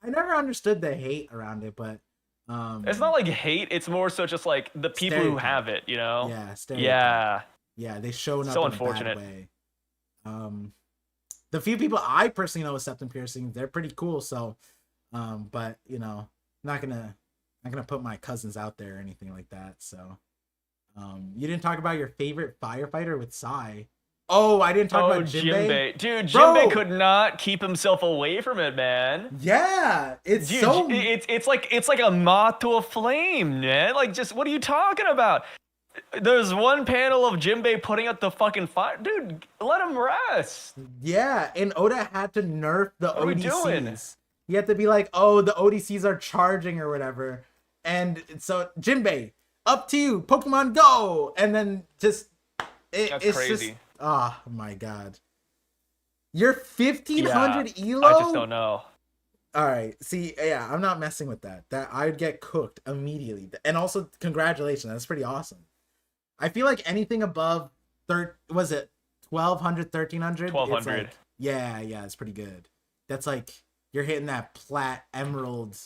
I never understood the hate around it, but it's not like hate. It's more so just like the people who have it, Yeah, yeah. They showed up so in unfortunate. A bad way. The few people I personally know with septum piercing, they're pretty cool. So, but not gonna put my cousins out there or anything like that. So, you didn't talk about your favorite firefighter with Psy. Oh, I didn't talk about Jinbei. Dude, Jinbei could not keep himself away from it, man. Yeah, it's like a moth to a flame, man. Like, just what are you talking about? There's one panel of Jinbei putting out the fucking fire. Dude, let him rest. Yeah, and Oda had to nerf the ODCs. He had to be like, oh, the ODCs are charging or whatever. And so, Jinbei, up to you. Pokemon Go! And then just... That's crazy. Oh my god. You're 1500 yeah, elo? I just don't know. All right. See, yeah, I'm not messing with that. That I'd get cooked immediately. And also, congratulations. That's pretty awesome. I feel like anything above was it 1200, 1300? It's 1200. like, yeah, it's pretty good. That's like you're hitting that plat emerald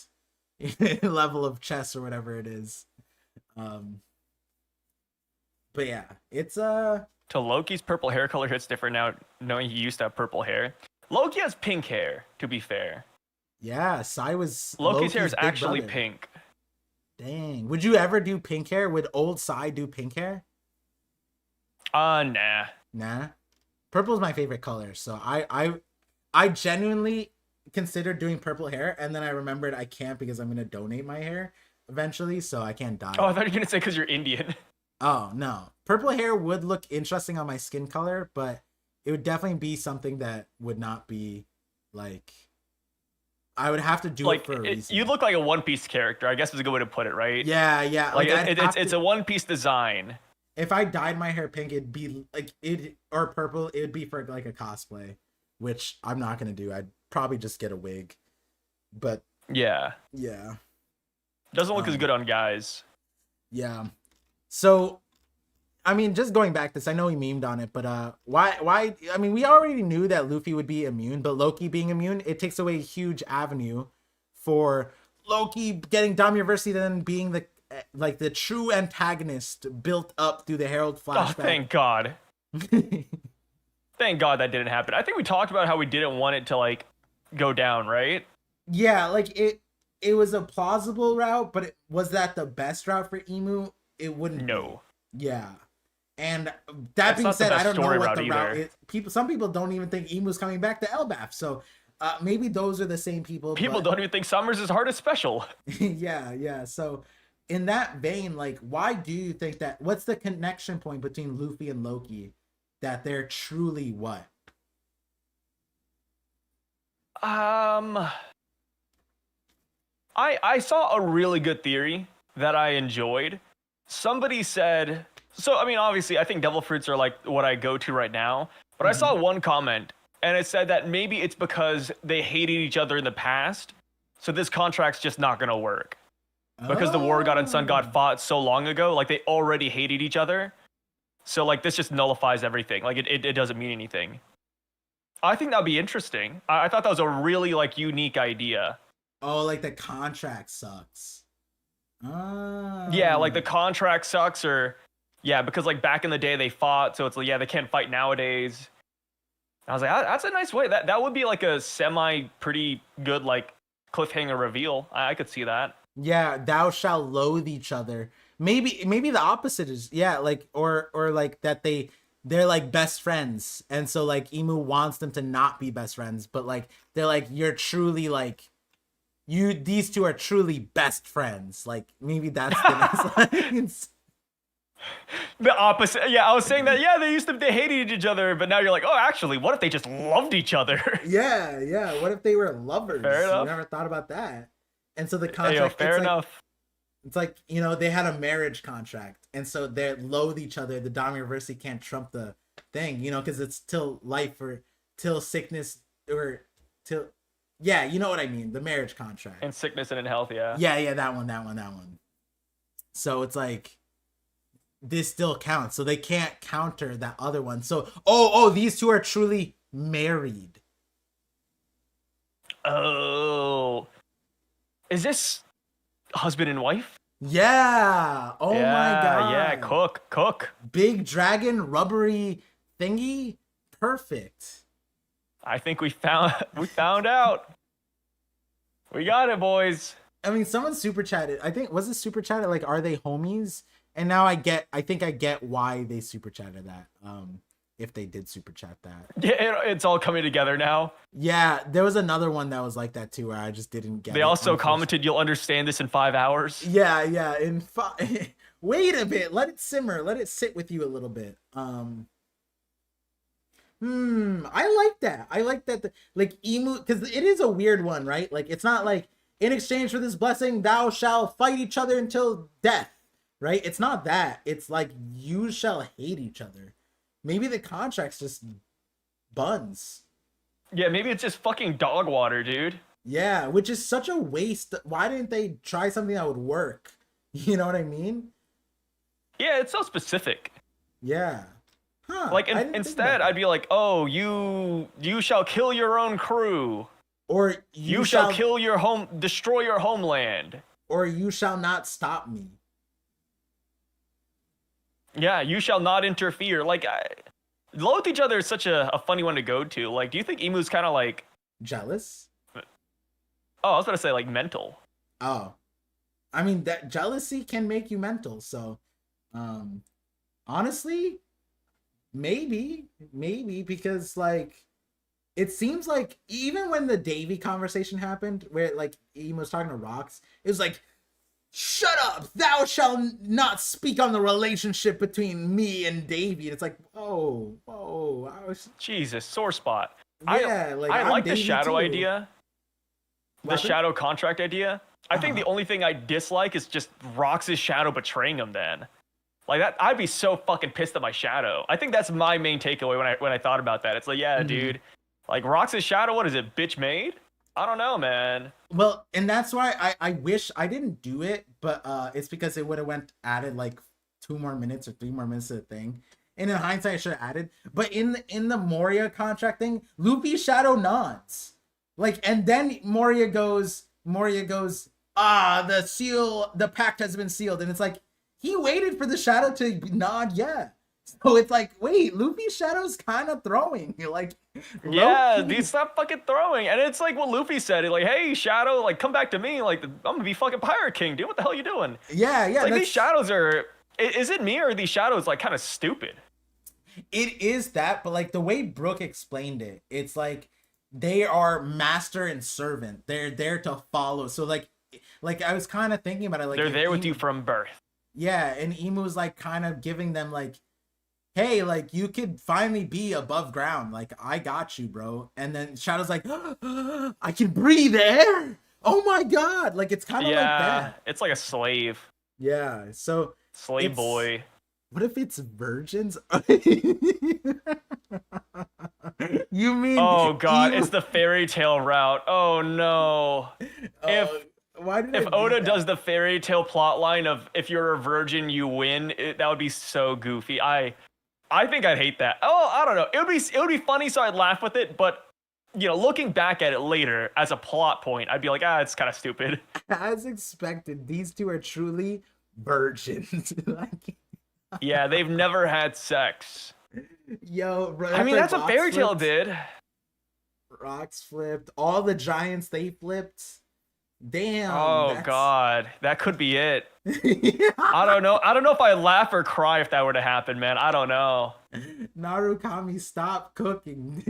level of chess or whatever it is. Um, but yeah, it's To Loki's purple hair color hits different now, knowing he used to have purple hair. Loki has pink hair, to be fair. yeah, Sai was Loki's hair is big actually brother. pink. Dang. Would you ever do pink hair? Would old Sai do pink hair? Nah. Nah. Purple is my favorite color, so I genuinely considered doing purple hair, and then I remembered I can't because I'm gonna donate my hair eventually, so I can't dye Oh, I it. thought you were gonna say because you're Indian. Oh no. Purple hair would look interesting on my skin color, but it would definitely be something that would not be like I would have to do it for a reason. You look like a One Piece character, I guess is a good way to put it, right? Yeah. Like I'd have it's to- a One Piece design. if I dyed my hair pink, it'd be like it or purple. It would be for like a cosplay, which I'm not gonna do. I'd probably just get a wig. But Yeah. yeah, Doesn't look as good on guys. yeah. So, I mean, just going back to this, I know we memed on it, but why? I mean, we already knew that Luffy would be immune, but Loki being immune, it takes away a huge avenue for Loki getting Damiurverse, then being the true antagonist built up through the Herald Oh, flashback. thank God. Thank God that didn't happen. I think we talked about how we didn't want it to like go down, right? Yeah, like it was a plausible route, but was that the best route for Emu? It wouldn't. No. Be. Yeah. And that That's being not the said, I best don't know story what route the route either. is. Some people don't even think Emu's coming back to Elbaf. So maybe those are the same people. People but... don't even think Summers is hard as special. yeah. So in that vein, like, why do you think that? What's the connection point between Luffy and Loki that they're truly what? I saw a really good theory that I enjoyed. Somebody said, so I mean, obviously, I think devil fruits are like what I go to right now. But I saw one comment, and it said that maybe it's because they hated each other in the past, so this contract's just not gonna work. Because the War God and Sun God fought so long ago, like they already hated each other. So like this just nullifies everything. Like it doesn't mean anything. I think that'd be interesting. I thought that was a really like unique idea. Oh, like the contract sucks. Yeah, like the contract sucks, or yeah, because like back in the day they fought, so it's like yeah they can't fight nowadays. I was like, that's a nice way. That would be like a semi pretty good like cliffhanger reveal. I could see that. Yeah, thou shall loathe each other. Maybe the opposite is like or like that they're like best friends, and so like Emu wants them to not be best friends, but like they're like you're truly like these two are truly best friends. Like maybe that's the next line. The opposite. Yeah, I was saying that. Yeah, they hated each other, but now you're like, oh, actually, what if they just loved each other? Yeah. What if they were lovers? Fair enough. You never thought about that. And so the Hey, contract. fair enough. It's like, they had a marriage contract, and so they loathe each other. The Damiurverse can't trump the thing, because it's till life or till sickness or till, yeah, you know what I mean, the marriage contract. In sickness and in health, yeah. Yeah, that one. So it's like, this still counts, so they can't counter that other one. So, these two are truly married. Oh. Is this husband and wife? Yeah. Oh yeah, my god. Yeah, cook. Big dragon rubbery thingy. Perfect. I think we found out. We got it, boys. I mean, someone super chatted. I think was it super chatted like, are they homies? And now I think I get why they super chatted that. If they did super chat that. Yeah, it's all coming together now. Yeah, there was another one that was like that too, where I just didn't get. They also commented, "You'll understand this in 5 hours." Yeah. Wait a bit. Let it simmer. Let it sit with you a little bit. I like that. I like that. Like Emu, because it is a weird one, right? Like it's not like in exchange for this blessing, thou shall fight each other until death, right? It's not that. It's like you shall hate each other. Maybe the contract's just buns. Yeah, maybe it's just fucking dog water, dude. Yeah, which is such a waste. Why didn't they try something that would work? You know what I mean? Yeah, it's so specific. Yeah. Huh. Like I didn't think about instead, I'd that. be like, oh, you shall kill your own crew. Or You shall kill your home, destroy your homeland. you shall not stop me. Yeah, you shall not interfere. Like, Low with each other is such a funny one to go to. Like, do you think Emu's kind of like, Jealous? oh, I was gonna say like mental. Oh. I mean that jealousy can make you mental, so honestly, maybe because like it seems like even when the Davy conversation happened, where like Emo was talking to Rocks, it was like, "Shut up! Thou shalt not speak on the relationship between me and Davy." It's like, I was, Jesus, sore spot. yeah, like I I'm like the Davy shadow too. idea, the What happened? shadow contract idea. I think the Uh-huh. only thing I dislike is just Rox's shadow betraying him. Then, like that, I'd be so fucking pissed at my shadow. I think that's my main takeaway when I thought about that. It's like, yeah, Mhm. dude, like Rox's shadow. What is it, bitch made? I don't know, man. Well, and that's why I wish I didn't do it, but it's because it would have went added like 2 more minutes or 3 more minutes to the thing. And in hindsight, I should have added. But in the Moria contract thing, Luffy's shadow nods. Like, and then Moria goes, the pact has been sealed. And it's like, he waited for the shadow to nod, yeah. So it's like, wait, Luffy's shadow's kind of throwing. Like, Yeah, low-key. dude, stop fucking throwing. And it's like what Luffy said. Like, hey, Shadow, like, come back to me. Like, I'm gonna be fucking Pirate King, dude. What the hell are you doing? Yeah, It's yeah. like That's these shadows are. Is it me or are these shadows like kind of stupid? it is that, but like the way Brooke explained it, it's like they are master and servant. They're there to follow. So like I was kind of thinking about it, like They're if there with you Emu, from birth. yeah, and Emu's like kind of giving them like, hey, like you could finally be above ground. Like I got you, bro. And then Shadow's like, I can breathe air. Oh my god. Like it's kind of like Yeah, that. it's like a slave, Yeah. So slave it's boy. what if it's virgins? You mean Oh god, it's the fairy tale route. Oh no. uh, If why did if I read Oda that? does the fairy tale plot line of if you're a virgin you win, that would be so goofy. I think I'd hate that. Oh, I don't know. It would be funny, so I'd laugh with it. But you know, looking back at it later as a plot point, I'd be like, it's kind of stupid. As expected, these two are truly virgins. Like, Yeah, they've never had sex. yo, bro, I mean, like that's what Fairy Tale did. Rocks flipped. All the giants they flipped. Damn. Oh That's... God, that could be it. Yeah. I don't know. I don't know if I laugh or cry if that were to happen, man. I don't know. Narukami, stop cooking.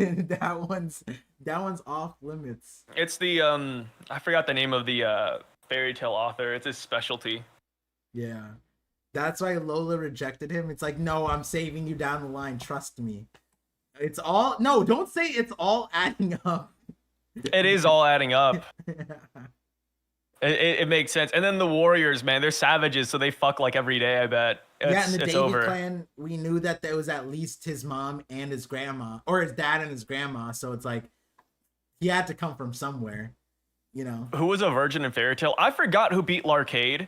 That one's off limits. It's the I forgot the name of the fairy tale author. It's his specialty. Yeah. That's why Lola rejected him. It's like, no, I'm saving you down the line. Trust me. It's all no, don't say it's all adding up. It is all adding up. It makes sense. And then the Warriors, man, they're savages, so they fuck like every day. I bet. Yeah, in the It's Davy over. clan, we knew that there was at least his mom and his grandma, or his dad and his grandma. So it's like he had to come from somewhere, you know. Who was a virgin in Fairy Tale? I forgot who beat Larcade,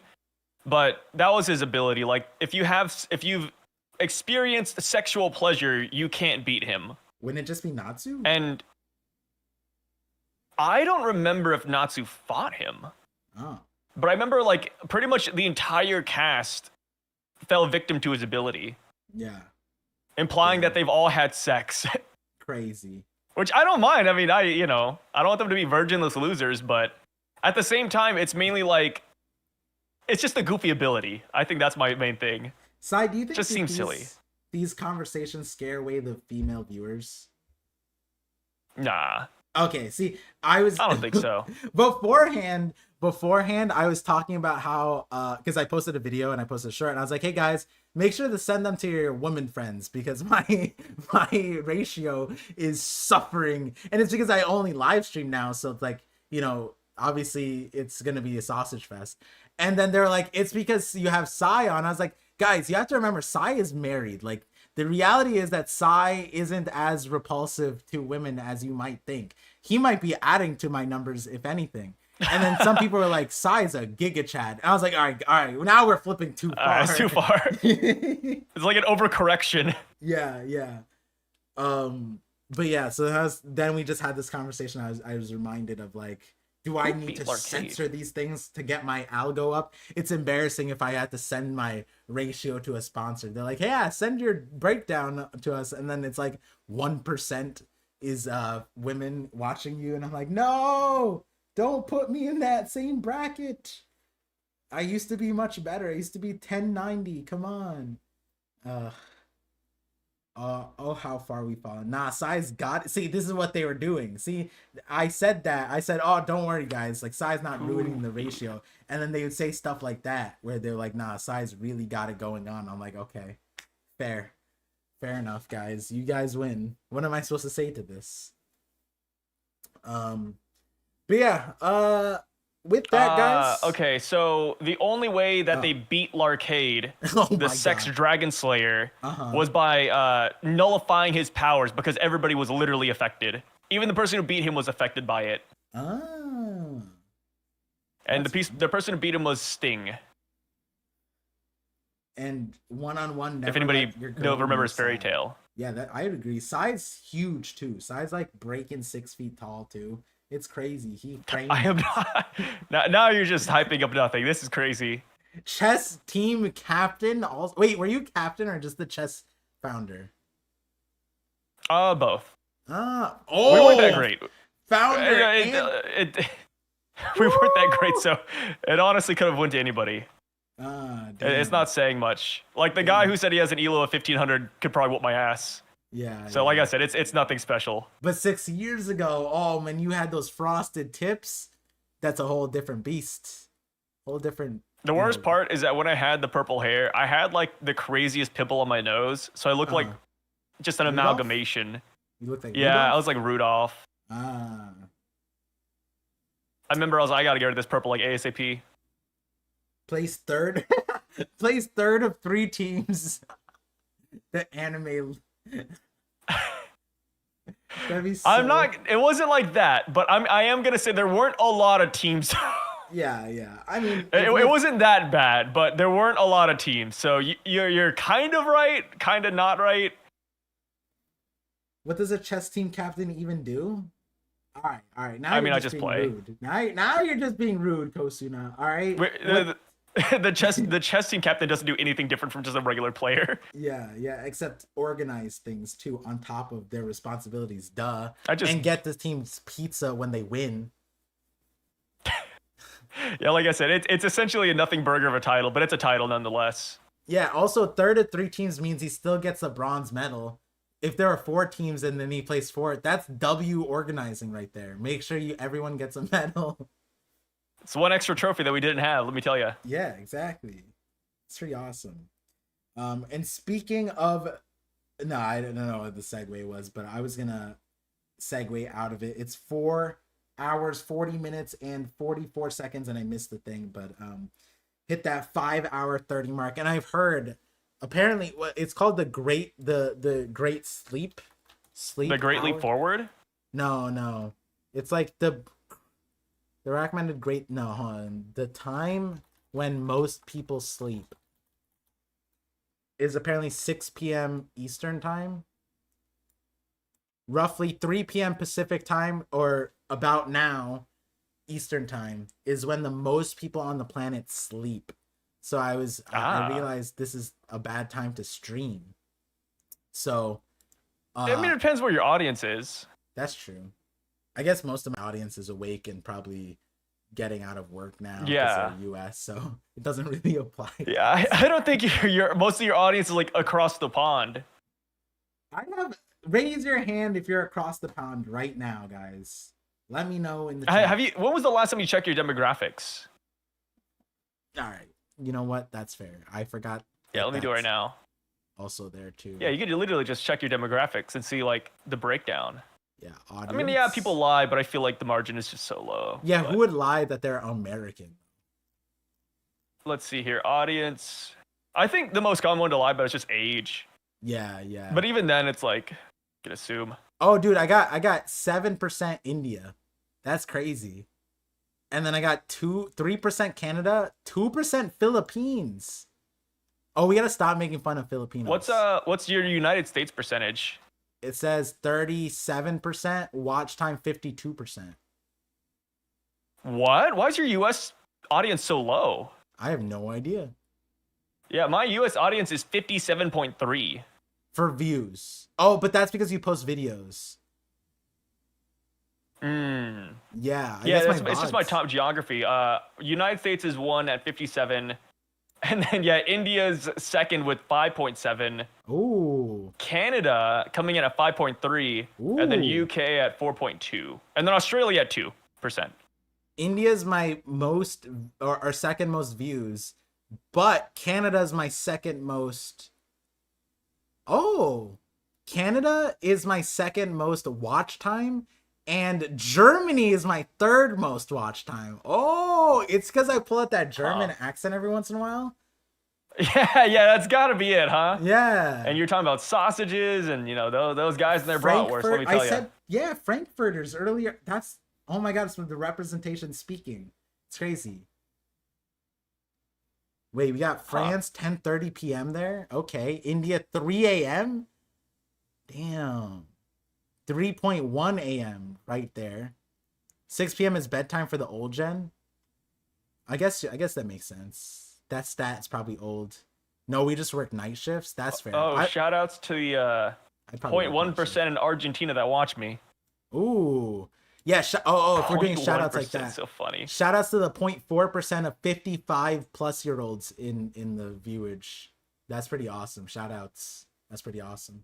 but that was his ability. Like if you've experienced sexual pleasure, you can't beat him. Wouldn't it just be Natsu? And I don't remember if Natsu fought him. Oh, But I remember like pretty much the entire cast fell victim to his ability, yeah, implying Yeah. that they've all had sex. crazy. Which I don't mind. I mean, I don't want them to be virginless losers, but at the same time, it's mainly like it's just a goofy ability. I think that's my main thing. Sai, do you think Just that seems silly. these conversations scare away the female viewers? Nah, Okay, see, I don't think so. beforehand I was talking about how because I posted a video and I posted a short and I was like, hey guys, make sure to send them to your woman friends because my ratio is suffering, and it's because I only live stream now, so it's like, you know, obviously it's gonna be a sausage fest. And then they're like, it's because you have Sai on. I was like, guys, you have to remember Sai is married. Like, the reality is that Sai isn't as repulsive to women as you might think. he might be adding to my numbers if anything. And then some people were like, Psy's a giga Chad. And I was like, all right, now we're flipping too far. It's too far. It's like an overcorrection. Yeah. But yeah, so then we just had this conversation. I was reminded of like, do I need to censor these things to get my algo up? It's embarrassing if I had to send my ratio to a sponsor. They're like, hey, yeah, send your breakdown to us. And then it's like 1% is women watching you. And I'm like, no, don't put me in that same bracket. I used to be much better. I used to be 1090. Come on. Oh, how far we fallen. Nah, Psy's got it. See, this is what they were doing. See, I said that. I said, oh, don't worry, guys. Like, Psy's not ruining the ratio. And then they would say stuff like that, where they're like, nah, Psy's really got it going on. I'm like, okay, fair enough, guys. You guys win. What am I supposed to say to this? But yeah, with that, guys. Okay, so the only way that they beat Larcade, the Sex Dragon Slayer, was by nullifying his powers because everybody was literally affected. Even the person who beat him was affected by it. Oh. And the person who beat him was Sting. And one-on-one. If anybody remembers Fairy Tail. Yeah, that I would agree. Psy's huge too. Psy's like breaking 6 feet tall too. It's crazy. He trains. I am not. Now you're just hyping up nothing. This is crazy. Chess team captain. Also, wait, were you captain or just the chess founder? Both. We weren't that great. Founder. We weren't that great, so it honestly could have went to anybody. It's not saying much. Like the guy who said he has an ELO of 1500 could probably whoop my ass. Yeah. So like I said, it's nothing special. But 6 years ago, oh man, you had those frosted tips. That's a whole different beast. Whole different. The worst part is that when I had the purple hair, I had like the craziest pimple on my nose, so I looked like just an amalgamation. You look like Rudolph? I was like Rudolph. I remember I gotta get rid of this purple like ASAP. Place third. Place third of 3 teams. The anime. I'm not. It wasn't like that, but I am gonna say there weren't a lot of teams. Yeah. I mean, it wasn't that bad, but there weren't a lot of teams. So you're kind of right, kind of not right. What does a chess team captain even do? All right. Now I just play. Rude. Now you're just being rude, Kosuna. All right. The chess team captain doesn't do anything different from just a regular player. Yeah, except organize things too on top of their responsibilities. Duh. And get the team's pizza when they win. Yeah, like I said, it's essentially a nothing burger of a title, but it's a title nonetheless. Yeah, also third of 3 teams means he still gets a bronze medal. If there are 4 teams and then he plays 4, that's W organizing right there. Make sure everyone gets a medal. It's one extra trophy that we didn't have, let me tell you. Yeah, exactly. It's pretty awesome. And speaking of, no, I don't know what the segue was, but I was gonna segue out of it. It's 4 hours, 40 minutes, and 44 seconds, and I missed the thing, but hit that 5 hour 30 mark. And I've heard apparently it's called the great sleep. The Great Leap Forward? No. It's like the recommended hold on. The time when most people sleep is apparently 6 p.m. Eastern time. Roughly 3 p.m. Pacific time, or about now, Eastern time, is when the most people on the planet sleep. So I realized this is a bad time to stream. So I mean, it depends where your audience is. That's true. I guess most of my audience is awake and probably getting out of work now. Yeah. Because they're US, so it doesn't really apply. Yeah, I don't think most of your audience is like across the pond. Raise your hand if you're across the pond right now, guys. Let me know in the chat. When was the last time you checked your demographics? All right. You know what? That's fair. I forgot. Yeah, let me do it right now. Also there too. Yeah, you could literally just check your demographics and see like the breakdown. Yeah, audience. I mean, yeah, people lie, but I feel like the margin is just so low. Yeah, who would lie that they're American? Let's see here. Audience. I think the most common one to lie about is just age. Yeah. But even then, it's like, you can assume. Oh, dude, I got 7% India. That's crazy. And then I got 3% Canada, 2% Philippines. Oh, we gotta stop making fun of Filipinos. What's your United States percentage? It says 37%, watch time 52%. What? Why is your US audience so low? I have no idea. Yeah, my US audience is 57.3. For views. Oh, but that's because you post videos. Mm. Yeah, I Yeah, guess it's just my top geography. United States is one at 57. And then, yeah, India's second with 5.7. Ooh. Canada coming in at 5.3. And then Ooh. UK at 4.2. And then Australia at 2%. India's my most or second most views, but Canada's my second most. Oh, Canada is my second most watch time, and Germany is my third most watch time. Oh, it's because I pull out that German accent every once in a while. Yeah, that's got to be it, huh? Yeah. And you're talking about sausages and, those guys in their bratwurst, let me tell you. I said, yeah, Frankfurters earlier. That's, oh my God, it's from the representation speaking. It's crazy. Wait, we got France 10:30 p.m. there. Okay, India 3 a.m. Damn, 3.1 a.m. right there. 6 p.m. is bedtime for the old gen. I guess that makes sense. That stat's probably old. No, we just work night shifts. That's fair. Shout outs to the 0.1% in Argentina that watch me. Ooh. Yeah, if we're doing shout outs like that. So funny. Shout outs to the 0.4% of 55 plus year olds in the viewage. That's pretty awesome. Shout outs. That's pretty awesome.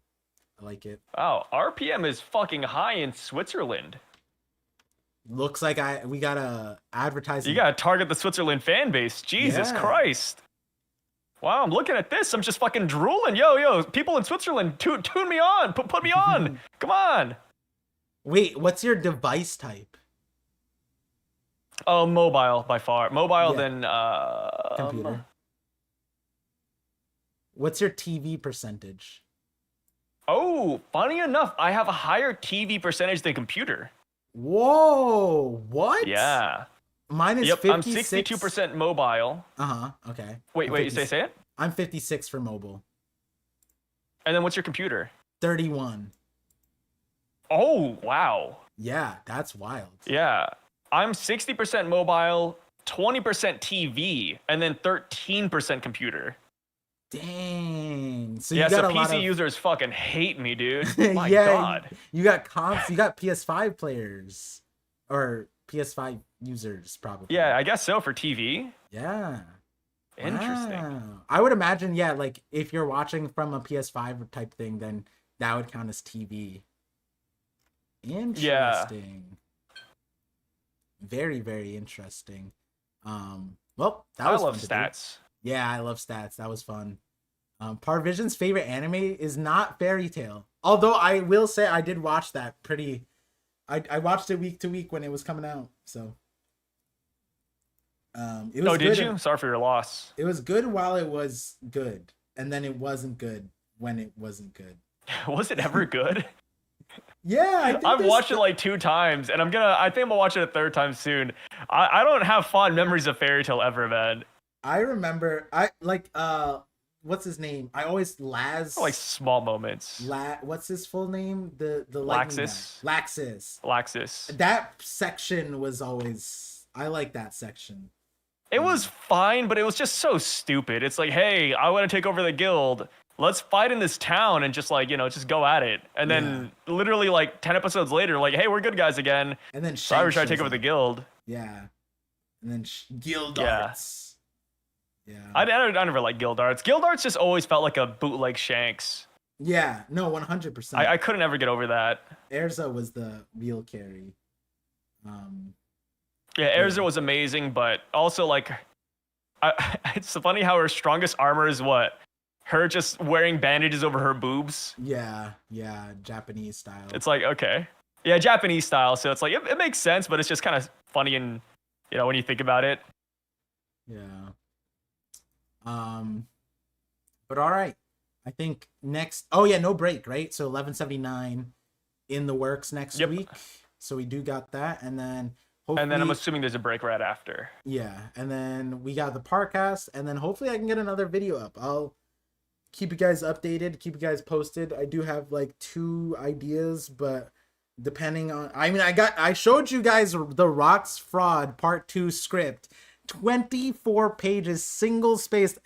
I like it. Wow, RPM is fucking high in Switzerland. Looks like we gotta advertise. You gotta target the Switzerland fan base. Jesus Christ. Wow, I'm looking at this. I'm just fucking drooling. Yo, people in Switzerland, tune me on. Put me on. Come on. Wait, what's your device type? Oh, mobile by far. Mobile than computer. What's your TV percentage? Oh, funny enough, I have a higher TV percentage than computer. Whoa, what? Yeah. Mine is 56. I'm 62% mobile. Okay. Wait, you say it? I'm 56 for mobile. And then what's your computer? 31. Oh, wow. Yeah, that's wild. Yeah. I'm 60% mobile, 20% TV, and then 13% computer. Dang. So yeah, so PC users fucking hate me, dude. My God. You got comps, you got PS5 players. Or PS5 users, probably. Yeah, I guess so for TV. Yeah. Interesting. Wow. I would imagine, yeah, like if you're watching from a PS5 type thing, then that would count as TV. Interesting. Yeah. Very, very interesting. Well, that was I love stats. Yeah, I love stats. That was fun. ParVision's favorite anime is not Fairy Tail. Although I will say I did watch that I watched it week to week when it was coming out. So it was did you? Sorry for your loss. It was good while it was good, and then it wasn't good when it wasn't good. Was it ever good? Yeah, I've watched it like 2 times, and I think I'm gonna watch it a 3rd time soon. I don't have fond memories of Fairy Tail ever, man. I remember what's his name? I always like small moments. What's his full name? The Laxus. Laxus. That section was always, I like that section. It was fine, but it was just so stupid. It's like, hey, I want to take over the guild. Let's fight in this town and just just go at it. And then literally like 10 episodes later, like, hey, we're good guys again. And then sorry, we're trying to take over the guild. Yeah. And then guild arts. Yeah. I never liked guild arts. Guild arts just always felt like a bootleg Shanks. Yeah. No, 100%. I couldn't ever get over that. Erza was the real carry. Yeah, Erza was amazing, but also like, it's funny how her strongest armor is what? Her just wearing bandages over her boobs. Yeah, Japanese style. It's like, okay. Yeah, Japanese style. So it's like, it makes sense, but it's just kind of funny and, when you think about it. Yeah. But all right. I think next. Oh, yeah, no break, right? So 1179 in the works next Yep. week. So we do got that, and then hopefully, And then I'm assuming there's a break right after. yeah, and then we got the podcast, and then hopefully I can get another video up. I'll keep you guys updated, keep you guys posted. I do have like 2 ideas, but depending on, I mean, I showed you guys the Rocks Fraud Part 2 script, 24 pages, single spaced,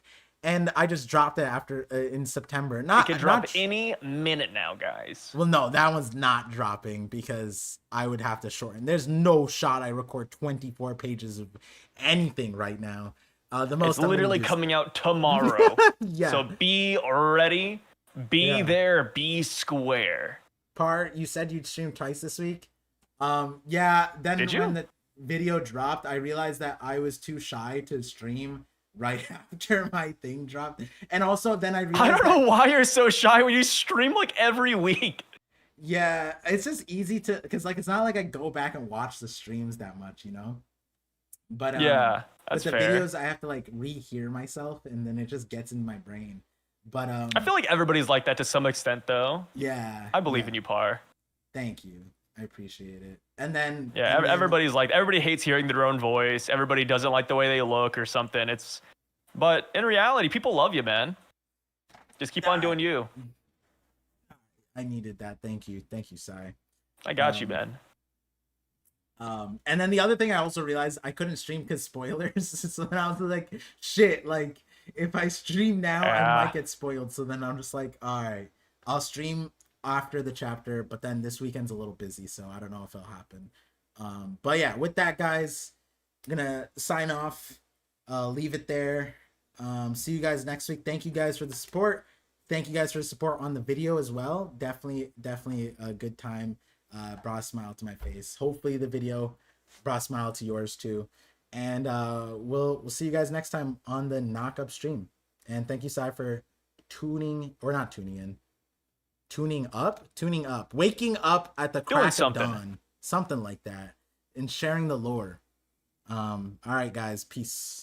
and I just dropped it after in September. It could drop any minute now, guys. Well, no, that one's not dropping because I would have to shorten. There's no shot I record 24 pages of anything right now. The most it's literally coming out tomorrow. Yeah. So be ready. Be there. Be square. You said you'd stream twice this week. Yeah. Then Did you? when the video dropped, I realized that I was too shy to stream right after my thing dropped, and also then I realized I don't know why you're so shy when you stream like every week. Yeah, it's just easy to, because like it's not like I go back and watch the streams that much, you know. But yeah, that's with the fair. videos, I have to like rehear myself, and then it just gets in my brain. But I feel like everybody's like that to some extent, though. yeah, I believe in you, Par. Thank you, I appreciate it. And then everybody hates hearing their own voice. Everybody doesn't like the way they look or something. But in reality, people love you, man. Just keep on doing you. I needed that. Thank you, Sai. I got you, man. And then the other thing I also realized, I couldn't stream because spoilers. So then I was like, shit, like if I stream now, I might get spoiled. So then I'm just like, all right, I'll stream after the chapter, but then this weekend's a little busy, so I don't know if it'll happen. But yeah, with that, guys, I'm gonna sign off, leave it there. See you guys next week. Thank you guys for the support. Thank you guys for the support on the video as well. Definitely a good time. Brought a smile to my face. Hopefully the video brought a smile to yours too. And we'll see you guys next time on the Knock Up stream. And thank you, Sai, for tuning up, waking up at the crack of dawn, something like that, and sharing the lore. All right, guys, peace.